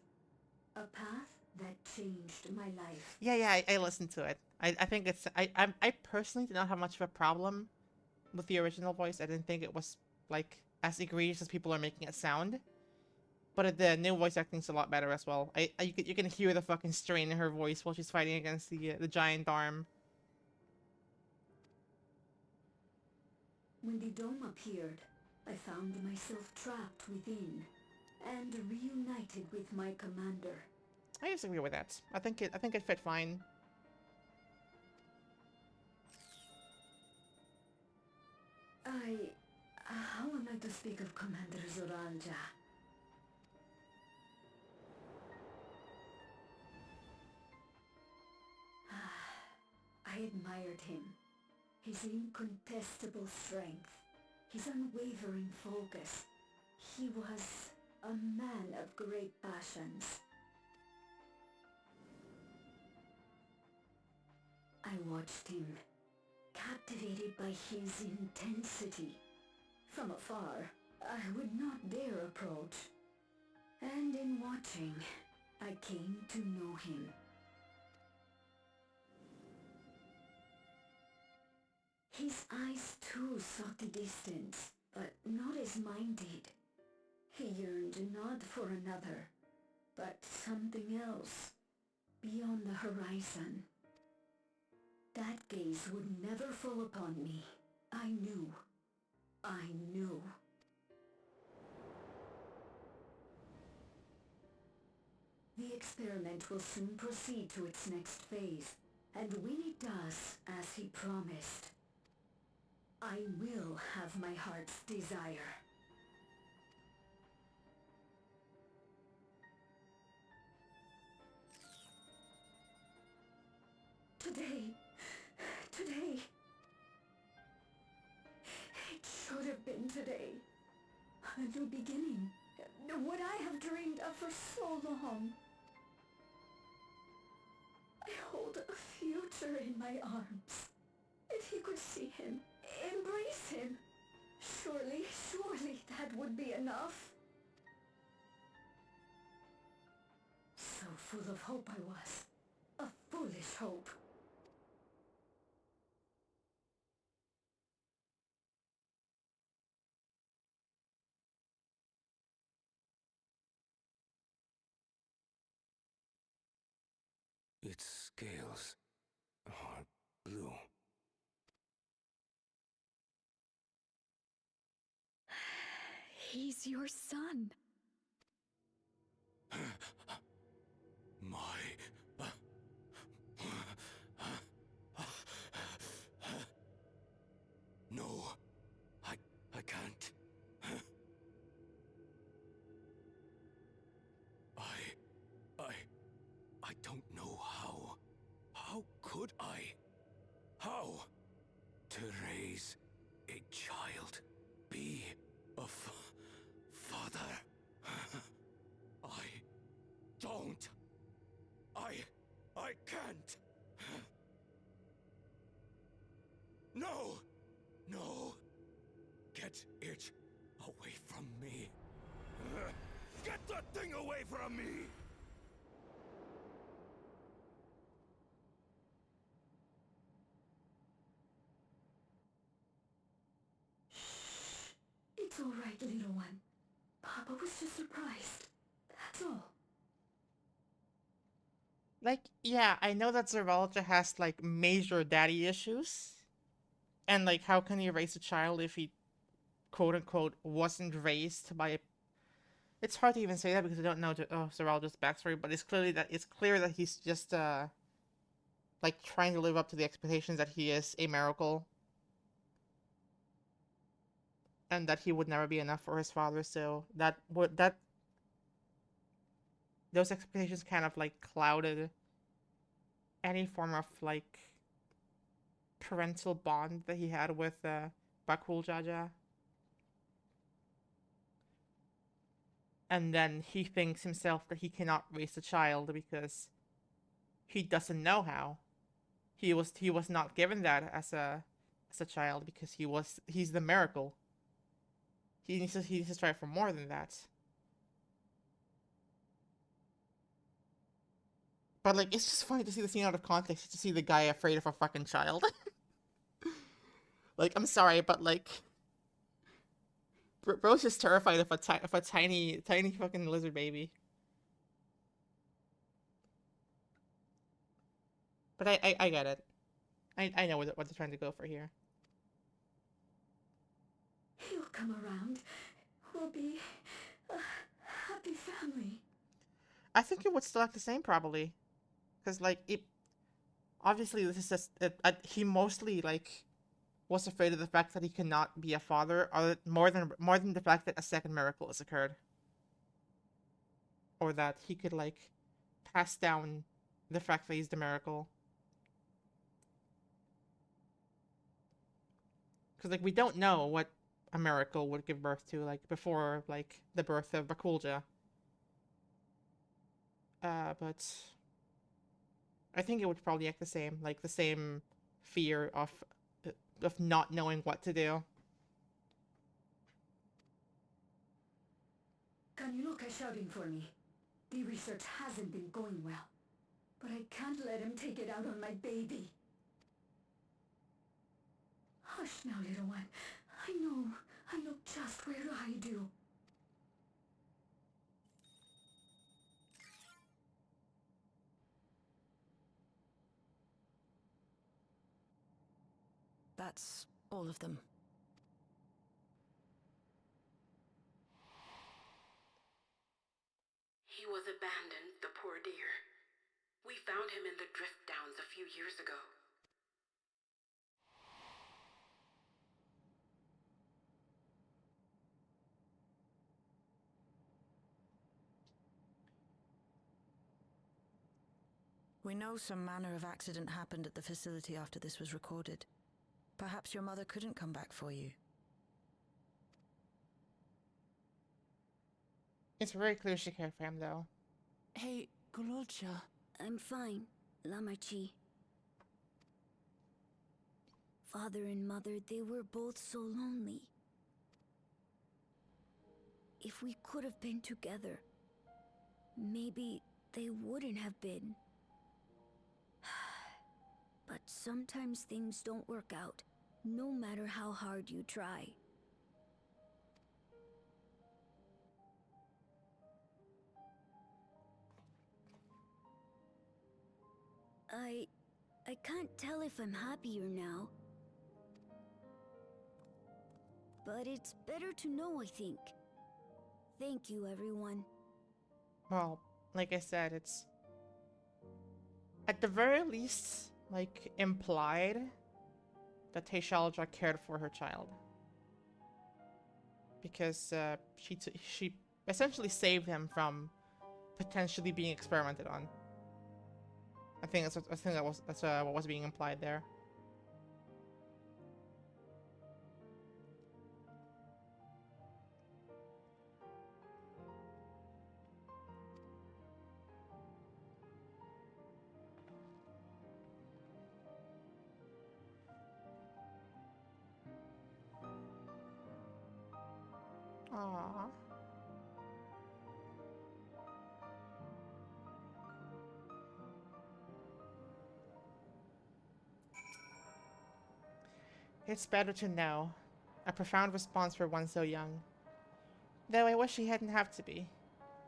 A path that changed my life. Yeah, I listened to it. I think it's I personally did not have much of a problem with the original voice. I didn't think it was like as egregious as people are making it sound. But the new voice acting's a lot better as well. You can hear the fucking strain in her voice while she's fighting against the giant arm. When the dome appeared, I found myself trapped within and reunited with my commander. I disagree with that. I think it fit fine. How am I to speak of Commander Zoralja? I admired him. His incontestable strength, his unwavering focus. He was a man of great passions. I watched him, captivated by his intensity. From afar, I would not dare approach. And in watching, I came to know him. His eyes too sought the distance, but not as mine did. He yearned not for another, but something else, beyond the horizon. That gaze would never fall upon me. I knew. The experiment will soon proceed to its next phase, and when it does, as he promised, I will have my heart's desire. Today, it should have been today. A new beginning. What I have dreamed of for so long. I hold a future in my arms. If he could see him, embrace him, surely that would be enough. So full of hope I was. A foolish hope. Its scales are blue. He's your son. No, I can't. I don't know how. How could I? How? To raise a child, be a father. I don't. I can't. No! No! Get it away from me. Get that thing away from me! It's all right, little one. Papa was just surprised. That's all. Like, yeah, I know that Zeralja has like major daddy issues. And like how can he raise a child if he quote unquote wasn't raised by a... It's hard to even say that because I don't know Zeraldo's backstory, but it's clear that he's just like trying to live up to the expectations that he is a miracle and that he would never be enough for his father. So those expectations kind of like clouded any form of like parental bond that he had with Bakul Jaja. And then he thinks himself that he cannot raise a child because he doesn't know how. He was not given that as a child because he's the miracle. He needs to strive for more than that. But like, it's just funny to see the scene out of context, to see the guy afraid of a fucking child. Like, I'm sorry, but like, bro's just terrified of a tiny fucking lizard baby. But I get it. I know what they're trying to go for here. He'll come around. We'll be a happy family. I think it would still act the same probably, because like it. Obviously, this is just he mostly like was afraid of the fact that he cannot be a father, more than the fact that a second miracle has occurred, or that he could like pass down the fact that he's the miracle. Because like we don't know what a miracle would give birth to like before like the birth of Bakulja. But I think it would probably act the same, like the same fear of not knowing what to do. Can you look at shouting for me? The research hasn't been going well, but I can't let him take it out on my baby. Hush now, little one. I know just where to hide you. That's all of them. He was abandoned, the poor dear. We found him in the drift downs a few years ago. We know some manner of accident happened at the facility after this was recorded. Perhaps your mother couldn't come back for you. It's very clear she cared for him, though. Hey, Gololcha. I'm fine, Lamachi. Father and mother, they were both so lonely. If we could have been together, maybe they wouldn't have been. But sometimes things don't work out, no matter how hard you try. I can't tell if I'm happier now. But it's better to know, I think. Thank you, everyone. Well, like I said, it's at the very least like implied that Teishalja cared for her child, because she essentially saved him from potentially being experimented on. I think that's what was being implied there. Aww. It's better to know. A profound response for one so young. Though I wish he hadn't have to be.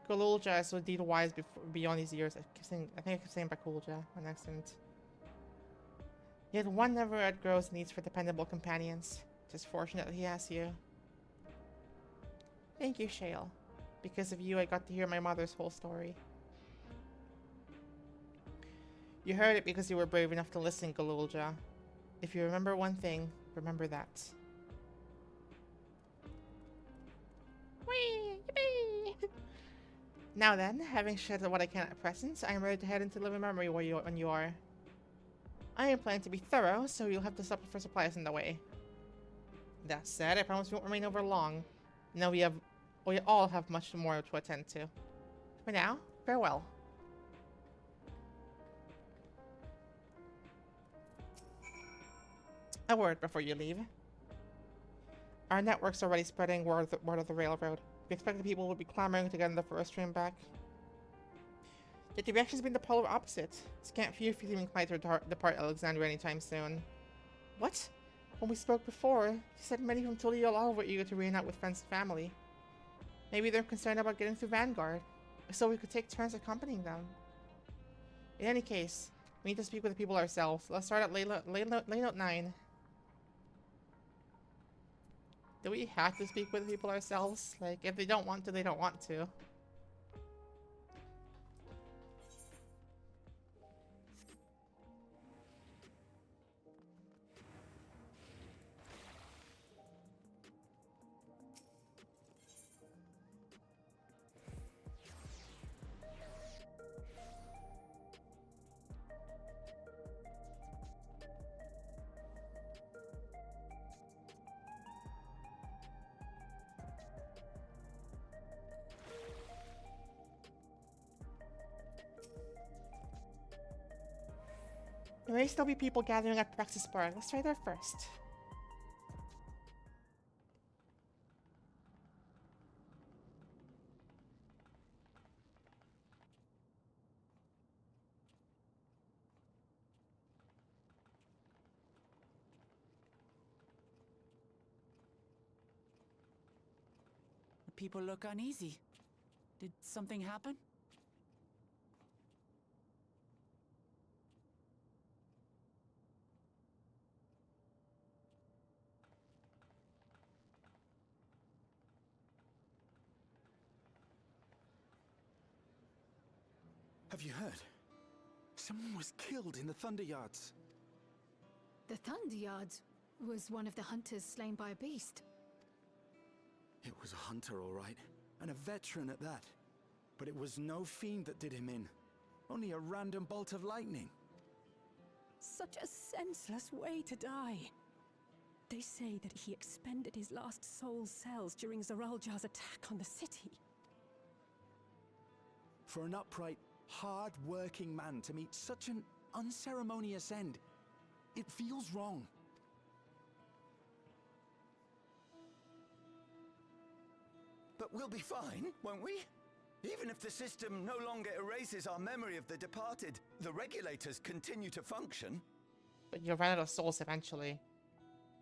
Golulja is indeed wise beyond these years. I think I keep saying Bakulja on accident. Yet one never outgrows the needs for dependable companions. Just fortunate that he has you. Thank you, Shale. Because of you, I got to hear my mother's whole story. You heard it because you were brave enough to listen, Galulja. If you remember one thing, remember that. Whee! Yippee! Now then, having shared what I can at present, I am ready to head into living memory when you are. I am planning to be thorough, so you'll have to suffer for supplies in the way. That said, I promise we won't remain over long. Now we all have much more to attend to. For now, farewell. A word before you leave. Our network's already spreading word of the railroad. We expect the people will be clamoring to get on the first train back. Yet the reaction's been the polar opposite. Scant few feel inclined to depart Alexandria anytime soon. What? When we spoke before, you said many from Tuliyollal were eager to reunite with friends and family. Maybe they're concerned about getting through Vanguard, so we could take turns accompanying them. In any case, we need to speak with the people ourselves. Let's start at Layout 9. Do we have to speak with the people ourselves? Like, if they don't want to, they don't want to. There may still be people gathering at Praxis Park. Let's try there first. The people look uneasy. Did something happen? Have you heard? Someone was killed in the Thunder Yards. The Thunder Yards was one of the hunters slain by a beast. It was a hunter, all right, and a veteran at that. But it was no fiend that did him in. Only a random bolt of lightning. Such a senseless way to die. They say that he expended his last soul cells during Zaraljar's attack on the city. For an upright, hard-working man to meet such an unceremonious end, it feels wrong. But we'll be fine, won't we? Even if the system no longer erases our memory of the departed, the regulators continue to function. But you'll run out of souls eventually.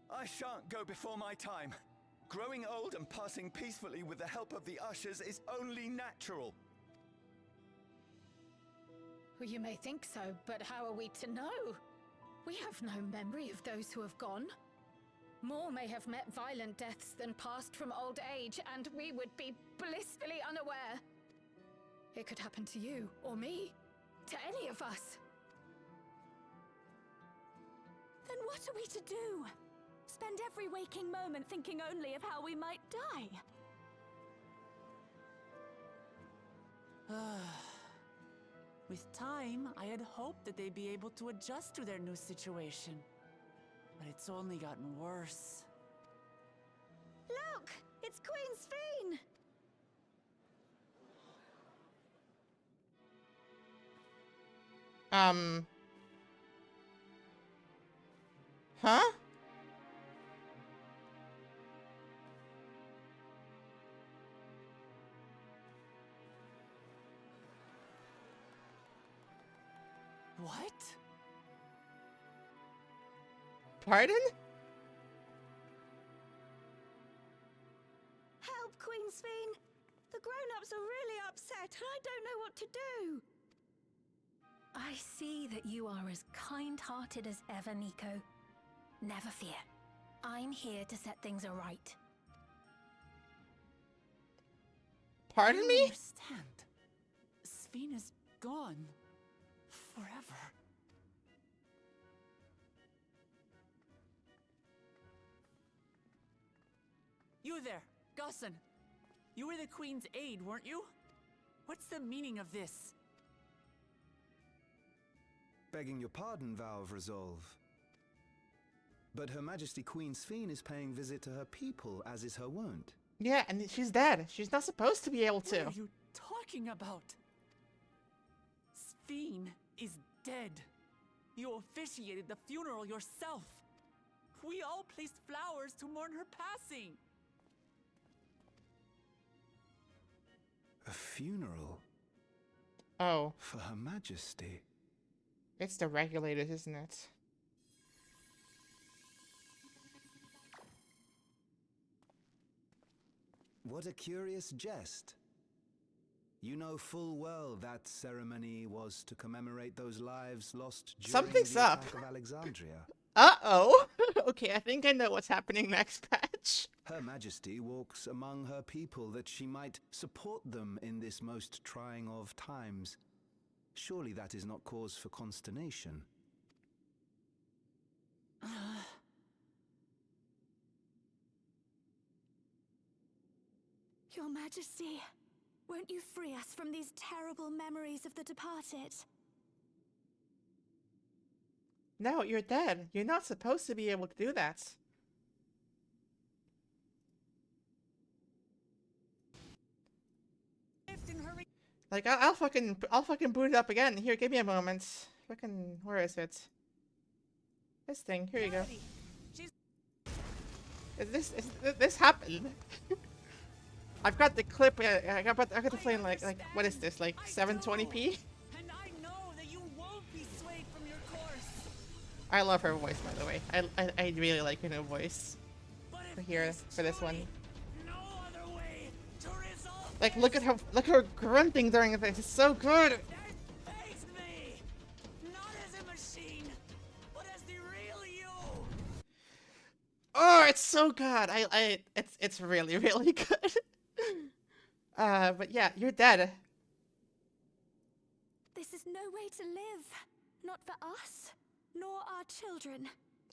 I shan't go before my time. Growing old and passing peacefully with the help of the ushers is only natural. Well, you may think so, but how are we to know? We have no memory of those who have gone. More may have met violent deaths than passed from old age, and we would be blissfully unaware. It could happen to you, or me, to any of us. Then what are we to do? Spend every waking moment thinking only of how we might die? With time, I had hoped that they'd be able to adjust to their new situation. But it's only gotten worse. Look! It's Queen Sphene! Huh? What? Pardon? Help, Queen Sphene! The grown-ups are really upset and I don't know what to do! I see that you are as kind-hearted as ever, Nico. Never fear. I'm here to set things aright. Pardon me? Understand. Sphene is gone. Forever. You there, Gusson. You were the Queen's aide, weren't you? What's the meaning of this? Begging your pardon, Vow of Resolve. But Her Majesty Queen Sphene is paying visit to her people, as is her wont. Yeah, and she's dead. She's not supposed to be able to. What are you talking about? Sphene is dead. You officiated the funeral yourself. We all placed flowers to mourn her passing. A funeral? Oh. For Her Majesty? It's the regulators, isn't it? What a curious jest. You know full well that ceremony was to commemorate those lives lost during Something's the up. attack of Alexandria. Uh-oh. Okay, I think I know what's happening next patch. Her Majesty walks among her people that she might support them in this most trying of times. Surely that is not cause for consternation. Your Majesty, won't you free us from these terrible memories of the departed? No, you're dead. You're not supposed to be able to do that. Like, I'll fucking boot it up again. Here, give me a moment. Fucking, where is it? This thing. Here you go. This happened? I've got the clip. I got the play in like what is this? Like 720p? And I know that you won't be swayed from your course. I love her voice, by the way. I really like her new voice for here for this one. Like, look at her grunting during this. It's so good. Face me, not as a machine, but as the real you. Oh, it's so good. It's really really good. But yeah, you're dead. This is no way to live. Not for us, nor our children.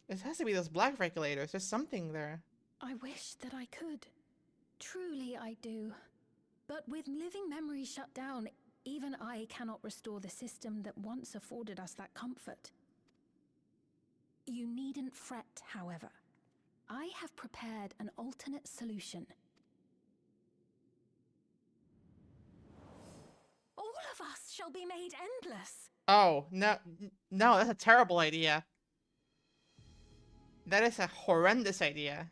It has to be those black regulators. There's something there. I wish that I could. Truly I do. But with living memories shut down, even I cannot restore the system that once afforded us that comfort. You needn't fret, however. I have prepared an alternate solution. All of us shall be made endless. Oh, no, that's a terrible idea. That is a horrendous idea.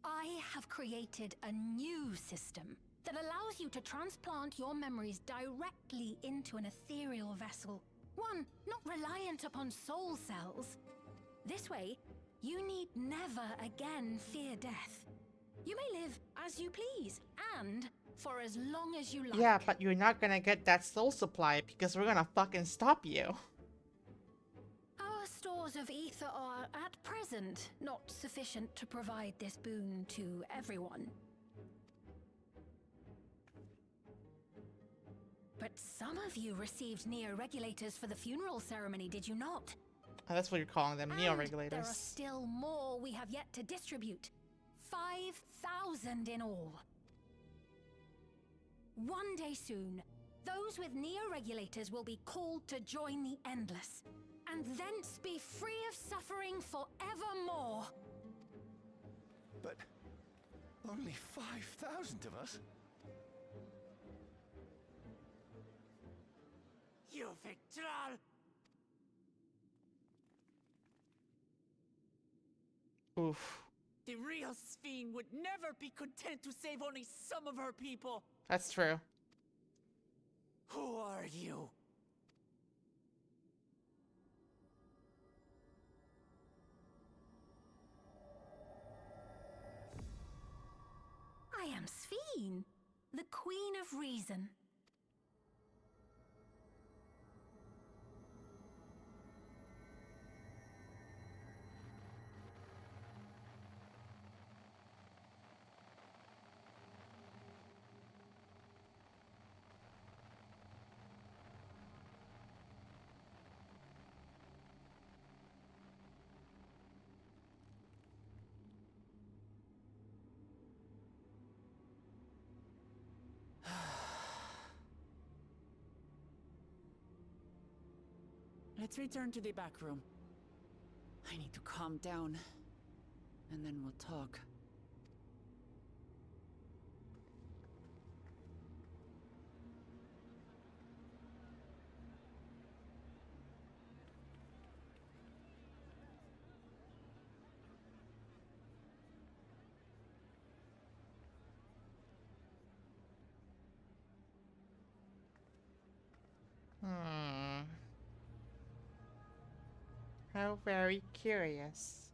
I have created a new system that allows you to transplant your memories directly into an ethereal vessel. One not reliant upon soul cells. This way, you need never again fear death. You may live as you please, and for as long as you like. Yeah, but you're not gonna get that soul supply because we're gonna fucking stop you. Our stores of ether are, at present, not sufficient to provide this boon to everyone. But some of you received neo-regulators for the funeral ceremony, did you not? Oh, that's what you're calling them, And neo-regulators. there are still more we have yet to distribute. 5,000 in all. One day soon, those with neo-regulators will be called to join the Endless, and thence be free of suffering forevermore. But only 5,000 of us? You Victral! Oof. The real Sphene would never be content to save only some of her people. That's true. Who are you? I am Sphene, the Queen of Reason. Let's return to the back room. I need to calm down, and then we'll talk. How very curious.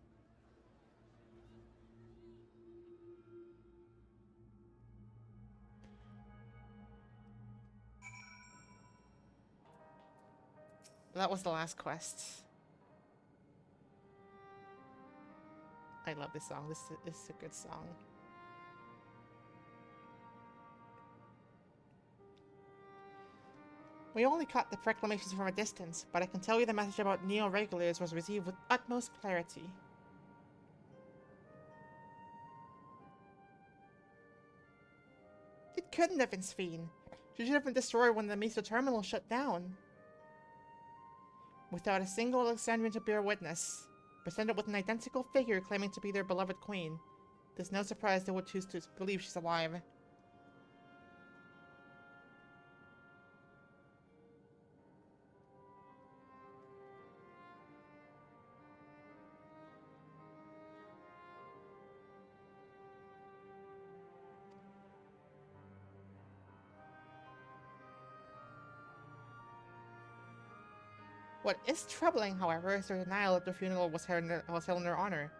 That was the last quest. I love this song. This is a good song. We only caught the proclamations from a distance, but I can tell you the message about neo-regulators was received with utmost clarity. It couldn't have been Sphene. She should have been destroyed when the Miso terminal shut down. Without a single Alexandrian to bear witness, presented with an identical figure claiming to be their beloved queen, there's no surprise they would choose to believe she's alive. What is troubling, however, is their denial that the funeral was held in their honor.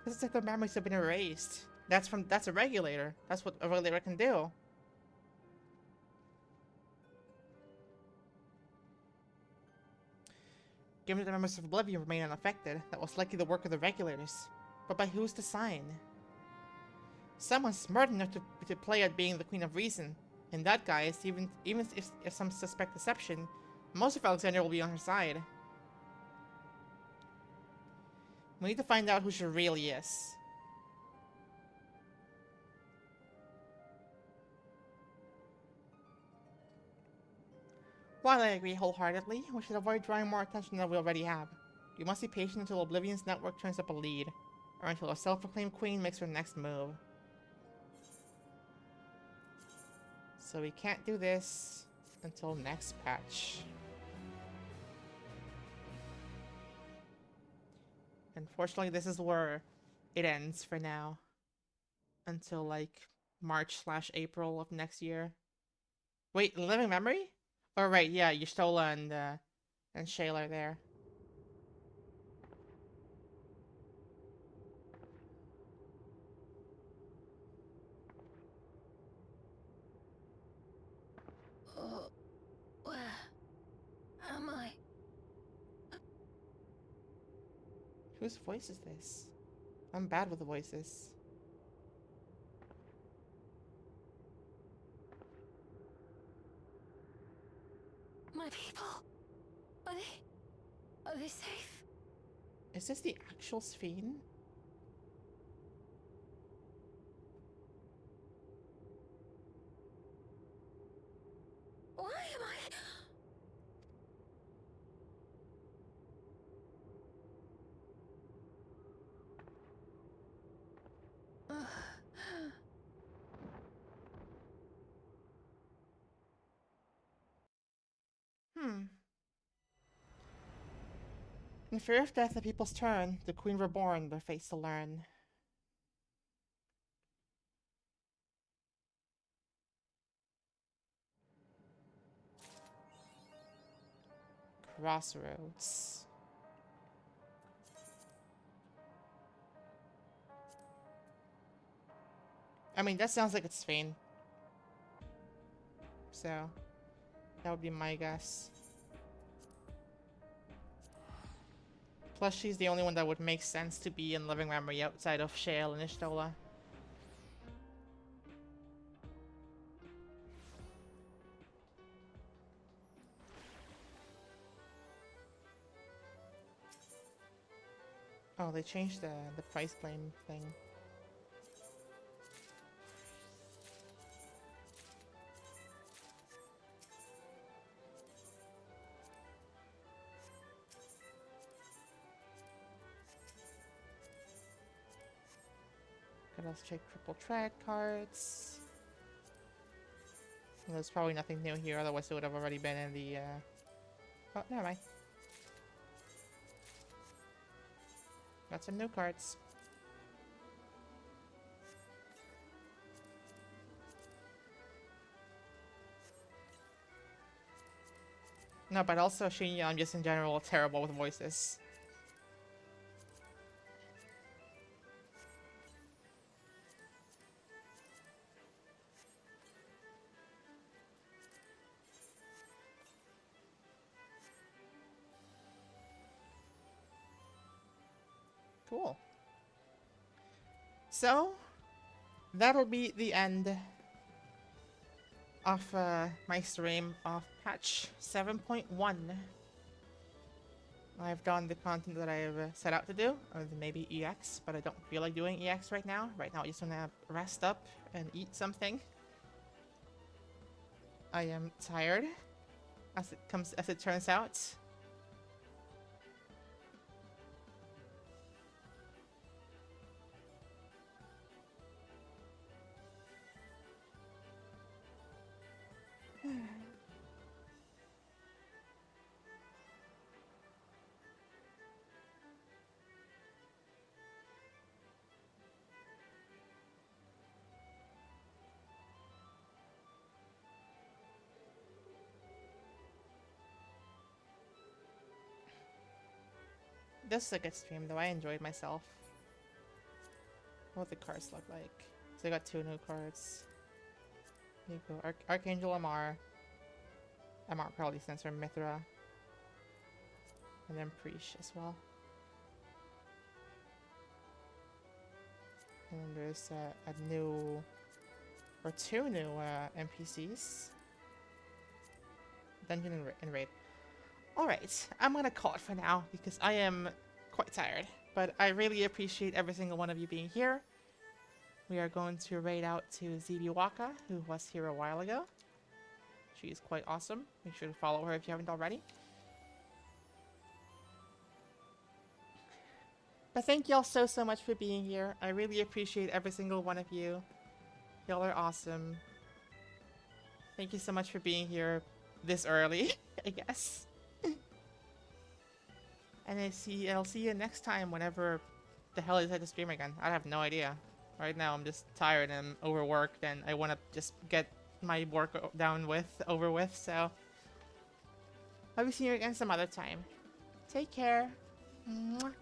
This is like their memories have been erased. That's a regulator. That's what a regulator can do. Given that the members of Oblivion remain unaffected, that was likely the work of the regulators. But by whose design? Someone smart enough to play at being the Queen of Reason. In that guise, even if some suspect deception, most of Alexandria will be on her side. We need to find out who she really is. While I agree wholeheartedly, we should avoid drawing more attention than we already have. We must be patient until Oblivion's network turns up a lead, or until a self-proclaimed queen makes her next move. So we can't do this until next patch. Unfortunately, this is where it ends for now. Until, like, March/April of next year. Wait, Living Memory? Oh, right, yeah, Y'shtola and Shayla are there. Where am I? Whose voice is this? I'm bad with the voices. My people? Are they safe? Is this the actual Sphene? Why am I... In fear of death, the people's turn. The Queen Reborn, their fates to learn. Crossroads. I mean, that sounds like it's Sphene. So, that would be my guess. Plus, she's the only one that would make sense to be in Living Memory outside of Shale and Y'shtola. Oh, they changed the price claim thing. Okay, let's check triple track cards. Well, there's probably nothing new here, otherwise it would have already been in the, Oh, never mind. Got some new cards. No, but also Shinya, I'm just in general terrible with voices. Cool. So, that'll be the end of my stream of patch 7.1. I've done the content that I've set out to do, or maybe EX, but I don't feel like doing EX right now. Right now I just want to rest up and eat something. I am tired, as it turns out. This is a good stream though, I enjoyed myself. What the cards look like. So I got 2 new cards. There you go. Archangel Amar. Amar probably stands for Mithra. And then Preesh as well. And then there's a new, or 2 new NPCs. Dungeon and Raid. Alright, I'm gonna call it for now because I am quite tired. But I really appreciate every single one of you being here. We are going to raid out to Zibiwaka, who was here a while ago. She is quite awesome. Make sure to follow her if you haven't already. But thank y'all so much for being here. I really appreciate every single one of you. Y'all are awesome. Thank you so much for being here this early, I guess. And I'll see you next time whenever the hell I decide to stream again. I have no idea. Right now I'm just tired and overworked and I want to just get my work over with, so I'll be seeing you again some other time. Take care. Mwah.